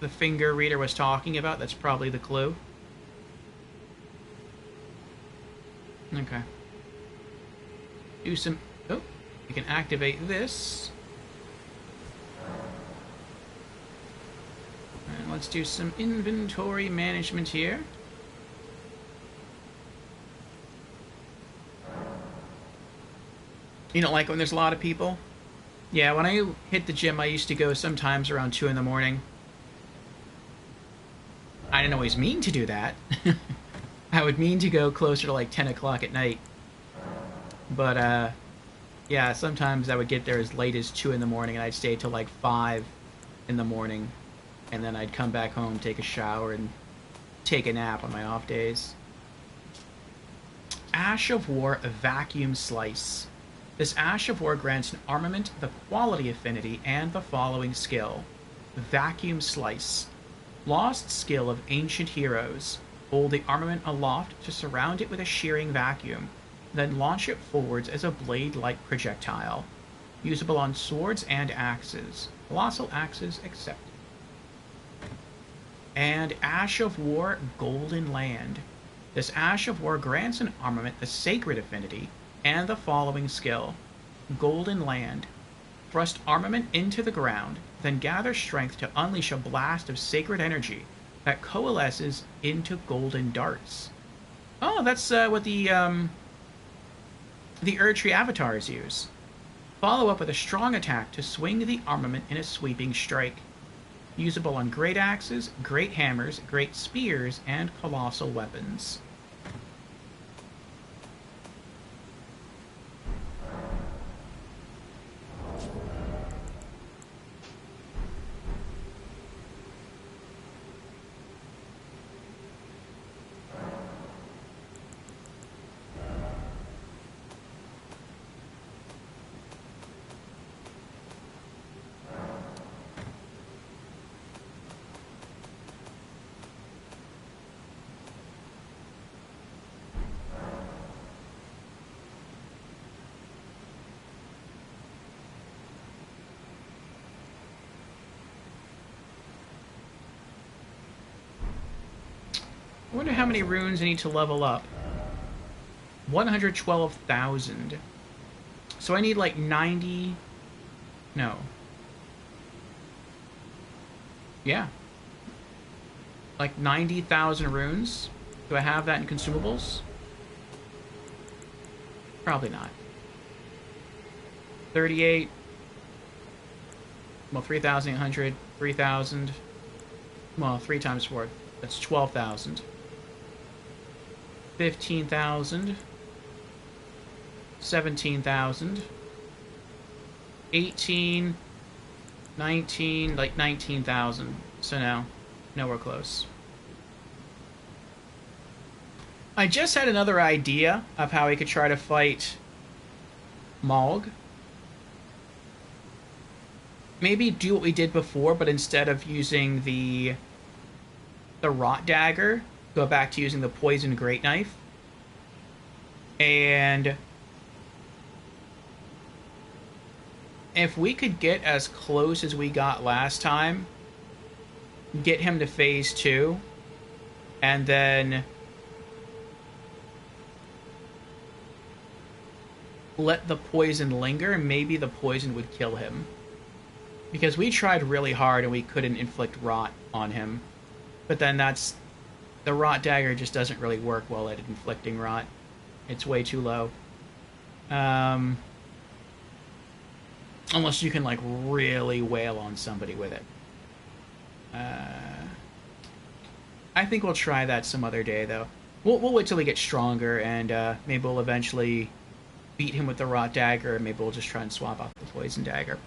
finger reader was talking about. That's probably the clue. Okay. Do some... Oh, you can activate this. And let's do some inventory management here. You don't like when there's a lot of people? Yeah, when I hit the gym, I used to go sometimes around 2 in the morning. I didn't always mean to do that. I would mean to go closer to like 10 o'clock at night. But, yeah, sometimes I would get there as late as 2 in the morning, and I'd stay till like 5 in the morning. And then I'd come back home, take a shower, and take a nap on my off days. Ash of War, a Vacuum Slice. This Ash of War grants an armament, the quality affinity, and the following skill. Vacuum Slice. Lost skill of ancient heroes. Hold the armament aloft to surround it with a shearing vacuum, then launch it forwards as a blade-like projectile. Usable on swords and axes. Colossal axes accepted. And Ash of War, Golden Land. This Ash of War grants an armament the sacred affinity and the following skill: Golden Land. Thrust armament into the ground, then gather strength to unleash a blast of sacred energy that coalesces into golden darts. Oh, that's what the Erdtree avatars use. Follow up with a strong attack to swing the armament in a sweeping strike. Usable on great axes, great hammers, great spears, and colossal weapons. I wonder how many runes I need to level up. 112,000. So I need like 90... No. Yeah. Like 90,000 runes? Do I have that in consumables? Probably not. 38. Well, 3,800. 3,000. Well, 3 times 4. That's 12,000. 15,000, 17,000, 18, 19, like 19,000. So now, nowhere close. I just had another idea of how we could try to fight Mohg. Maybe do what we did before, but instead of using the Rot Dagger, go back to using the Poison Great Knife. And if we could get as close as we got last time, get him to phase 2, and then let the poison linger, maybe the poison would kill him. Because we tried really hard and we couldn't inflict rot on him. But then that's... The Rot Dagger just doesn't really work well at inflicting rot. It's way too low. Unless you can, like, really wail on somebody with it. I think we'll try that some other day, though. We'll wait till we get stronger, and maybe we'll eventually beat him with the Rot Dagger, and maybe we'll just try and swap out the Poison Dagger.